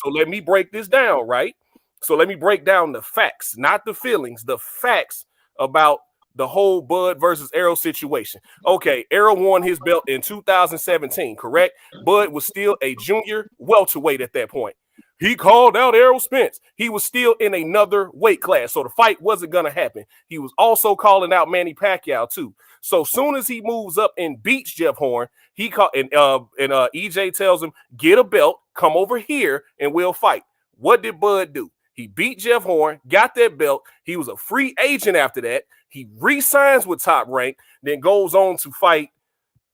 Let me break this down, right? So let me break down the facts, not the feelings, the facts about the whole Bud versus Errol situation. Okay, Errol won his belt in 2017, correct? Bud was still a junior welterweight at that point. He called out Errol Spence. He was still in another weight class, so the fight wasn't going to happen. He was also calling out Manny Pacquiao, too. So soon as he moves up and beats Jeff Horn, EJ tells him, get a belt, come over here, and we'll fight. What did Bud do? He beat Jeff Horn, got that belt. He was a free agent after that. He re-signs with Top Rank, then goes on to fight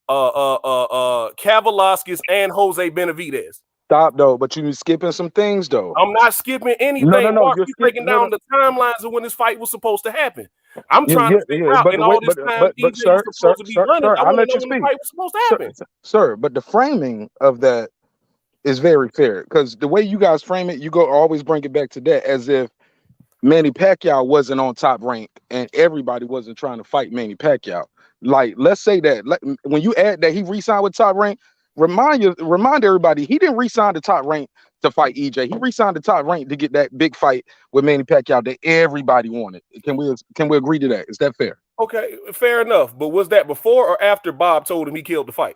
Kavaliauskas and Jose Benavidez. Stop though, but you skipping some things though. I'm not skipping anything. No, Mark, you're you breaking down the timelines of when this fight was supposed to happen. I'm trying to figure out in all this time EJ was supposed to be running. I want to know when the fight was supposed to happen. Sir, but the framing of that is very fair because the way you guys frame it, you go always bring it back to that as if Manny Pacquiao wasn't on Top Rank and everybody wasn't trying to fight Manny Pacquiao. Like, let's say that when you add that he re-signed with Top Rank, remind everybody he didn't re-sign to Top Rank to fight EJ. He re-signed to Top Rank to get that big fight with Manny Pacquiao that everybody wanted. Can we agree to that? Is that fair? Okay, fair enough. But was that before or after Bob told him he killed the fight?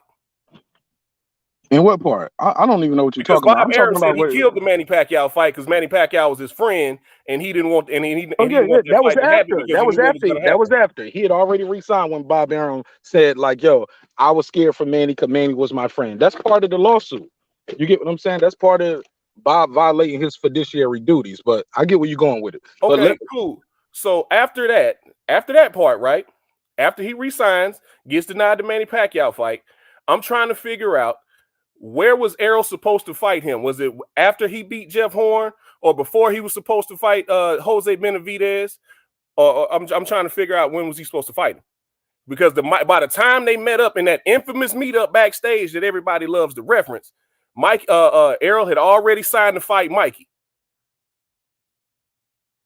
In what part? I don't even know what you're talking about. Bob Arum said he killed the Manny Pacquiao fight because Manny Pacquiao was his friend and he didn't want that was after. He had already re-signed when Bob Arum said, like, yo, I was scared for Manny because Manny was my friend. That's part of the lawsuit. You get what I'm saying? That's part of Bob violating his fiduciary duties. But I get where you're going with it. Okay, cool. So after that part, right? After he resigns, gets denied the Manny Pacquiao fight, I'm trying to figure out where was Errol supposed to fight him? Was it after he beat Jeff Horn or before he was supposed to fight Jose Benavidez? Or I'm trying to figure out when was he supposed to fight him? Because by the time they met up in that infamous meetup backstage that everybody loves to reference, Errol had already signed to fight Mikey.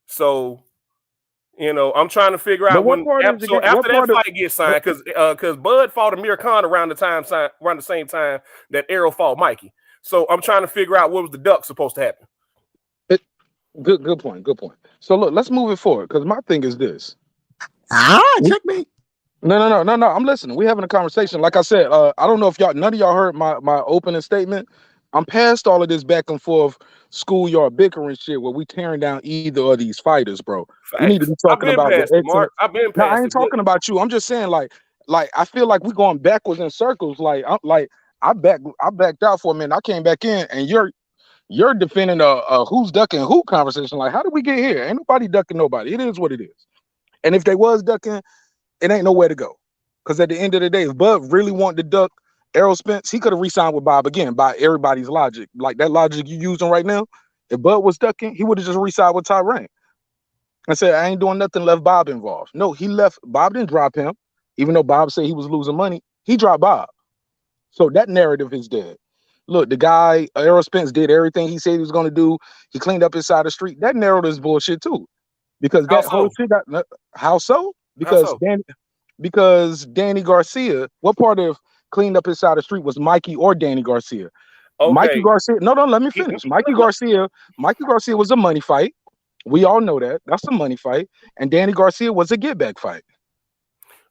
So, you know, I'm trying to figure out after that fight gets signed, because Bud fought Amir Khan around the same time that Errol fought Mikey. So I'm trying to figure out what was the duck supposed to happen. Good point. So look, let's move it forward because my thing is this. Checkmate. No. I'm listening. We're having a conversation. Like I said, I don't know if none of y'all heard my opening statement. I'm past all of this back and forth schoolyard bickering shit where we tearing down either of these fighters, bro. Facts. We need to be talking about Mark. I've been past I ain't talking about you. I'm just saying, like I feel like we're going backwards in circles. I backed out for a minute. I came back in, and you're defending a who's ducking who conversation. Like, how did we get here? Ain't nobody ducking nobody. It is what it is. And if they was ducking, it ain't nowhere to go. Because at the end of the day, if Bud really wanted to duck Errol Spence, he could have re-signed with Bob again by everybody's logic. Like that logic you using right now, if Bud was ducking, he would have just re-signed with Top Rank and said, I ain't doing nothing, left Bob involved. No, he left. Bob didn't drop him. Even though Bob said he was losing money, he dropped Bob. So that narrative is dead. Look, the guy, Errol Spence, did everything he said he was going to do. He cleaned up his side of the street. That narrative is bullshit too. Because whole shit got, how so? Because Danny Garcia, what part of cleaned up his side of the street was Mikey or Danny Garcia? Okay. Mikey Garcia, no, let me finish. Mikey Garcia was a money fight. We all know that. That's a money fight. And Danny Garcia was a get back fight.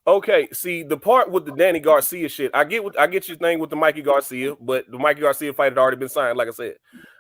Okay, see the part with the Danny Garcia shit. I get your thing with the Mikey Garcia, but the Mikey Garcia fight had already been signed. Like I said,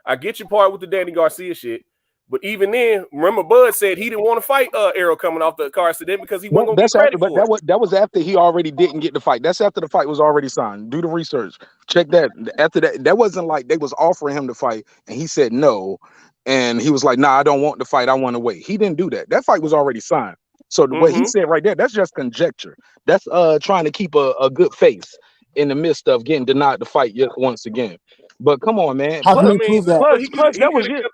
I get your part with the Danny Garcia shit. But even then, remember Bud said he didn't want to fight Errol coming off the car accident because he wasn't going to get credit for it. That was after he already didn't get the fight. That's after the fight was already signed. Do the research. Check that. After that wasn't like they was offering him to fight and he said no. And he was like, nah, I don't want the fight. I want to wait. He didn't do that. That fight was already signed. So what he said right there, that's just conjecture. That's trying to keep a good face in the midst of getting denied the fight yet once again. But come on, man. How can you prove that?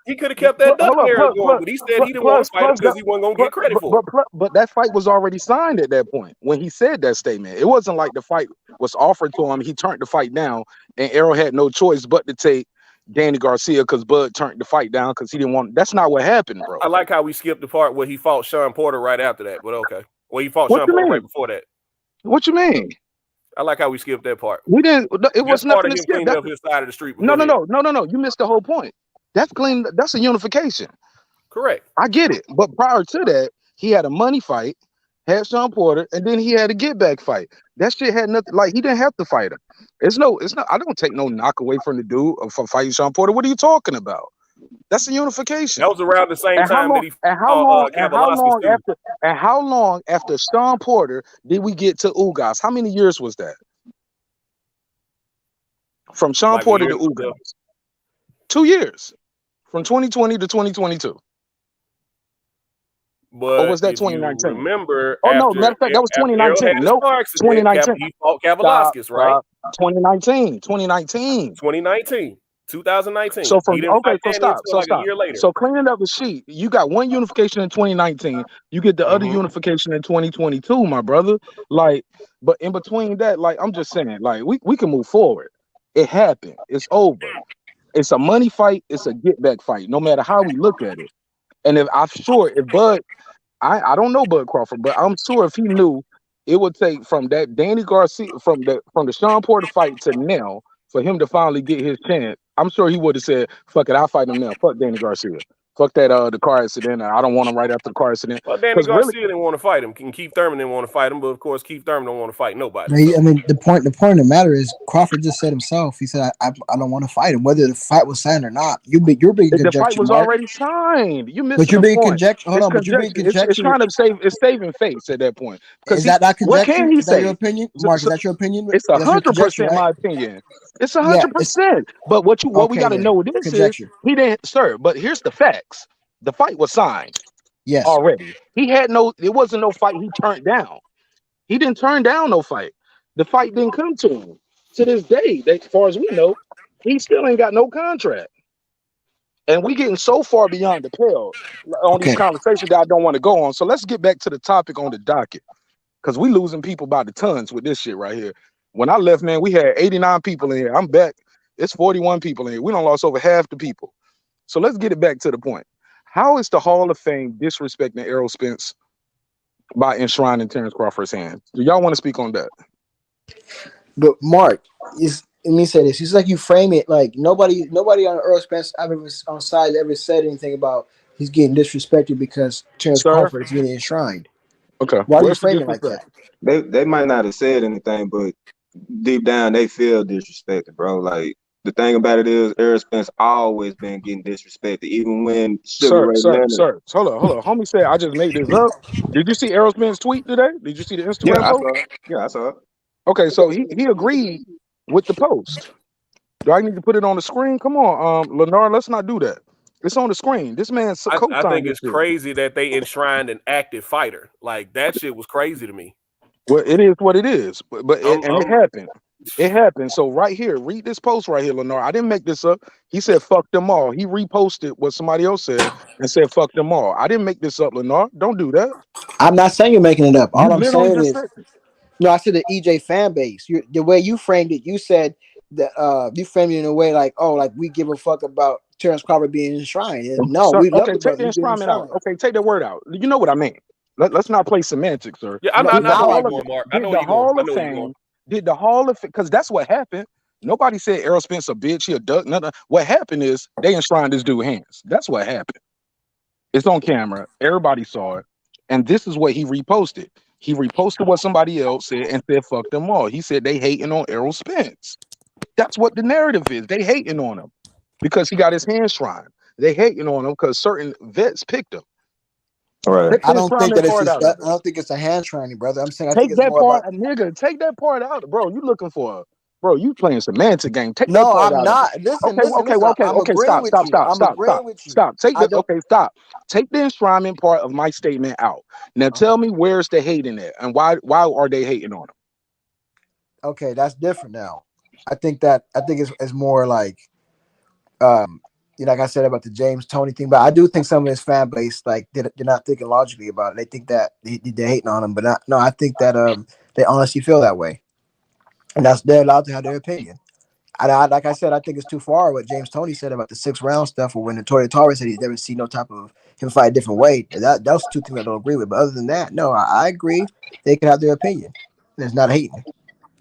He could have kept that duck narrative going, but he said he didn't want to fight him because he wasn't going to get credit for it. But that fight was already signed at that point when he said that statement. It wasn't like the fight was offered to him. He turned the fight down, and Errol had no choice but to take Danny Garcia because Bud turned the fight down because he didn't want. That's not what happened, bro. I like how we skipped the part where he fought Sean Porter right after that, but okay. Well, he fought Sean Porter right before that. What you mean? I like how we skipped that part. We didn't. It was nothing to skip. Up his side of the street. No. You missed the whole point. That's clean. That's a unification. Correct. I get it. But prior to that, he had a money fight, had Sean Porter, and then he had a get back fight. That shit had nothing. Like he didn't have to fight him. It's not. I don't take no knock away from the dude for fighting Sean Porter. What are you talking about? That's a unification. That was around the same time that he. How long after Sean Porter did we get to Ugas? How many years was that? From Sean Porter to Ugas. 2 years. From 2020 to 2022. Or But was that if you 2019? remember, Oh no, matter of fact, that was after Errol 2019. had his Nope, car accident, 2019. he fought Stop, Kavalauskas, right? stop. 2019. 2019. 2019, 2019. So He from didn't okay, fight so Danny stop, until so like a stop. year later. So cleaning up the sheet, you got one unification in 2019. You get the other unification in 2022, my brother. Like, but in between that, like I'm just saying, like we can move forward. It happened. It's over. It's a money fight. It's a get back fight. No matter how we look at it. And if I'm sure if Bud, I don't know Bud Crawford, but I'm sure if he knew, it would take from that Danny Garcia from the Sean Porter fight to now for him to finally get his chance. I'm sure he would have said, "Fuck it, I'll fight him now. Fuck Danny Garcia. Fuck that the car accident. I don't want him right after the car accident." Well, Danny Because really, Garcia didn't want to fight him. Keith Thurman didn't want to fight him, but of course Keith Thurman don't want to fight nobody. So. I mean, the point of the matter is Crawford just said himself. He said, "I don't want to fight him, whether the fight was signed or not." You're being the fight conjecture, was Mark. already signed. You But missing you're the being point. conjecture. Hold It's on, but you're being conjecture. It's conjecture. trying to save. It's saving face at that point. Because Is that not what can conjecture? he Is that your say? opinion, Mark? Is that your opinion? It's That's your conjecture, 100% right? my opinion. It's Yeah, it's 100%. But what we okay got to then. know this is Conjecture. he didn't, sir. But here's the facts: the fight was signed Yes. already. He had no. It wasn't no fight he turned down. He didn't turn down no fight. The fight didn't come to him. To this day, as far as we know, he still ain't got no contract. And we getting so far beyond the pale on these Okay. conversations that I don't want to go on. So let's get back to the topic on the docket. Because we losing people by the tons with this shit right here. When I left, man, we had 89 people in here. I'm back. It's 41 people in here. We done lost over half the people. So let's get it back to the point. How is the Hall of Fame disrespecting Errol Spence by enshrining Terence Crawford's hands? Do y'all want to speak on that? But Mark, let me say this. It's like you frame it like nobody on Earl Spence I've ever on side ever said anything about he's getting disrespected because Terence Sir? Crawford is getting enshrined. Okay. Why do you Where's the frame it like disrespect? that? They might not have said anything, but deep down they feel disrespected, bro. Like the thing about it is, Errol Spence always been getting disrespected, even when Sugar Sir, Ray sir, Leonard. sir. Hold on. Homie said I just made this up. Did you see Errol Spence's tweet today? Did you see the Yeah, Instagram I post? saw it. Yeah, I saw it. Okay, so he agreed with the post. Do I need to put it on the screen? Come on, Lennar, let's not do that. It's on the screen. This man I co-signed think this it's shit. crazy that they enshrined an active fighter. Like that shit was crazy to me. Well, it is what it is. But it I'm happened. It happened. So right here, read this post right here, Lennar. I didn't make this up. He said fuck them all. He reposted what somebody else said and said fuck them all. I didn't make this up, Lennar. Don't do that. I'm not saying you're making it up. You All I'm literally saying just is said it. no. I said the EJ fan base. The way you framed it, you said that you framed it in a way like, oh, like we give a fuck about Terence Crawford being enshrined. No, Sir, we love okay, the take brother. the He's been enshrinement out. enshrined. Okay, take that word out. You know what I mean. Let's not play semantics, sir. Yeah, I No, Did the know now where I you're Hall of going, Mark. I did know where the you're going. Hall I of know where you're going. Fame did the Hall of because that's what happened. Nobody said Errol Spence a bitch, he a duck. Nothing. What happened is they enshrined this dude hands. That's what happened. It's on camera. Everybody saw it. And this is what he reposted. He reposted what somebody else said and said, fuck them all. He said they hating on Errol Spence. That's what the narrative is. They hating on him because he got his hands shrine. They hating on him because certain vets picked him. All right. Take I the don't think that enshrinement it's part just out of that. it. I don't think it's a hand training, brother. I'm saying I think Take it's that more part, about. nigga. Take that part out, bro. You looking for a bro? You playing semantic game. Take that No, part I'm out of it. not. Listen, listen, Okay. listen. I'm Okay. agreeing Stop. with Stop. you. Stop. I'm Stop. Stop. agreeing with you. Stop. Take I the don't. stop. Take the enshrinement part of my statement out. Now tell me where's the hate in it and why are they hating on him? Okay, that's different now. I think it's more like like I said about the James Tony thing, but I do think some of his fan base like they're not thinking logically about it. They think that they're hating on him, but no, I think that they honestly feel that way, and they're allowed to have their opinion. And like I said, I think it's too far what James Tony said about the 6 round stuff, or when Notorious Torres said he's never seen no type of him fight a different way. Those two things I don't agree with. But other than that, no, I agree. They can have their opinion. It's not hating.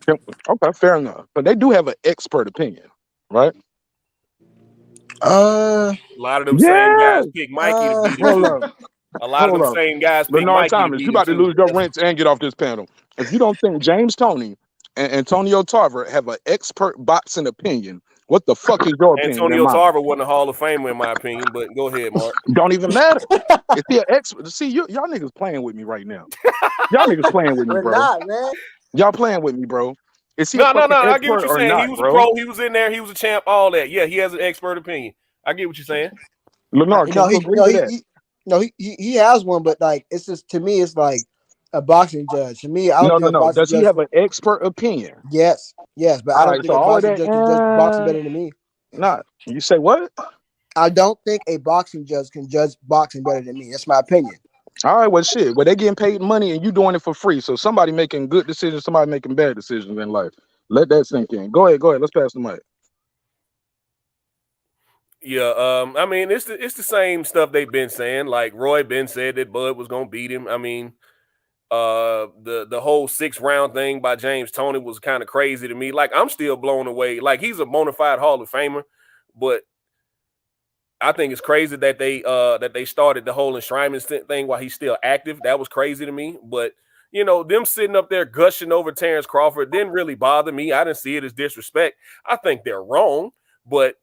Okay, fair enough. But they do have an expert opinion, right? Uh, A lot of them same guys Yes. pick Mikey to beat him Hold too. up. A lot of Hold them up. same guys pick Bernard Mikey to Thomas, you beat him about to too. lose your rents and get off this panel. If you don't think James Tony and Antonio Tarver have an expert boxing opinion, what the fuck is your opinion and Antonio mine? Tarver wasn't a Hall of Famer in my opinion, but go ahead, Mark. Don't even matter. Is he an expert? See, y'all niggas playing with me right now. Y'all niggas playing with me, we're bro. not, man. Y'all playing with me, bro. Is he a No. fucking I get what expert you're or saying. He not, was a bro? pro. He was in there. He was a champ. All that. Yeah, he has an expert opinion. I get what you're saying. Lennar, can No, you agree to that? No, he has one, but like it's just to me, it's like a boxing judge. To me, I don't No, think no, a no. boxing Does he judge. have an expert opinion? Yes, yes, but I All don't right, think so a all of boxing that, judge can judge boxing better than me. not. You say what? I don't think a boxing judge can judge boxing better than me. That's my opinion. All right, well, shit. Well, they getting paid money and you doing it for free. So somebody making good decisions, somebody making bad decisions in life. Let that sink in. Go ahead. Let's pass the mic. Yeah, I mean, it's the same stuff they've been saying. Like Roy Ben said that Bud was gonna beat him. I mean, the whole 6 round thing by James Toney was kind of crazy to me. Like I'm still blown away. Like he's a bona fide Hall of Famer, but I think it's crazy that they started the whole enshrinement thing while he's still active. That was crazy to me. But you know, them sitting up there gushing over Terence Crawford didn't really bother me. I didn't see it as disrespect. I think they're wrong, but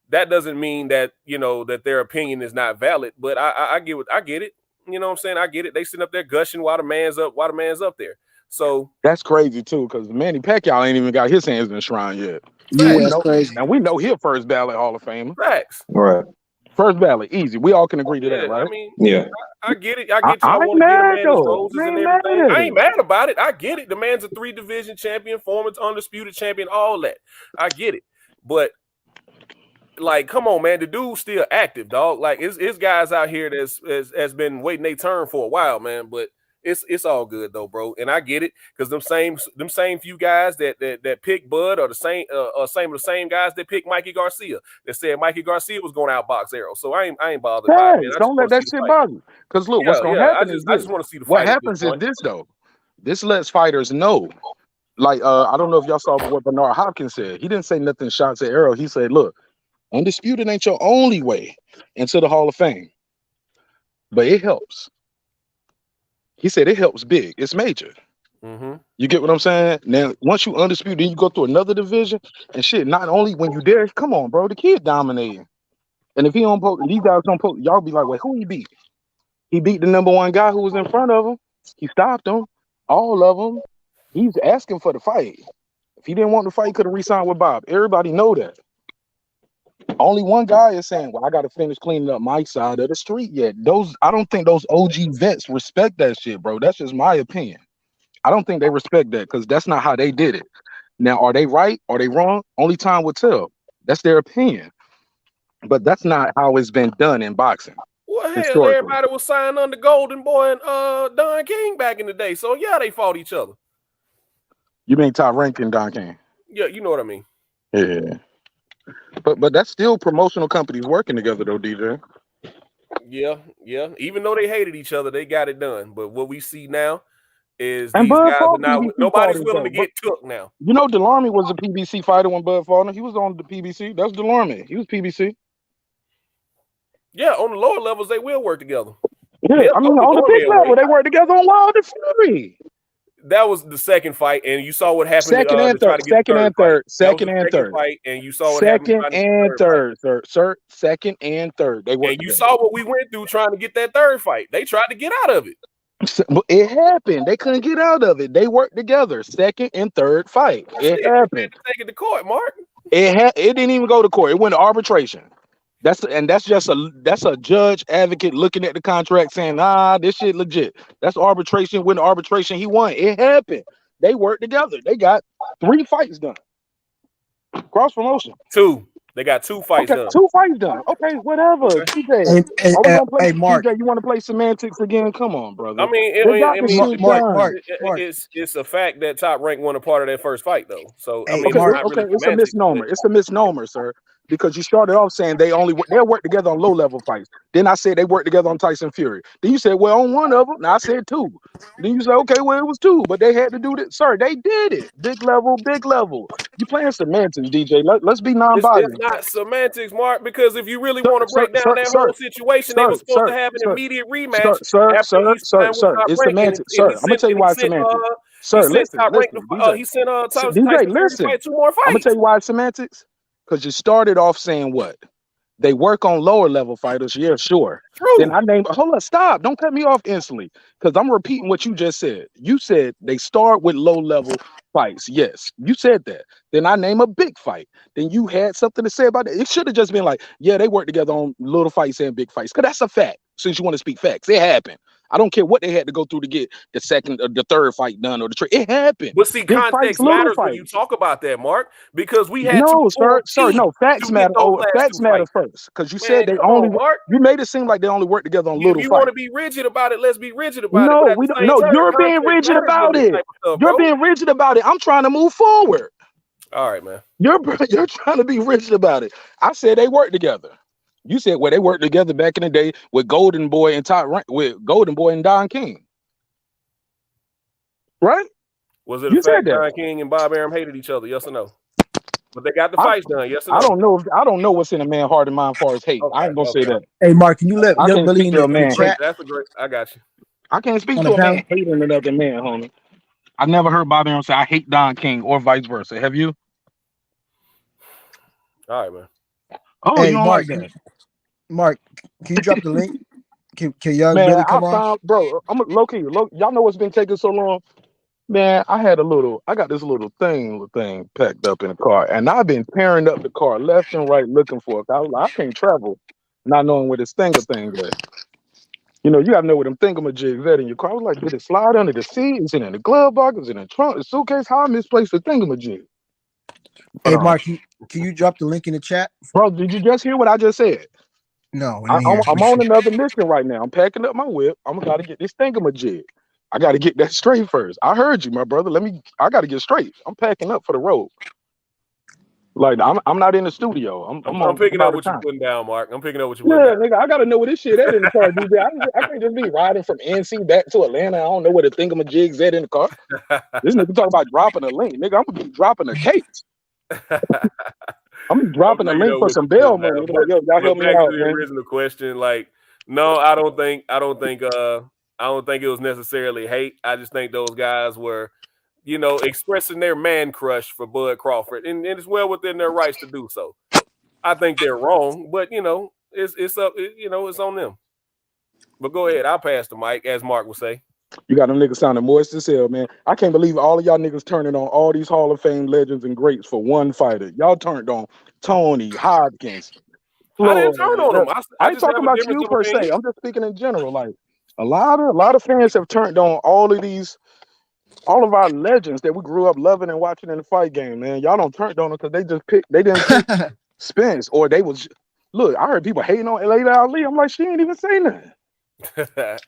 that doesn't mean that you know that their opinion is not valid. But I get it. You know what I'm saying? I get it. They sitting up there gushing while the man's up there. So That's crazy too, because Manny Pacquiao ain't even got his hands enshrined yet. And Yeah, we facts, that's know, crazy. and we know he'll first ballot Hall of Famer. facts. Right. First ballot, easy. We all can agree to that, Yeah, I right? mean, Yeah. I get it. I I, get I y'all ain't want to get a mad man his though. roses I and ain't mad everything. at I it. ain't mad about it. I get it. The man's a 3 division champion, former undisputed champion, all that. I get it. But like, come on, man. The dude's still active, dog. Like, it's guys out here that's has been waiting their turn for a while, man. But it's all good though, bro. And I get it because them same few guys that pick Bud are the same of the same guys that pick Mikey Garcia. That said Mikey Garcia was going to outbox Errol. So I ain't bothered by it, man. Facts. I just Don't let want to that see the shit fight. bother you. Because look, what's Yeah, gonna yeah. happen is I this. just want to see the What fight at this happens is point. this though. This lets fighters know. Like I don't know if y'all saw what Bernard Hopkins said. He didn't say nothing shots at Arrow. He said, look, undisputed ain't your only way into the Hall of Fame, but it helps. He said it helps big. It's major. Mm-hmm. You get what I'm saying? Now, once you undisputed, then you go to another division and shit. Not only when you there, come on, bro, the kid dominating. And if he don't poke, these guys don't poke, y'all be like, wait, who he beat? He beat the number one guy who was in front of him. He stopped him. All of them. He's asking for the fight. If he didn't want the fight, he could have re-signed with Bob. Everybody know that. Only one guy is saying, well, I got to finish cleaning up my side of the street yet. I don't think those OG vets respect that shit, bro. That's just my opinion. I don't think they respect that because that's not how they did it. Now, are they right? Are they wrong? Only time will tell. That's their opinion. But that's not how it's been done in boxing Well, hell, historically. everybody was signed under Golden Boy and Don King back in the day. So yeah, they fought each other. You mean Top Rank and Don King? Yeah, you know what I mean. Yeah. But that's still promotional companies working together though, DJ. Yeah, yeah. Even though they hated each other, they got it done. But what we see now is And these Bud guys are fought not. PBC Nobody's fighters willing to though. But get took now. you know, Delorme was a PBC fighter when Bud fought him. He was on the PBC. That's Delorme. He was PBC. Yeah, on the lower levels, they will work together. Yeah, I mean, on the big level, they work together on Wild and Fury. That was the second fight, and you saw what happened Second to and try third. to get the Second third and fight. third. That was Second the and second third. fight, and you saw what happened Second trying to get the and third fight. third, sir. Second and third. They work And you together. saw what we went through trying to get that third fight. They tried to get out of it. But it happened. They couldn't get out of it. They worked together. Second and third fight. It Shit, they happened. had to take it to court, Mark. It didn't even go to court. It went to arbitration. That's a judge advocate looking at the contract saying, this shit legit. That's arbitration. Went to arbitration. He won. It happened. They worked together. They got 3 fights done. Cross promotion. 2. They got 2 fights Okay, done. 2 fights done. Okay, whatever. Okay. TJ, are we gonna play? Hey, Mark. TJ, you want to play semantics again? Come on, brother. I mean, They got the shit done. Mark. It's a fact that Top Rank won a part of that first fight, though. So I Hey, mean, Okay, it's Mark. not really it's a semantics. misnomer. It's a misnomer, sir. Because you started off saying they'll work together on low level fights. Then I said they work together on Tyson Fury. Then you said, well, on one of them. Now I said 2. Then you said, okay, well, it was 2, but they had to do that. Sir, they did it. Big level, big level. You playing semantics, DJ. Let's be It's non-biased. not semantics, Mark, because if you really want to break down that Sir, whole situation, they were supposed to have an immediate rematch after he signed with Top It's Rank, and semantics. Sir, I'm gonna tell you why it's semantics. he Sir, sent listen, Top Rank DJ. he sent Tyson DJ, Fury to listen. fight 2 more I'm gonna fights. tell you why it's semantics. Because you started off saying what? They work on lower level fighters. Yeah, sure. True. Then I named. Hold on, stop. Don't cut me off instantly. Because I'm repeating what you just said. You said they start with low level fights. Yes, you said that. Then I name a big fight. Then you had something to say about it. It should have just been like, yeah, they work together on little fights and big fights. Because that's a fact. since you want to speak facts. It happened. I don't care what they had to go through to get the second or the third fight done or the trade. It happened. But see, Big fights, context little matters when you fights. talk about that, Mark, because we had to No, pull sir. teeth No, facts to get matter. those Oh, last facts 2 matter fights. first. Because you Man, said they come only on, Mark. you made it seem like they only work together on If little you want fights. to be rigid about it, let's be rigid about it. No, But at we the don't. same No, time, you're being context rigid matters on about this it. type of stuff, You're bro. being rigid about it. I'm trying to move forward. All right, man. You're trying to be rigid about it. I said they work together. You said, well, they worked together back in the day with Golden Boy and Don King. Right? Was it a You said fact that. Don King and Bob Arum hated each other? Yes or no? But they got the I, fights done. Yes or no? I don't know what's in a man's heart and mind as far as hate. Okay, I ain't gonna say that. Hey, Mark, can you let I Young can't Billy speak to a in the man hate. chat That's a great. I got you. I can't speak on to the a man panel? hating another man, homie. I never heard Bobby Arum say I hate Don King or vice versa. Have you? All right, man. Oh, Hey, you don't Mark, like that? Mark, can you drop the link? Can Young Man, Billy I come on? found, bro. I'm low key. Y'all know what's been taking so long? Man, I got this little thing packed up in the car, and I've been tearing up the car left and right looking for it. I can't travel not knowing where this thing is. You know, you gotta know where them thingamajigs at in your car. I was like, did it slide under the seat? Is it in the glove box? Is it in the trunk? The suitcase? How I misplaced the thingamajig? But Hey, Mark, can you drop the link in the chat? bro, did you just hear what I just said? No, I I'm didn't hear. on another mission right now. I'm packing up my whip. I'm gotta get this thingamajig. I gotta get that straight first. I heard you, my brother. I gotta get straight. I'm packing up for the road. Like I'm not in the studio. I'm picking up out of what you're town. putting down, Mark. I'm picking up what you're Yeah, putting down. nigga, I gotta know where this shit at in the car, dude. I can't just be riding from NC back to Atlanta. I don't know where the thingamajig's at in the car. This nigga talking about dropping a link, nigga. I'm gonna be dropping a case. I'm gonna be dropping a picking link up for what some you're bail putting money. down. Like, yo, y'all help But me back out, to the man. original question, like, no, I don't think it was necessarily hate. I just think those guys were, expressing their man crush for Bud Crawford, and it's well within their rights to do so. I think they're wrong, but it's up, it's on them. But go ahead, I'll pass the mic, as Mark would say. You got them niggas sounding moist as hell, man. I can't believe all of y'all niggas turning on all these Hall of Fame legends and greats for one fighter. Y'all turned on Tony, Hopkins, I didn't turn Floyd. on them. I I ain't just have talking a about difference you of per opinion. se. I'm just speaking in general. Like a lot of fans have turned on all of our legends that we grew up loving and watching in the fight game, man. Y'all don't turn on them because they didn't pick Spence, or they was look. I heard people hating on Layla Ali. I'm like, she ain't even say nothing.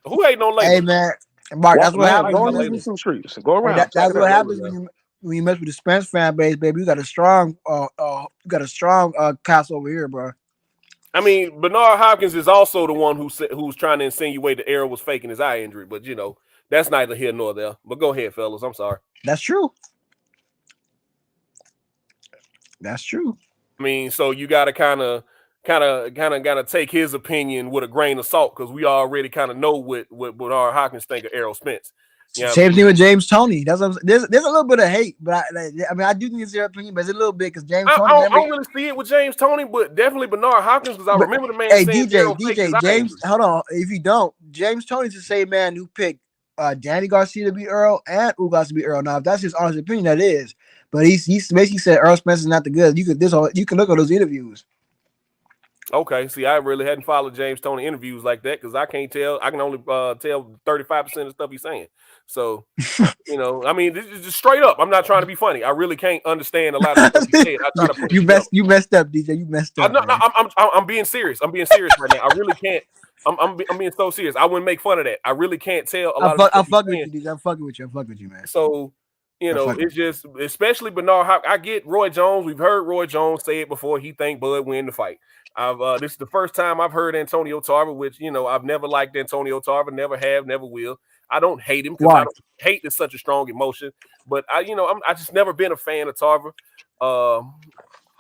Who hating on Layla? Hey, man, Mark, that's what Man, happens. go When on you, these YouTube streets. Go hey, around. that's Talking what that happens Layla. when you mess with the Spence fan base, baby. You got a strong cast over here, bro. I mean, Bernard Hopkins is also the one who's trying to insinuate that Errol was faking his eye injury, but that's neither here nor there. But go ahead, fellas. I'm sorry. That's true. That's true. I mean, so you got to kind of take his opinion with a grain of salt, because we already kind of know what Bernard Hopkins think of Errol Spence. Same thing with James Toney. That's what there's a little bit of hate, but I do think it's their opinion, but it's a little bit because James Toney. I don't really see it with James Toney, but definitely Bernard Hopkins, because I remember the man hey, saying Errol faked his eye James, injury. hold on. If you don't, James Toney's the same man who picked Danny Garcia to be Earl and Ugas to be Earl. Now, if that's his honest opinion, that is. But he's basically said Errol Spence is not the good. You can look at those interviews. Okay, see, I really hadn't followed James Toney interviews like that, because I can't tell. I can only tell 35% of stuff he's saying. So, I mean, this is just straight up. I'm not trying to be funny. I really can't understand a lot of stuff he said. I try to put you messed up, DJ. You messed up. I'm being serious. I'm being serious right now. I really can't. I'm being so serious. I wouldn't make fun of that. I really can't tell a lot of stuff I'm he's fucking saying. with you, DJ. I'm fucking with you, man. So, it's just, especially Bernard Hopkins. I get Roy Jones. We've heard Roy Jones say it before. He think Bud win the fight. This is the first time I've heard Antonio Tarver, which, I've never liked Antonio Tarver, never have, never will. I don't hate him, because I don't hate is such a strong emotion, but I just never been a fan of Tarver.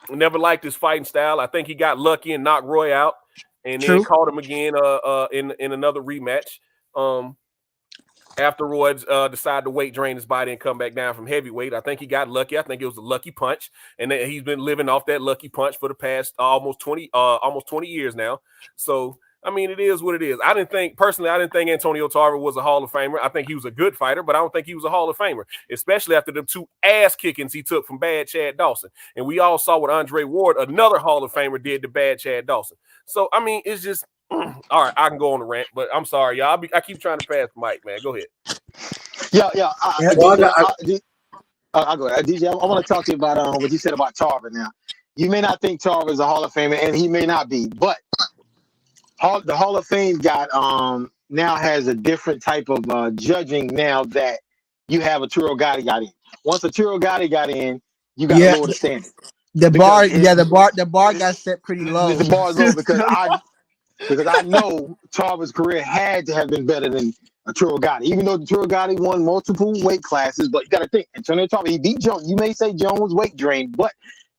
Never liked his fighting style. I think he got lucky and knocked Roy out, and then caught him again in another rematch. After Roy decided to weight drain his body and come back down from heavyweight. I think he got lucky. I think it was a lucky punch, and he's been living off that lucky punch for the past almost 20 years now. So, I mean, it is what it is. I didn't think Antonio Tarver was a Hall of Famer. I think he was a good fighter, but I don't think he was a Hall of Famer, especially after the 2 ass kickings he took from Bad Chad Dawson. And we all saw what Andre Ward, another Hall of Famer, did to Bad Chad Dawson. So, I mean, it's just, All right, I can go on the rant, but I'm sorry, y'all. I keep trying to pass the mic, man. Go ahead. Yeah. Yeah. DJ, I'll go ahead. DJ, I want to talk to you about what you said about Tarver. Now, you may not think Tarver is a Hall of Famer, and he may not be, but the Hall of Fame got now has a different type of judging now that you have a Turo Gotti got in. Once a Turo Gotti got in, you got to Yeah, lower the standard the bar, because yeah, the bar got set pretty low. the bar is low because I know Tarver's career had to have been better than a Turo Gotti, even though the Turo Gotti won multiple weight classes. But you got to think, Antonio Tarver, he beat Jones. You may say Jones was weight drained, but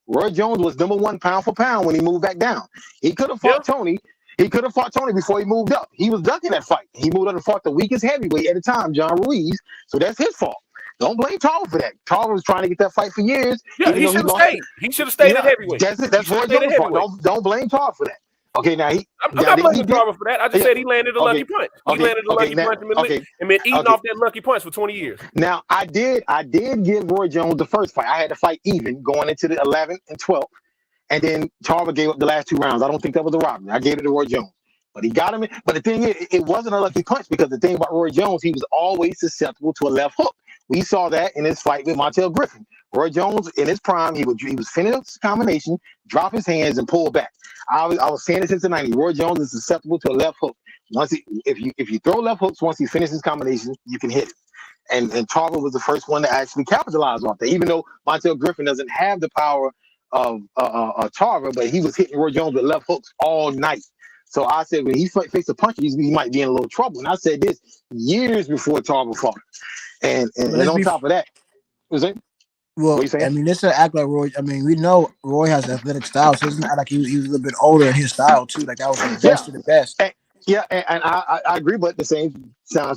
Roy Jones was #1 pound for pound when he moved back down. He could have fought Tony. He could have fought Tony before he moved up. He was ducking that fight. He moved up and fought the weakest heavyweight at the time, John Ruiz. So that's his fault. Don't blame Tarver for that. Tarver was trying to get that fight for years. Yeah, he should have stayed. He should have stayed at heavyweight. That's it. That's Roy Jones' fault. Don't blame Tarver for that. Okay, now I'm not blaming Tarver for that. I just said he landed a lucky punch. He landed a lucky punch and been eating off that lucky punch for 20 years. Now I did give Roy Jones the first fight. I had to fight even going into the 11th and 12th, and then Tarver gave up the last 2 rounds. I don't think that was a robbery. I gave it to Roy Jones, but he got him in. But the thing is, it wasn't a lucky punch because the thing about Roy Jones, he was always susceptible to a left hook. We saw that in his fight with Montel Griffin. Roy Jones, in his prime, he was finish his combination, drop his hands, and pull back. I was saying it since the 90s. Roy Jones is susceptible to a left hook. If you throw left hooks, once he finishes his combination, you can hit it. And Tarver was the first one to actually capitalize off that. Even though Montel Griffin doesn't have the power of Tarver, but he was hitting Roy Jones with left hooks all night. So I said when he faced a punch, he might be in a little trouble. And I said this years before Tarver fought. And on top of that, was it? Well, I mean, this act like Roy. I mean, we know Roy has athletic style, so it's not like he was a little bit older in his style too. Like that was the best of the best. And I agree, but at the same time,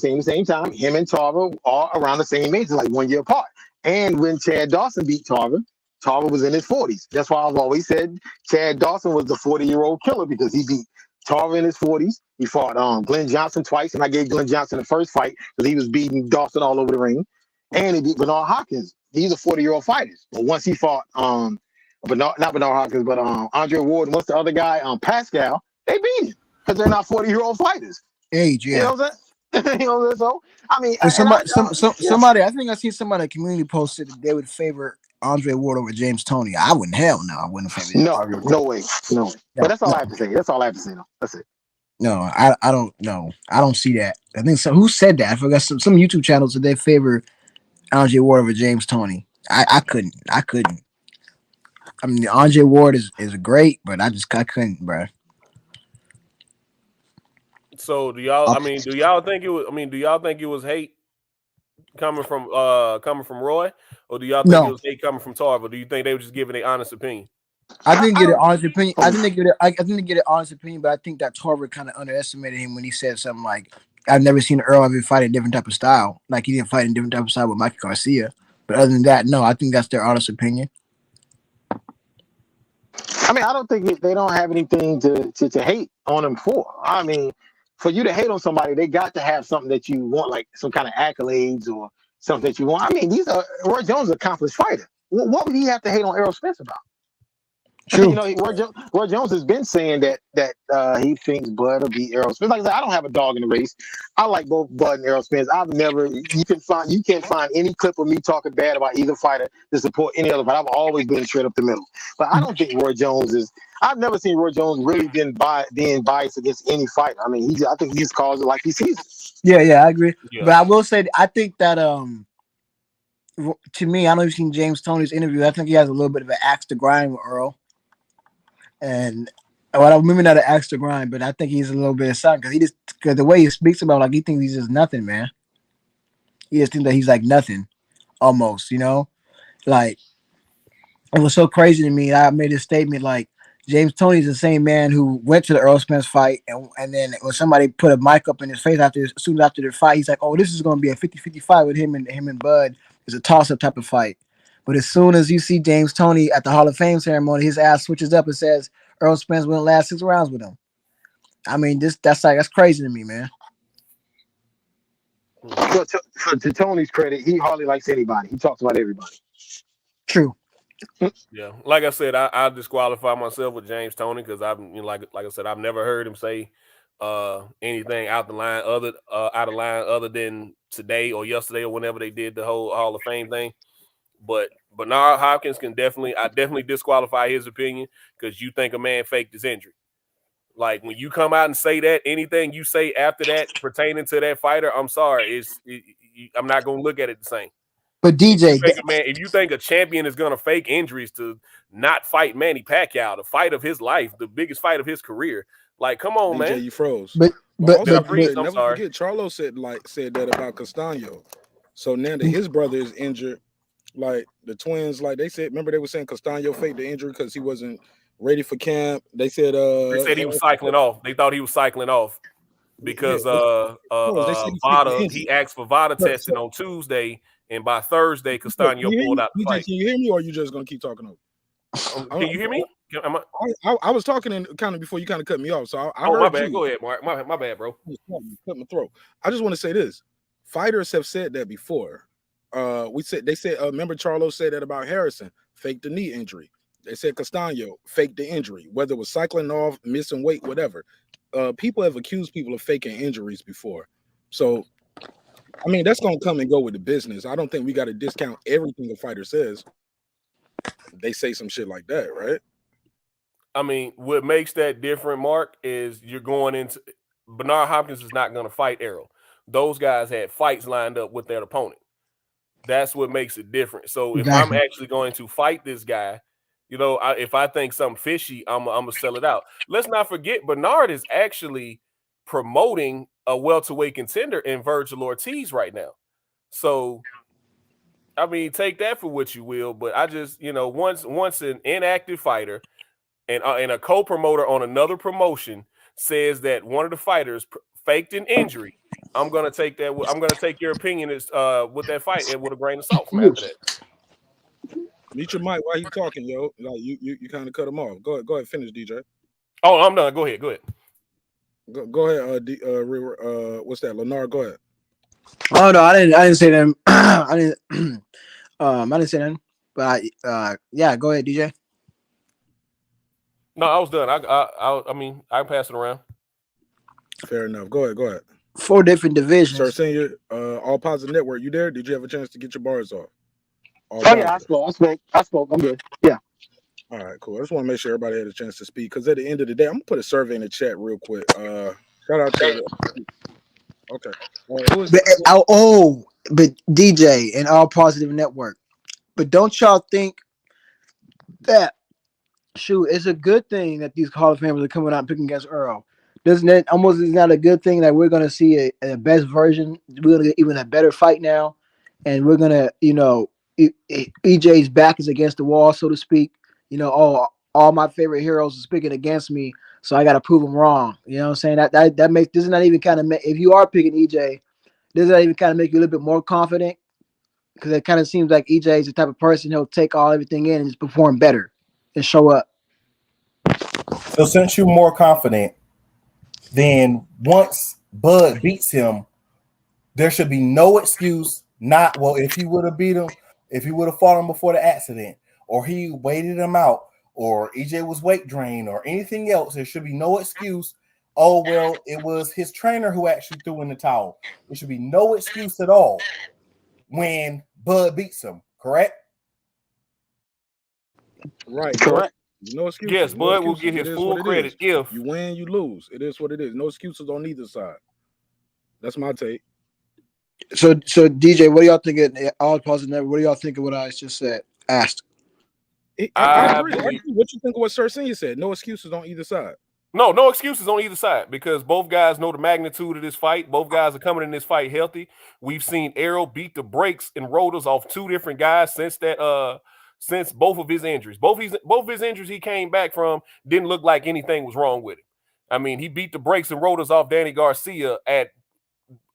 him and Tarver are around the same age, like 1 year apart. And when Chad Dawson beat Tarver, Tarver was in his 40s. That's why I've always said Chad Dawson was the 40-year-old killer because he beat Tarver in his 40s. He fought Glenn Johnson twice, and I gave Glenn Johnson the first fight because he was beating Dawson all over the ring. And he beat Bernard Hopkins. These are 40-year-old fighters. But once he fought not Bernard Hopkins, but Andre Ward, and what's the other guy? Pascal, they beat him because they're not 40-year-old fighters. Age, yeah. You know what I'm saying? You know, so I mean, somebody, I think I seen somebody in the community posted that they would favor Andre Ward over James Toney. I wouldn't. Hell no, I wouldn't favor. No way. But that's all I have to say. That's all I have to say. Though. That's it. No, I don't know. I don't see that. I think so. Who said that? I forgot. Some YouTube channels that they favor Andre Ward over James Toney. I couldn't. I mean, Andre Ward is great, but I couldn't, bro. So do y'all think it was hate coming from Roy, or do y'all think it was hate coming from Tarver? Do you think they were just giving their honest opinion? I didn't get an honest opinion. I didn't get an honest opinion, but I think that Tarver kind of underestimated him when he said something like, "I've never seen Earl ever fight a different type of style. Like he didn't fight a different type of style with Mikey Garcia." But other than that, no, I think that's their honest opinion. I mean, I don't think they don't have anything to hate on him for. I mean, for you to hate on somebody, they got to have something that you want, like some kind of accolades or something that you want. I mean, Roy Jones is an accomplished fighter. What would he have to hate on Errol Spence about? True. You know, Roy Jones has been saying that he thinks Bud will beat Errol Spence. Like I said, I don't have a dog in the race. I like both Bud and Errol Spence. You can't find any clip of me talking bad about either fighter to support any other fighter. I've always been straight up the middle. But I don't think Roy Jones is. I've never seen Roy Jones really being biased against any fighter. I mean, I think he's calls it like he sees it. Yeah, I agree. Yeah. But I will say, I think that to me, I know you've seen James Toney's interview. I think he has a little bit of an axe to grind with Earl. And maybe not an axe to grind, but I think he's a little bit of something because the way he speaks about, like, he thinks he's just nothing, man. He just thinks that he's like nothing, almost, you know. Like, it was so crazy to me. I made a statement like James Toney's the same man who went to the Errol Spence fight, and then when somebody put a mic up in his face as soon after the fight, he's like, "Oh, this is going to be a 50-50 fight with him and Bud. It's a toss-up type of fight." But as soon as you see James Toney at the Hall of Fame ceremony, his ass switches up and says Errol Spence wouldn't last 6 rounds with him. I mean, that's crazy to me, man. Well, to Tony's credit, he hardly likes anybody. He talks about everybody. True. Yeah, like I said, I disqualify myself with James Toney because like I said, I've never heard him say anything out of line other than today or yesterday or whenever they did the whole Hall of Fame thing. But Bernard Hopkins I definitely disqualify his opinion because you think a man faked his injury. Like when you come out and say that, anything you say after that pertaining to that fighter, I'm sorry, I'm not gonna look at it the same. But DJ, If you think a champion is gonna fake injuries to not fight Manny Pacquiao, the fight of his life, the biggest fight of his career, like come on, DJ, man. you froze. but Also, but DJ, never forget, Charlo said that about Castano. So now that his brother is injured, like the twins, like they said, remember they were saying Castano faked the injury because he wasn't ready for camp. They said he was cycling off. They thought he was cycling off because Vada, he asked for Vada testing on Tuesday, and by Thursday, Castano pulled out the DJ, fight. can you hear me, or are you just gonna keep talking over? Can you hear me? I was talking in kind of before you kind of cut me off, so I heard my bad. you. Go ahead, Mark. My bad, bro. Cut my throat. I just want to say this: fighters have said that before. They said. Remember, Charlo said that about Harrison, faked the knee injury. They said Castano faked the injury, whether it was cycling off, missing weight, whatever. People have accused people of faking injuries before, so I mean that's gonna come and go with the business. I don't think we got to discount everything a fighter says. They say some shit like that, right? I mean, what makes that different, Mark, is you're going into Bernard Hopkins is not going to fight Errol. Those guys had fights lined up with their opponent. That's what makes it different. So if I'm actually going to fight this guy, if I think something fishy, I'm gonna sell it out. Let's not forget Bernard is actually promoting a welterweight contender in Virgil Ortiz right now. So I mean, take that for what you will, but I just, once an inactive fighter and a co-promoter on another promotion says that one of the fighters faked an injury, I'm gonna take that. I'm gonna take your opinion with that fight and with a grain of salt from after that. Mute your mic while he's talking, yo. Like you kind of cut him off. Go ahead, finish, DJ. Oh, I'm done. Go ahead. Go ahead. What's that, Leonard? Go ahead. Oh no, I didn't say them. I didn't say them. But yeah, go ahead, DJ. No, I was done. I mean, I pass it around. Fair enough. Go ahead. 4 different divisions. Sir Senior, All Positive Network. You there? Did you have a chance to get your bars off? Yeah, I spoke. I'm good. Yeah. All right, cool. I just want to make sure everybody had a chance to speak because at the end of the day, I'm gonna put a survey in the chat real quick. Shout out to okay. But DJ and All Positive Network. But don't y'all think that it's a good thing that these Hall of Famers are coming out and picking against Earl? Doesn't it almost is not a good thing that we're gonna see a best version? We're gonna get even a better fight now, and we're gonna, EJ's back is against the wall, so to speak. All my favorite heroes are speaking against me, so I got to prove them wrong. You know what I'm saying? That makes does not even kind of if you are picking EJ, does that even kind of make you a little bit more confident? Because it kind of seems like EJ is the type of person he'll take everything in and just perform better and show up. So since you're more confident, then once Bud beats him, there should be no excuse. If he would have beat him, if he would have fought him before the accident, or he waited him out, or EJ was weight drained, or anything else, there should be no excuse. Oh, well, it was his trainer who actually threw in the towel. There should be no excuse at all when Bud beats him, correct? Right. Correct. No excuses. Yes, Bud will get his full credit if you win, you lose. It is what it is. No excuses on either side. That's my take. So DJ, what do y'all think of All Positive Network? What do y'all think of what I just said? Asked. I agree. What you think of what Sir Senior said? No excuses on either side. No excuses on either side because both guys know the magnitude of this fight. Both guys are coming in this fight healthy. We've seen Errol beat the brakes and rotors off 2 different guys since both of his injuries. Both of his injuries he came back from didn't look like anything was wrong with him. I mean, he beat the brakes and rotors off Danny Garcia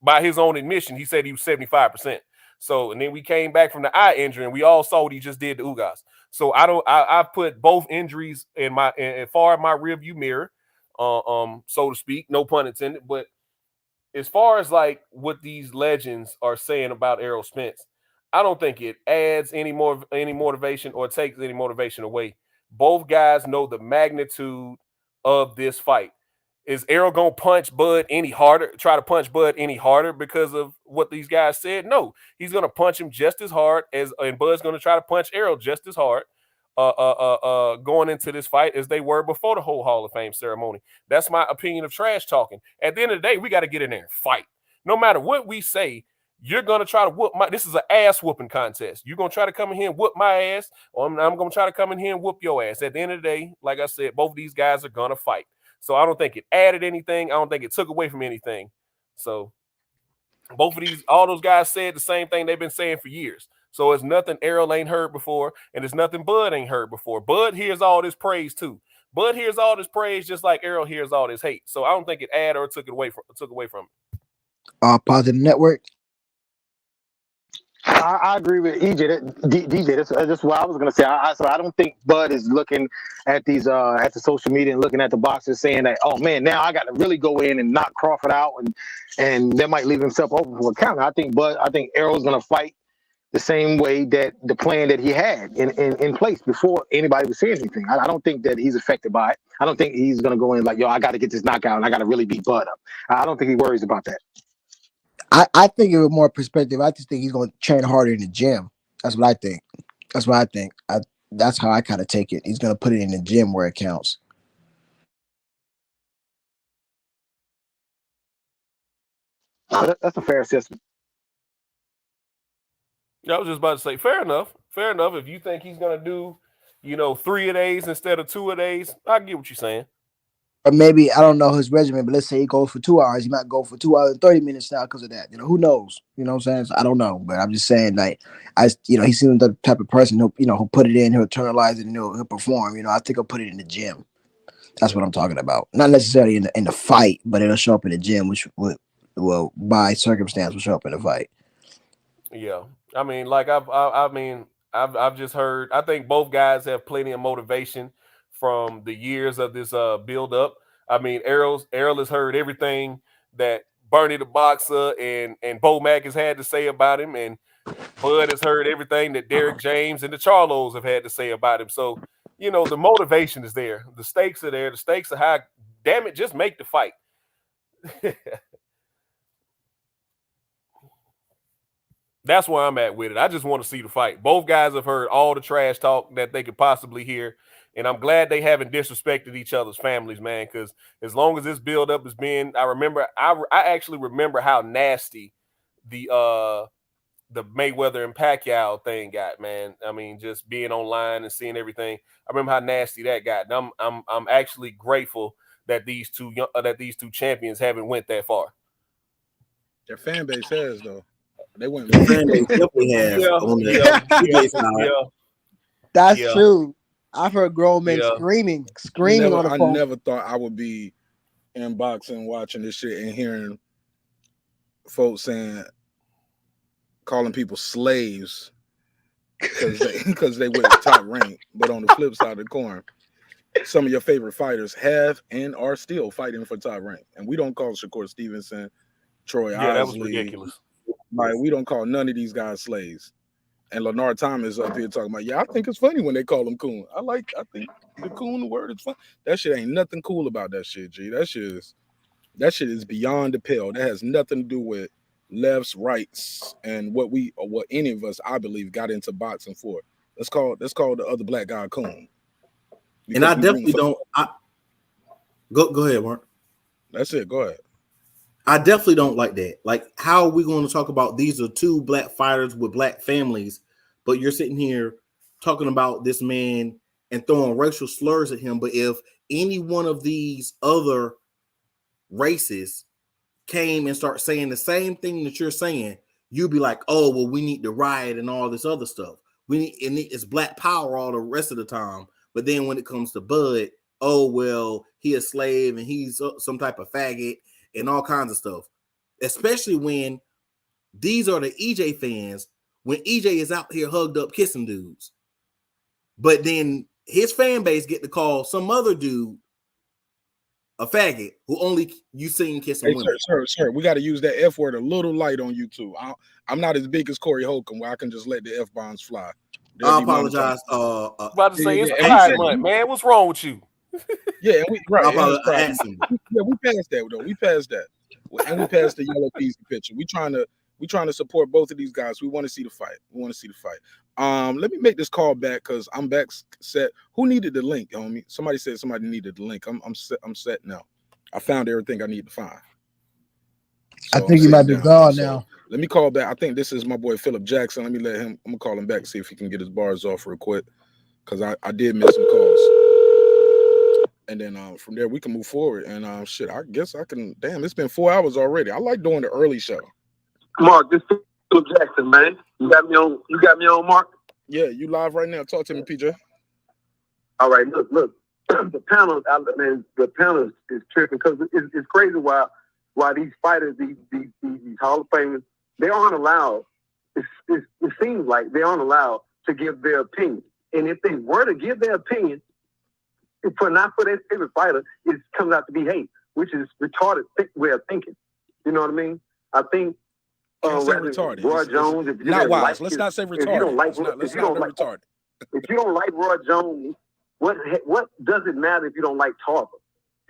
by his own admission. He said he was 75%. So, and then we came back from the eye injury and we all saw what he just did to Ugas. So I've put both injuries in my rearview mirror, so to speak, no pun intended. But as far as like what these legends are saying about Errol Spence, I don't think it adds any motivation or takes any motivation away. Both guys know the magnitude of this fight. Is Errol gonna punch Bud any harder? Try to punch Bud any harder because of what these guys said? No, he's gonna punch him just as hard as, and Bud's gonna try to punch Errol just as hard. Going into this fight as they were before the whole Hall of Fame ceremony. That's my opinion of trash talking. At the end of the day, we got to get in there and fight. No matter what we say, you're gonna try to whoop my. This is an ass whooping contest. You're gonna try to come in here and whoop my ass, or I'm gonna try to come in here and whoop your ass. At the end of the day, like I said, both of these guys are gonna fight. So I don't think it added anything. I don't think it took away from anything. So both of these, all those guys said the same thing they've been saying for years. So it's nothing Errol ain't heard before, and it's nothing Bud ain't heard before. Bud hears all this praise too. Bud hears all this praise just like Errol hears all this hate. So I don't think it added or took away from it. Positive Network. I agree with EJ. DJ, that's what I was gonna say. So I don't think Bud is looking at these at the social media and looking at the boxers saying that, oh man, now I got to really go in and knock Crawford out, and that might leave himself open for a counter. I think Errol's gonna fight the same way that the plan that he had in place before anybody was saying anything. I don't think that he's affected by it. I don't think he's gonna go in like, yo, I got to get this knockout and I got to really beat Bud up. I don't think he worries about that. I think it was more perspective. I just think he's going to train harder in the gym. That's what I think. That's how I kind of take it. He's going to put it in the gym where it counts. That's a fair assessment. Yeah, I was just about to say, fair enough. Fair enough. If you think he's going to do, 3 of days instead of 2 of days, I get what you're saying. Or maybe, I don't know his regimen, but let's say he goes for 2 hours. He might go for 2 hours and 30 minutes now because of that. Who knows? You know what I'm saying? So I don't know, but I'm just saying, like, he seems the type of person who'll put it in, he'll internalize it, and he'll perform. I think he'll put it in the gym. That's what I'm talking about. Not necessarily in the fight, but it'll show up in the gym, which will by circumstance will show up in the fight. Yeah, I mean, like I've just heard. I think both guys have plenty of motivation from the years of this build up. I mean, Errol has heard everything that Bernie the Boxer and Bo Mack has had to say about him, and Bud has heard everything that Derek James and the Charlos have had to say about him. So, the motivation is there. The stakes are there. The stakes are high. Damn it, just make the fight. That's where I'm at with it. I just want to see the fight. Both guys have heard all the trash talk that they could possibly hear, and I'm glad they haven't disrespected each other's families, man, because as long as this build-up has been, I actually remember how nasty the Mayweather and Pacquiao thing got, man. I mean, just being online and seeing everything. I remember how nasty that got. And I'm actually grateful that these two champions haven't went that far. Their fan base has, though. They went. The fan base definitely has on the side. That's true. I've heard grown men screaming on the phone. I never thought I would be in boxing watching this shit and hearing folks calling people slaves because they went top rank. But on the flip side of the coin, some of your favorite fighters have and are still fighting for top rank. And we don't call Shakur Stevenson, Troy Osley. That was ridiculous. Like, we don't call none of these guys slaves. And Leonard Thomas up here talking about, I think it's funny when they call him coon. I think the coon word is fun. That shit ain't nothing cool about that shit, G. That shit is beyond the pale. That has nothing to do with lefts, rights, and what any of us, I believe, got into boxing for. Let's call the other black guy coon. And I definitely don't. Go ahead, Mark. That's it. Go ahead. I definitely don't like that. Like, how are we going to talk about these are 2 black fighters with black families, but you're sitting here talking about this man and throwing racial slurs at him? But if any one of these other races came and start saying the same thing that you're saying, you'd be like, oh, well, we need to riot and all this other stuff. It's black power all the rest of the time. But then when it comes to Bud, oh, well, he a slave and he's some type of faggot and all kinds of stuff, especially when these are the EJ fans, when EJ is out here hugged up kissing dudes. But then his fan base get to call some other dude a faggot who only you seen kissing women. Sir, we got to use that F word a little light on YouTube. I'm not as big as Corey Holcomb where I can just let the F-bombs fly. I apologize. About to say, it's Pride Month, man. What's wrong with you? Yeah, and we right. And his pride. At symbol. Yeah, we passed that though. We passed that, and we passed the yellow peasy picture. We trying to support both of these guys. We want to see the fight. Let me make this call back because I'm back set. Who needed the link, homie? Somebody said somebody needed the link. I'm set now. I found everything I need to find. So I think you might be gone now. Let me call back. I think this is my boy Philip Jackson. Let me let him. I'm gonna call him back, see if he can get his bars off real quick, because I did miss some calls. And then from there we can move forward. And shit, I guess I can. Damn, it's been 4 hours already. I like doing the early show. Mark, this is Philip Jackson, man. You got me on, Mark? Yeah, you live right now. Talk to me, PJ. All right, look. The panel, man, the panel is tripping because it's crazy why these fighters, these Hall of Famers, they aren't allowed. It seems like they aren't allowed to give their opinion. And if they were to give their opinion, not for their favorite fighter, it comes out to be hate, which is retarded way of thinking. You know what I mean? I think retarded. Roy Jones, if you not wise. like Let's not say retarded. If you don't like retarded. If you don't like Roy Jones, what does it matter if you don't like Tarver?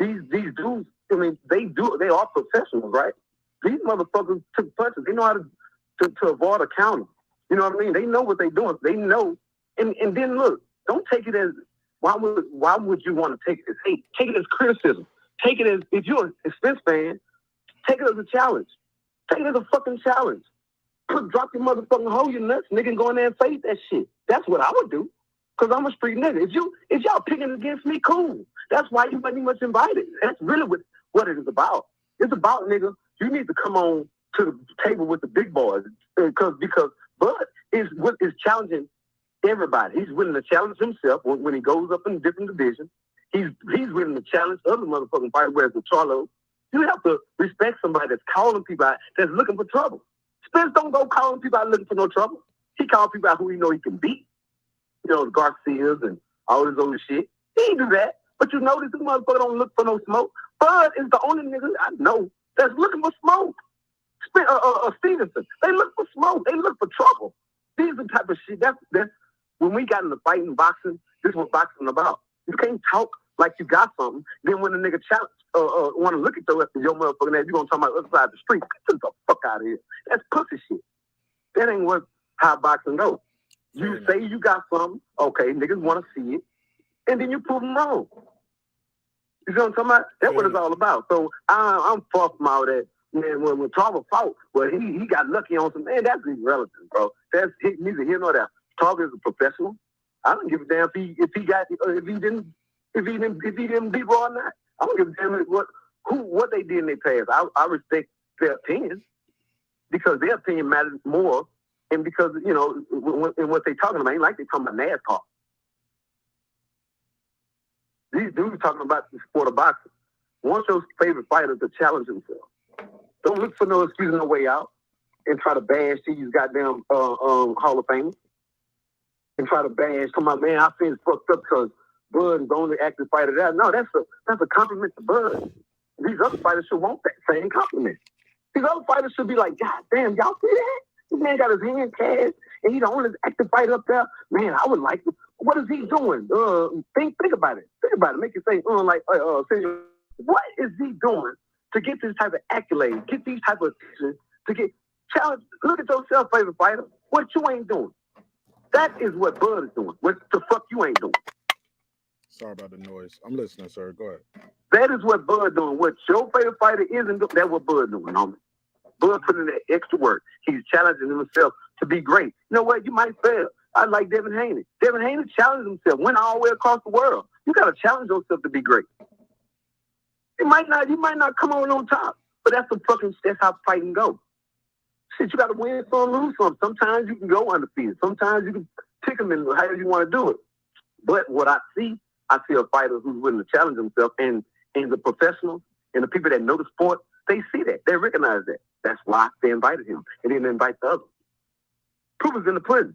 These dudes, I mean, they are professionals, right? These motherfuckers took punches. They know how to avoid a counter. You know what I mean? They know what they're doing. They know. And then look, don't take it as why would you want to take it as hate? Take it as criticism. Take it as, if you're a Spence fan, take it as a challenge. Take it as a fucking challenge. Drop your motherfucking hole, you nuts, nigga, and go in there and face that shit. That's what I would do. Because I'm a street nigga. If y'all picking against me, cool. That's why you wasn't much invited. That's really what it is about. It's about, nigga, you need to come on to the table with the big boys. Because Bud is challenging everybody. He's willing to challenge himself when he goes up in different divisions. He's willing to challenge other motherfucking fighters, whereas with Charlo, you have to respect somebody that's calling people out, that's looking for trouble. Spence don't go calling people out looking for no trouble. He calls people out who he know he can beat. You know, the Garcias and all this other shit. He ain't do that. But you notice this motherfucker don't look for no smoke. Bud is the only nigga I know that's looking for smoke. Stevenson, they look for smoke. They look for trouble. These are the type of shit. That's when we got into fighting boxing, this is what boxing about. You can't talk like you got something. Then when the nigga challenge want to look at your motherfucking ass, you gonna talk about the other side of the street. Get the fuck out of here. That's pussy shit. That ain't how boxing goes. You say you got something, okay, niggas want to see it, and then you prove them wrong. You know what I'm talking about? That's what it's all about. So I'm far from all that. Man, when Tarver fought, well, he got lucky on some, man, that's irrelevant, bro. That's neither here nor there. Tarver is a professional. I don't give a damn if he didn't beat Raw or not. I don't give a damn what they did in their past. I respect their opinion because their opinion matters more. And because, you know, in what they're talking about, ain't like they're talking about NASCAR. These dudes talking about the sport of boxing. Want your favorite fighter to challenge himself. Don't look for no excuse no way out and try to bash these goddamn Hall of Famers. And try to bash, come on, man, I feel it's fucked up because Bud is the only active fighter there. No, that's a compliment to Bud. These other fighters should want that same compliment. These other fighters should be like, God damn, y'all see that? This man got his hand cast, and he's the only active fighter up there. Man, I would like to. What is he doing? Think about it. Think about it. Make it say, what is he doing to get this type of accolades, get these type of attention, to get challenged? Look at yourself, favorite fighter. What you ain't doing. That is what Bud is doing. What the fuck you ain't doing. Sorry about the noise. I'm listening, sir. Go ahead. That is what Bud doing. What your favorite fighter isn't doing, that's what Bud doing, homie. Bud putting in that extra work. He's challenging himself to be great. You know what? You might fail. I like Devin Haney. Devin Haney challenged himself, went all the way across the world. You got to challenge yourself to be great. You might not come on top, but that's how fighting goes. Shit, you got to win some, lose some. Sometimes you can go undefeated. Sometimes you can pick them in however you want to do it. But what I see a fighter who's willing to challenge himself, and the professionals and the people that know the sport, they see that. They recognize that. That's why they invited him. They didn't invite the others. Proof is in the pudding.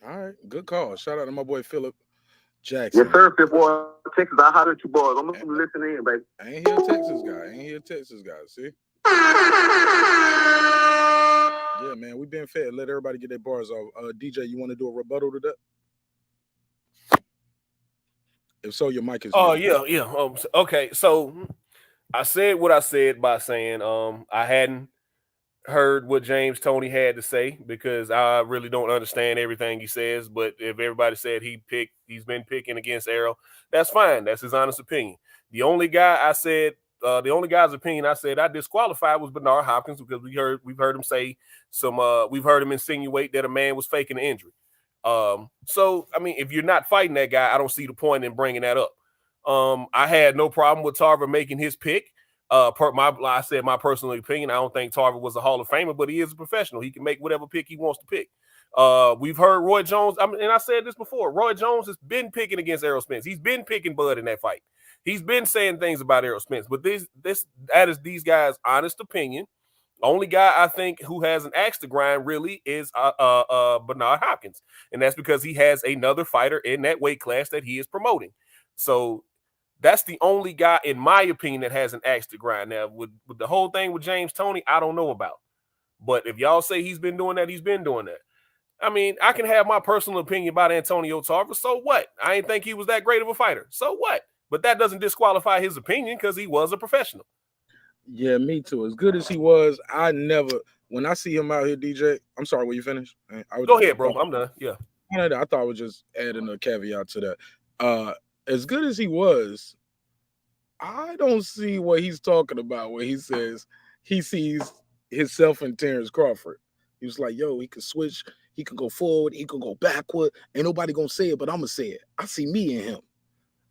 All right, good call. Shout out to my boy Philip Jackson. Yes, sir, Fifth Boy, Texas. I holler at you boys. I'm gonna listen in, baby. I ain't here, Texas guy. See? Yeah, man, we been fair. Let everybody get their bars off. DJ, you want to do a rebuttal to that? If so, your mic is Oh muted. yeah. Okay. So I said what I said by saying I hadn't heard what James Toney had to say because I really don't understand everything he says. But if everybody said he's been picking against Errol, that's fine. That's his honest opinion. The only guy's opinion I said I disqualified was Bernard Hopkins because we've heard him say we've heard him insinuate that a man was faking an injury. So I mean, if you're not fighting that guy, I don't see the point in bringing that up. I had no problem with Tarver making his pick. I said my personal opinion. I don't think Tarver was a Hall of Famer, but he is a professional. He can make whatever pick he wants to pick. We've heard Roy Jones. And I said this before. Roy Jones has been picking against Errol Spence. He's been picking Bud in that fight. He's been saying things about Errol Spence. But that is these guys' honest opinion. The only guy I think who has an axe to grind really is Bernard Hopkins, and that's because he has another fighter in that weight class that he is promoting. So that's the only guy, in my opinion, that has an axe to grind. Now, with the whole thing with James Toney, I don't know about. But if y'all say he's been doing that, he's been doing that. I mean, I can have my personal opinion about Antonio Tarver. So what? I didn't think he was that great of a fighter. So what? But that doesn't disqualify his opinion because he was a professional. Yeah, me too. As good as he was, when I see him out here, DJ, I'm sorry, will you finish? Go ahead, bro. I'm done. Yeah. I thought I was just adding a caveat to that. As good as he was, I don't see what he's talking about when he says he sees himself in Terence Crawford. He was like, yo, he can switch, he can go forward, he can go backward. Ain't nobody gonna say it, but I'm gonna say it. I see me in him.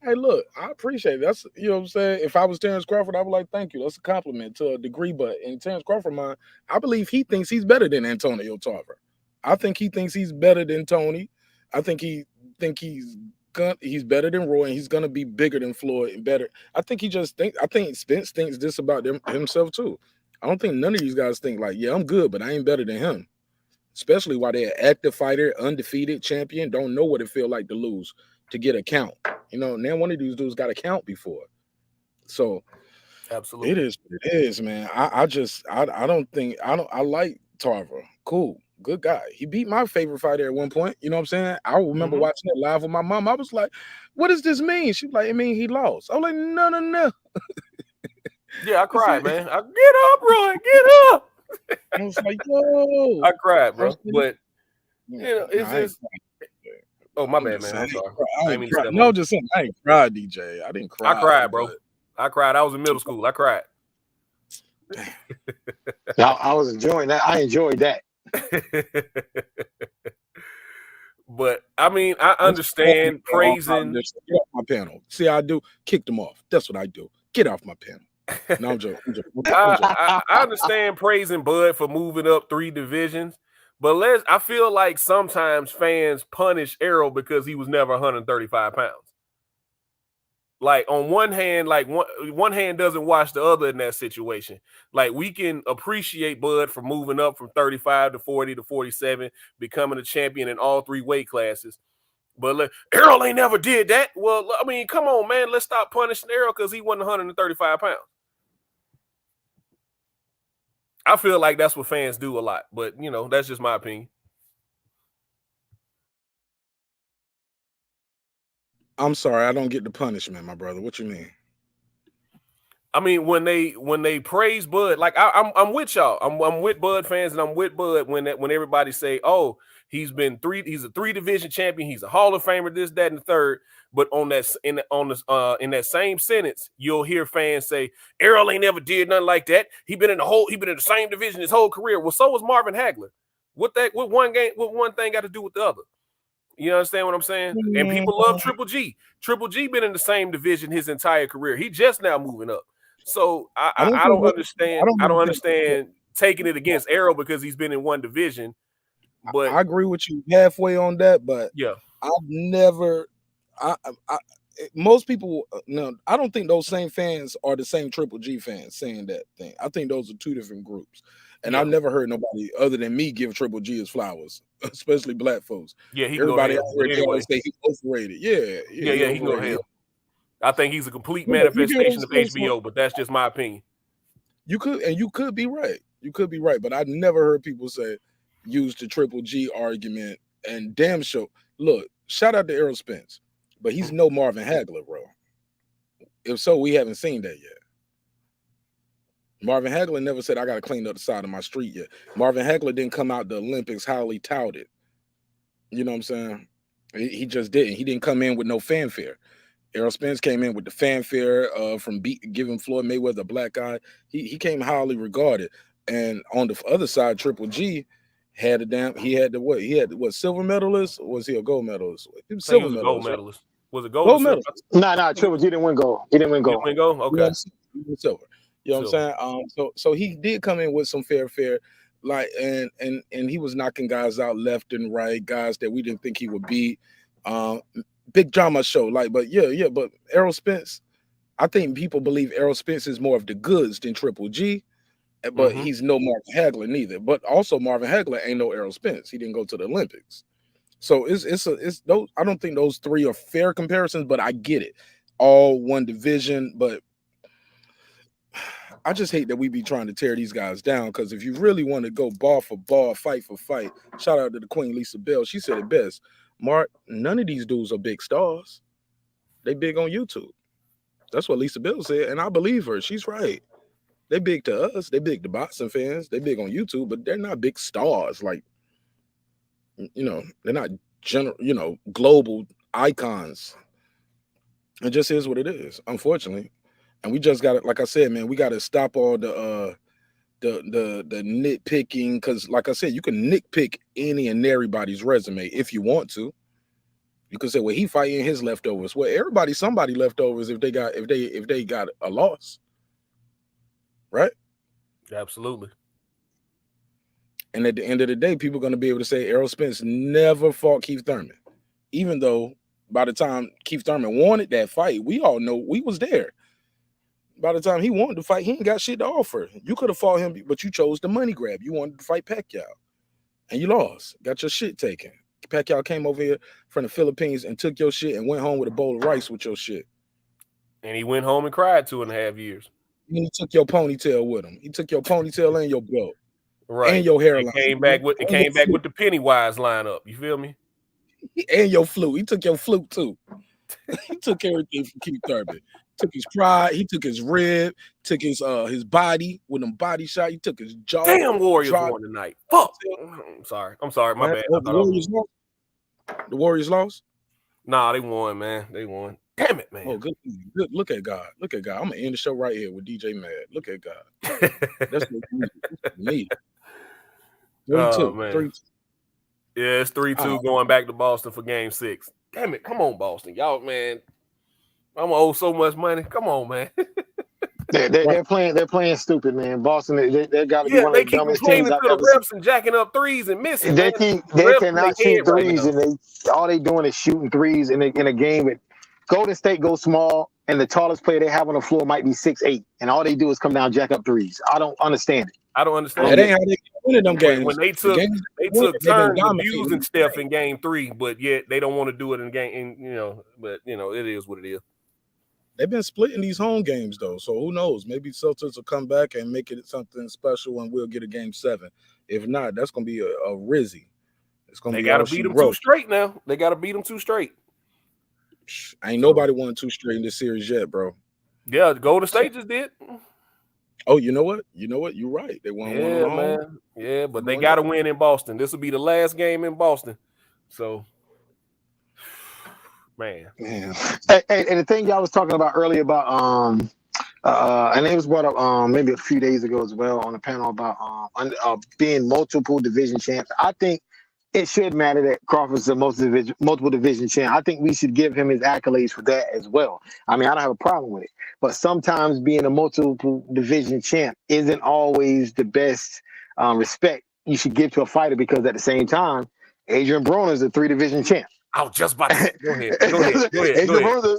Hey, look, I appreciate it. That's, you know what I'm saying? If I was Terence Crawford, I would like, thank you. That's a compliment to a degree. But in Terence Crawford mind, I believe he thinks he's better than Antonio Tarver. I think he thinks he's better than Tony. I think he's better than Roy, and he's gonna be bigger than Floyd and better. I think Spence thinks this about himself too. I don't think none of these guys think like, yeah, I'm good, but I ain't better than him. Especially while they're an active fighter, undefeated champion, don't know what it feel like to lose, to get a count. You know, now one of these dudes got a count before. So absolutely, it is what it is, man. I like Tarver. Cool, good guy. He beat my favorite fighter at one point. You know what I'm saying? I remember watching it live with my mom. I was like, what does this mean? She was like, it means he lost. I was like, no. Yeah, I cried, man. Get up, Roy, get up. I was like, yo. I cried, bro. But you know, it's just. Oh, my bad, man. I'm sorry. No, just saying, I ain't cried, DJ. I didn't cry. I cried, bro. I cried. I was in middle school. I cried. I was enjoying that. I enjoyed that. But I mean, I understand praising. Get off my panel. See, I do kick them off. That's what I do. Get off my panel. No, I'm joking. I understand praising Bud for moving up 3 divisions, but I feel like sometimes fans punish Errol because he was never 135 pounds. Like on one hand, like one hand doesn't wash the other in that situation. Like we can appreciate Bud for moving up from 35 to 40 to 47, becoming a champion in all 3 weight classes. But Errol ain't never did that. Well, I mean, come on, man. Let's stop punishing Errol because he wasn't 135 pounds. I feel like that's what fans do a lot, but you know, that's just my opinion. I'm sorry, I don't get the punishment, my brother. What you mean? I mean, when they praise Bud, like I'm with y'all. I'm with Bud fans, and I'm with Bud when everybody say, "Oh, he's a 3 division champion. He's a Hall of Famer. This, that, and the third." But in that same sentence, you'll hear fans say, "Errol ain't never did nothing like that. He been in the same division his whole career." Well, so was Marvin Hagler. What one thing got to do with the other? You understand what I'm saying? And people love Triple G. Triple G been in the same division his entire career. He just now moving up. So I don't understand. I don't understand taking it against Errol because he's been in one division. But I agree with you halfway on that. But yeah, most people, no, I don't think those same fans are the same Triple G fans saying that thing. I think those are 2 different groups. And I've never heard nobody other than me give Triple G his flowers, especially black folks. Yeah, he everybody can go anyway. Say he's overrated. Yeah, he can go ahead. I think he's a complete manifestation of HBO, but that's just my opinion. You could be right. You could be right, but I never heard people use the Triple G argument. And damn sure, look, shout out to Errol Spence. but he's no Marvin Hagler, bro. If so, we haven't seen that yet. Marvin Hagler never said, I got to clean up the side of my street yet. Marvin Hagler didn't come out the Olympics highly touted. You know what I'm saying? He just didn't. He didn't come in with no fanfare. Errol Spence came in with the fanfare from giving Floyd Mayweather a black eye. He came highly regarded. And on the other side, Triple G had he had the silver medalist, or was he a gold medalist? He was silver medalist. Gold medalist. Right? Was it gold? Gold medalist. Nah, Triple G didn't win gold. He didn't win gold. He didn't win gold? Okay. Yeah, silver. You know what I'm saying? So he did come in with some fair, like and he was knocking guys out left and right, guys that we didn't think he would beat. Big drama show, like, but but Errol Spence, I think people believe Errol Spence is more of the goods than Triple G, but he's no Marvin Hagler neither. But also Marvin Hagler ain't no Errol Spence. He didn't go to the Olympics. So it's those. I don't think those three are fair comparisons, but I get it. All one division, but I just hate that we be trying to tear these guys down, because if you really want to go ball for ball, fight for fight, shout out to the Queen Lisa Bell. She said it best. Marq, none of these dudes are big stars. They big on YouTube. That's what Lisa Bell said, and I believe her. She's right. They big to us. They big to boxing fans. They big on YouTube, but they're not big stars. Like, they're not global icons. It just is what it is, unfortunately. And we just got to, like I said, man, we got to stop all the nitpicking, because, like I said, you can nitpick any and everybody's resume if you want to. You could say, well, he fighting his leftovers. Well, everybody, somebody leftovers if they got a loss, right? Absolutely. And at the end of the day, people are going to be able to say Errol Spence never fought Keith Thurman, even though by the time Keith Thurman wanted that fight, we all know we was there. By the time he wanted to fight, he ain't got shit to offer. You could have fought him, but you chose the money grab. You wanted to fight Pacquiao, and you lost. Got your shit taken. Pacquiao came over here from the Philippines and took your shit and went home with a bowl of rice with your shit. And he went home and cried 2.5 years. And he took your ponytail with him. He took your ponytail and your belt. Right. And your hairline. It came back with the Pennywise lineup. You feel me? And your flute. He took your flute too. He took everything from Keith Thurman. Took his pride, he took his rib, took his body with them body shot. He took his jaw. Damn, Warriors won tonight. Fuck. I'm sorry. My bad. The Warriors lost? Nah, they won, man. They won. Damn it, man. Oh, good. Look at God. Look at God. I'm gonna end the show right here with DJ Mad. Look at God. That's what we need. 3-2. Man. 3-2. Yeah, it's 3-2 going back to Boston for game 6. Damn it. Come on, Boston. Y'all, man. I'm gonna owe so much money. Come on, man. They're playing stupid, man. Boston, they got to be one of the dumbest teams I've ever seen. The refs and jacking up threes and missing. They cannot shoot threes, and all they doing is shooting threes in a game. With Golden State goes small, and the tallest player they have on the floor might be 6'8", and all they do is come down, jack up threes. I don't understand it. I don't understand. That ain't how they win them games. When they took turns abusing Steph in game 3, but yet they don't want to do it in game. But it is what it is. They've been splitting these home games, though, so who knows? Maybe Celtics will come back and make it something special, and we'll get a game 7. If not, that's going to be a Rizzy. It's going to be. They got to beat them 2 straight now. They got to beat them 2 straight. Ain't nobody won 2 straight in this series yet, bro. Yeah, the Golden State just did. Oh, you know what? You're right. They won one at home. Man. Yeah, but they got to win in Boston. This will be the last game in Boston. So. Man. Hey, and the thing y'all was talking about earlier about and it was brought up maybe a few days ago as well on the panel about being multiple division champs. I think it should matter that Crawford's a multiple division champ. I think we should give him his accolades for that as well. I mean, I don't have a problem with it, but sometimes being a multiple division champ isn't always the best respect you should give to a fighter, because at the same time, Adrian Broner is a 3-division champ. I was just about to go ahead. Adrian Broner's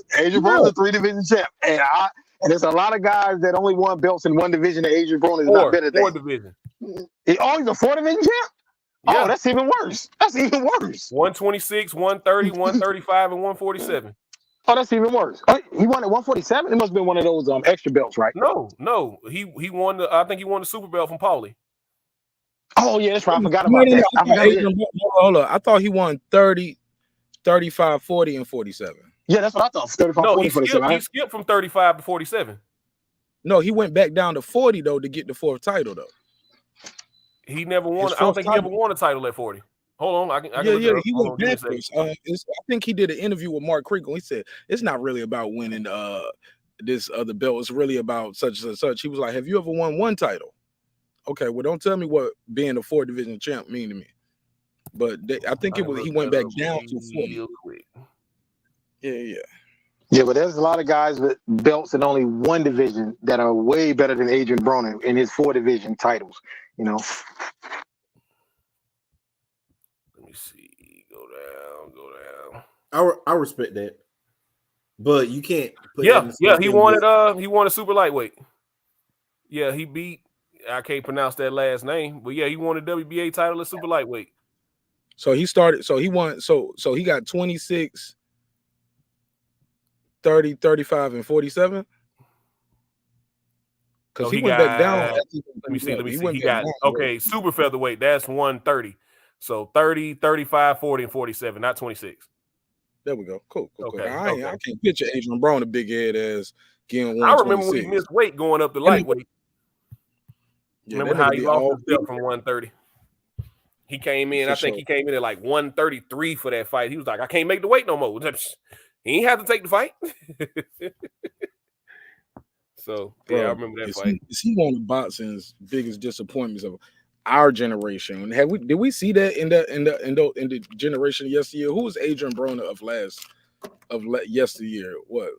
a 3-division champ. And there's a lot of guys that only won belts in one division, and Adrian Broner is not better than. 4 division. He's a 4-division champ? Yeah. Oh, that's even worse. 126, 130, 135, and 147. Oh, that's even worse. He won at 147? It must have been one of those extra belts, right? No. He won I think he won the super belt from Paulie. Oh, yeah, that's right. I forgot about that. Hold on. I thought he won 30, 35, 40, and 47. Yeah, that's what I thought. 35, No, 40, 47. he skipped from 35 to 47. No, he went back down to 40 though to get the fourth title though. He never won. His I don't fourth think he title. ever won a title at 40. Hold on, I can Yeah, look it up. he Hold went on, give me a second. backwards. I think he did an interview with Marq Nash. He said it's not really about winning this other belt. It's really about such and such. He was like, "Have you ever won one title?" Okay, well, don't tell me what being a 4 division champ mean to me. But I think it was he went back down to 40. Quick. Yeah. Yeah, but there's a lot of guys with belts in only one division that are way better than Adrian Broner in his 4 division titles. You know. Let me see. Go down. I respect that, but you can't put Yeah. He won with... it. He won a super lightweight. Yeah, he beat. I can't pronounce that last name, but yeah, he won a WBA title at super lightweight. So he started. So he won. So he got 26, 30, 35, and 47. Because he went back down. Let me see. He got super featherweight. That's 130. So 30, 35, 40, and 47, not 26. There we go. Cool. Okay. I can't picture Adrian Broner, a big head, as getting 126. I remember when he missed weight going up to lightweight. Yeah, remember how he lost his belt from 130? He came in, he came in at like 133 for that fight. He was like, I can't make the weight no more. He ain't have to take the fight. So, yeah, I remember that fight. Is he one of boxing's biggest disappointments of our generation? Did we see that in the generation of yesteryear? Who was Adrian Broner of yesteryear? What?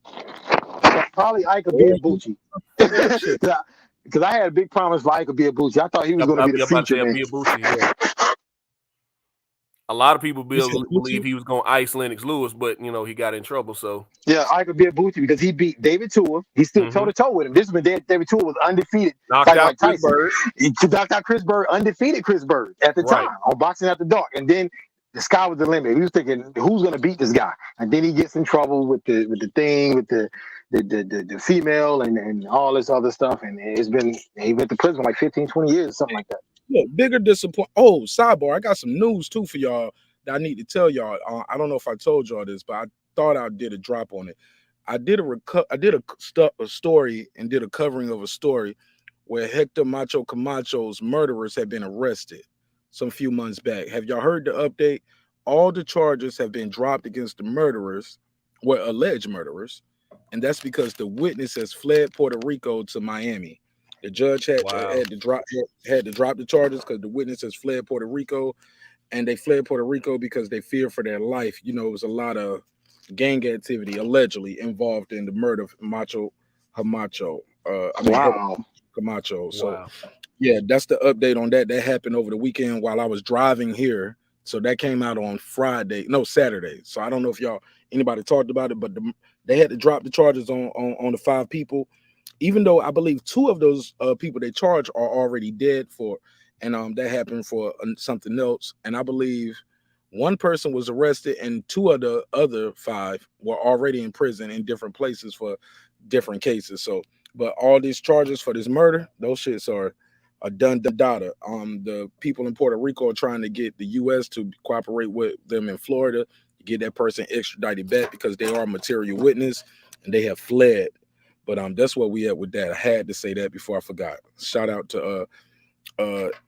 Probably Ike Biabuchi. Because I had a big promise for Ike Biabuchi. I thought he was going to be the future man. A lot of people believe he was going to ice Lennox Lewis, but he got in trouble. So yeah, Ike Biabuchi, because he beat David Tua. He's still toe to toe with him. This is when David Tua was undefeated. Knocked out Chris Bird. He knocked out Chris Bird, undefeated Chris Bird at the time on Boxing After Dark, and then the sky was the limit. He was thinking, who's going to beat this guy? And then he gets in trouble with the female and all this other stuff, and he went to prison like 15, 20 years, something like that. Look, bigger disappointment. Oh, sidebar, I got some news too for y'all that I need to tell y'all. I don't know if I told y'all this, but I thought I did a drop on it. I did a story and did a covering of a story where Hector Macho Camacho's murderers had been arrested some few months back. Have y'all heard the update? All the charges have been dropped against the murderers, alleged murderers, and that's because the witness has fled Puerto Rico to Miami. The judge had to drop the charges because the witness has fled Puerto Rico, and they fled Puerto Rico because they fear for their life. It was a lot of gang activity allegedly involved in the murder of Macho Camacho. Camacho. So, yeah, that's the update on that. That happened over the weekend while I was driving here. So that came out on Saturday. So I don't know if anybody talked about it, but they had to drop the charges on the 5 people. Even though I believe 2 of those people they charged are already dead and that happened for something else. And I believe 1 person was arrested and 2 of the other 5 were already in prison in different places for different cases. So, but all these charges for this murder, those shits are done data. The people in Puerto Rico are trying to get the U.S. to cooperate with them in Florida to get that person extradited back because they are a material witness and they have fled. But that's where we at with that. I had to say that before I forgot. Shout out to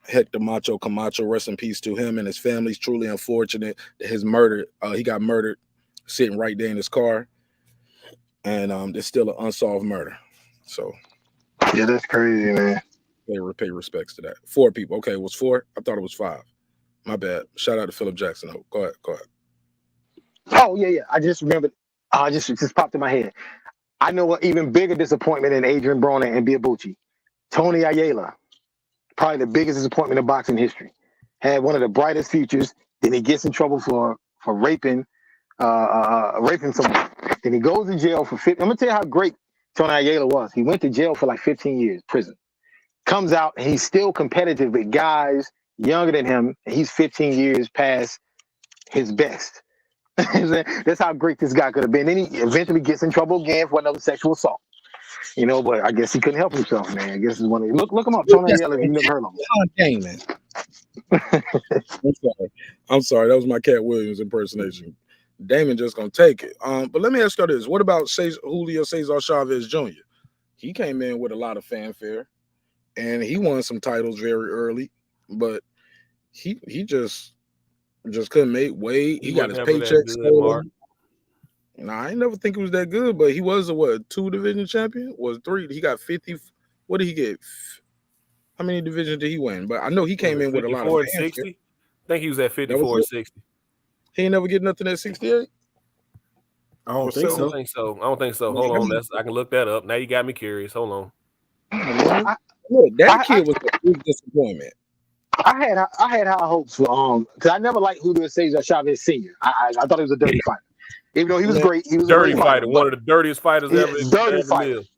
Hector Macho Camacho. Rest in peace to him and his family. It's truly unfortunate that he got murdered sitting right there in his car. And there's still an unsolved murder. So yeah, that's crazy, man. Pay respects to that. 4 people. Okay, it was 4. I thought it was 5. My bad. Shout out to Philip Jackson. Go ahead. Oh yeah. I just remembered. Just popped in my head. I know an even bigger disappointment than Adrian Broner and Biabuchi. Tony Ayala, probably the biggest disappointment in boxing history. Had one of the brightest futures. Then he gets in trouble for raping someone. Then he goes to jail for 50. I'm gonna tell you how great Tony Ayala was. He went to jail for like 15 years, prison. Comes out and he's still competitive with guys younger than him. And he's 15 years past his best. That's how great this guy could have been. Then he eventually gets in trouble again for another sexual assault. But I guess he couldn't help himself, man. I guess it's one of look him up, Tony Ayala, if you've never heard of him. Man. I'm sorry. That was my Cat Williams impersonation. Damon just gonna take it. But let me ask you this: what about Julio Cesar Chavez Jr.? He came in with a lot of fanfare, and he won some titles very early, but he just couldn't make weight. He He got was his never that paycheck good, Mark. stolen. Nah, I ain't never think he was that good, but he was a what 2 division champion? Was 3? He got 50. What did he get? How many divisions did he win? But I know he came in with a lot of 54 and fanfare. 60? I think he was at That was 54 and it. 60. He ain't never get nothing at 68. I don't Or think I so. don't so. think so. I don't think so. Man, Hold on. I can look that up. Now you got me curious. Hold on. man. I, Look, that I, kid was a big disappointment. I had high hopes for because I never liked Julio Cesar Chavez Senior. I thought he was a dirty fighter, even though he was Man, great. He was a Dirty great fighter, fighter, but one of the dirtiest fighters yeah, ever dirty ever fighter. lived.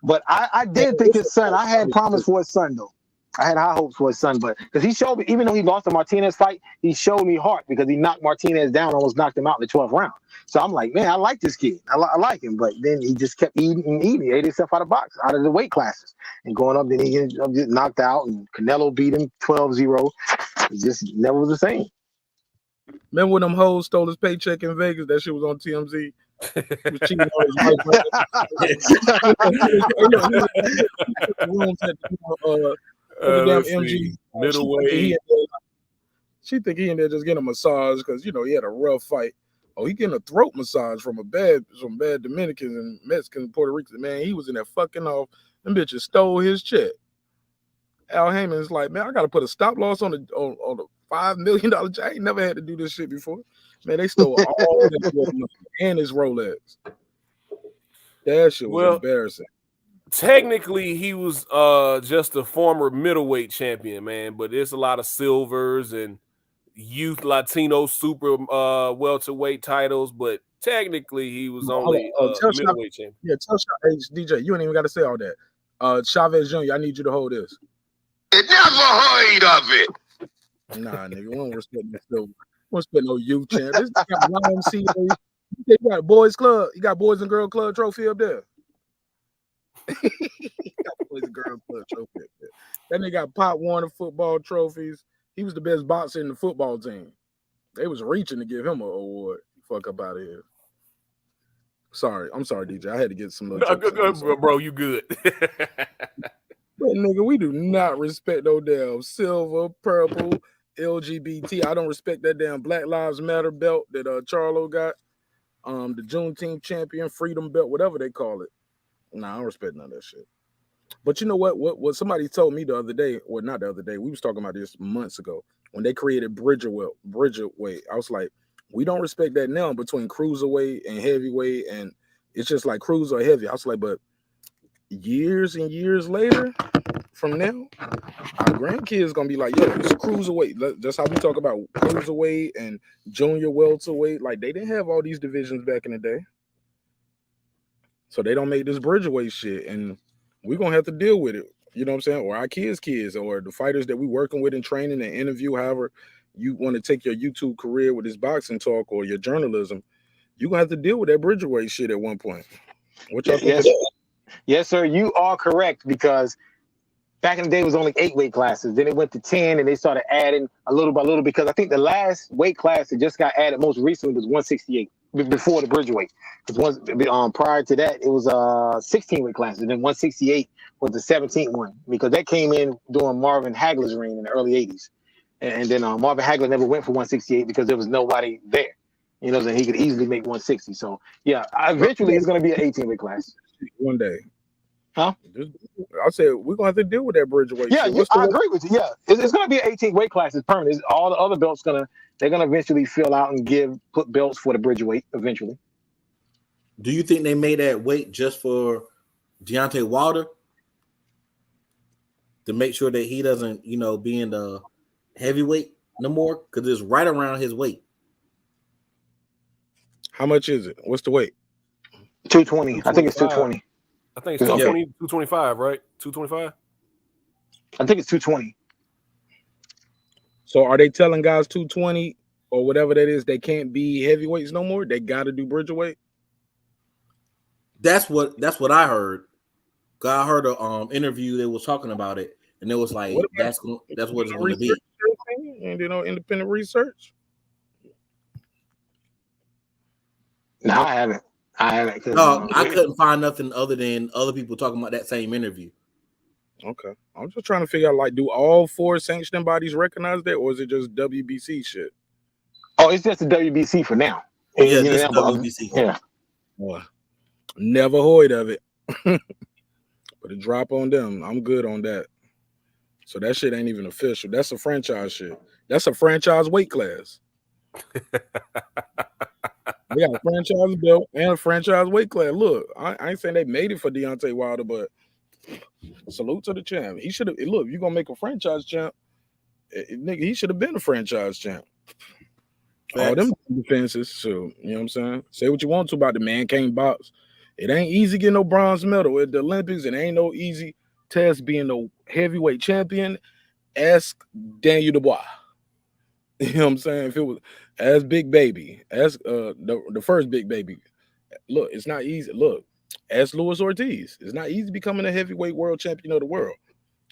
But I man, did think what's his son. I had promise for his son though. I had high hopes for his son, but because he showed me, even though he lost the Martinez fight, he showed me heart because he knocked Martinez down, almost knocked him out in the 12th round. So I'm like, man, I like this kid. I like him, but then he just kept eating and eating. He ate himself out of box, out of the weight classes, and going up. Then he ended up getting knocked out, and Canelo beat him 12-0. It just never was the same. Remember when them hoes stole his paycheck in Vegas? That shit was on TMZ. He was cheating on his wife. Rooms at the damn Let's MG. see. Middleweight. She think he in there just getting a massage because he had a rough fight. Oh, he getting a throat massage from some bad Dominicans and Mexicans and Puerto Ricans. Man, he was in there fucking off. Them bitches stole his check. Al Heyman's like, man, I gotta put a stop loss on the $5 million. I ain't never had to do this shit before. Man, they stole all his money and his Rolex. That shit was embarrassing. Technically, he was just a former middleweight champion, man. But there's a lot of silvers and youth Latino super welterweight titles. But technically, he was only middleweight champion. Yeah, tell Chavez, DJ, you ain't even got to say all that. Chavez Jr., I need you to hold this. Never heard of it. Nah, nigga, we don't respect no silver. We don't respect no youth champ. This got YMCA. You got boys club. You got boys and girl club trophy up there. He got boys and girl club trophy up there. That nigga got Pop Warner football trophies. He was the best boxer in the football team. They was reaching to give him an award. Fuck up out of here. Sorry, I'm sorry, DJ. I had to get some little. Bro, you good. But nigga, we do not respect no damn silver, purple, LGBT. I don't respect that damn Black Lives Matter belt that Charlo got. The Juneteenth champion, freedom belt, whatever they call it. Nah, I don't respect none of that shit. But you know what somebody told me the other day, or not the other day, we was talking about this months ago when they created Bridgerweight. I was like, we don't respect that now between cruiserweight and heavyweight, and it's just like cruiser or heavy. I was like, but years and years later from now, our grandkids gonna be like, yo, it's cruiserweight. That's how we talk about cruiserweight and junior welterweight. Like, they didn't have all these divisions back in the day. So they don't make this Bridgerweight shit, and we're gonna have to deal with it. You know what I'm saying? Or our kids, or the fighters that we working with in training and interview, however you want to take your YouTube career with this boxing talk or your journalism, you're gonna have to deal with that Bridgerweight shit at one point. What y'all think? Yes, sir. You are correct, because back in the day it was only 8 weight classes. Then it went to 10, and they started adding a little by little, because I think the last weight class that just got added most recently was 168 before the Bridgerweight. Because prior to that, it was 16 weight classes, and then 168 was the 17th one, because that came in during Marvin Hagler's reign in the early 80s. And then Marvin Hagler never went for 168 because there was nobody there. You know, he could easily make 160. So, yeah, eventually it's going to be an 18 weight class. One day. Huh? I said we're gonna have to deal with that Bridgerweight. Yeah, I agree with you. Yeah, it's gonna be an 18 weight class. It's permanent. All the other belts they're gonna eventually fill out and put belts for the Bridgerweight eventually. Do you think they made that weight just for Deontay Wilder to make sure that he doesn't, be in the heavyweight no more? Because it's right around his weight. How much is it? What's the weight? 220. I think it's 220. I think it's 220, 225, right? 225? I think it's 220. So are they telling guys 220 or whatever that is, they can't be heavyweights no more? They got to do Bridgerweight? That's what I heard. I heard an interview they was talking about it, and it was like that's what it's going to be. And independent research. No, I haven't. No, I couldn't find nothing other than other people talking about that same interview. Okay, I'm just trying to figure out, like, do all 4 sanctioning bodies recognize that, or is it just WBC shit? Oh, it's just the WBC for now. Yeah, this is WBC. Yeah. Well, never heard of it. Put a drop on them. I'm good on that. So that shit ain't even official. That's a franchise shit. That's a franchise weight class. We got a franchise belt and a franchise weight class. Look, I ain't saying they made it for Deontay Wilder, but salute to the champ. He should have. Look, you gonna make a franchise champ, nigga. He should have been a franchise champ. All them defenses. So you know what I'm saying. Say what you want to about the man can't box. It ain't easy getting no bronze medal at the Olympics. It ain't no easy test being no heavyweight champion. Ask Daniel Dubois. You know what I'm saying? If it was as Big Baby, as the first Big Baby. Look, it's not easy. Look, ask Luis Ortiz. It's not easy becoming a heavyweight world champion of the world.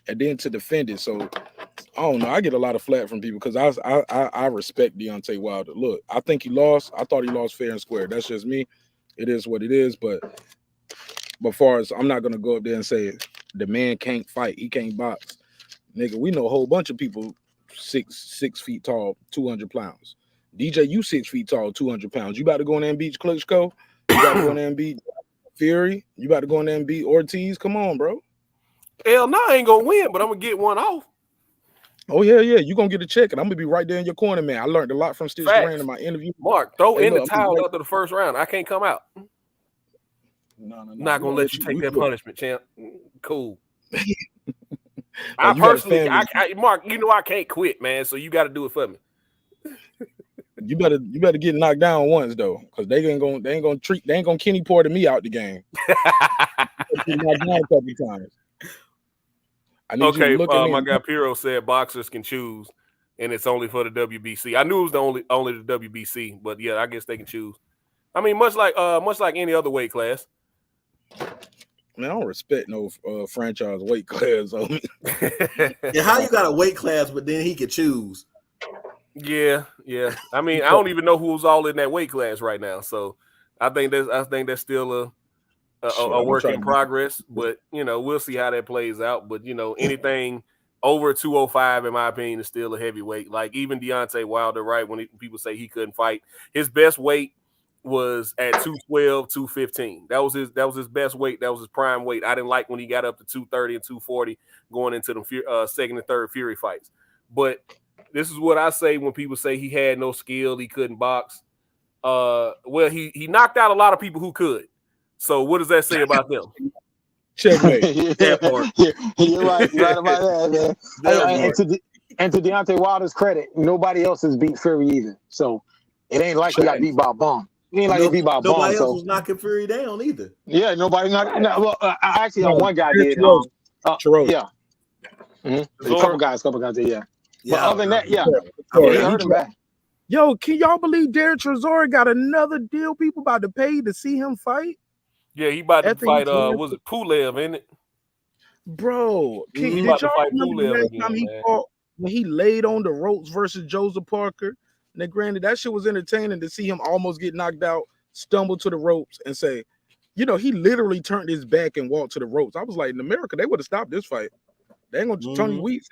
And then to defend it. So I don't know. I get a lot of flack from people because I respect Deontay Wilder. Look, I think he lost. I thought he lost fair and square. That's just me. It is what it is. But far as I'm not gonna go up there and say the man can't fight, he can't box. Nigga, we know a whole bunch of people 6 feet tall, 200 pounds. DJ, you 6 feet tall, 200 pounds. You about to go in there and beat Klitschko? You about to go in there and beat Fury? You about to go in there and beat Ortiz? Come on, bro. Hell no, I ain't gonna win, but I'm gonna get one off. Oh, yeah. You're gonna get a check, and I'm gonna be right there in your corner, man. I learned a lot from Stitch Duran in my interview. Mark, throw in the towel after the first round. I can't come out. No. Not gonna let you take that punishment, champ. Cool. Mark, you know I can't quit, man. So you got to do it for me. You better get knocked down once though, because they ain't gonna Kenny Porter me out the game. Knocked down a couple times. Okay, my guy Piero said boxers can choose, and it's only for the WBC. I knew it was only the WBC, but yeah, I guess they can choose. I mean, much like any other weight class. Man, I don't respect no franchise weight class. Yeah, how you got a weight class, but then he could choose? Yeah. I mean, I don't even know who's all in that weight class right now. So I think that's still a work in progress. But we'll see how that plays out. But anything over 205, in my opinion, is still a heavyweight. Like even Deontay Wilder, right? When people say he couldn't fight, his best weight was at 212, 215. That was his best weight. That was his prime weight. I didn't like when he got up to 230 and 240 going into the second and third Fury fights. But this is what I say when people say he had no skill, he couldn't box. Well, he knocked out a lot of people who could. So what does that say about them? Checkmate. That part. You're right about that, man. And to Deontay Wilder's credit, nobody else has beat Fury either. So it ain't like he got beat by a bum. It ain't like he beat by a bum. Nobody else was knocking Fury down either. Yeah, nobody knocked. Well, actually, one guy did. Yeah. Mm-hmm. A couple guys did. Yeah. But other than that, hurt him back. Yo, can y'all believe Derek Chisora got another deal? People about to pay to see him fight. Yeah, he about to fight. Was it Pulev, ain't it? Bro, did y'all remember the last time he fought when he laid on the ropes versus Joseph Parker? Now, granted, that shit was entertaining to see him almost get knocked out, stumble to the ropes, and say, he literally turned his back and walked to the ropes. I was like, in America, they would have stopped this fight. They ain't gonna Tony Weeks,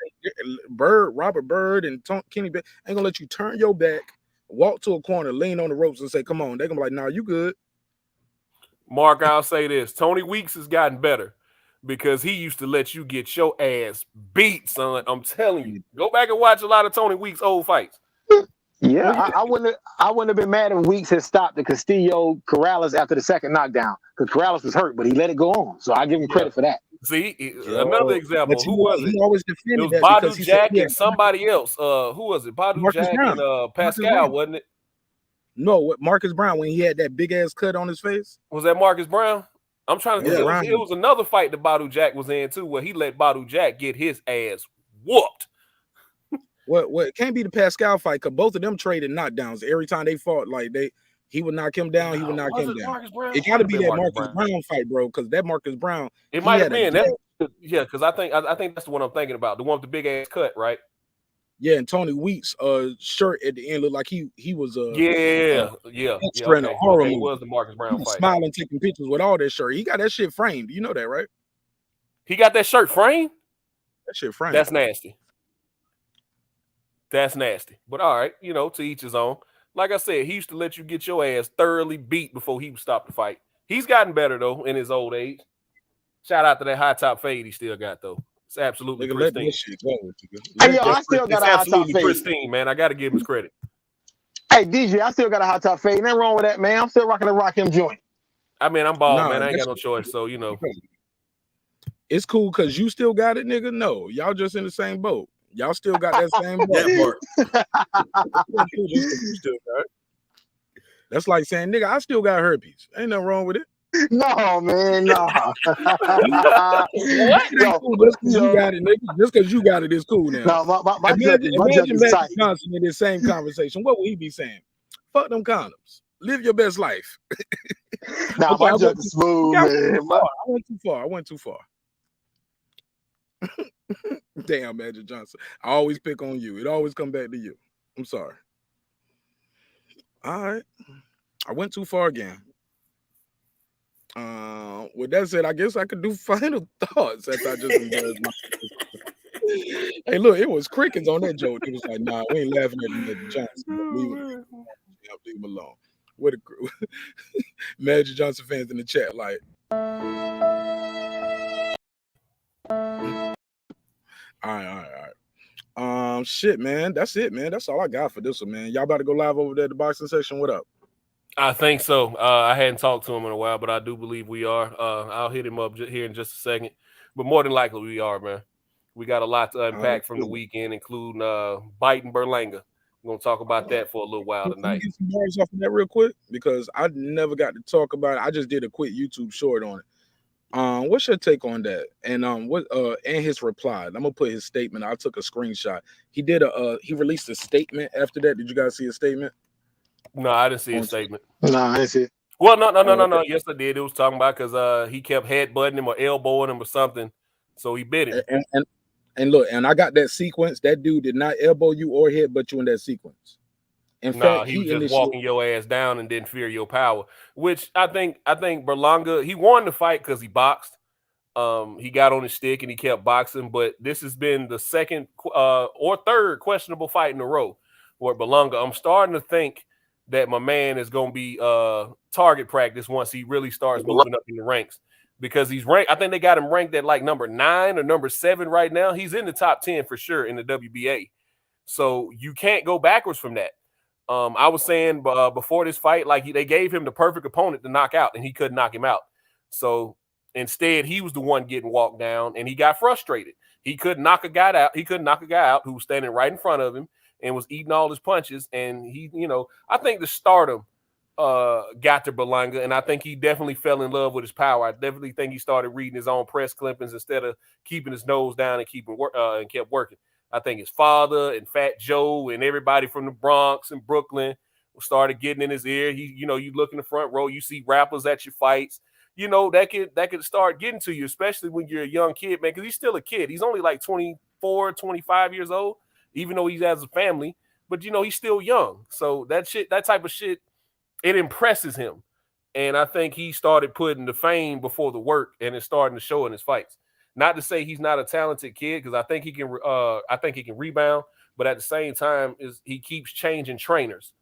Robert Bird, and Kenny ain't gonna let you turn your back, walk to a corner, lean on the ropes, and say, "Come on." They're gonna be like, "Nah, you good." Mark, I'll say this: Tony Weeks has gotten better because he used to let you get your ass beat, son. I'm telling you, go back and watch a lot of Tony Weeks' old fights. Yeah, I wouldn't have been mad if Weeks had stopped the Castillo Corrales after the second knockdown because Corrales was hurt, but he let it go on. So I give him credit for that. See, another example. Who was it? He always defended it was Badu Jack and somebody else. Who was it? Badu Jack and Pascal, wasn't it? No, Marcus Brown when he had that big ass cut on his face. Was that Marcus Brown? I'm trying to think. It was another fight that Badu Jack was in too, where he let Badu Jack get his ass whooped. What it can't be the Pascal fight because both of them traded knockdowns every time they fought. Like he would knock him down, he would knock him down. It got to be that Marcus Brown fight, bro, because that Marcus Brown. It might have been that. Yeah, because I think that's the one I'm thinking about. The one with the big ass cut, right? Yeah, and Tony Wheat's shirt at the end looked like he was Yeah. extra in a Okay. horror Okay. It movie. was the Marcus He Brown was fight. smiling, taking pictures with all that shirt. He got that shit framed. You know that, right? He got that shirt framed? That shit framed. That's nasty. That's nasty. But all right, to each his own. Like I said, he used to let you get your ass thoroughly beat before he would stop the fight. He's gotten better, though, in his old age. Shout out to that high top fade he still got, though. It's absolutely Nigga, let pristine. that shit go. Hey, yo, I still got It's a high top absolutely fade. pristine, man. I got to give him his credit. Hey, DJ, I still got a high top fade. Nothing wrong with that, man. I'm still rocking the Rakim joint. I mean, I'm bald, Nah, man. I ain't that got no shit- choice, so It's cool because you still got it, nigga. No, y'all just in the same boat. Y'all still got that same boat. That part. You still got it. That's like saying, nigga, I still got herpes. Ain't nothing wrong with it. No, man, no. What? Yo, cool just because you got it, nigga. Just because you got it is cool now. No, my imagine judge is Magic tight. Johnson in this same conversation. What would he be saying? Fuck them condoms. Live your best life. Nah, my judge is smooth, man. I went too far. Damn, Magic Johnson. I always pick on you. It always come back to you. I'm sorry. All right. I went too far again. With that said, I guess I could do final thoughts after I just embarrassed myself. Hey, look, it was crickets on that joke. It was like, nah, we ain't laughing at Magic Johnson. Leave him alone. What a Magic Johnson fans in the chat, like. All right. Shit, man. That's it, man. That's all I got for this one, man. Y'all about to go live over there at the boxing section. What up? I think so. I hadn't talked to him in a while, but I do believe we are. I'll hit him up here in just a second. But more than likely, we are, man. We got a lot to unpack from the weekend, including biting Berlanga. We're going to talk about that for a little while tonight. Can you get some bars off of that real quick? Because I never got to talk about it. I just did a quick YouTube short on it. What's your take on that? And and his reply. I'm gonna put his statement. I took a screenshot. He released a statement after that. Did you guys see a statement? No, I didn't see a statement. No, I didn't see it. Well, no. Yes, I did. It was talking about because he kept headbutting him or elbowing him or something, so he bit him. And look, and I got that sequence. That dude did not elbow you or headbutt you in that sequence. In fact, he was just walking your ass down and didn't fear your power. Which I think Berlanga, he won the fight because he boxed. He got on his stick and he kept boxing. But this has been the second or third questionable fight in a row where Berlanga. I'm starting to think that my man is going to be target practice once he really starts moving up in the ranks. Because he's ranked, I think they got him ranked at like number 9 or number 7 right now. He's in the top 10 for sure in the WBA. So you can't go backwards from that. I was saying before this fight, like they gave him the perfect opponent to knock out, and he couldn't knock him out. So instead, he was the one getting walked down, and he got frustrated. He couldn't knock a guy out. He couldn't knock a guy out who was standing right in front of him and was eating all his punches. And he, I think the stardom got to Berlanga, and I think he definitely fell in love with his power. I definitely think he started reading his own press clippings instead of keeping his nose down and kept working. I think his father and Fat Joe and everybody from the Bronx and Brooklyn started getting in his ear. You look in the front row, you see rappers at your fights. That could start getting to you, especially when you're a young kid, man, because he's still a kid. He's only like 24, 25 years old, even though he has a family. But, he's still young. So that type of shit, it impresses him. And I think he started putting the fame before the work, and it's starting to show in his fights. Not to say he's not a talented kid, because I think he can rebound, but at the same time, he keeps changing trainers.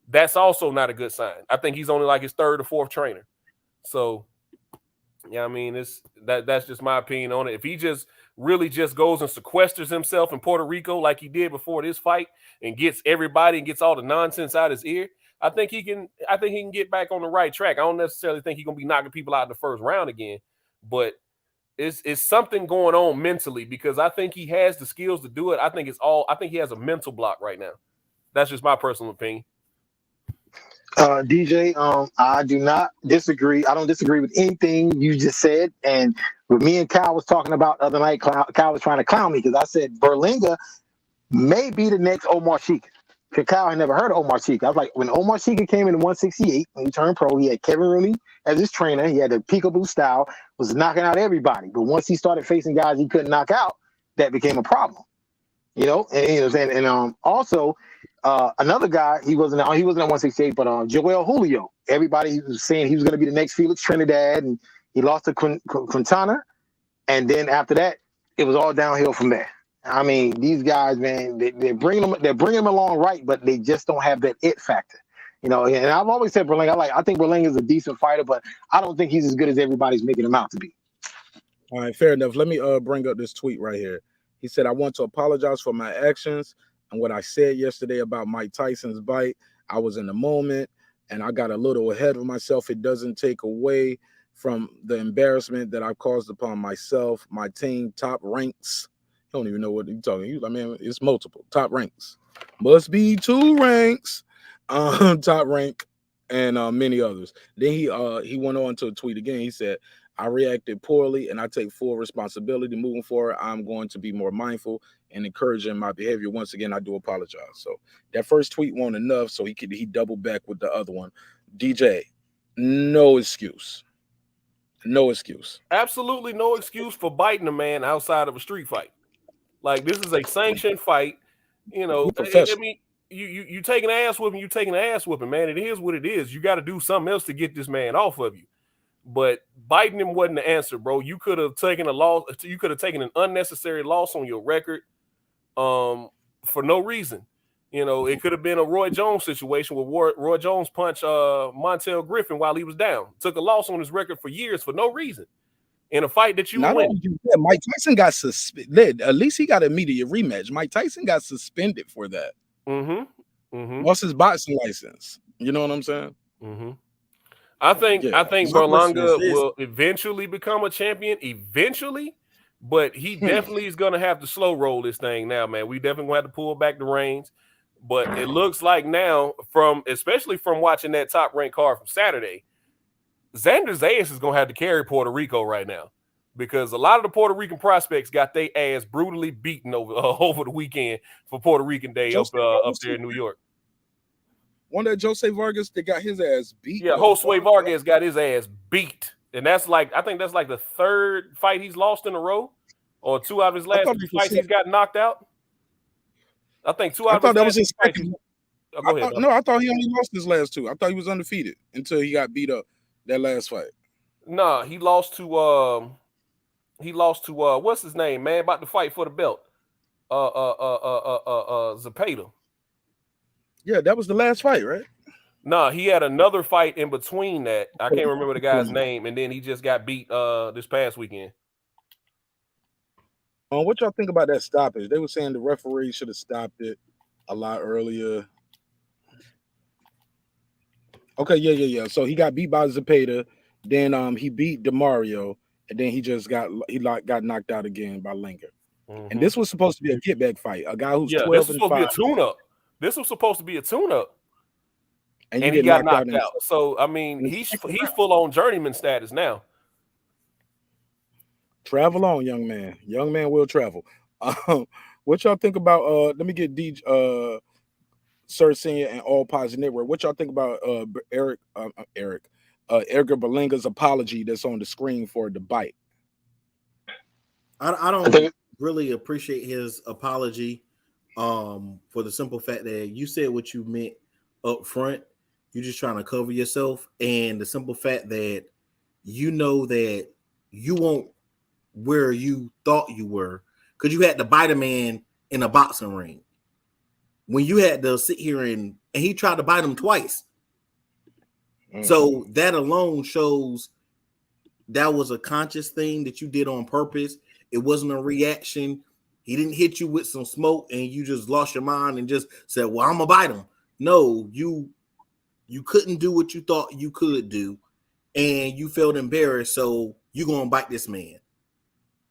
That's also not a good sign. I think he's only like his 3rd or 4th trainer. So, yeah, I mean, that's just my opinion on it. If he just really just goes and sequesters himself in Puerto Rico like he did before this fight and gets everybody and gets all the nonsense out of his ear, I think he can get back on the right track. I don't necessarily think he's gonna be knocking people out in the first round again, but it's something going on mentally, because I think he has the skills to do it. I think he has a mental block right now. That's just my personal opinion. DJ, I do not disagree. I don't disagree with anything you just said. And what me and Kyle was talking about the other night, Kyle was trying to clown me because I said Berlanga may be the next Omar Sheik. Because Kyle had never heard of Omar Sheik. I was like, when Omar Sheik came in 168, when he turned pro, he had Kevin Rooney as his trainer. He had the peekaboo style, was knocking out everybody. But once he started facing guys he couldn't knock out, that became a problem. You know, and you know what I'm saying, and also another guy, he wasn't at 168, but Joel Julio. Everybody was saying he was going to be the next Felix Trinidad, and he lost to Quintana, and then after that, it was all downhill from there. I mean, these guys, man, they're bringing them along right, but they just don't have that it factor. You know, and I've always said Berlanga. I think Berlanga is a decent fighter, but I don't think he's as good as everybody's making him out to be. All right, fair enough. Let me bring up this tweet right here. He said, I want to apologize for my actions and what I said yesterday about Mike Tyson's bite. I was in the moment and I got a little ahead of myself. It doesn't take away from the embarrassment that I've caused upon myself, my team, top ranks. I don't even know what you're talking about. I mean, it's multiple top ranks. Must be 2 ranks, top rank, and many others. Then he went on to a tweet again. He said, I reacted poorly and I take full responsibility moving forward. I'm going to be more mindful and encouraging my behavior. Once again, I do apologize. So that first tweet wasn't enough, so he doubled back with the other one. DJ, no excuse. No excuse. Absolutely no excuse for biting a man outside of a street fight. Like, this is a sanctioned fight. You know, I mean, you taking ass whipping, you taking ass whipping, man. It is what it is. You got to do something else to get this man off of you. But biting him wasn't the answer, bro. You could have taken a loss. You could have taken an unnecessary loss on your record, for no reason. You know, it could have been a Roy Jones situation where Roy Jones punched Montel Griffin while he was down. Took a loss on his record for years for no reason in a fight that you win. Mike Tyson got suspended. At least he got an immediate rematch. Mike Tyson got suspended for that. Lost his boxing license. You know what I'm saying? I think Berlanga will eventually become a champion. Eventually. But he definitely is going to have to slow roll this thing now, man. We definitely going to have to pull back the reins. But it looks like now, especially from watching that top ranked card from Saturday, Xander Zayas is going to have to carry Puerto Rico right now, because a lot of the Puerto Rican prospects got their ass brutally beaten over the weekend for Puerto Rican Day up there in New York. One that Jose Vargas that got his ass beat. Yeah, Jose Vargas got his ass beat. And I think that's like the 3rd fight he's lost in a row, or 2 out of his last 3 fights he's got knocked out. I think 2 out of his last 3 fights. I thought he only lost his last 2. I thought he was undefeated until he got beat up that last fight. Nah, he lost to what's his name, man, about to fight for the belt. Zepeda. Yeah, that was the last fight, right? Nah, he had another fight in between that. I can't remember the guy's name, and then he just got beat this past weekend. What y'all think about that stoppage? They were saying the referee should have stopped it a lot earlier. Okay, yeah. So he got beat by Zepeda, then he beat DeMario, and then he got knocked out again by Linger. And this was supposed to be a get back fight. A guy who's 12 this was and supposed 5. to be a tune-up. This was supposed to be a tune-up. And he got knocked out. So I mean, he's full on journeyman status now. Travel on, young man. Young man will travel. What y'all think about? Let me get Sir Senior and All Positive Network. What y'all think about Edgar Berlanga's apology that's on the screen for the bite? I don't really appreciate his apology, for the simple fact that you said what you meant up front. You're just trying to cover yourself, and the simple fact that you know that you won't where you thought you were, because you had to bite a man in a boxing ring when you had to sit here and he tried to bite him twice. So that alone shows that was a conscious thing that you did on purpose. It wasn't a reaction. He didn't hit you with some smoke and you just lost your mind and just said, well, I'm gonna bite him. No, you couldn't do what you thought you could do, and you felt embarrassed, so you're gonna bite this man.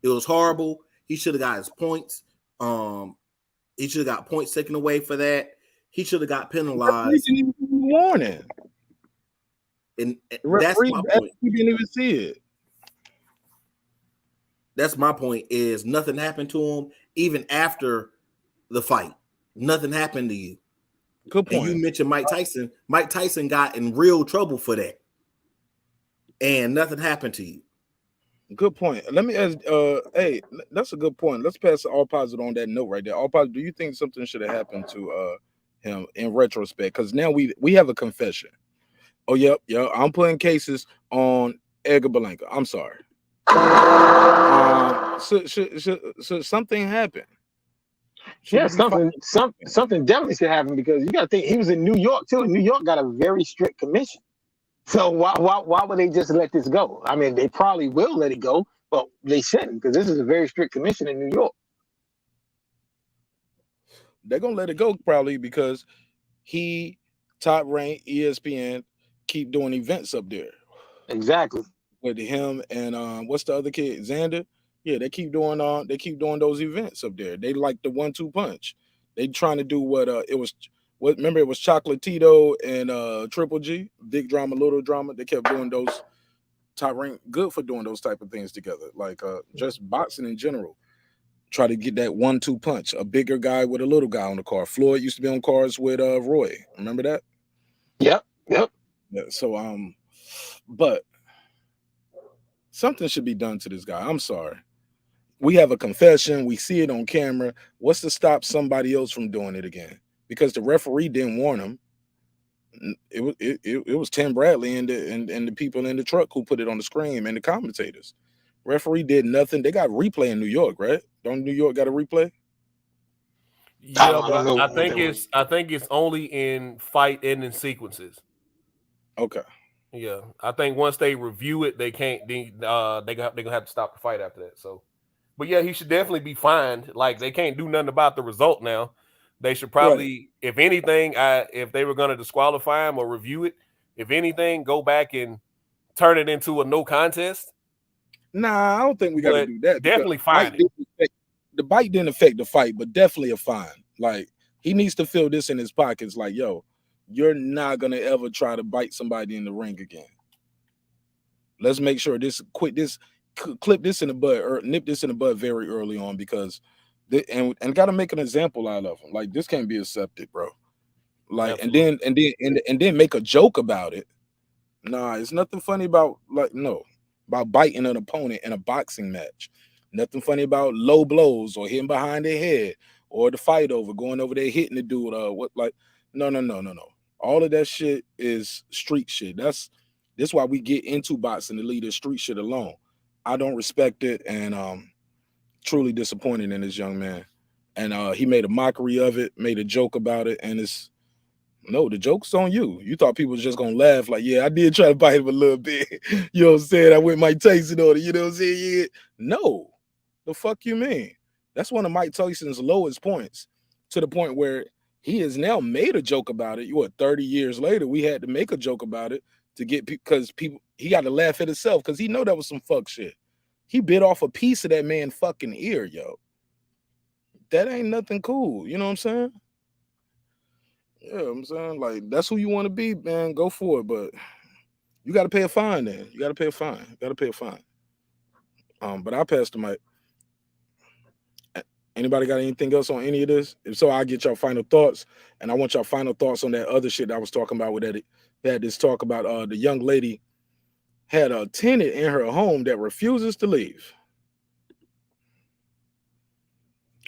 It was horrible. He should have got his points. He should have got points taken away for that. He should have got penalized. Warning. And that's my point. He didn't even see it. That's my point, is nothing happened to him even after the fight. Nothing happened to you. Good point. And you mentioned Mike Tyson. Mike Tyson got in real trouble for that. And nothing happened to you. Good point. Let me ask. Hey, that's a good point. Let's pass all positive on that note right there. All positive. Do you think something should have happened to him in retrospect? Because now we have a confession. Oh, yep. I'm putting cases on Edgar Belenka. I'm sorry. So something happened. Yeah, something definitely should happen because you got to think he was in New York too. New York got a very strict commission. So why would they just let this go? I mean, they probably will let it go, but they shouldn't because this is a very strict commission in New York. They're gonna let it go probably because he top ranked ESPN keep doing events up there. Exactly. With him and what's the other kid? Xander. Yeah, they keep doing those events up there. They like the 1-2 punch. They trying to do what it was remember it was Chocolatito and Triple G, big drama, little drama. They kept doing those top rank good for doing those type of things together. Like just boxing in general. Try to get that 1-2 punch, a bigger guy with a little guy on the car. Floyd used to be on cars with Roy. Remember that? Yep. Yeah, so but something should be done to this guy. I'm sorry. We have a confession. We see it on camera. What's to stop somebody else from doing it again? Because the referee didn't warn him. It was Tim Bradley and the people in the truck who put it on the screen and the commentators. Referee did nothing. They got replay in New York, right? Don't New York got a replay? Yeah, but I think it's only in fight ending sequences. Okay. Yeah, I think once they review it, they can't. They gonna have to stop the fight after that. So, but yeah, he should definitely be fined. Like they can't do nothing about the result now. They should probably, if anything, if they were gonna disqualify him or review it, if anything, go back and turn it into a no contest. Nah, I don't think we got to do that. Definitely fine. The bite didn't affect the fight, but definitely a fine. Like he needs to feel this in his pockets. Like, yo, you're not gonna ever try to bite somebody in the ring again. Let's make sure clip this in the bud or nip this in the bud very early on because and got to make an example out of him. Like this can't be accepted, bro. Like and then make a joke about it. Nah, it's nothing funny about about biting an opponent in a boxing match. Nothing funny about low blows or hitting behind their head or the fight over going over there hitting the dude. No. All of that shit is street shit. This why we get into boxing to leave the street shit alone. I don't respect it and truly disappointed in this young man. And he made a mockery of it, made a joke about it, and the joke's on you. You thought people was just gonna laugh, like, yeah, I did try to bite him a little bit. You know what I'm saying? I went Mike Tyson on it, you know what I'm saying? Yeah. No. The fuck you mean? That's one of Mike Tyson's lowest points, to the point where he has now made a joke about it. 30 years later, we had to make a joke about it to get because people he got to laugh at himself because he know that was some fuck shit. He bit off a piece of that man's fucking ear, yo. That ain't nothing cool. You know what I'm saying? Yeah, I'm saying, like, that's who you want to be, man. Go for it, but you got to pay a fine. Then you got to pay a fine. But I passed the mic. Anybody got anything else on any of this? If so, I'll get your final thoughts, and I want your final thoughts on that other shit that I was talking about with Eddie. They had this talk about the young lady had a tenant in her home that refuses to leave.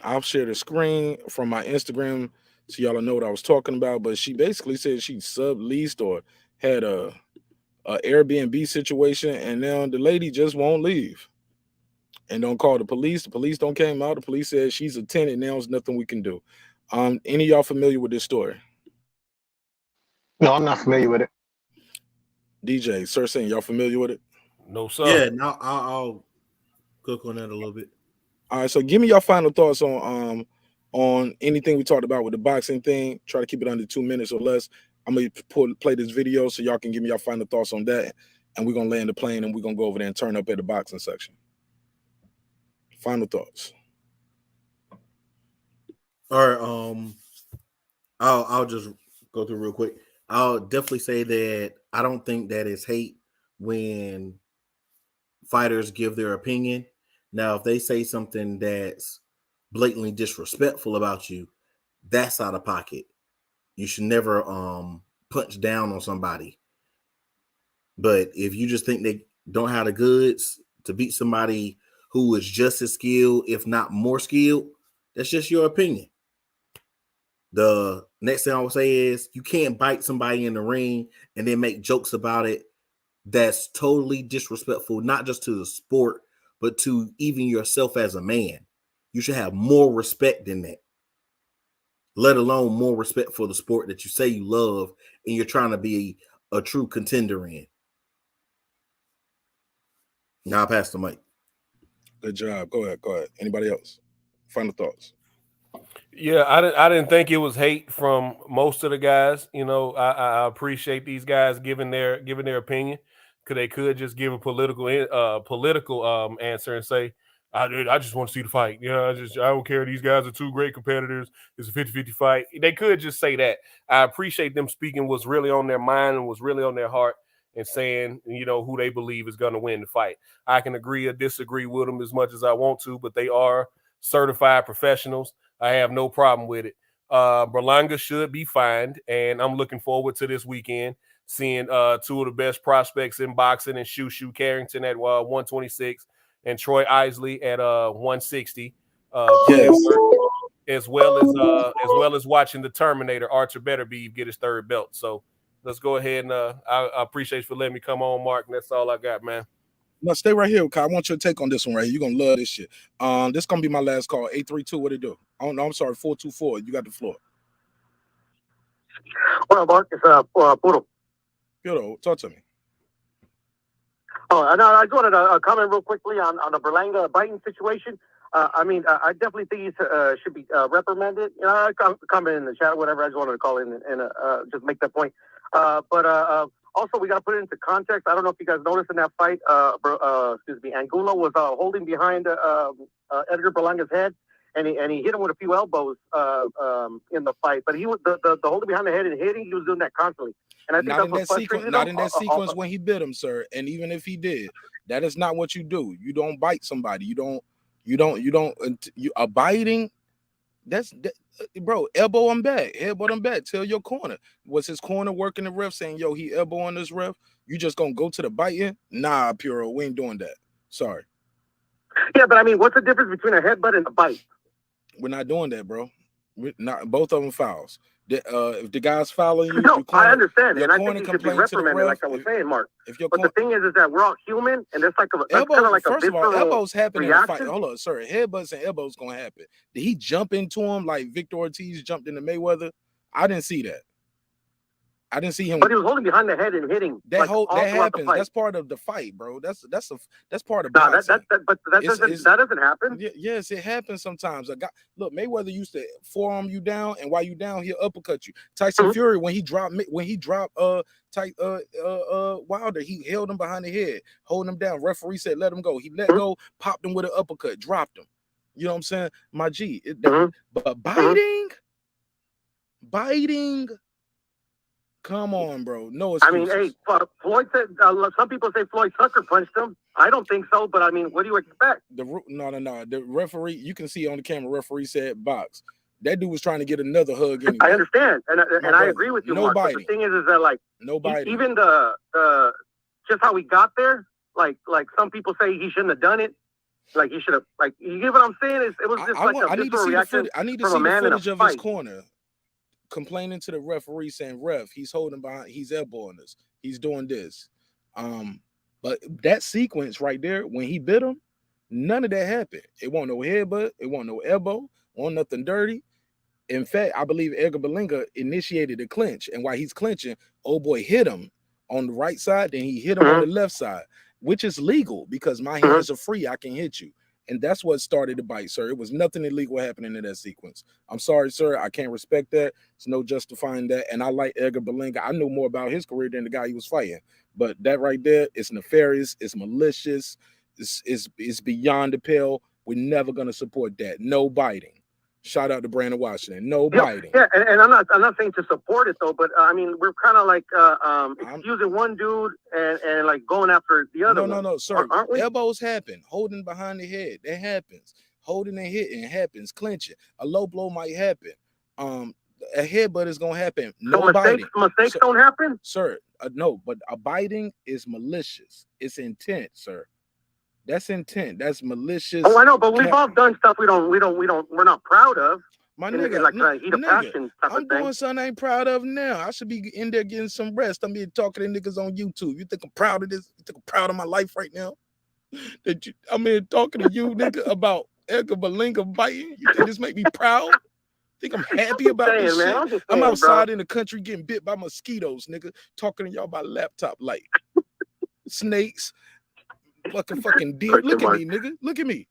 I'll share the screen from my Instagram so y'all know what I was talking about. But she basically said she subleased or had a Airbnb situation, and now the lady just won't leave and don't call the police. The police don't came out. The police said she's a tenant. Now there's nothing we can do. Any of y'all familiar with this story? No, I'm not familiar with it. DJ, Sir Sin, y'all familiar with it? No, sir. Yeah, now I'll cook on that a little bit. All right, so give me your final thoughts on anything we talked about with the boxing thing. Try to keep it under 2 minutes or less. I'm gonna play this video so y'all can give me your final thoughts on that, and we're gonna land the plane and we're gonna go over there and turn up at the boxing section. Final thoughts. All right, I'll just go through real quick. I'll definitely say that I don't think that is hate when fighters give their opinion. Now, if they say something that's blatantly disrespectful about you, that's out of pocket. You should never punch down on somebody. But if you just think they don't have the goods to beat somebody who is just as skilled, if not more skilled, that's just your opinion. The next thing I will say is you can't bite somebody in the ring and then make jokes about it. That's totally disrespectful, not just to the sport, but to even yourself as a man. You should have more respect than that, let alone more respect for the sport that you say you love and you're trying to be a true contender in. Now I pass the mic. Good job. Go ahead. Anybody else? Final thoughts. Yeah, I didn't think it was hate from most of the guys. You know, I appreciate these guys giving their opinion, because they could just give a political answer and say, I just want to see the fight. I don't care. These guys are two great competitors. It's a 50-50 fight. They could just say that. I appreciate them speaking what's really on their mind and what's really on their heart, and saying, who they believe is going to win the fight. I can agree or disagree with them as much as I want to, but they are certified professionals. I have no problem with it. Berlanga should be fined, and I'm looking forward to this weekend seeing two of the best prospects in boxing, and Shushu Carrington at 126 and Troy Isley at 160. Yes. As well as watching the Terminator Archer Betterbeeve get his third belt. So let's go ahead and I appreciate you for letting me come on, Mark. And that's all I got, man. No, stay right here, Kyle. I want your take on this one right here. You're gonna love this shit. This is gonna be my last call. 832. What it do? Oh no, I'm sorry. 424. You got the floor. Well, Mark, it's Puro. Puro, talk to me. Oh, I just wanted to comment real quickly on the Berlanga biting situation. I definitely think he should be reprimanded. I comment in the chat, whatever. I just wanted to call in and just make that point. Also, we got to put it into context. I don't know if you guys noticed in that fight, Angulo was holding behind Edgar Berlanga's head, and he hit him with a few elbows in the fight. But he was the holding behind the head and hitting. He was doing that constantly. And I think not in that sequence when he bit him, sir. And even if he did, that is not what you do. You don't bite somebody. A biting. Bro, elbow him back. Elbow him back. Tell your corner. Was his corner working the ref saying, yo, he elbowing this ref? You just gonna go to the biting? Nah, Puro, we ain't doing that. Sorry. Yeah, but what's the difference between a headbutt and a bite? We're not doing that, bro. We're not, both of them fouls. If the guy's fouling you, no, I understand, and I think he should be reprimanded, like I was saying, Mark. But the thing is that we're all human, and there's like kind of like first a of all, elbows happen reaction. in a fight. Hold on, sir. Headbutts and elbows gonna happen. Did he jump into him like Victor Ortiz jumped into Mayweather? I didn't see that. I didn't see him. But he was holding behind the head and hitting. That happens. That's part of the fight, bro. That's part of boxing. That doesn't happen. Yes, it happens sometimes. Look, Mayweather used to forearm you down, and while you down, he'll uppercut you. Tyson Fury, when he dropped Wilder, he held him behind the head, holding him down. Referee said let him go. He let go, popped him with an uppercut, dropped him. You know what I'm saying? My G. But biting. Come on, bro. No excuses. Floyd said. Some people say Floyd sucker punched him. I don't think so, but what do you expect? No. The referee, you can see on the camera. Referee said box. That dude was trying to get another hug anyway. I understand, and I agree with you, Mark. But the thing is that no biting. Even the just how he got there, like some people say he shouldn't have done it. Like he should have. Like you get what I'm saying? It was just a visceral reaction. I need to see the footage of his corner. Complaining to the referee saying, ref, he's holding behind, he's elbowing us, he's doing this. But that sequence right there, when he bit him, none of that happened. It wasn't no headbutt, it wasn't no elbow, wasn't nothing dirty. In fact, I believe Edgar Berlanga initiated a clinch, and while he's clinching, old boy hit him on the right side, then he hit him on the left side, which is legal because my hands are free, I can hit you. And that's what started the bite, sir. It was nothing illegal happening in that sequence. I'm sorry, sir. I can't respect that. There's no justifying that. And I like Edgar Berlanga. I knew more about his career than the guy he was fighting. But that right there, it's nefarious. It's malicious. It's beyond the pale. We're never going to support that. No biting. Shout out to Brandon Washington. No biting. Yeah, and I'm not saying to support it though, but we're kind of like excusing one dude and like going after the other. No, sir. Elbows happen. Holding behind the head, that happens. Holding and hitting happens. Clinching, a low blow might happen. A headbutt is gonna happen. No biting. Mistakes don't happen, sir. No, but a biting is malicious. It's intent, sir. That's intent. That's malicious. Oh, I know, but we've all done stuff we're not proud of. My in nigga, like heat of passion type I'm of thing. doing something I ain't proud of now. I should be in there getting some rest. I'm here talking to niggas on YouTube. You think I'm proud of this? You think I'm proud of my life right now? I'm here talking to you, nigga, about Edgar Berlanga biting. You think this make me proud? Think I'm happy about this shit? I'm outside in the country getting bit by mosquitoes, nigga. Talking to y'all about laptop light. Snakes. Fucking deer. Look at me, nigga. Look at me.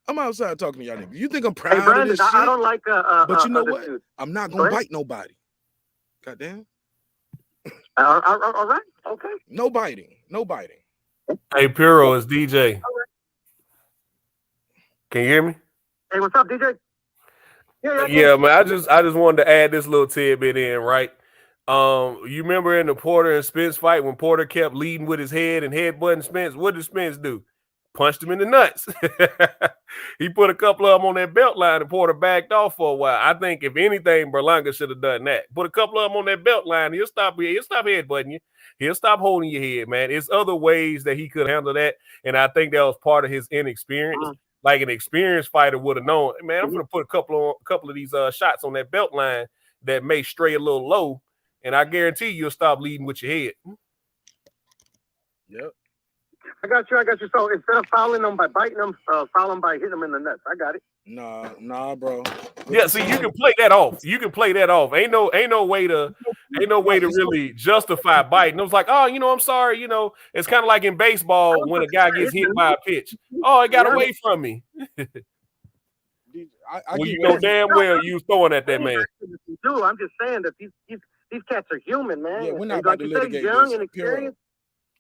I'm outside talking to y'all niggas. You think I'm proud Brandon, of this shit? I don't like but you know what? I'm not gonna bite nobody. Goddamn. All right. Okay. No biting. No biting. Hey, Puro, it's DJ. Can you hear me? Hey, what's up, DJ? Yeah, man. I just wanted to add this little tidbit in, right? You remember in the Porter and Spence fight when Porter kept leading with his head and headbutting Spence? What did Spence do? Punched him in the nuts. He put a couple of them on that belt line and Porter backed off for a while. I think if anything, Berlanga should have done that. Put a couple of them on that belt line. He'll stop headbutting you. He'll stop holding your head, man. It's other ways that he could handle that. And I think that was part of his inexperience. Like an experienced fighter would have known, man, I'm going to put a couple of these shots on that belt line that may stray a little low. And I guarantee you'll stop leading with your head. Yep. I got you. So instead of fouling them by biting them, foul them by hitting them in the nuts. I got it. Nah, bro. Yeah, see, you can play that off. Ain't no way to really justify biting. It was like, oh, I'm sorry. It's kind of like in baseball when a guy gets hit by a pitch. Oh, it got away from me. Well, you know damn well you was throwing at that man. Dude, I'm just saying that these cats are human, man. Yeah, we're not about to litigate this.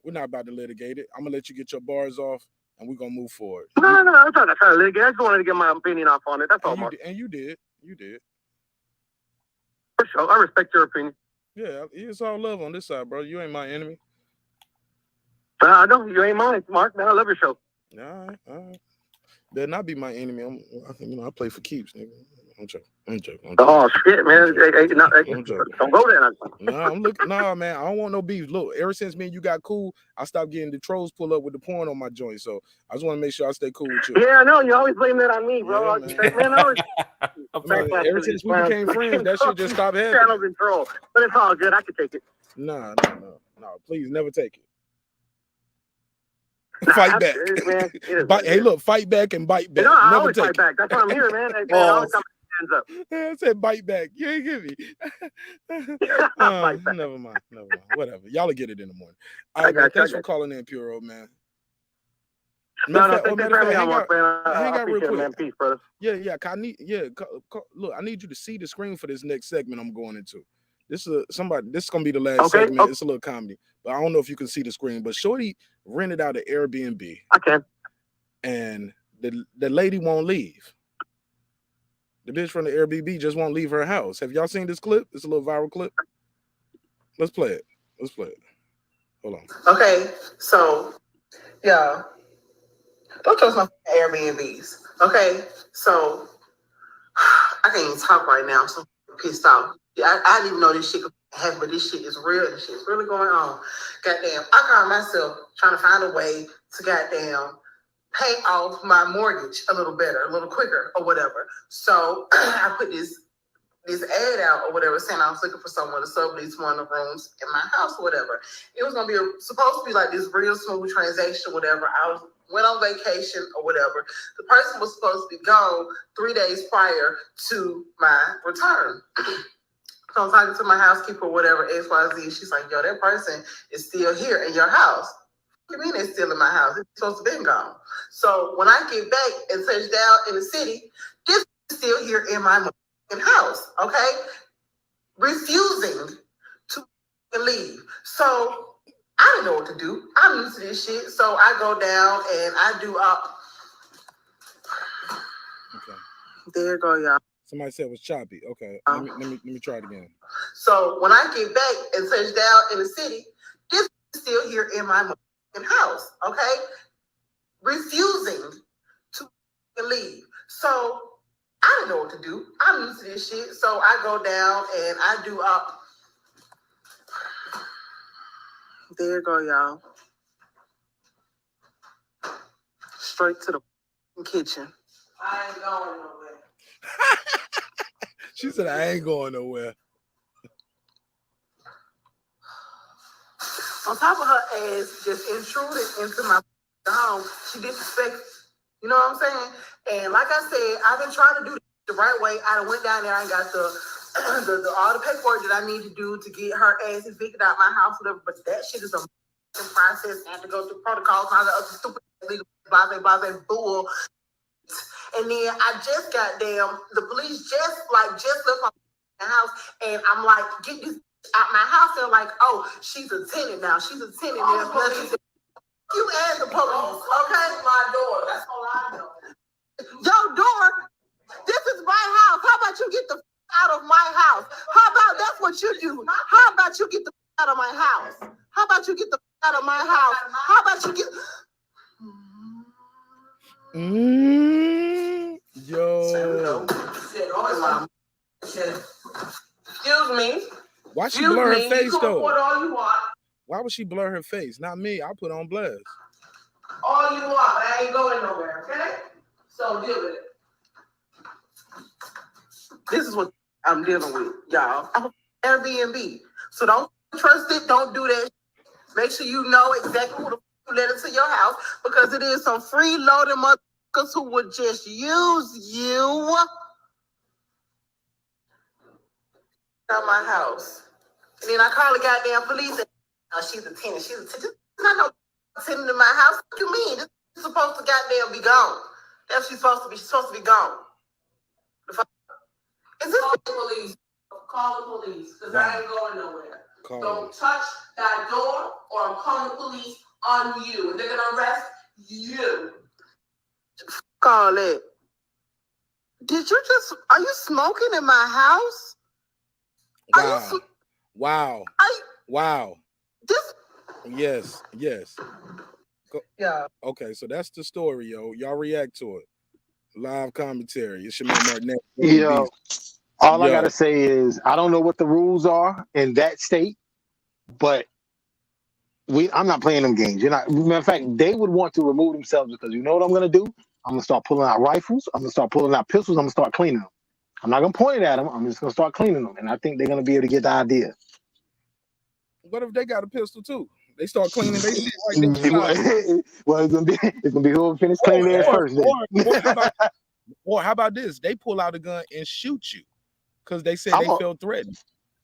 We're not about to litigate it. I'm gonna let you get your bars off, and we're gonna move forward. No, I'm not trying to litigate. I just wanted to get my opinion off on it. That's all. And you did. For sure, I respect your opinion. Yeah, it's all love on this side, bro. You ain't my enemy. I know you ain't mine, Mark. Man, I love your show. All right. Better not be my enemy. I play for keeps, nigga. I'm joking. Oh shit, man! Don't go there. Nah, man. I don't want no beef. Look, ever since me and you got cool, I stopped getting the trolls pull up with the porn on my joint. So I just want to make sure I stay cool with you. Yeah, I know. You always blame that on me, bro. Yeah, ever since we became friends, that shit just stopped happening. Channel control, but it's all good. I can take it. No. Please never take it. Fight back. Hey, look, fight back and bite back. I never always take fight back. That's why I'm here, man. I always come hands up. I said bite back. You ain't give me. Never mind. Whatever. Y'all will get it in the morning. All right, man. Thanks for calling in, Puro, man. Thanks for having me on, Mark, man. Hang out real quick. Man. Peace, brother. Yeah. Look, I need you to see the screen for this next segment I'm going into. This is gonna be the last segment. Okay. It's a little comedy, but I don't know if you can see the screen. But Shorty rented out an Airbnb. I can. And the lady won't leave. The bitch from the Airbnb just won't leave her house. Have y'all seen this clip? It's a little viral clip. Let's play it. Hold on. Okay, so yeah, don't trust my Airbnbs. Okay, so I can't even talk right now. I'm so pissed off. I didn't even know this shit could happen, but this shit is real. This shit is really going on. Goddamn, I caught myself trying to find a way to goddamn pay off my mortgage a little better, a little quicker, or whatever. So I put this ad out or whatever, saying I was looking for someone to sublease one of the rooms in my house or whatever. It was gonna be supposed to be like this real smooth transaction, whatever. Went on vacation or whatever. The person was supposed to be gone 3 days prior to my return. So I'm talking to my housekeeper or whatever, XYZ. She's like, yo, that person is still here in your house. What do you mean they're still in my house? It's supposed to be gone. So when I get back and touch down in the city, this is still here in my house, okay? Refusing to leave. So I didn't know what to do. I'm used to this shit. So I go down and I do up. Okay. There you go, y'all. Somebody said it was choppy. Okay, let me try it again. So when I get back and touch down in the city, this is still here in my house, okay? Refusing to leave. So I didn't know what to do. I'm used to this shit. So I go down and I do up. There you go, y'all. straight to the kitchen. I ain't going nowhere. She said, I ain't going nowhere. On top of her ass just intruded into my home, she disrespected. You know what I'm saying? And like I said, I've been trying to do this the right way. I went down there and got the all the paperwork that I need to do to get her ass evicted out my house, whatever. But that shit is a process. I have to go through protocols and all the other stupid legal blah bull. And then I just got the police just left my house, and I'm like, get this out my house. They're like, oh, she's a tenant now. She's a tenant there. You and the police, okay? My door. That's all I know. Your door. This is my house. How about you get the out of my house? How about that's what you do? How about you get the out of my house? How about you get the out of my house? How about you get? Yo. Excuse me. Why she blur her face though? All you want. Why would she blur her face? Not me. I'll put on blast. All you want, but I ain't going nowhere, okay? So deal with it. This is what I'm dealing with, y'all. I'm Airbnb. So don't trust it. Don't do that. Make sure you know exactly who to let into your house, because it is some freeloading motherfuckers who would just use you out my house. And then I call the goddamn police and she's a tenant. She's a tenant. Not no tenant in my house. What you mean? This is supposed to goddamn be gone. That's what she's supposed to be. She's supposed to be gone. Is this the police? Call the police, because I ain't going nowhere. Don't touch that door or I'm calling the police on you. And they're going to arrest you. Call it. Are you smoking in my house? Wow. Wow. Yes. Yeah. Okay, so that's the story, yo. Y'all react to it. Live commentary. It's your man Marq Nash. Yo, all I gotta say is I don't know what the rules are in that state, but I'm not playing them games. Matter of fact, they would want to remove themselves, because you know what I'm gonna do? I'm gonna start pulling out rifles. I'm gonna start pulling out pistols. I'm gonna start cleaning them. I'm not gonna point it at them. I'm just gonna start cleaning them, and I think they're gonna be able to get the idea. What if they got a pistol too? They start cleaning. They right there. Well, it's gonna be whoever finish cleaning theirs first. Or how about this? They pull out a gun and shoot you because they said they felt threatened.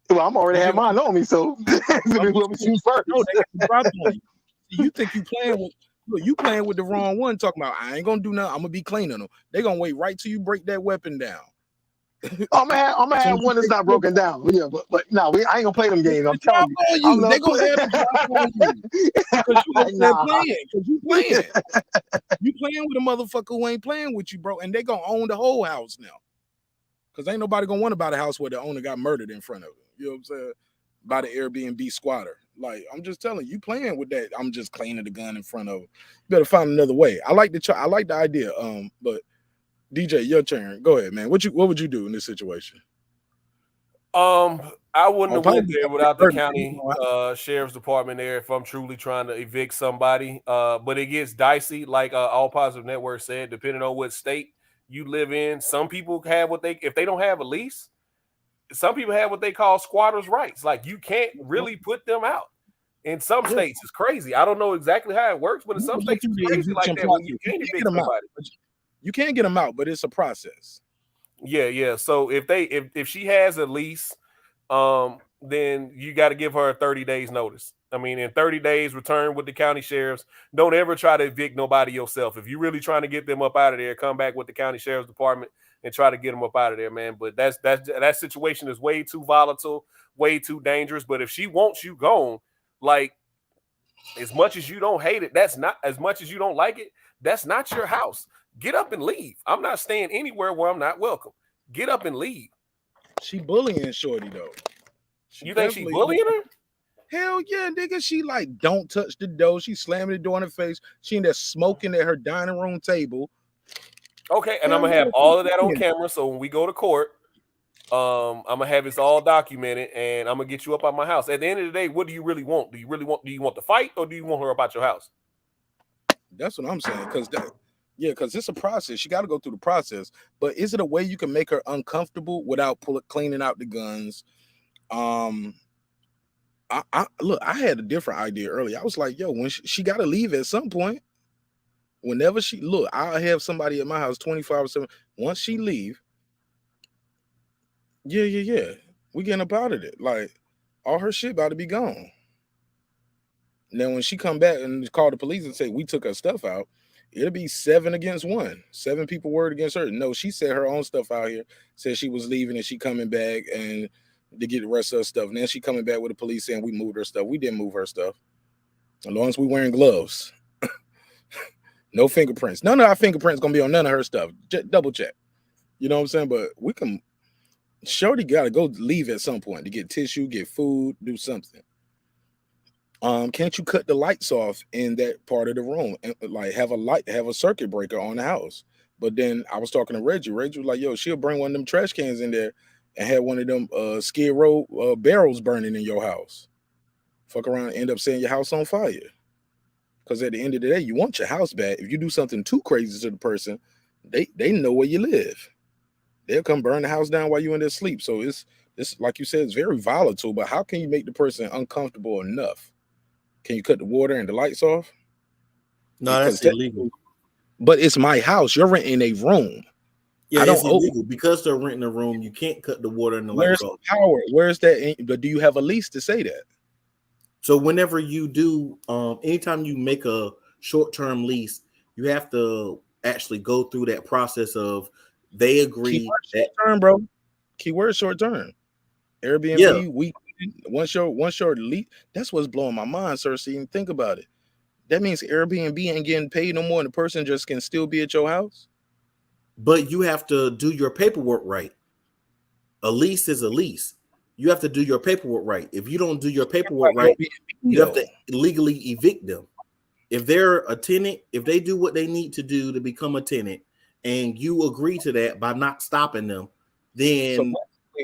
Well, I'm already have mine on me, so whoever shoots first. No, they got the drop on you. You think you playing with the wrong one? Talking about I ain't gonna do nothing. I'm gonna be cleaning them. They gonna wait right till you break that weapon down. I'm gonna have one that's not broken down. Yeah, but no, I ain't gonna play them games. I'm telling you. They gonna have the drop on you because you gonna playing. Because you playing. You playing with a motherfucker who ain't playing with you, bro. And they gonna own the whole house now. Because ain't nobody gonna want to buy the house where the owner got murdered in front of it. You know what I'm saying? By the Airbnb squatter. Like, I'm just telling you, playing with that. I'm just cleaning the gun in front of it. You better find another way. I like the idea. But DJ, your turn. Go ahead, man. What would you do in this situation? I wouldn't have went there without the county sheriff's department there if I'm truly trying to evict somebody. But it gets dicey, like All Positive Network said, depending on what state you live in. Some people have if they don't have a lease, some people have what they call squatters' rights. Like, you can't really put them out. In some states, it's crazy. I don't know exactly how it works, but in some states, it's crazy like that when you can't evict somebody. You can't get them out, but it's a process. Yeah. So if she has a lease, then you got to give her 30 days notice. I mean, in 30 days, return with the county sheriffs. Don't ever try to evict nobody yourself. If you're really trying to get them up out of there, come back with the county sheriff's department and try to get them up out of there, man. But that situation is way too volatile, way too dangerous. But if she wants you gone, like, as much as you don't hate it, that's not as much as you don't like it. That's not your house. Get up and leave. I'm not staying anywhere where I'm not welcome. Get up and leave. She bullying Shorty though. You think she bullying her? Hell yeah, nigga. She like, don't touch the door. She slamming the door in her face. She in there smoking at her dining room table. Okay, and I'm gonna have all of that on camera. So when we go to court, I'm gonna have this all documented, and I'm gonna get you up out my house. At the end of the day, what do you really want? Do you want the fight, or do you want her about your house? That's what I'm saying. Because Yeah, because it's a process. She got to go through the process. But is it a way you can make her uncomfortable without cleaning out the guns? I look, I had a different idea earlier. I was like, yo, when she got to leave at some point. Whenever she look, I'll have somebody at my house 24/7. Once she leave, yeah, we getting up out of it. Like all her shit about to be gone. Now when she come back and call the police and say we took her stuff out, it'll be 7 against 1. 7 people word against her. No, she said her own stuff out here. Said she was leaving and she coming back and to get the rest of her stuff. And then she coming back with the police saying we moved her stuff. We didn't move her stuff. As long as we wearing gloves. No fingerprints. None of our fingerprints gonna be on none of her stuff. Just double check. You know what I'm saying? But we can. Shorty gotta go leave at some point to get tissue, get food, do something. Can't you cut the lights off in that part of the room and like have a circuit breaker on the house? But then I was talking to Reggie. Reggie was like, yo, she'll bring one of them trash cans in there and have one of them Skid Row barrels burning in your house. Fuck around and end up setting your house on fire. Because at the end of the day, you want your house back. If you do something too crazy to the person, they know where you live. They'll come burn the house down while you're in their sleep. So it's like you said, it's very volatile. But how can you make the person uncomfortable enough? Can you cut the water and the lights off? No, that's illegal. But it's my house. You're renting a room. Yeah, it's illegal because they're renting a room. You can't cut the water and the lights off. Power? Where's that? But do you have a lease to say that? So whenever you do, anytime you make a short-term lease, you have to actually go through that process of they agree. Keyword short-term, bro. Keyword short-term. Airbnb. Yeah. Once your lease, that's what's blowing my mind, sir. So you can think about it. That means Airbnb ain't getting paid no more, and the person just can still be at your house. But you have to do your paperwork right. A lease is a lease. You have to do your paperwork right. If you don't do your paperwork right, you have to legally evict them. If they're a tenant, if they do what they need to do to become a tenant, and you agree to that by not stopping them, then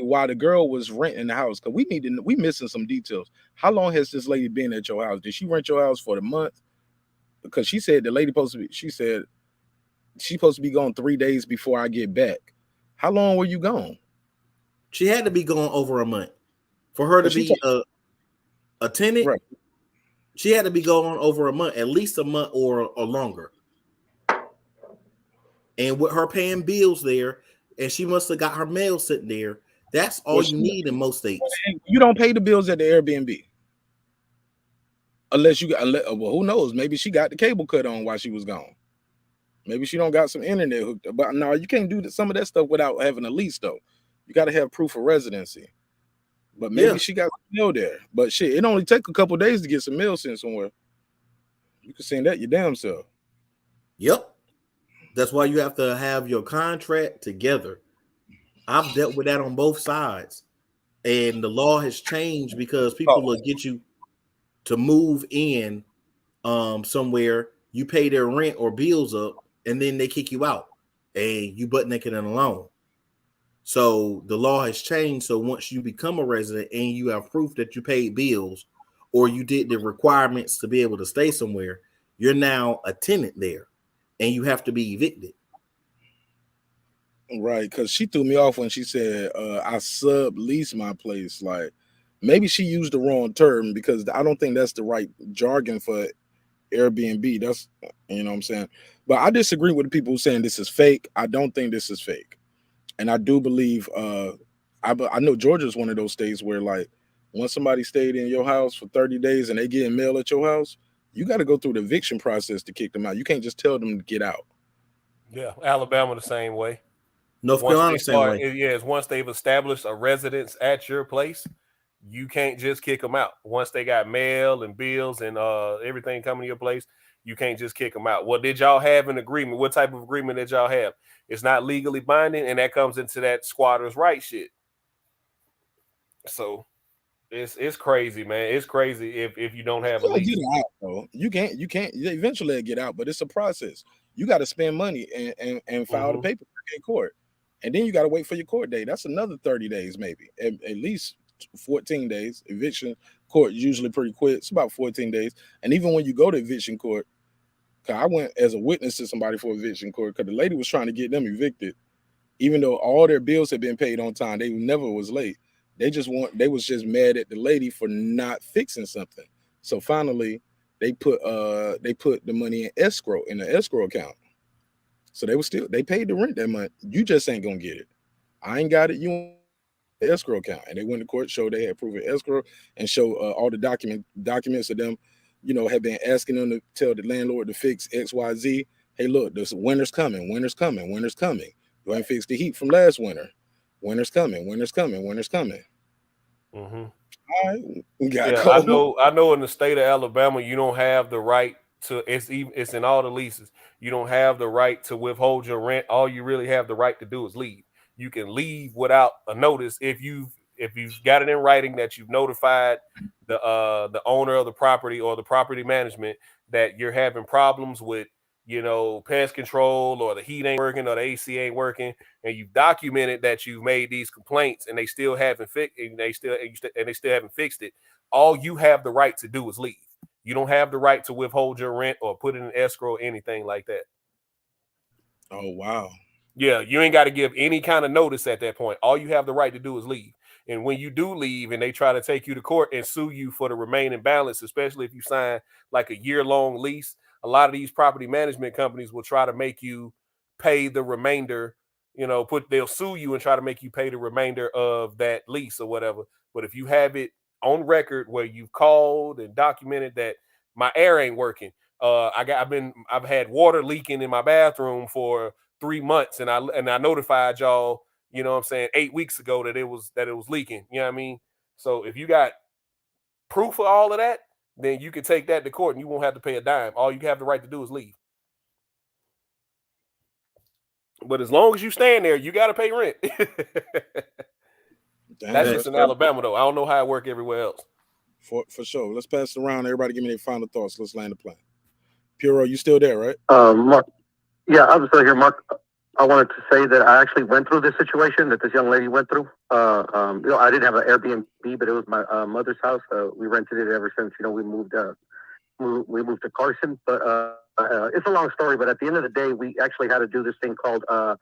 while the girl was renting the house, because we missing some details. How long has this lady been at your house? Did she rent your house for the month? Because she said the lady she said she's supposed to be gone 3 days before I get back. How long were you gone? She had to be gone over a month for her to be a tenant. Right. She had to be gone over a month, at least a month or longer. And with her paying bills there, and she must have got her mail sitting there. That's all you need in most states. You don't pay the bills at the Airbnb. Unless you got, well, who knows? Maybe she got the cable cut on while she was gone. Maybe she don't got some internet hooked up. But no, you can't do some of that stuff without having a lease, though. You got to have proof of residency. But maybe she got mail there. But shit, it only take a couple of days to get some mail sent somewhere. You can send that your damn self. Yep. That's why you have to have your contract together. I've dealt with that on both sides. And the law has changed because people will get you to move in somewhere, you pay their rent or bills up, and then they kick you out. And you butt naked and alone. So the law has changed. So once you become a resident and you have proof that you paid bills or you did the requirements to be able to stay somewhere, you're now a tenant there and you have to be evicted. Right, because she threw me off when she said I sublease my place. Like maybe she used the wrong term because I don't think that's the right jargon for Airbnb. That's, you know what I'm saying? But I disagree with the people who saying this is fake. I don't think this is fake. And I do believe I know Georgia's one of those states where like once somebody stayed in your house for 30 days and they get mail at your house, you got to go through the eviction process to kick them out. You can't just tell them to get out. Yeah, Alabama the same way. North Carolina the same way. Yeah, it's once they've established a residence at your place, you can't just kick them out. Once they got mail and bills and everything coming to your place, you can't just kick them out. Well, did y'all have an agreement? What type of agreement did y'all have? It's not legally binding, and that comes into that squatters' right shit. So it's crazy, man. It's crazy if you don't have a lease. Get out, though. You can't eventually get out, but it's a process. You got to spend money and file the paperwork in court. And then you got to wait for your court date. That's another 30 days, maybe. At least 14 days. Eviction court usually pretty quick. It's about 14 days. And even when you go to eviction court, I went as a witness to somebody for eviction court because the lady was trying to get them evicted, even though all their bills had been paid on time. They never was late. They was just mad at the lady for not fixing something. So finally, they put the money in the escrow account. So they paid the rent that month. You just ain't gonna get it. I ain't got it. You the escrow account, and they went to court, showed they had proof of escrow, and show all the documents of them, had been asking them to tell the landlord to fix XYZ. Hey, look, this winter's coming. Winter's coming. Winter's coming. You ain't fixed the heat from last winter. Winter's coming. Winter's coming. Winter's coming. Mm-hmm. All right, we got Yeah, cold. I know. In the state of Alabama, you don't have the right to. It's in all the leases. You don't have the right to withhold your rent. All you really have the right to do is leave. You can leave without a notice if you've got it in writing that you've notified the owner of the property or the property management that you're having problems with, pest control, or the heat ain't working, or the AC ain't working, and you've documented that you've made these complaints and they still haven't fixed it. All you have the right to do is leave. You don't have the right to withhold your rent or put it in escrow or anything like that. Oh, wow. Yeah, you ain't got to give any kind of notice at that point. All you have the right to do is leave. And when you do leave and they try to take you to court and sue you for the remaining balance, especially if you sign like a year-long lease, a lot of these property management companies will try to make you pay the remainder, they'll sue you and try to make you pay the remainder of that lease or whatever. But if you have it on record where you've called and documented that my air ain't working, I've had water leaking in my bathroom for 3 months, and I notified y'all, 8 weeks ago that it was leaking. You know what I mean? So if you got proof of all of that, then you can take that to court and you won't have to pay a dime. All you have the right to do is leave. But as long as you stand there, you got to pay rent. That's just in Alabama, though. I don't know how it works everywhere else. For sure. Let's pass it around. Everybody give me their final thoughts. Let's land the plane. Puro, you still there, right? Mark. Yeah, I'm still here, Mark. I wanted to say that I actually went through this situation that this young lady went through. I didn't have an Airbnb, but it was my mother's house. We rented it ever since we moved. We moved to Carson, but it's a long story. But at the end of the day, we actually had to do this thing called a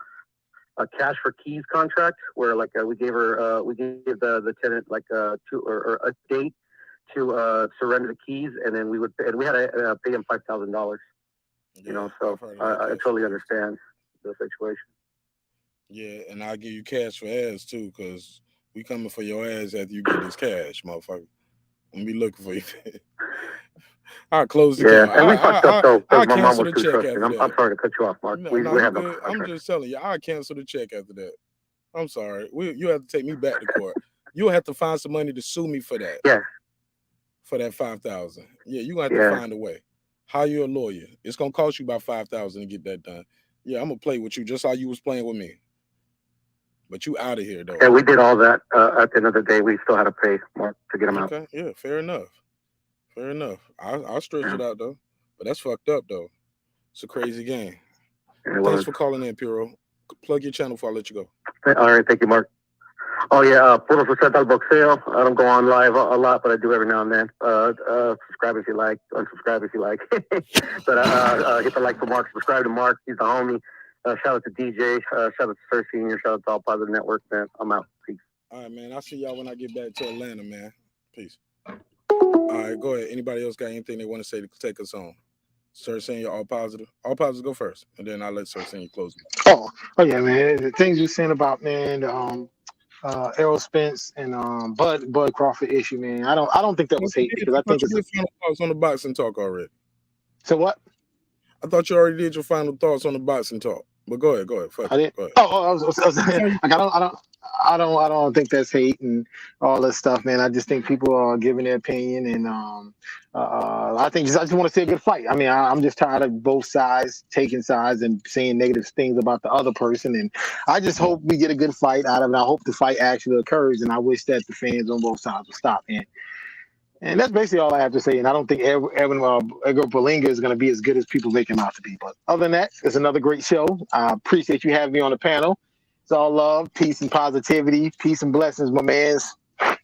cash for keys contract, where we gave the tenant a date to surrender the keys, and then we had to pay him $5,000. So I totally understand the situation. Yeah, and I'll give you cash for ass too, because we coming for your ass after you get this cash, motherfucker. I'm be looking for you. I'll close the account. And we fucked up though, because my mom was too trusting. I'm sorry to cut you off, Mark. No, we had no contract. I'm just telling you, I'll cancel the check after that. I'm sorry. You have to take me back to court. You'll have to find some money to sue me for that. Yeah. For that $5,000. Yeah, you have to find a way. Hire you a lawyer. It's gonna cost you about $5,000 to get that done. Yeah, I'm gonna play with you just how you was playing with me. But you out of here though. And we did all that. At the end of the day, we still had to pay Mark to get him out. Okay, yeah, fair enough. Fair enough. I'll stretch it out though. But that's fucked up though. It's a crazy game. Thanks for calling in, Puro. Plug your channel before I let you go. All right, thank you, Mark. Oh yeah, Puro Suceta al Boxeo. I don't go on live a lot, but I do every now and then. Subscribe if you like, unsubscribe if you like. But hit the like for Mark, subscribe to Mark. He's the homie. Shout out to DJ. Shout out to Sir Senior. Shout out to All Positive Network, man. I'm out. Peace. All right, man. I'll see y'all when I get back to Atlanta, man. Peace. All right, go ahead. Anybody else got anything they want to say to take us on? Sir Senior, All Positive. All Positive, go first, and then I'll let Sir Senior close it. Oh yeah, man. The things you're saying about, man, Errol Spence and Bud Crawford issue, man. I don't think that was hate, because I think it's final thoughts on the boxing talk already. So what? I thought you already did your final thoughts on the boxing talk. But go ahead. Fuck I didn't. Go ahead. I don't think that's hate and all that stuff, man. I just think people are giving their opinion, and I just want to see a good fight. I mean, I'm just tired of both sides taking sides and saying negative things about the other person, and I just hope we get a good fight out of it. I hope the fight actually occurs, and I wish that the fans on both sides would stop. And that's basically all I have to say. And I don't think Edgar Berlanga is going to be as good as people make him out to be. But other than that, it's another great show. I appreciate you having me on the panel. It's all love, peace, and positivity. Peace and blessings, my mans. All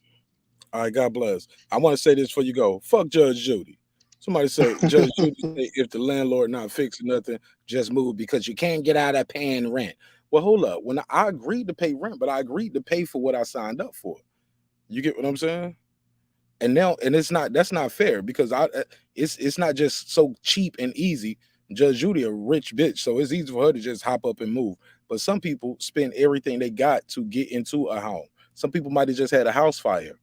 right, God bless. I want to say this before you go. Fuck Judge Judy. Somebody say, Judge Judy say, if the landlord not fixing nothing, just move because you can't get out of paying rent. Well, hold up. When I agreed to pay rent, but I agreed to pay for what I signed up for. You get what I'm saying? And now, and that's not fair because it's not just so cheap and easy. Judge Judy a rich bitch, so it's easy for her to just hop up and move. But some people spend everything they got to get into a home. Some people might have just had a house fire.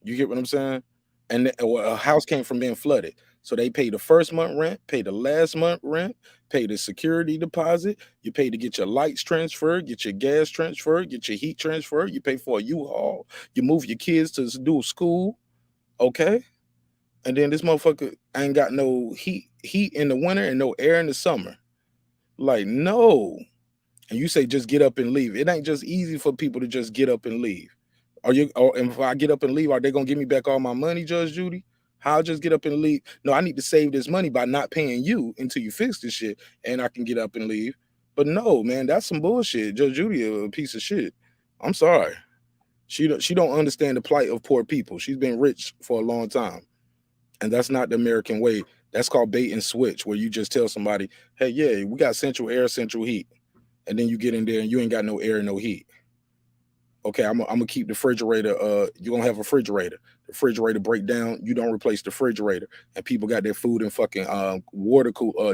You get what I'm saying? And a house came from being flooded. So they pay the first month rent, pay the last month rent, pay the security deposit. You pay to get your lights transferred, get your gas transferred, get your heat transferred. You pay for a U-Haul. You move your kids to do school. Okay. And then this motherfucker ain't got no heat in the winter and no air in the summer. Like, no. And you say just get up and leave. It ain't just easy for people to just get up and leave. And if I get up and leave, are they gonna give me back all my money, Judge Judy? How I just get up and leave? No, I need to save this money by not paying you until you fix this shit, and I can get up and leave. But no, man, that's some bullshit. Judge Judy a piece of shit. I'm sorry. She don't understand the plight of poor people. She's been rich for a long time, and that's not the American way. That's called bait and switch, where you just tell somebody, "Hey, yeah, we got central air, central heat," and then you get in there and you ain't got no air and no heat. Okay, I'm gonna keep the refrigerator. You're gonna have a refrigerator. The refrigerator break down. You don't replace the refrigerator, and people got their food in fucking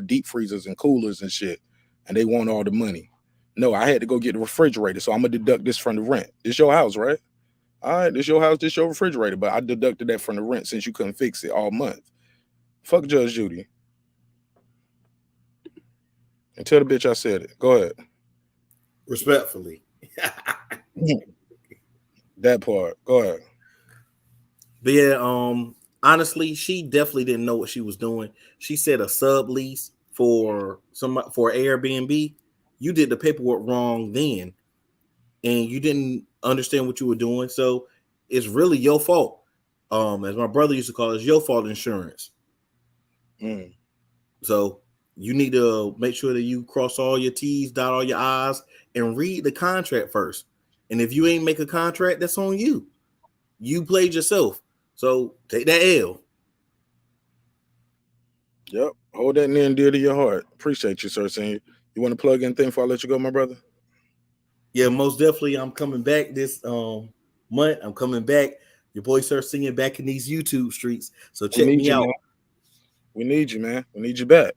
deep freezers and coolers and shit, and they want all the money. No, I had to go get the refrigerator, so I'm gonna deduct this from the rent. This your house, right? All right, this your house, this your refrigerator, but I deducted that from the rent since you couldn't fix it all month. Fuck Judge Judy. And tell the bitch I said it. Go ahead. Respectfully. That part. Go ahead. But yeah, honestly, she definitely didn't know what she was doing. She said a sublease for Airbnb. You did the paperwork wrong then, and you didn't understand what you were doing. So it's really your fault. As my brother used to call it, it's your fault insurance. So you need to make sure that you cross all your T's, dot all your I's, and read the contract first. And if you ain't make a contract, that's on you. You played yourself. So take that L. Yep. Hold that near and dear to your heart. Appreciate you, sir. Saying you want to plug in thing before I let you go, my brother? Yeah, most definitely. I'm coming back this month. I'm coming back. Your boy Sir Singing back in these YouTube streets. So check me out. Man. We need you, man. We need you back.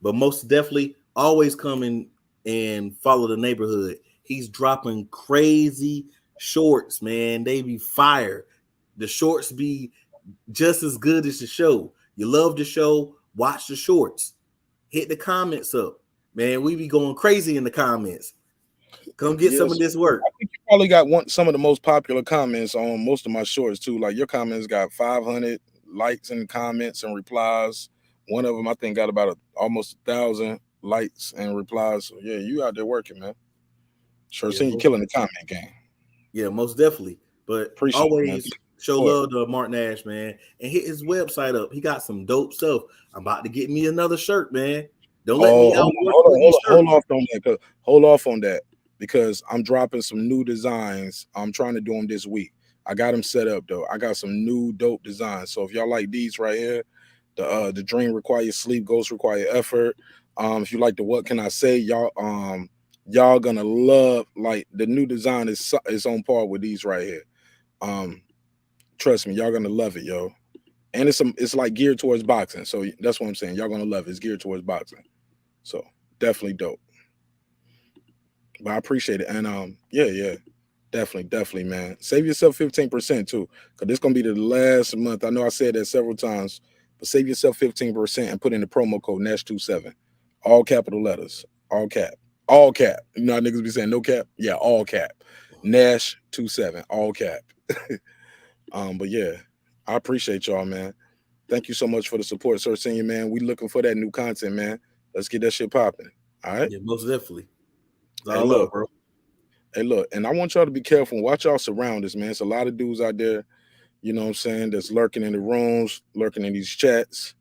But most definitely, always come and follow the neighborhood. He's dropping crazy shorts, man. They be fire. The shorts be just as good as the show. You love the show, watch the shorts. Hit the comments up. Man, we be going crazy in the comments. Come get some of this work. I think you probably got some of the most popular comments on most of my shorts too. Like your comments got 500 likes and comments and replies. One of them I think got about almost 1,000 likes and replies. So yeah, you out there working, man. Sure, seeing you killing the comment game. Yeah, most definitely. But Appreciate always show love to Marq Nash, man, and hit his website up. He got some dope stuff. I'm about to get me another shirt, man. Don't let me out. Hold off on that because I'm dropping some new designs. I'm trying to do them this week. I got them set up though. I got some new dope designs. So if y'all like these right here, the dream requires sleep, ghost require effort. If you like the what can I say, y'all gonna love like the new design is on par with these right here. Trust me, y'all gonna love it, yo. And it's like geared towards boxing. So that's what I'm saying. Y'all gonna love it. It's geared towards boxing. So definitely dope. But I appreciate it. And yeah. Definitely, man. Save yourself 15% too. Because this gonna be the last month. I know I said that several times, but save yourself 15% and put in the promo code Nash27. All capital letters. All cap. All cap. You know how niggas be saying no cap? Yeah, all cap. Nash27. All cap. But yeah, I appreciate y'all, man. Thank you so much for the support, Sir Senior, man. We looking for that new content, man. Let's get that shit popping. All right? Yeah, most definitely. Hey, look, bro. Hey, look, and I want y'all to be careful. Watch y'all surroundings, man. It's a lot of dudes out there, you know what I'm saying, that's lurking in the rooms, lurking in these chats.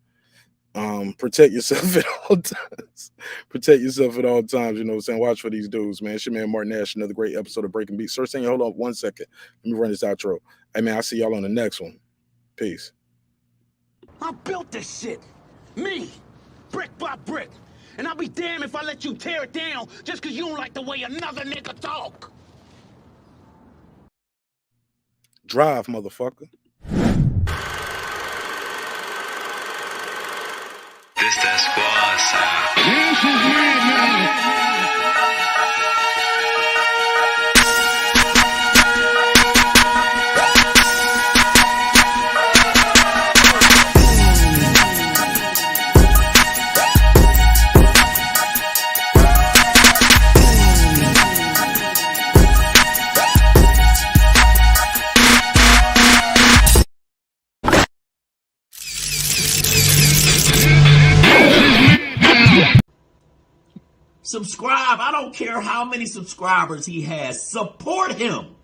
Protect yourself at all times. Protect yourself at all times, you know what I'm saying? Watch for these dudes, man. It's your man, Marq Nash, another great episode of Breaking Beats. Sir Senior, hold on 1 second. Let me run this outro. Hey, man, I'll see y'all on the next one. Peace. I built this shit. Me. Brick by brick. And I'll be damned if I let you tear it down just because you don't like the way another nigga talk. Drive, motherfucker. This that squad sound. This is madness. Subscribe. I don't care how many subscribers he has. Support him.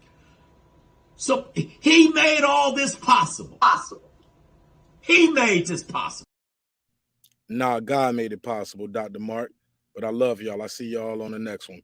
So he made all this possible. He made this possible. Nah, God made it possible, Dr. Marq. But I love y'all. I see y'all on the next one.